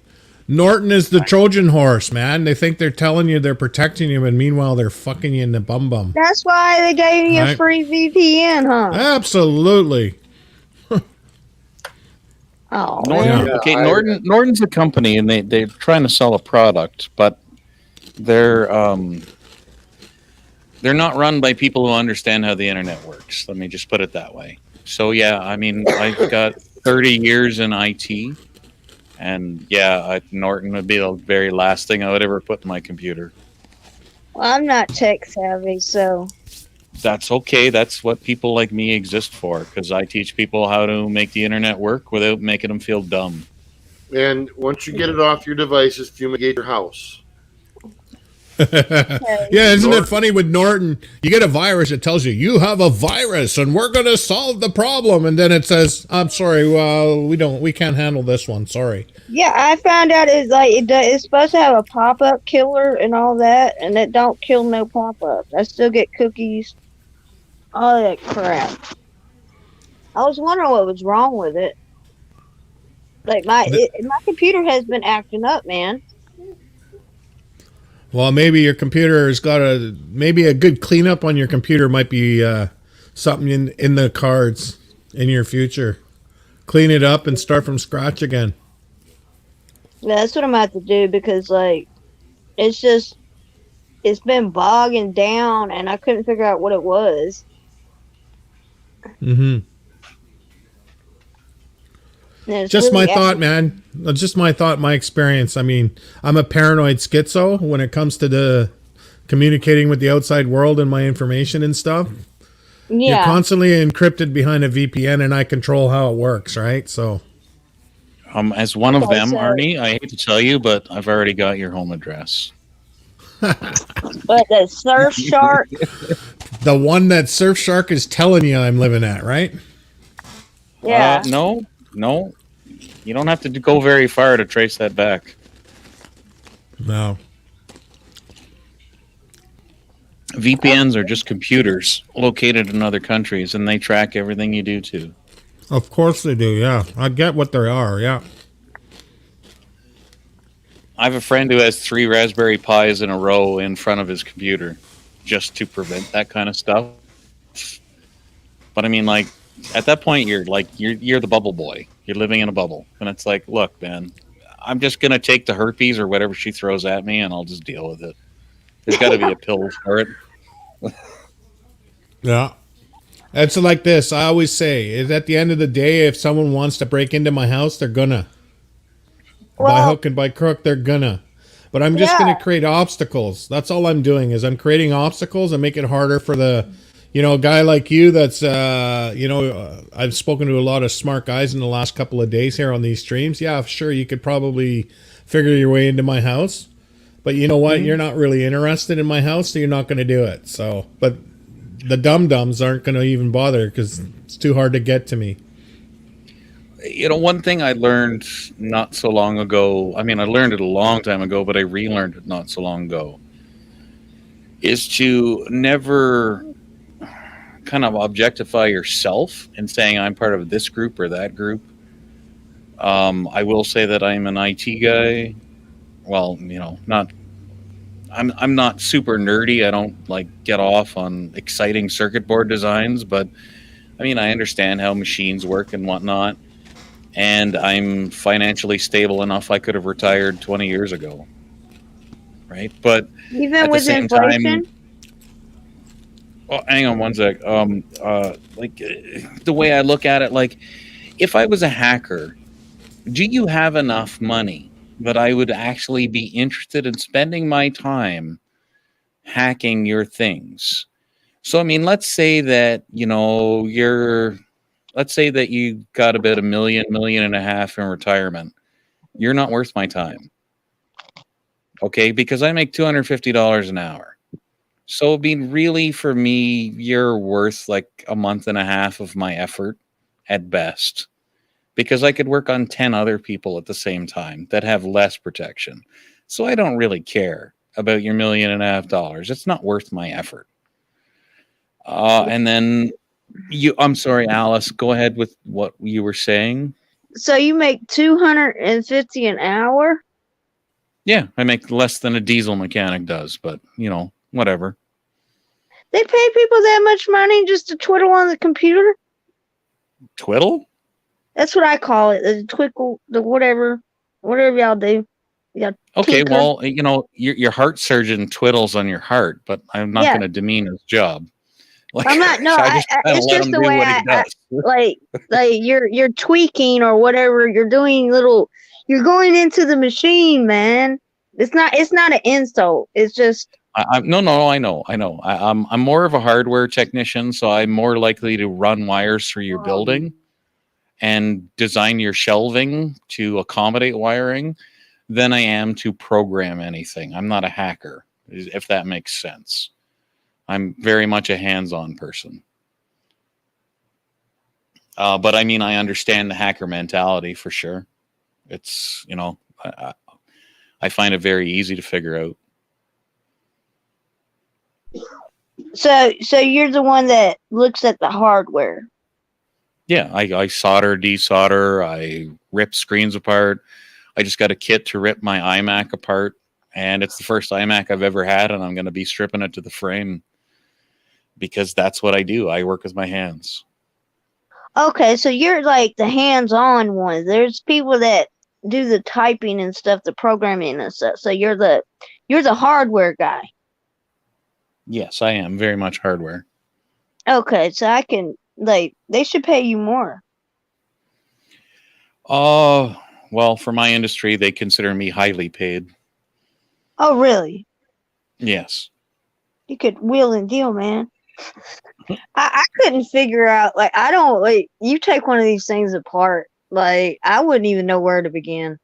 Norton is the Trojan horse, man. They think they're telling you they're protecting you, and meanwhile they're fucking you in the bum. That's why they gave me a Right. free VPN, huh? Absolutely. Oh, Norton, man. okay, Norton's a company, and they're trying to sell a product, but they're not run by people who understand how the internet works. Let me just put it that way. So yeah, I mean, I've got 30 years in IT, and yeah, Norton would be the very last thing I would ever put in my computer. Well, I'm not tech savvy, so That's okay. That's what people like me exist for, because I teach people how to make the internet work without making them feel dumb. And once you get it off your devices, fumigate your house. Yeah, isn't it funny with Norton? You get a virus, it tells you have a virus, and we're going to solve the problem, and then it says, "I'm sorry, we can't handle this one. Sorry." yeah, I found out it's supposed to have a pop-up killer and all that, and it don't kill no pop-ups. I still get cookies, all that crap. I was wondering what was wrong with it. Like my computer has been acting up, man. Well, maybe your computer has got maybe a good cleanup on your computer might be something in the cards in your future. Clean it up and start from scratch again. Yeah, that's what I'm about to do because like it's been bogging down and I couldn't figure out what it was. Mm-hmm. And it's Just my really thought, man. Just my thought, my experience. I mean, I'm a paranoid schizo when it comes to the communicating with the outside world and my information and stuff. You're yeah. constantly encrypted behind a VPN, and I control how it works, right? So, As one of Okay, them, so Arnie, I hate to tell you, but I've already got your home address. but the Surfshark. the one that Surfshark is telling you I'm living at, right? Yeah. No. You don't have to go very far to trace that back. No. VPNs are just computers located in other countries, and they track everything you do too. Of course they do, yeah. I get what they are, yeah. I have a friend who has 3 Raspberry Pis in a row in front of his computer just to prevent that kind of stuff. But I mean, like, at that point, you're the bubble boy. You're living in a bubble. And it's like, look, man, I'm just going to take the herpes or whatever she throws at me, and I'll just deal with it. There's got to be a pill for it. Yeah. It's like this. I always say, is at the end of the day, if someone wants to break into my house, they're gonna. By Well, hook and by crook, they're gonna. But I'm just yeah. gonna create obstacles. That's all I'm doing is I'm creating obstacles and make it harder for the, a guy like you that's, I've spoken to a lot of smart guys in the last couple of days here on these streams. Yeah, sure, you could probably figure your way into my house. But you know what? You're not really interested in my house, so you're not going to do it. So, but the dum-dums aren't going to even bother because it's too hard to get to me. One thing I learned not so long ago, I mean, I learned it a long time ago, but I relearned it not so long ago, is to never kind of objectify yourself and saying I'm part of this group or that group. I will say that I'm an IT guy. Well, I'm not super nerdy. I don't get off on exciting circuit board designs, but I mean, I understand how machines work and whatnot. And I'm financially stable enough I could have retired 20 years ago. Right? But Even at the with same inflation. time, hang on one sec. The way I look at it, if I was a hacker, do you have enough money that I would actually be interested in spending my time hacking your things? So, I mean, let's say that, let's say that you got about $1 million, $1.5 million in retirement. You're not worth my time. Okay. Because I make $250 an hour. So, I mean, really for me, you're worth like a month and a half of my effort at best. Because I could work on 10 other people at the same time that have less protection. So I don't really care about your $1.5 million. It's not worth my effort. And then I'm sorry, Alice, go ahead with what you were saying. So you make $250 an hour? Yeah, I make less than a diesel mechanic does, but whatever. They pay people that much money just to twiddle on the computer? Twiddle? That's what I call it. The twinkle, the whatever y'all do. Okay, tinker. well, your heart surgeon twiddles on your heart, but I'm not going to demean his job. I'm not. No, it's just the way I you're tweaking or whatever. You're doing little. You're going into the machine, man. It's not an insult. It's just. No, I know. I'm more of a hardware technician, so I'm more likely to run wires through your building and design your shelving to accommodate wiring than I am to program anything. I'm not a hacker, if that makes sense. I'm very much a hands-on person. But I mean, I understand the hacker mentality for sure. It's, I find it very easy to figure out. So you're the one that looks at the hardware. Yeah, I solder, desolder, I rip screens apart. I just got a kit to rip my iMac apart and it's the first iMac I've ever had, and I'm going to be stripping it to the frame because that's what I do. I work with my hands. Okay, so you're like the hands-on one. There's people that do the typing and stuff, the programming and stuff. So you're the hardware guy. Yes, I am very much hardware. Okay, so I can they should pay you more. Well, for my industry, they consider me highly paid. Oh, really? Yes. You could wheel and deal, man. I couldn't figure out, like, I don't, like, you take one of these things apart, like, I wouldn't even know where to begin.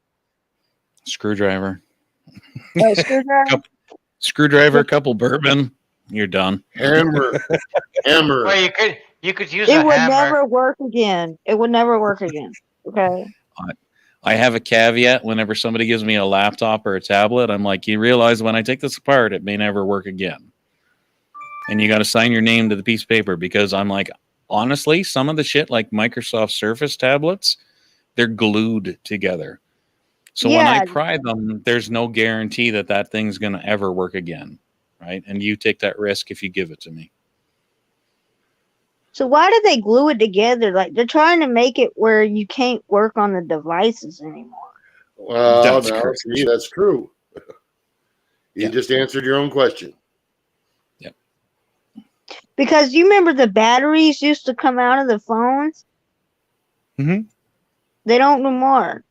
Screwdriver. Screwdriver? Screwdriver, couple bourbon, you're done. Hammer. Well, you could use It a would hammer. never work again. It would never work again. Okay. I have a caveat whenever somebody gives me a laptop or a tablet. I'm like, you realize when I take this apart, it may never work again. And you got to sign your name to the piece of paper, because I'm like, honestly, some of the shit like Microsoft Surface tablets, they're glued together. So when I pry them, there's no guarantee that that thing's going to ever work again. Right. And you take that risk if you give it to me. So why do they glue it together? Like, they're trying to make it where you can't work on the devices anymore. Well, That's no, correct. to me, that's true. You just answered your own question. Yep. Because you remember the batteries used to come out of the phones? Mm-hmm. They don't no more.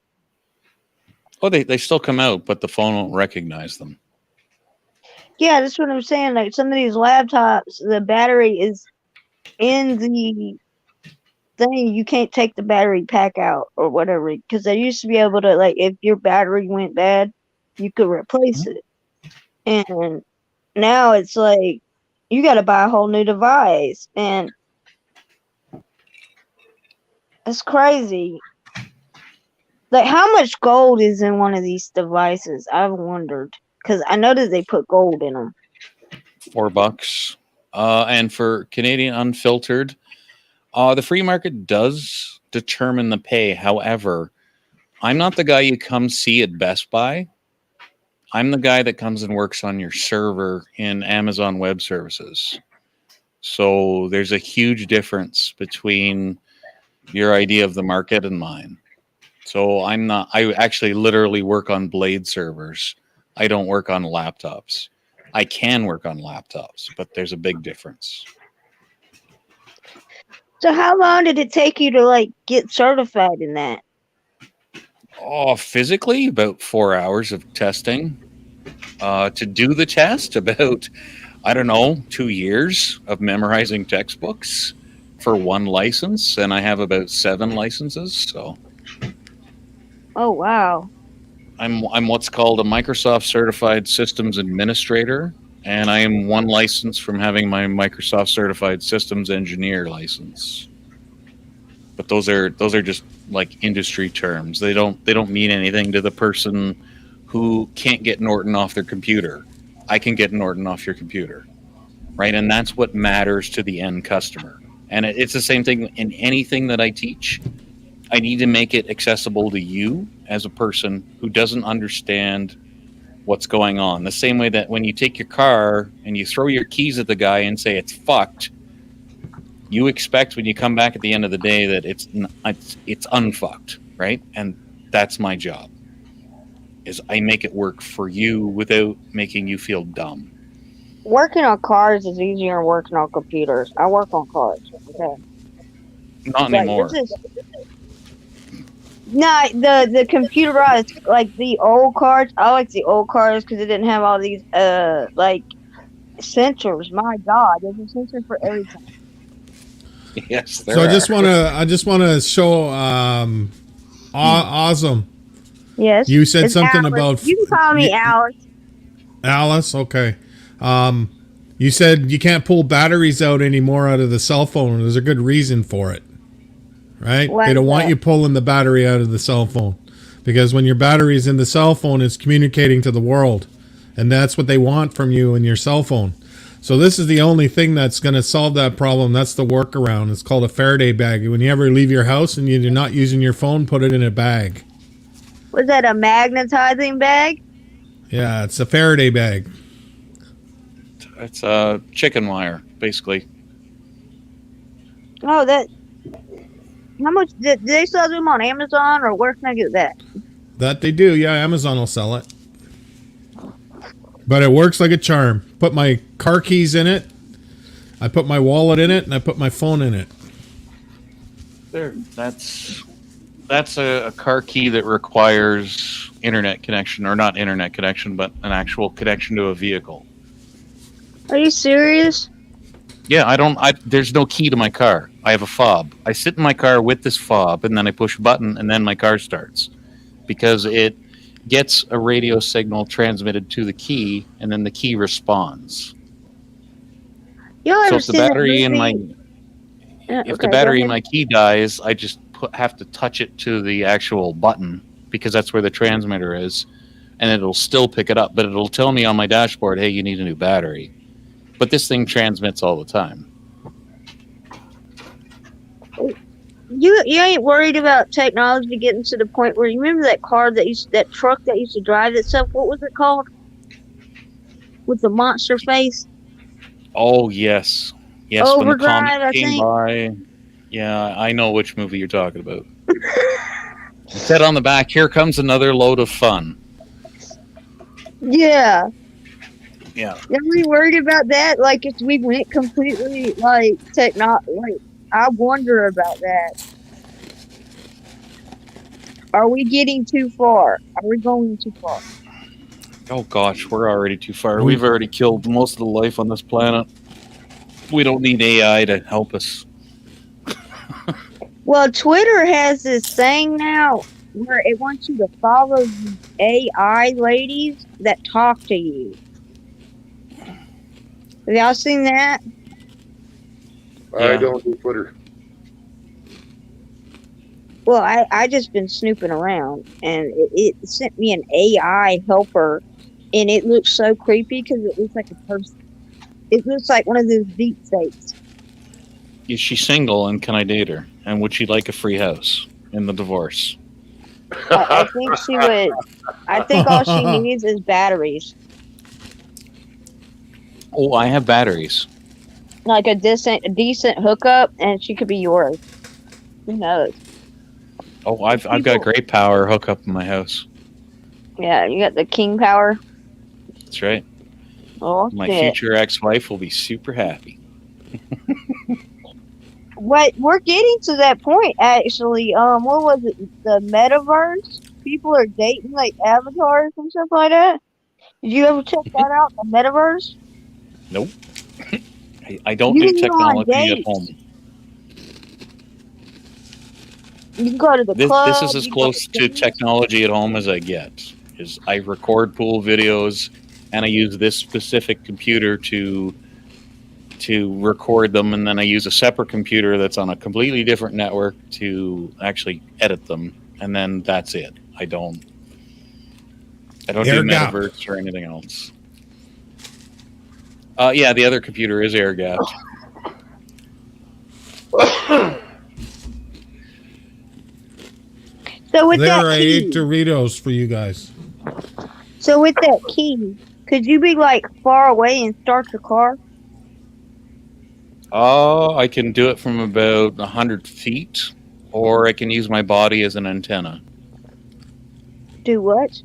Oh, they still come out, but the phone won't recognize them. Yeah, that's what I'm saying. Like, some of these laptops, the battery is in the thing. You can't take the battery pack out or whatever, because they used to be able to, like, if your battery went bad, you could replace it. And now it's like you got to buy a whole new device, and it's crazy. Like, how much gold is in one of these devices? I've wondered, because I noticed they put gold in them. $4. And for Canadian Unfiltered, the free market does determine the pay. However, I'm not the guy you come see at Best Buy. I'm the guy that comes and works on your server in Amazon Web Services. So there's a huge difference between your idea of the market and mine. So I actually literally work on Blade servers. I don't work on laptops. I can work on laptops, but there's a big difference. So how long did it take you to, like, get certified in that? Oh, physically, about 4 hours of testing. To do the test, about, I don't know, 2 years of memorizing textbooks for one license, and I have about 7 licenses. So, Oh, wow. I'm what's called a Microsoft Certified Systems Administrator, and I am one license from having my Microsoft Certified Systems Engineer license. But those are just like industry terms. They don't mean anything to the person who can't get Norton off their computer. I can get Norton off your computer, right? And that's what matters to the end customer. And it's the same thing in anything that I teach. I need to make it accessible to you as a person who doesn't understand what's going on. The same way that when you take your car and you throw your keys at the guy and say it's fucked, you expect when you come back at the end of the day that it's unfucked, right? And that's my job. Is I make it work for you without making you feel dumb. Working on cars is easier than working on computers. I work on cars. Okay. Not anymore. No, the computerized, like the old cars. I like the old cars because it didn't have all these like sensors. My God, there's a sensor for everything. Yes, so I just want to show awesome. Yes. You said it's something Alice. about You can call me Alice. Alice, okay. You said you can't pull batteries out anymore out of the cell phone. There's a good reason for it, right? Why They don't is want that? you pulling the battery out of the cell phone, because when your battery's in the cell phone, it's communicating to the world, and that's what they want from you in your cell phone. So this is the only thing that's going to solve that problem. That's the workaround. It's called a Faraday bag. When you ever leave your house and you're not using your phone, put it in a bag. Was that a magnetizing bag? Yeah, it's a Faraday bag. It's chicken wire, basically. Oh, that. How much do they sell them on Amazon, or where can I get that? That they do. Yeah, Amazon will sell it. But it works like a charm. Put my car keys in it. I put my wallet in it, and I put my phone in it. There. That's a car key that requires internet connection, or not internet connection, but an actual connection to a vehicle. Are you serious? Yeah, there's no key to my car. I have a fob. I sit in my car with this fob, and then I push a button, and then my car starts. Because it gets a radio signal transmitted to the key, and then the key responds. Y'all So ever if the seen that battery in my movie? if the battery in my key dies, I just have to touch it to the actual button, because that's where the transmitter is, and it'll still pick it up, but it'll tell me on my dashboard, hey, you need a new battery. But this thing transmits all the time. You ain't worried about technology getting to the point where you remember that car that truck that used to drive itself? What was it called? With the monster face? Oh yes, yes. Overdrive, when the comet I came think. by, yeah, I know which movie you're talking about. It said on the back, "Here comes another load of fun." Yeah. Yeah. Are we worried about that? Like, if we went completely like I wonder about that. Are we getting too far? Are we going too far? Oh gosh, we're already too far. We've already killed most of the life on this planet. We don't need AI to help us. Well, Twitter has this thing now where it wants you to follow these AI ladies that talk to you. Have y'all seen that? I don't do Twitter. Well, I just been snooping around, and it sent me an AI helper, and it looks so creepy because it looks like a person. It looks like one of those deep fakes. Is she single, and can I date her? And would she like a free house in the divorce? I think she would. I think all she needs is batteries. Oh, I have batteries. Like a decent hookup, and she could be yours. Who knows? Oh, I've got great power hookup in my house. Yeah, you got the king power. That's right. Oh, My shit. future ex-wife will be super happy. What we're getting to that point, actually. What was it? The metaverse? People are dating like avatars and stuff like that. Did you ever check that out? The metaverse? Nope. I don't You do can go on technology at dates. home. You can go to the club. This is as close to technology at home as I get. Is I record pool videos, and I use this specific computer to record them, and then I use a separate computer that's on a completely different network to actually edit them, and then that's it. I don't do metaverse or anything else. Yeah, the other computer is air gapped. So with that I key, ate Doritos for you guys. so with that key, could you be like far away and start your car? I can do it from about 100 feet, or I can use my body as an antenna. Do what?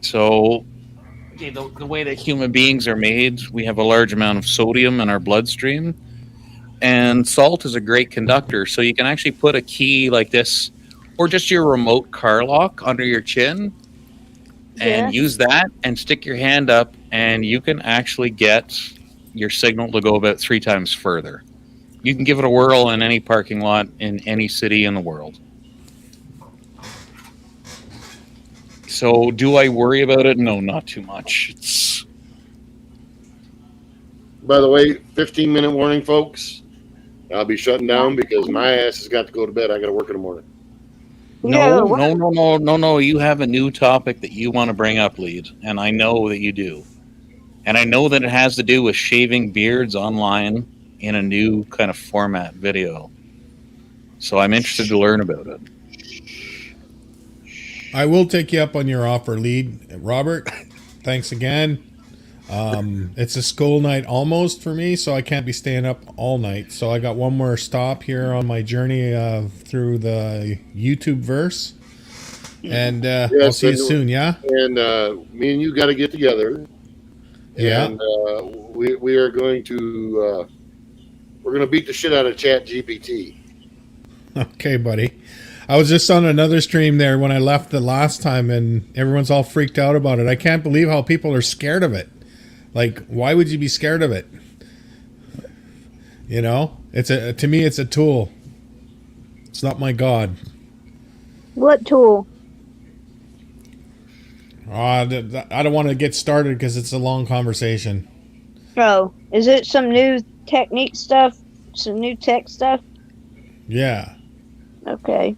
So, okay, the way that human beings are made, we have a large amount of sodium in our bloodstream, and salt is a great conductor. So you can actually put a key like this, or just your remote car lock under your chin, and use that, and stick your hand up, and you can actually get your signal to go about 3 times further. You can give it a whirl in any parking lot in any city in the world. So, do I worry about it? No, not too much. By the way, 15-minute warning, folks. I'll be shutting down because my ass has got to go to bed. I got to work in the morning. No. You have a new topic that you want to bring up, Lead, and I know that you do. And I know that it has to do with shaving beards online in a new kind of format video. So I'm interested to learn about it. I will take you up on your offer, lead Robert. Thanks again. It's a school night almost for me, so I can't be staying up all night. So I got one more stop here on my journey through the YouTube verse, and I'll see you soon. Yeah. And me and you got to get together. Yeah. And we are going to we're going to beat the shit out of Chat GPT. Okay, buddy. I was just on another stream there when I left the last time, and everyone's all freaked out about it. I can't believe how people are scared of it. Like, why would you be scared of it? You know, to me, it's a tool. It's not my god. What tool? I don't want to get started because it's a long conversation. Oh, is it some new technique stuff? Some new tech stuff? Yeah. Okay.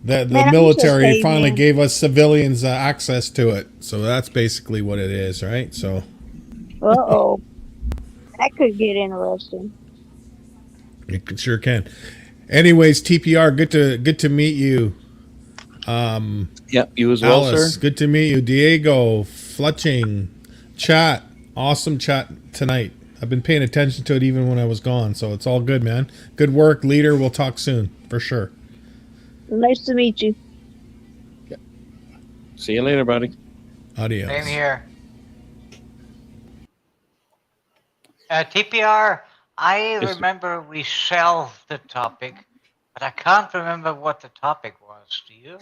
The Man, military finally gave us civilians access to it, so that's basically what it is, right? So. Uh-oh. That could get interesting. It sure can. Anyways, TPR, good to meet you. Yep, you as well, Alice, sir. good to meet you. Diego, Fletching, chat, awesome chat tonight. I've been paying attention to it even when I was gone, so it's all good, man. Good work, leader. We'll talk soon, for sure. Nice to meet you. Yep. See you later, buddy. Adios. Same here. TPR, I remember we shelved the topic, but I can't remember what the topic was. Do you?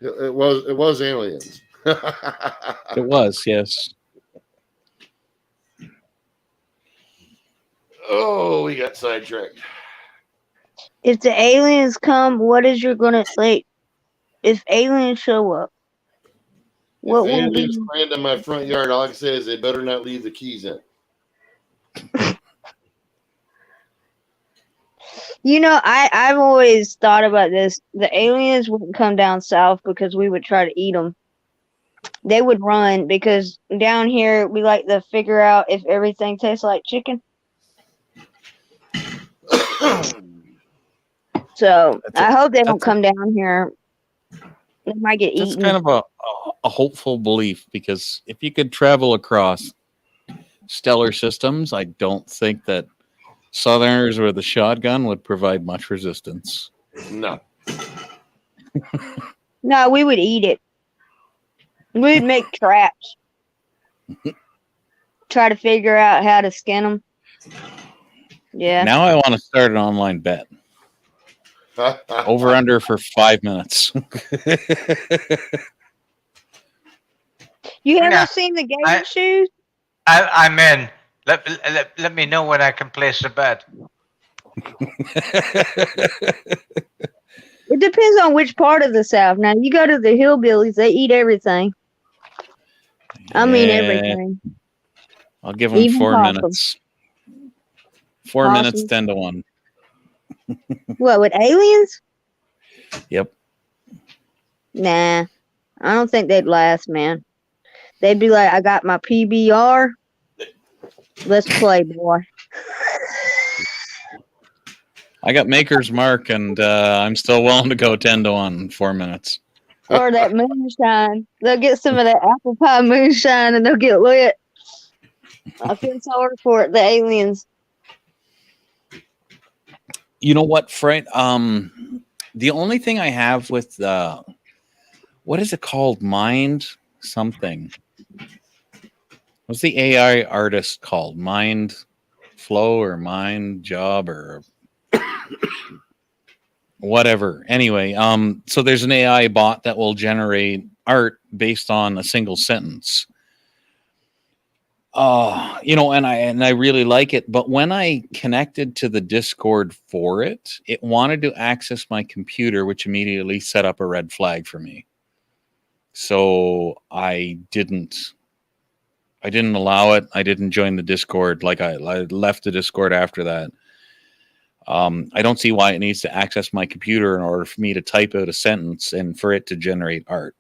It was aliens. It was, yes. Oh, we got sidetracked. If the aliens come, what is your gonna like? If aliens show up, what If will be? aliens land in my front yard, all I can say is they better not leave the keys in. You know, I've always thought about this. The aliens wouldn't come down south because we would try to eat them. They would run because down here we like to figure out if everything tastes like chicken. So I hope they don't come down here. They might get eaten. That's kind of a hopeful belief, because if you could travel across stellar systems, I don't think that Southerners with a shotgun would provide much resistance. No. No, we would eat it. We'd make traps. Try to figure out how to skin them. Yeah. Now I want to start an online bet. Over under for 5 minutes. You haven't seen the game shoes? I'm in. Let me know when I can place a bet. It depends on which part of the South. Now, you go to the hillbillies, they eat everything. I mean everything. I'll give them Even 4 possum. minutes. 4 minutes, 10 to 1. What, with aliens? Yep. Nah, I don't think they'd last, man. They'd be like, I got my PBR. Let's play, boy. I got Maker's Mark, and I'm still willing to go 10 to 1 in 4 minutes. Or that moonshine. They'll get some of that apple pie moonshine and they'll get lit. I feel sorry for it, the aliens. You know what, Fred? The only thing I have with what is it called? Mind something. What's the AI artist called? Mind Flow or Mind Job or whatever. Anyway, so there's an AI bot that will generate art based on a single sentence. And I really like it, but when I connected to the Discord for it, it wanted to access my computer, which immediately set up a red flag for me. So I didn't allow it. I didn't join the Discord. Like I left the Discord after that. I don't see why it needs to access my computer in order for me to type out a sentence and for it to generate art.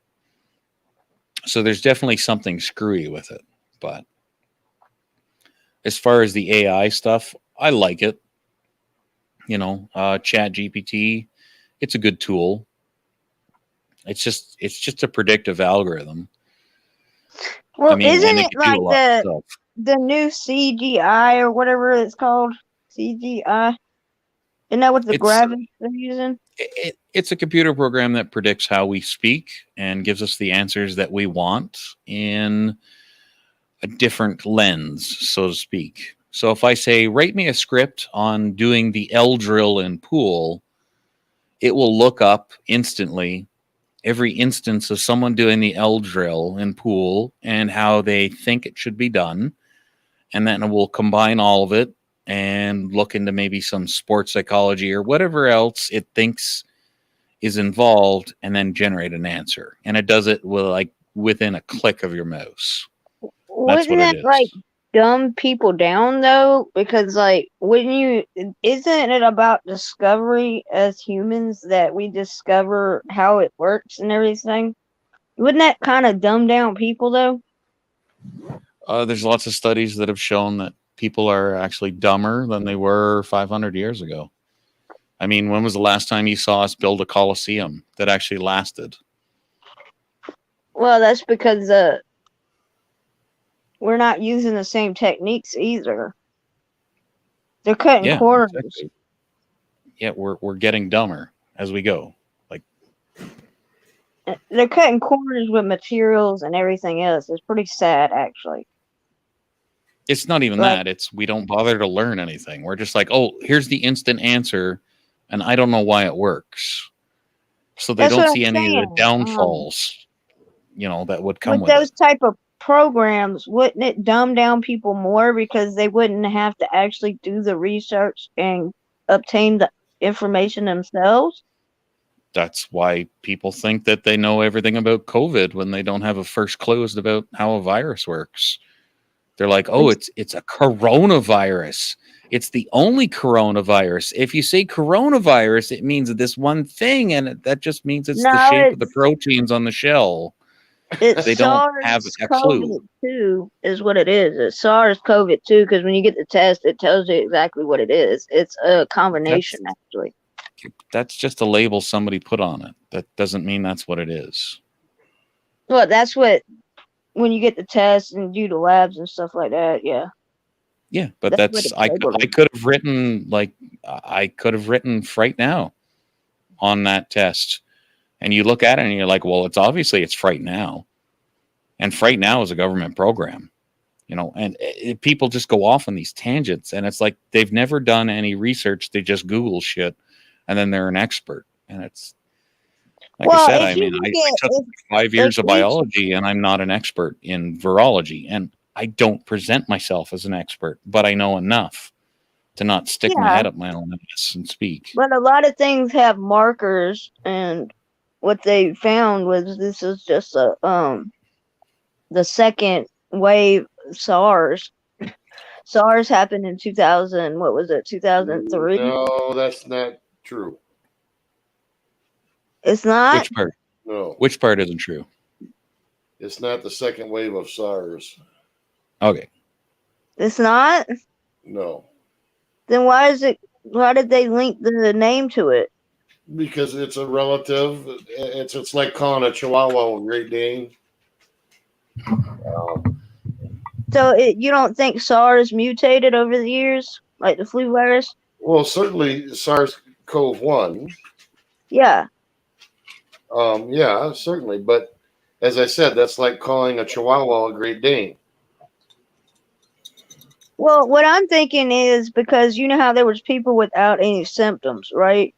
So there's definitely something screwy with it, but as far as the AI stuff, I like it. Chat GPT, it's a good tool. It's just a predictive algorithm. Well, I mean, isn't and it it can do like a lot of stuff. the new CGI or whatever it's called? CGI. Isn't that what the It's graphics they're using? it's a computer program that predicts how we speak and gives us the answers that we want in a different lens, so to speak. So if I say, write me a script on doing the L drill in pool, it will look up instantly every instance of someone doing the L drill in pool and how they think it should be done. And then it will combine all of it and look into maybe some sports psychology or whatever else it thinks is involved and then generate an answer. And it does it within a click of your mouse. That's Wouldn't what it that like is. dumb people down though? Because like, wouldn't you? Isn't it about discovery as humans that we discover how it works and everything? Wouldn't that kind of dumb down people though? There's lots of studies that have shown that people are actually dumber than they were 500 years ago. I mean, when was the last time you saw us build a coliseum that actually lasted? Well, that's because we're not using the same techniques either. They're cutting Yeah, corners. exactly. Yeah, we're getting dumber as we go. Like, They're cutting corners with materials and everything else. It's pretty sad, actually. it's not even Like, that. It's we don't bother to learn anything. We're just like, oh, here's the instant answer, and I don't know why it works. So they that's don't what I'm see any of the saying. downfalls, that would come With with those it. type of programs, wouldn't it dumb down people more because they wouldn't have to actually do the research and obtain the information themselves? That's why people think that they know everything about COVID when they don't have a first clue about how a virus works. They're like, oh, it's a coronavirus. It's the only coronavirus. If you say coronavirus, it means this one thing, and that just means it's the No, shape of the proteins on the shell. it's They don't have a clue. SARS-CoV-2 is what it is. It's SARS-CoV-2 because when you get the test, it tells you exactly what it is. It's a combination, actually. That's just a label somebody put on it. That doesn't mean that's what it is. Well, that's what when you get the test and do the labs and stuff like that. Yeah. Yeah, but That's what that's it's I labeled. could have written Fright Now on that test, and you look at it and you're like, well, it's Fright Now, and Fright Now is a government program, and people just go off on these tangents, and it's like they've never done any research. They just Google shit, and then they're an expert, and it's like I said. I mean, I took 5 years of biology, and I'm not an expert in virology, and I don't present myself as an expert, but I know enough to not stick my head up my own ass and speak. But a lot of things have markers, and what they found was this is just the second wave of SARS. SARS happened in 2000. What was it? 2003. No, that's not true. It's not. Which part? No. Which part isn't true? It's not the second wave of SARS. Okay. It's not. No. Then why is it? Why did they link the name to it? Because it's a relative. It's like calling a Chihuahua a Great Dane. So you don't think SARS mutated over the years, like the flu virus? Well, certainly SARS-CoV-1. Yeah. Yeah, certainly. But as I said, that's like calling a Chihuahua a Great Dane. Well, what I'm thinking is because you know how there was people without any symptoms, right?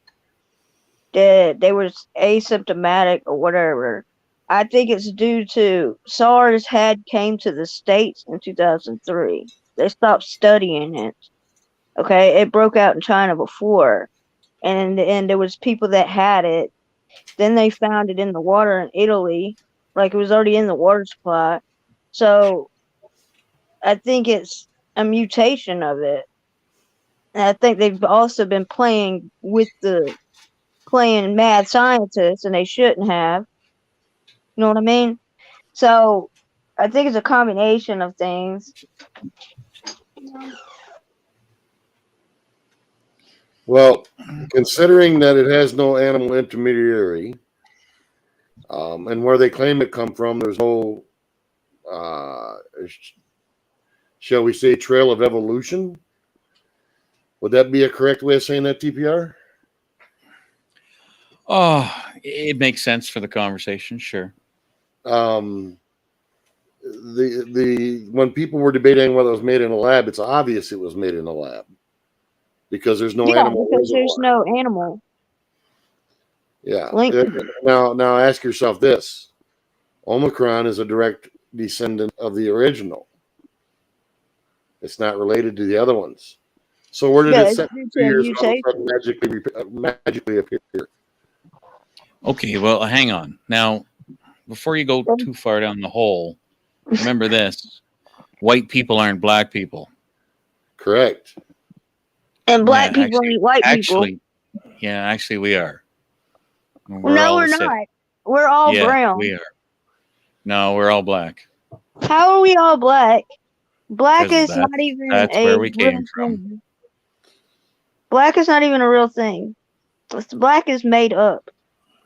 That they were asymptomatic or whatever. I think it's due to SARS came to the States in 2003. They stopped studying it. Okay, it broke out in China before, and there was people that had it. Then they found it in the water in Italy, like it was already in the water supply. So I think it's a mutation of it. And I think they've also been playing mad scientists, and they shouldn't have. You know what I mean? So I think it's a combination of things. Well, considering that it has no animal intermediary, And where they claim it come from, there's no, shall we say, trail of evolution. Would that be a correct way of saying that, TPR? Oh, it makes sense for the conversation, sure. The when people were debating whether it was made in a lab, it's obvious it was made in a lab because there's no animal because reservoir. there's no animal. Yeah. Link. Now ask yourself this: Omicron is a direct descendant of the original. It's not related to the other ones. So where did it set 2 years magically appear? Okay, well, hang on. Now, before you go too far down the hole, remember this: white people aren't black people. Correct. And black people ain't white people. Yeah, actually, we are. No, we're not. We're all brown. We are. No, we're all black. How are we all black? Black is not even that's a where we real came from. thing. Black is not even a real thing. Black is made up.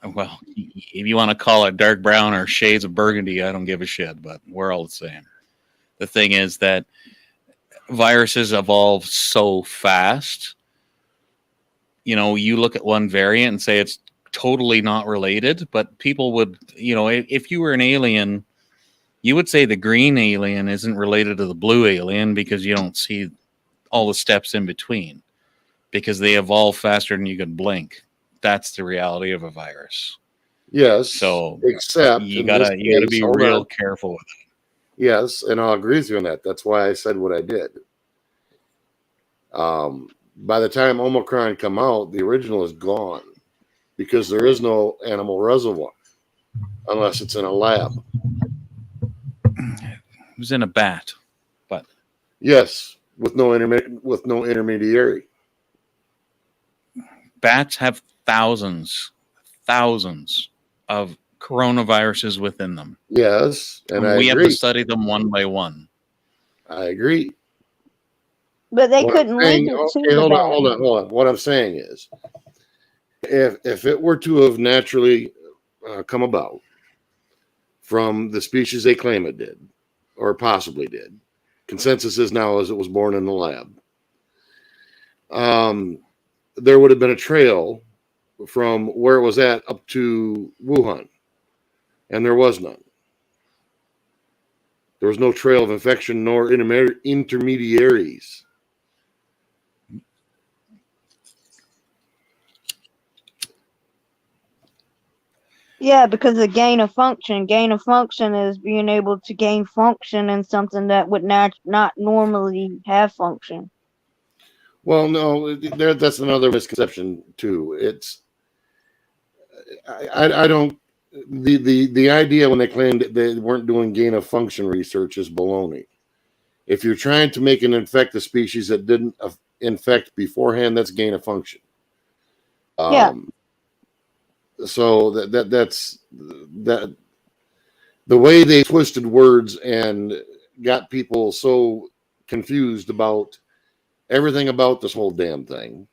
Well, if you want to call it dark brown or shades of burgundy, I don't give a shit, but we're all the same. The thing is that viruses evolve so fast. You know, you look at one variant and say it's totally not related, but people would, you know, if you were an alien, you would say the green alien isn't related to the blue alien because you don't see all the steps in between because they evolve faster than you can blink. That's the reality of a virus. Yes. So except you gotta be real careful with it. Yes, and I'll agree with you on that. That's why I said what I did. By the time Omicron come out, the original is gone because there is no animal reservoir unless it's in a lab. It was in a bat, but yes, with no intermediary. Bats have thousands of coronaviruses within them. Yes, and we have to study them one by one. I agree. But they couldn't link it to the bat. Hold on. What I'm saying is, if it were to have naturally come about from the species they claim it did, or possibly did, consensus is now as it was born in the lab. There would have been a trail from where it was at up to Wuhan, and there was none. There was no trail of infection nor intermediaries. Yeah, because of gain of function. Gain of function is being able to gain function in something that would not normally have function. Well, no, that's another misconception too. It's I don't the idea when they claimed they weren't doing gain of function research is baloney. If you're trying to make an infect a species that didn't infect beforehand, that's gain of function. So that's the way they twisted words and got people so confused about everything about this whole damn thing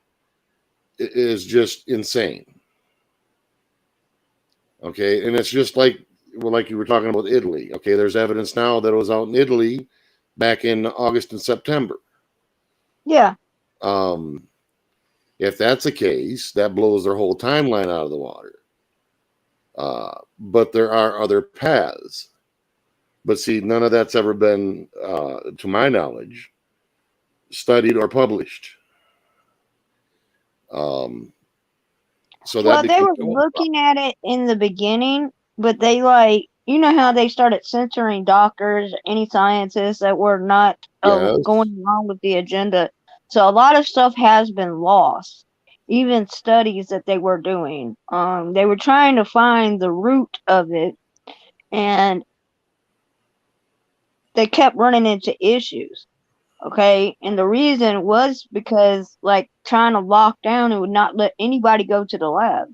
is just insane. Okay, and it's just like you were talking about Italy. Okay, there's evidence now that it was out in Italy back in August and September. Yeah. If that's the case, that blows their whole timeline out of the water. But there are other paths. But see, none of that's ever been, to my knowledge, studied or published. So that they were looking at it in the beginning, but they you know how they started censoring doctors, any scientists that were not going along with the agenda. So a lot of stuff has been lost, even studies that they were doing. They were trying to find the root of it, and they kept running into issues. Okay, and the reason was because trying to lock down and would not let anybody go to the lab.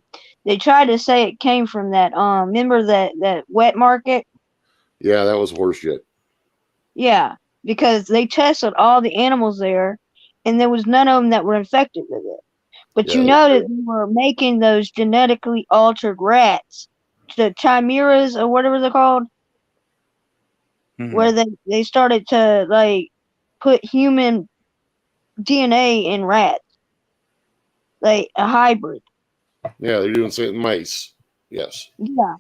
They tried to say it came from that remember that wet market? Yeah, that was horseshit. Yeah, because they tested all the animals there and there was none of them that were infected with it. But you know that they were making those genetically altered rats chimeras or whatever they're called, where they started to like put human DNA in rats, like a hybrid. Yeah, they're doing something mice. Yes. Yeah.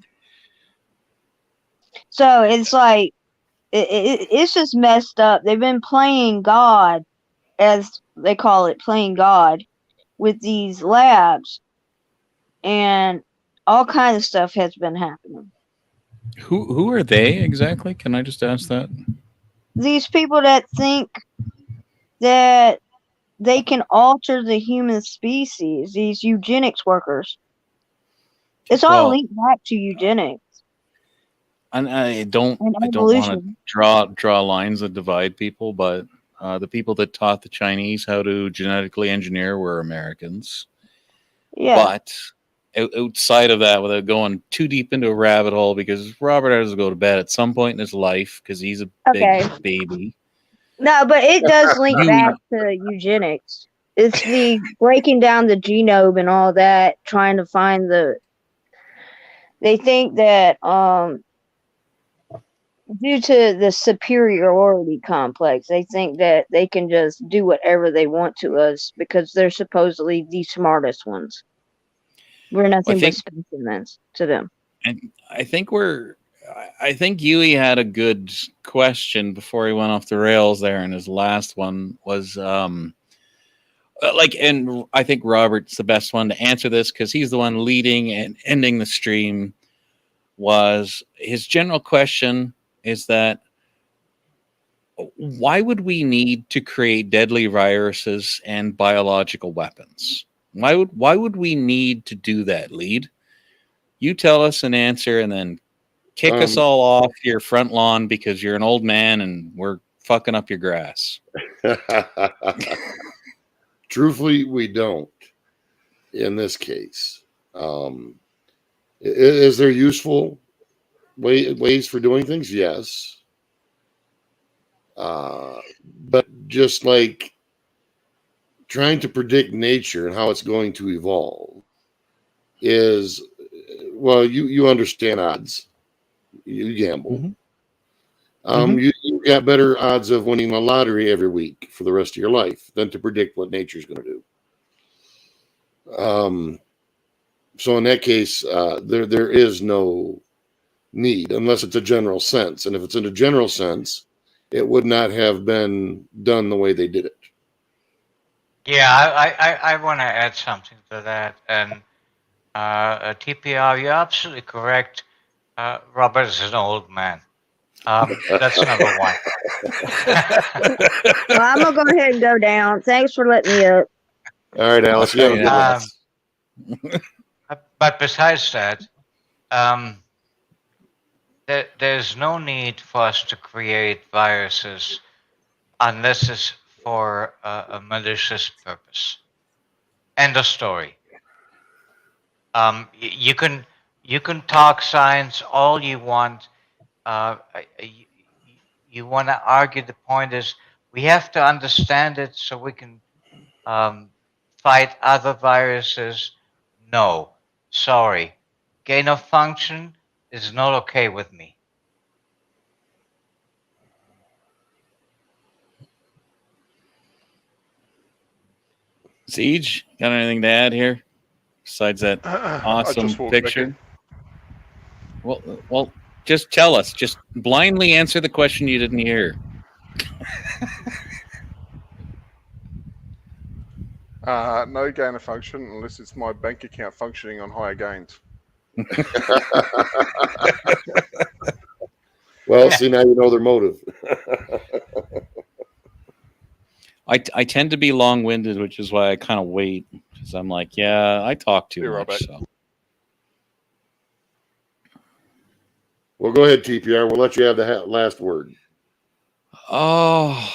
So it's like it's just messed up. They've been playing God, as they call it, playing God, with these labs, and all kinds of stuff has been happening. Who are they exactly? Can I just ask that? These people that think that they can alter the human species, these eugenics workers. It's all Well, linked back to eugenics and I don't and want to evolution. draw lines that divide people, but the people that taught the Chinese how to genetically engineer were Americans. Yeah. But outside of that, without going too deep into a rabbit hole, because Robert has to go to bed at some point in his life because he's a Okay. big baby. No, but it does link back to eugenics. It's the breaking down the genome and all that, trying to find the. They think that due to the superiority complex, they think that they can just do whatever they want to us because they're supposedly the smartest ones. We're nothing but specimens to them. And I think Yui had a good question before he went off the rails there, and his last one was and I think Robert's the best one to answer this because he's the one leading and ending the stream. Was his general question is that why would we need to create deadly viruses and biological weapons? Why would we need to do that, Lead? You tell us an answer and then kick us all off your front lawn because you're an old man and we're fucking up your grass. Truthfully, we don't in this case. Is there useful ways for doing things? Yes. But just like trying to predict nature and how it's going to evolve is, well, you understand odds. You gamble. You got better odds of winning the lottery every week for the rest of your life than to predict what nature's going to do. So in that case, there is no need unless it's a general sense. And if it's in a general sense, it would not have been done the way they did it. Yeah, I want to add something to that. And TPR, you're absolutely correct. Robert is an old man. That's number one. Well, I'm gonna go ahead and go down. Thanks for letting me up. All right, Alice. You have a good one. But besides that, there's no need for us to create viruses unless it's for a malicious purpose. End of story. You can talk science all you want. You want to argue. The point is we have to understand it so we can fight other viruses. No, sorry. Gain of function is not okay with me. Siege, got anything to add here besides that awesome picture? Well, just tell us. Just blindly answer the question you didn't hear. No gain of function unless it's my bank account functioning on higher gains. Well, see, now you know their motive. I tend to be long-winded, which is why I kind of wait because I'm like, yeah, I talk too much. So. Well, go ahead, TPR. We'll let you have the last word. Oh,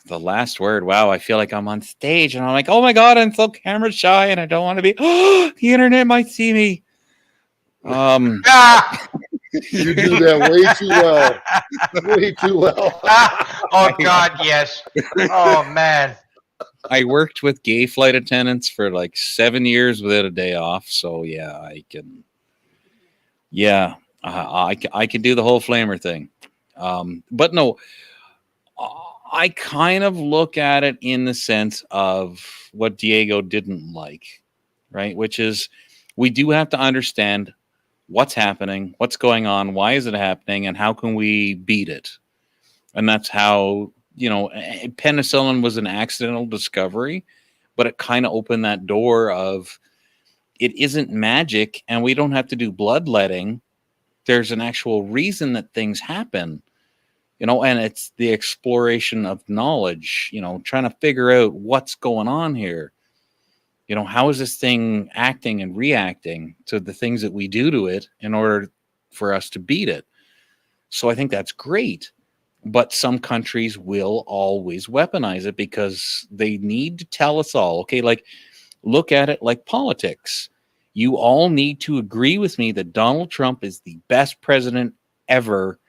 the last word. Wow, I feel like I'm on stage and I'm like, oh my God, I'm so camera shy and I don't want to be. Oh, the internet might see me. You do that way too well. Way too well. Oh God, yes. Oh man. I worked with gay flight attendants for like 7 years without a day off, so yeah, Yeah, I can do the whole flamer thing. But no, I kind of look at it in the sense of what Diego didn't like, right? Which is we do have to understand what's happening, what's going on, why is it happening, and how can we beat it? And that's how, penicillin was an accidental discovery, but it kind of opened that door of it isn't magic and we don't have to do bloodletting. There's an actual reason that things happen, and it's the exploration of knowledge, trying to figure out what's going on here. How is this thing acting and reacting to the things that we do to it in order for us to beat it? So I think that's great. But some countries will always weaponize it because they need to tell us all, okay, like look at it like politics. You all need to agree with me that Donald Trump is the best president ever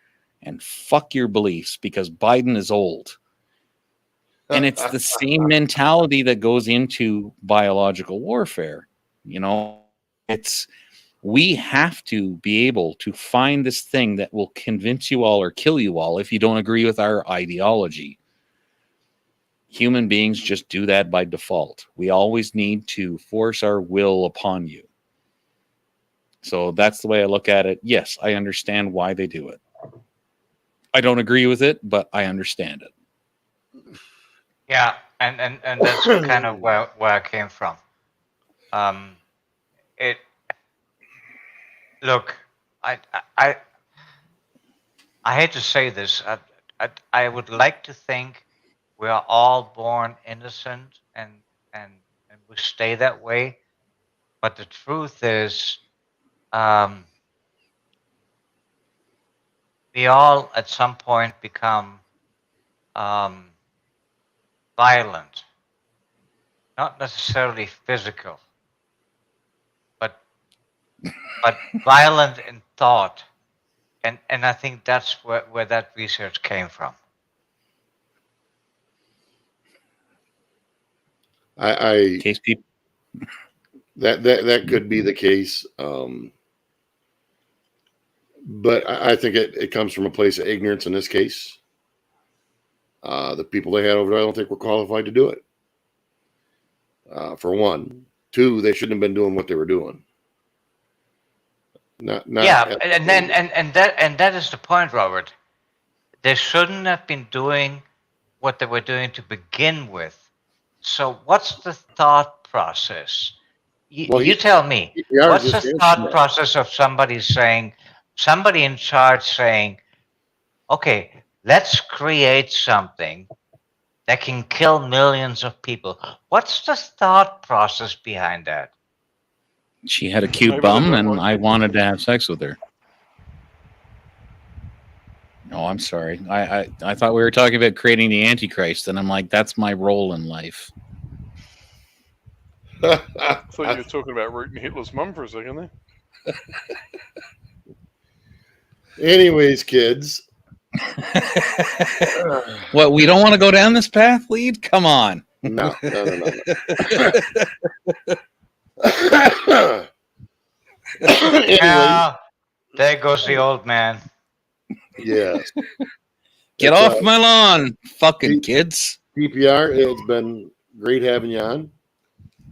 and fuck your beliefs because Biden is old. And it's the same mentality that goes into biological warfare. It's we have to be able to find this thing that will convince you all or kill you all if you don't agree with our ideology. Human beings just do that by default. We always need to force our will upon you. So that's the way I look at it. Yes, I understand why they do it. I don't agree with it, but I understand it. Yeah, and that's kind of where I came from. Look, I hate to say this. I would like to think we are all born innocent and we stay that way. But the truth is, we all at some point become violent, not necessarily physical, but violent in thought. And I think that's where that research came from. Case people. That could be the case. But I think it comes from a place of ignorance in this case. The people they had over there, I don't think were qualified to do it. For one. Two, they shouldn't have been doing what they were doing. Not and that is the point, Robert. They shouldn't have been doing what they were doing to begin with. So what's the thought process? You tell me. What's the thought process of somebody in charge saying, okay, let's create something that can kill millions of people? What's the thought process behind that? She had a cute bum and I wanted to have sex with her. No, I'm sorry. I thought we were talking about creating the Antichrist, and I'm like, that's my role in life. I thought you were talking about rooting Hitler's mum for a second there. Anyways, kids. What, we don't want to go down this path, Lead? Come on. No. Anyway. There goes the old man. Yes. Get off my lawn, fucking kids. PPR, it's been great having you on.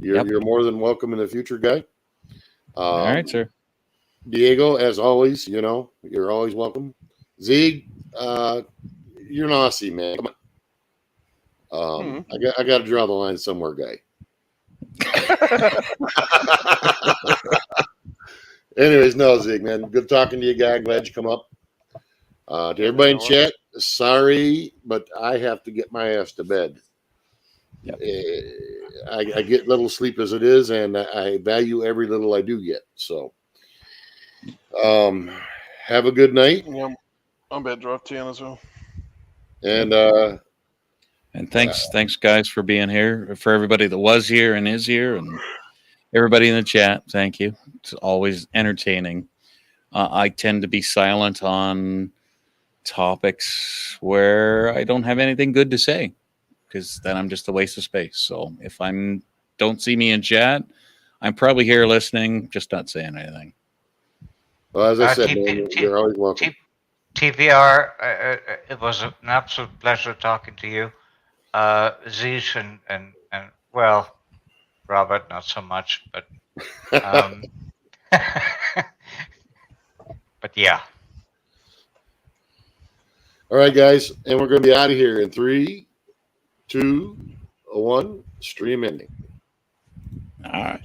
You're more than welcome in the future, guy. All right, sir. Diego, as always, you're always welcome. Zieg, you're an Aussie, man. Come on. I got to draw the line somewhere, guy. Anyways, no, Zieg, man. Good talking to you, guy. Glad you come up. To everybody in chat, sorry, but I have to get my ass to bed. Yep. I get little sleep as it is, and I value every little I do get. So, have a good night. Yeah, I'm about to drive town as well. And thanks, guys, for being here. For everybody that was here and is here, and everybody in the chat, thank you. It's always entertaining. I tend to be silent on topics where I don't have anything good to say, because then I'm just a waste of space. So if don't see me in chat, I'm probably here listening, just not saying anything. Well, as I said, TP man, you're always welcome. TPR, it was an absolute pleasure talking to you. Zeus and well, Robert, not so much, but but yeah. All right, guys, and we're going to be out of here in 3, 2, 1. Stream ending. All right.